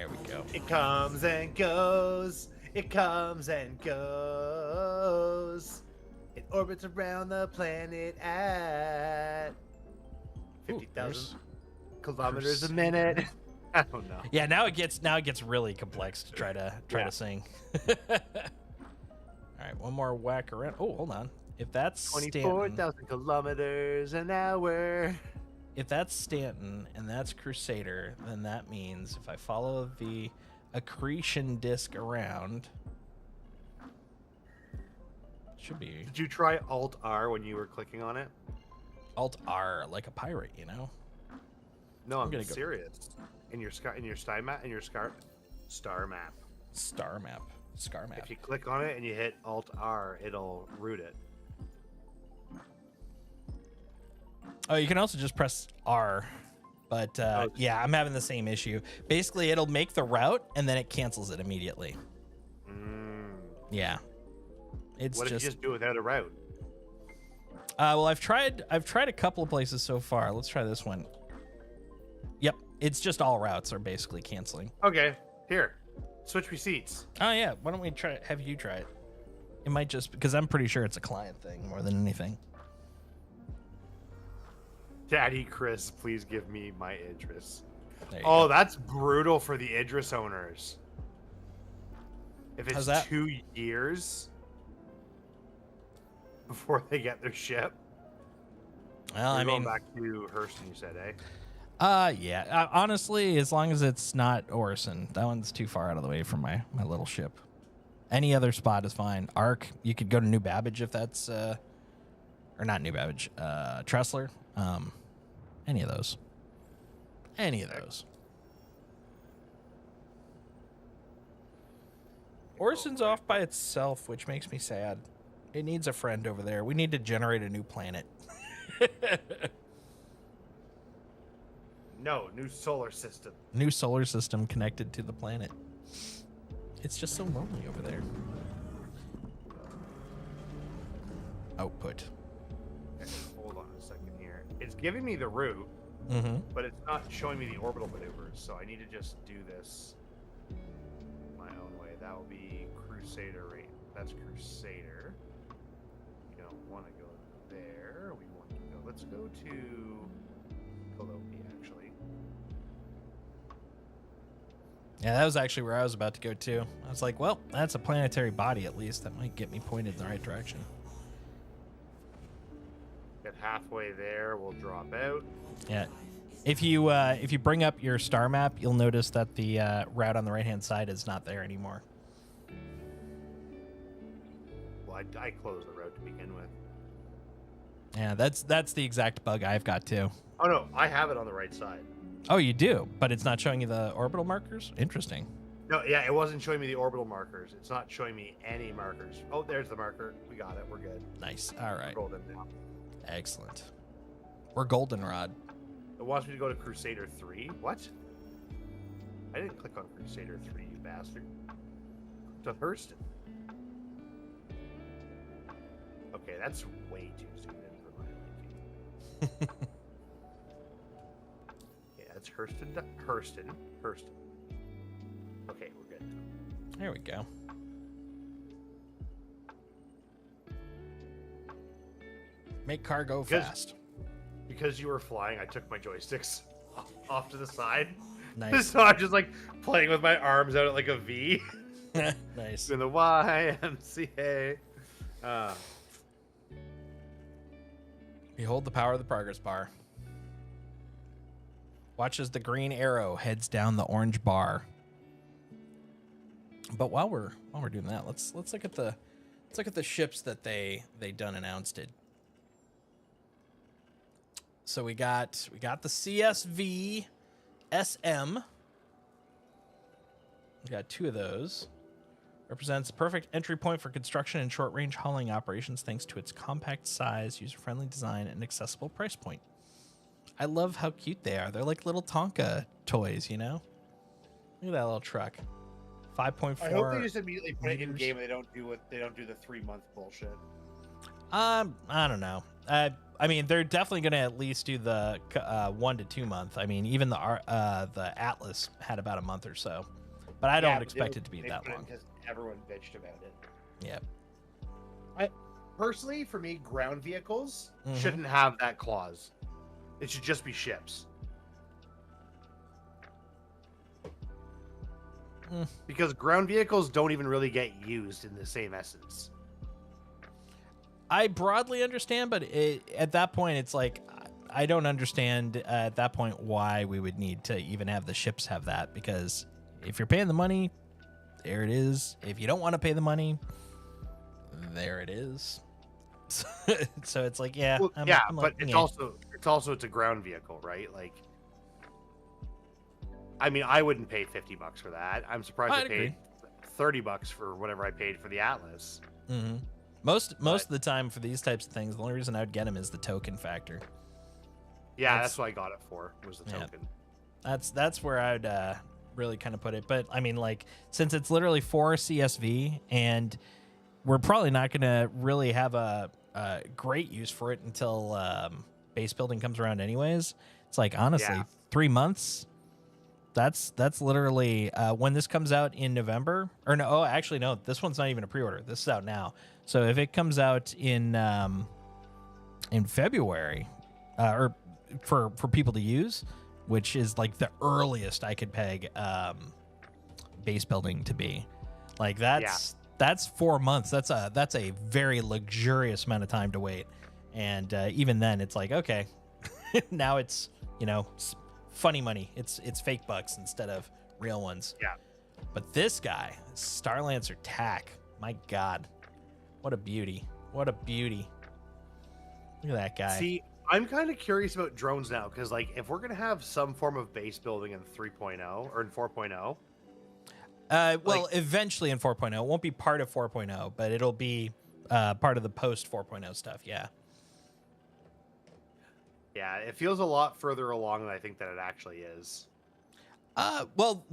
we go. It comes and goes. It comes and goes. It orbits around the planet at 50,000 kilometers a minute. I don't know. Yeah, now it gets really complex to try to sing. All right, one more whack around. Oh, hold on. If that's 24,000 kilometers an hour. If that's Stanton and that's Crusader, then that means if I follow the accretion disk around, should be. Did you try Alt R when you were clicking on it? Alt R, like a pirate, you know? No, I'm serious. In your star map. If you click on it and you hit Alt R, it'll root it. Oh, you can also just press R, but yeah, I'm having the same issue. Basically, it'll make the route and then it cancels it immediately. Yeah, it's what if you just do it without a route? Well, I've tried a couple of places so far. Let's try this one. Yep, it's just all routes are basically canceling. Okay, here, switch receipts. Oh yeah, why don't we have you try it? It might just because I'm pretty sure it's a client thing more than anything. Daddy Chris, please give me my Idris. Oh, that's brutal for the Idris owners. If it's 2 years before they get their ship. Well, I mean, going back to Hurston, you said, eh? Yeah. Honestly, as long as it's not Orison, that one's too far out of the way from my little ship. Any other spot is fine. Ark, you could go to New Babbage if that's, or not New Babbage, Tressler. Any of those. Orison's off by itself, which makes me sad. It needs a friend over there. We need to generate a new planet. No, new solar system. New solar system connected to the planet. It's just so lonely over there. Output. Okay, hold on a second here. It's giving me the route, but it's not showing me the orbital maneuvers, so I need to just do this my own that will be Crusader right. That's Crusader. We don't want to go there. We want to go. Let's go to Calliope, actually. Yeah, that was actually where I was about to go too. I was like, well, that's a planetary body at least. That might get me pointed in the right direction. Get halfway there, we'll drop out. Yeah. If you bring up your star map, you'll notice that the route on the right-hand side is not there anymore. Well, I closed the route to begin with. Yeah, that's the exact bug I've got too. Oh no, I have it on the right side. Oh, you do, but it's not showing you the orbital markers? Interesting. No, yeah, it wasn't showing me the orbital markers. It's not showing me any markers. Oh, there's the marker. We got it. We're good. Nice. All right. Golden now. Excellent. We're goldenrod. It wants me to go to Crusader 3. What? I didn't click on Crusader 3, you bastard. To Hurston. Okay, that's way too zoomed in for my liking. Yeah, that's Hurston. Hurston. Okay, we're good now. There we go. Make car go fast. Because you were flying, I took my joysticks off to the side. Nice. So I'm just like playing with my arms out at like a V. Nice. Doing the YMCA. Behold the power of the progress bar. Watch as the green arrow heads down the orange bar. But while we're doing that, let's look at the ships that they done announced it. So we got the CSV SM. We got 2 of those. Represents a perfect entry point for construction and short-range hauling operations thanks to its compact size, user-friendly design, and accessible price point. I love how cute they are. They're like little Tonka toys, you know? Look at that little truck. 5.4. I hope they just immediately put it in game and they don't do the 3-month bullshit. I don't know. I mean, they're definitely going to at least do the 1 to 2 month. I mean, even the Atlas had about a month or so, but I don't expect it to be that long. Because everyone bitched about it. Yep. Personally, for me, ground vehicles shouldn't have that clause. It should just be ships. Because ground vehicles don't even really get used in the same essence. I broadly understand, but at that point, it's like, I don't understand at that point why we would need to even have the ships have that, because if you're paying the money, there it is. If you don't want to pay the money, there it is. So it's like, yeah. Well, but it's also it's a ground vehicle, right? Like, I mean, I wouldn't pay $50 for that. I'm surprised I paid $30 for whatever I paid for the Atlas. Mm-hmm. Most of the time for these types of things, the only reason I would get them is the token factor. Yeah, that's what I got it for, was the token. That's where I'd really kind of put it. But I mean, like, since it's literally for CSV, and we're probably not going to really have a great use for it until base building comes around anyways. It's like, honestly, 3 months. That's literally when this comes out in November, or no? Oh, actually, no. This one's not even a pre-order. This is out now. So if it comes out in February, or for people to use, which is like the earliest I could peg base building to be, like that's 4 months. That's a very luxurious amount of time to wait, and even then, it's like, okay, now it's funny money. It's fake bucks instead of real ones. Yeah. But this guy, Starlancer TAC, my God, what a beauty! What a beauty! Look at that guy. See, I'm kind of curious about drones now, because like, if we're gonna have some form of base building in 3.0 or in 4.0. Well, eventually in 4.0, it won't be part of 4.0, but it'll be part of the post 4.0 stuff. Yeah. Yeah, it feels a lot further along than I think that it actually is. Well,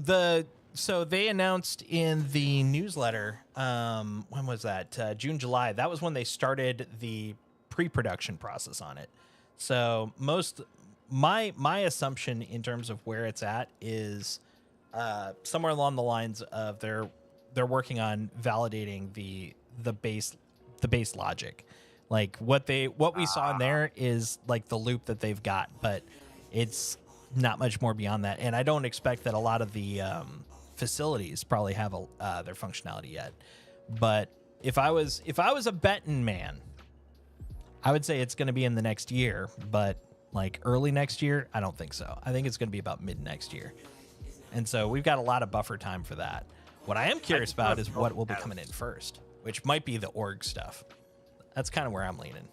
so they announced in the newsletter, when was that? June, July. That was when they started the pre-production process on it. So my assumption in terms of where it's at is somewhere along the lines of they're they're working on validating the base logic. Like what we saw in there is like the loop that they've got, but it's not much more beyond that. And I don't expect that a lot of the facilities probably have their functionality yet. But if I was a betting man, I would say it's going to be in the next year, but like early next year, I don't think so. I think it's going to be about mid next year. And so we've got a lot of buffer time for that. What I am curious about is what will be coming in first, which might be the org stuff. That's kind of where I'm leaning.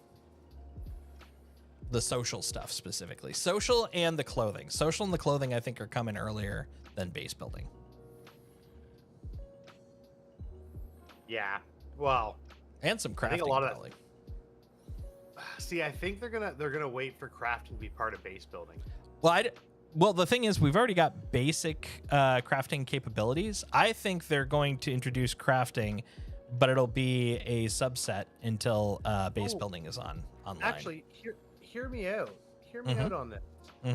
The social stuff specifically. Social and the clothing. Social and the clothing, I think, are coming earlier than base building. Yeah. Well. And some crafting, I think a lot of probably. See, I think they're gonna wait for crafting to be part of base building. Well, the thing is, we've already got basic crafting capabilities. I think they're going to introduce crafting, but it'll be a subset until base building is online. Actually, hear me out. Hear me out on this.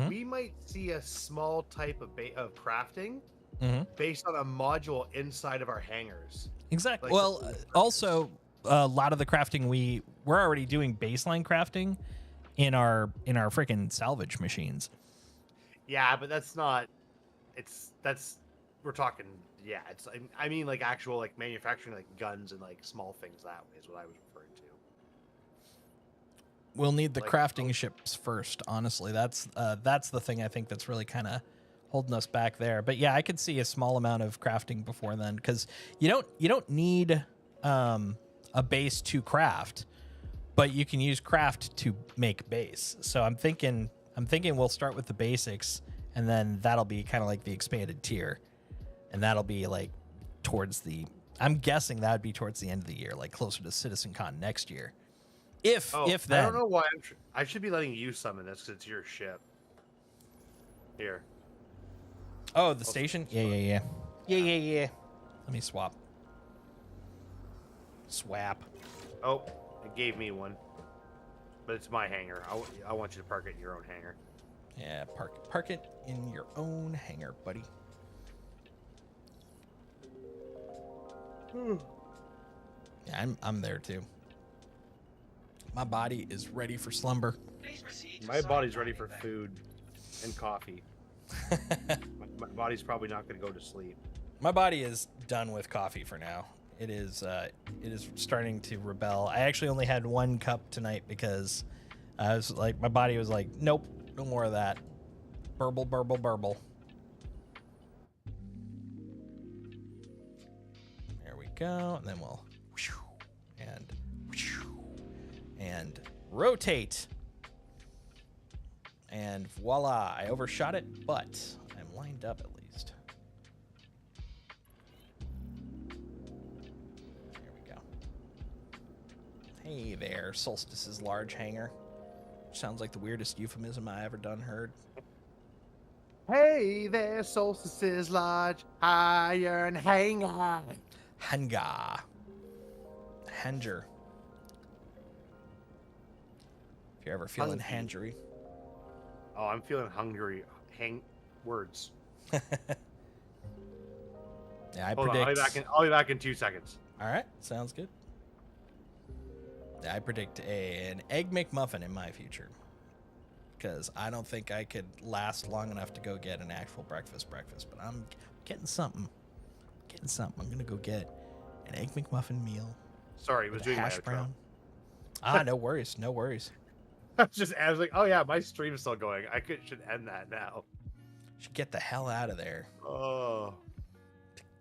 We might see a small type of crafting based on a module inside of our hangars. Exactly. Like well, also a lot of the crafting we're already doing baseline crafting in our freaking salvage machines. Yeah, but that's not. We're talking. Yeah, I mean like actual like manufacturing like guns and like small things that way is what I was referring to. We'll need the crafting ships first. Honestly, that's the thing I think that's really kind of holding us back there. But yeah, I could see a small amount of crafting before then, because you don't need a base to craft, but you can use craft to make base. So I'm thinking we'll start with the basics, and then that'll be kind of like the expanded tier, and that'll be like I'm guessing that would be towards the end of the year, like closer to CitizenCon next year. If then. I don't know why I should be letting you summon this because it's your ship. Here. Oh, the station? Yeah. Let me swap. Oh, it gave me one. But it's my hangar. I want you to park it in your own hangar. Yeah, park it in your own hangar, buddy. Yeah, I'm there too. My body is ready for slumber. My body's ready for food and coffee. my body's probably not going to go to sleep. My body is done with coffee for now. It is starting to rebel. I actually only had 1 cup tonight because I was like, my body was like, nope, no more of that. Burble, burble, burble. There we go, and then we'll and rotate. And voila, I overshot it, but I'm lined up at least. There we go. Hey there, Solstice's large hangar. Sounds like the weirdest euphemism I ever heard. Hey there, Solstice's large iron hangar. Hangar. Hanger. If you're ever feeling hangery. Oh, I'm feeling hungry. Words. Yeah, I Hold predict. on, I'll be back in 2 seconds. All right, sounds good. Yeah, I predict an Egg McMuffin in my future, because I don't think I could last long enough to go get an actual breakfast. But I'm getting something. I'm gonna go get an Egg McMuffin meal. Sorry, it was doing hash my brown. No worries. I was like, oh yeah, my stream's still going. Should end that now. Should get the hell out of there. Oh.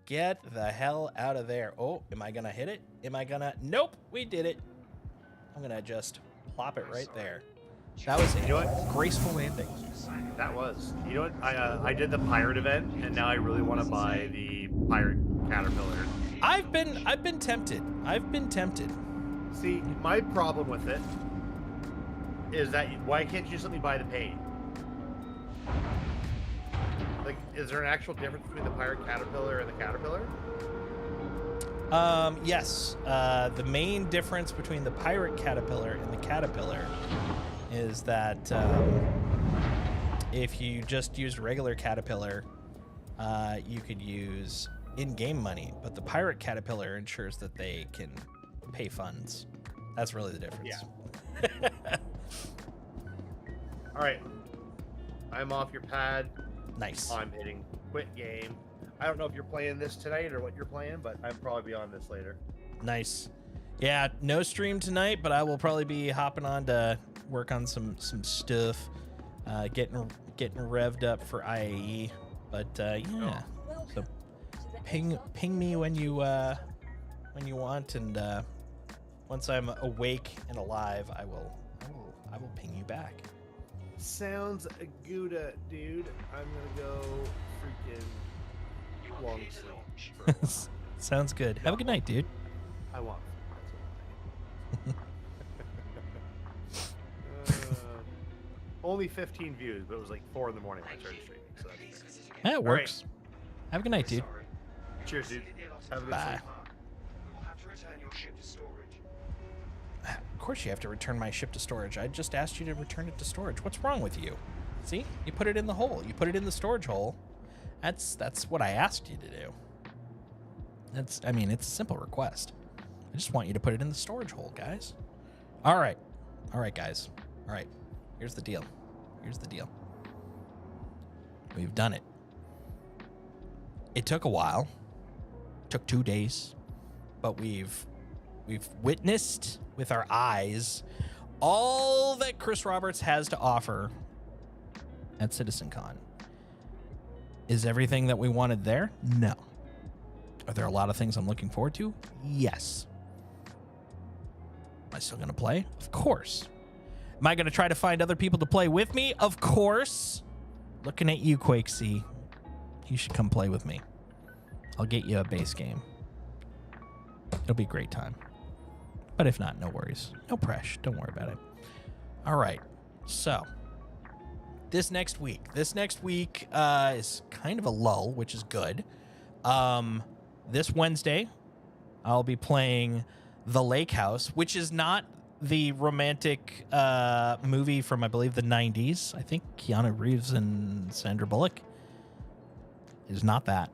Get the hell out of there. Oh, am I gonna hit it? Nope, we did it. I'm gonna just plop it right there. That was a graceful landing. That was. You know what? I did the pirate event, and now I really want to buy the pirate caterpillar. I've been tempted. See, my problem with it is that why can't you simply buy the paint? Like, is there an actual difference between the pirate caterpillar and the caterpillar? Yes. The main difference between the pirate caterpillar and the caterpillar is that if you just used a regular caterpillar, you could use in-game money, but the pirate caterpillar ensures that they can pay funds. That's really the difference. Yeah. All right. I'm off your pad. Nice. I'm hitting quit game. I don't know if you're playing this tonight or what you're playing, but I'll probably be on this later. Nice. Yeah, no stream tonight, but I will probably be hopping on to work on some stuff, getting revved up for IAE. But yeah, so ping me when you want, and once I'm awake and alive, I will ping you back. Sounds good, dude. I'm gonna go freaking long sleep. Sounds good. Have a good night, dude. I want. Only 15 views, but it was like 4 in the morning when I started streaming. So yeah, it works. Right. Have a good night, dude. Cheers, dude. Have a good Bye. sleep. Of course you have to return my ship to storage. I just asked you to return it to storage. What's wrong with you? See? You put it in the hole. You put it in the storage hole. That's what I asked you to do. It's a simple request. I just want you to put it in the storage hole, guys. All right, guys. All right. Here's the deal. We've done it. It took a while. It took 2 days. But we've witnessed with our eyes all that Chris Roberts has to offer at CitizenCon. Is everything that we wanted there? No. Are there a lot of things I'm looking forward to? Yes. Am I still going to play? Of course. Am I going to try to find other people to play with me? Of course. Looking at you, Quake C. You should come play with me. I'll get you a base game. It'll be a great time. But if not, no worries. No pressure. Don't worry about it. All right. So, this next week is kind of a lull, which is good. This Wednesday, I'll be playing The Lake House, which is not the romantic movie from, I believe, the 90s. I think Keanu Reeves and Sandra Bullock. Is not that.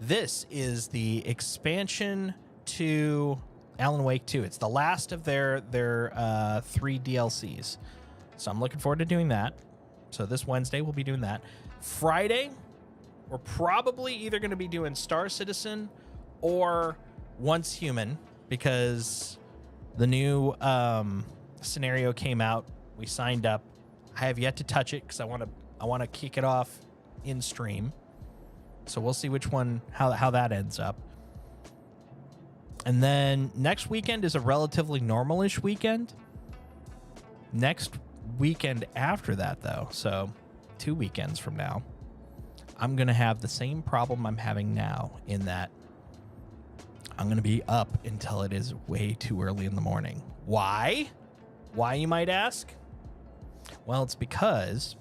This is the expansion to Alan Wake 2. It's the last of their 3 DLCs. So I'm looking forward to doing that. So this Wednesday, we'll be doing that. Friday, we're probably either going to be doing Star Citizen or Once Human, because the new scenario came out. We signed up. I have yet to touch it because I want to kick it off in stream. So we'll see which one, how that ends up. And then next weekend is a relatively normal-ish weekend. Next weekend after that, though, so 2 weekends from now, I'm going to have the same problem I'm having now, in that I'm going to be up until it is way too early in the morning. Why? Why, you might ask? Well, it's because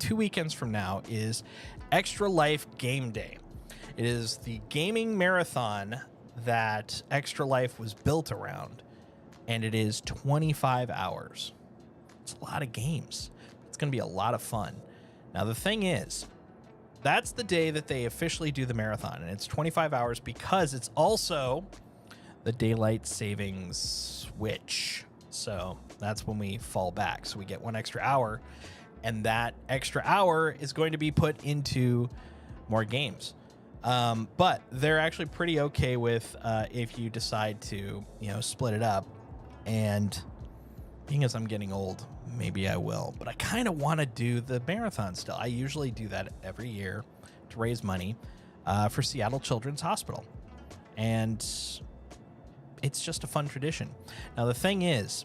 2 weekends from now is Extra Life Game Day. It is the gaming marathon that Extra Life was built around, and it is 25 hours. It's a lot of games. It's going to be a lot of fun. Now, the thing is, that's the day that they officially do the marathon, and it's 25 hours because it's also the daylight savings switch. So that's when we fall back. So we get 1 extra hour, and that extra hour is going to be put into more games. But they're actually pretty okay with if you decide to, split it up. And being as I'm getting old, maybe I will. But I kind of want to do the marathon still. I usually do that every year to raise money for Seattle Children's Hospital. And it's just a fun tradition. Now, the thing is,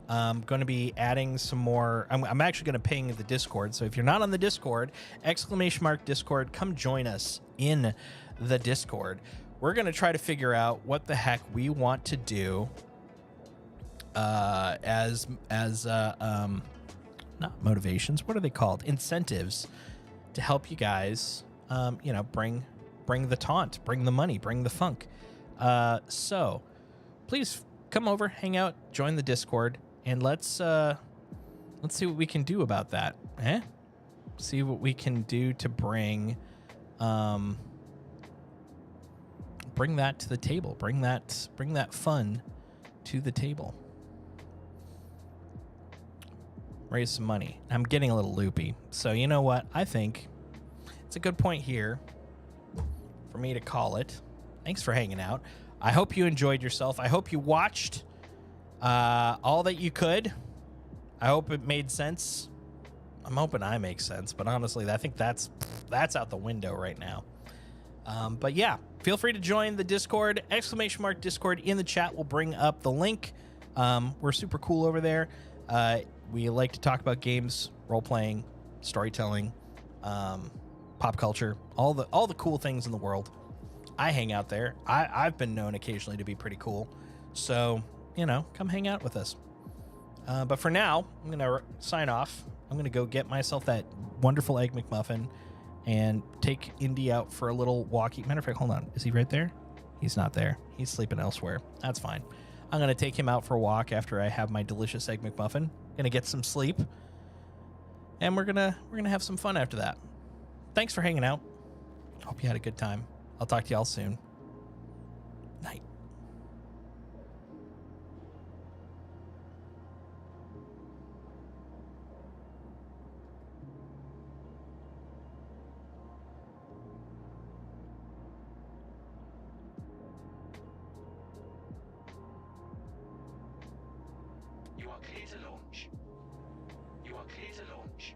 I'm going to be adding some more. I'm actually going to ping the Discord. So if you're not on the Discord, !Discord, come join us in the Discord. We're going to try to figure out what the heck we want to do as not motivations. What are they called? Incentives to help you guys, bring the taunt, bring the money, bring the funk. So please come over, hang out, join the Discord. And let's see what we can do about that. See what we can do to bring bring that to the table. Bring that fun to the table. Raise some money. I'm getting a little loopy. So you know what? I think it's a good point here for me to call it. Thanks for hanging out. I hope you enjoyed yourself. I hope you watched all that you could. I hope it made sense. I'm hoping I make sense, but honestly, I think that's out the window right now. But yeah, feel free to join the Discord. !Discord in the chat will bring up the link. We're super cool over there. We like to talk about games, role-playing, storytelling, pop culture, all the cool things in the world. I hang out there. I've been known occasionally to be pretty cool. So, come hang out with us. But for now, I'm going to sign off. I'm going to go get myself that wonderful Egg McMuffin and take Indy out for a little walkie. Matter of fact, hold on. Is he right there? He's not there. He's sleeping elsewhere. That's fine. I'm going to take him out for a walk after I have my delicious Egg McMuffin. Going to get some sleep. And we're going to have some fun after that. Thanks for hanging out. Hope you had a good time. I'll talk to y'all soon. Night. You are clear to launch. You are clear to launch.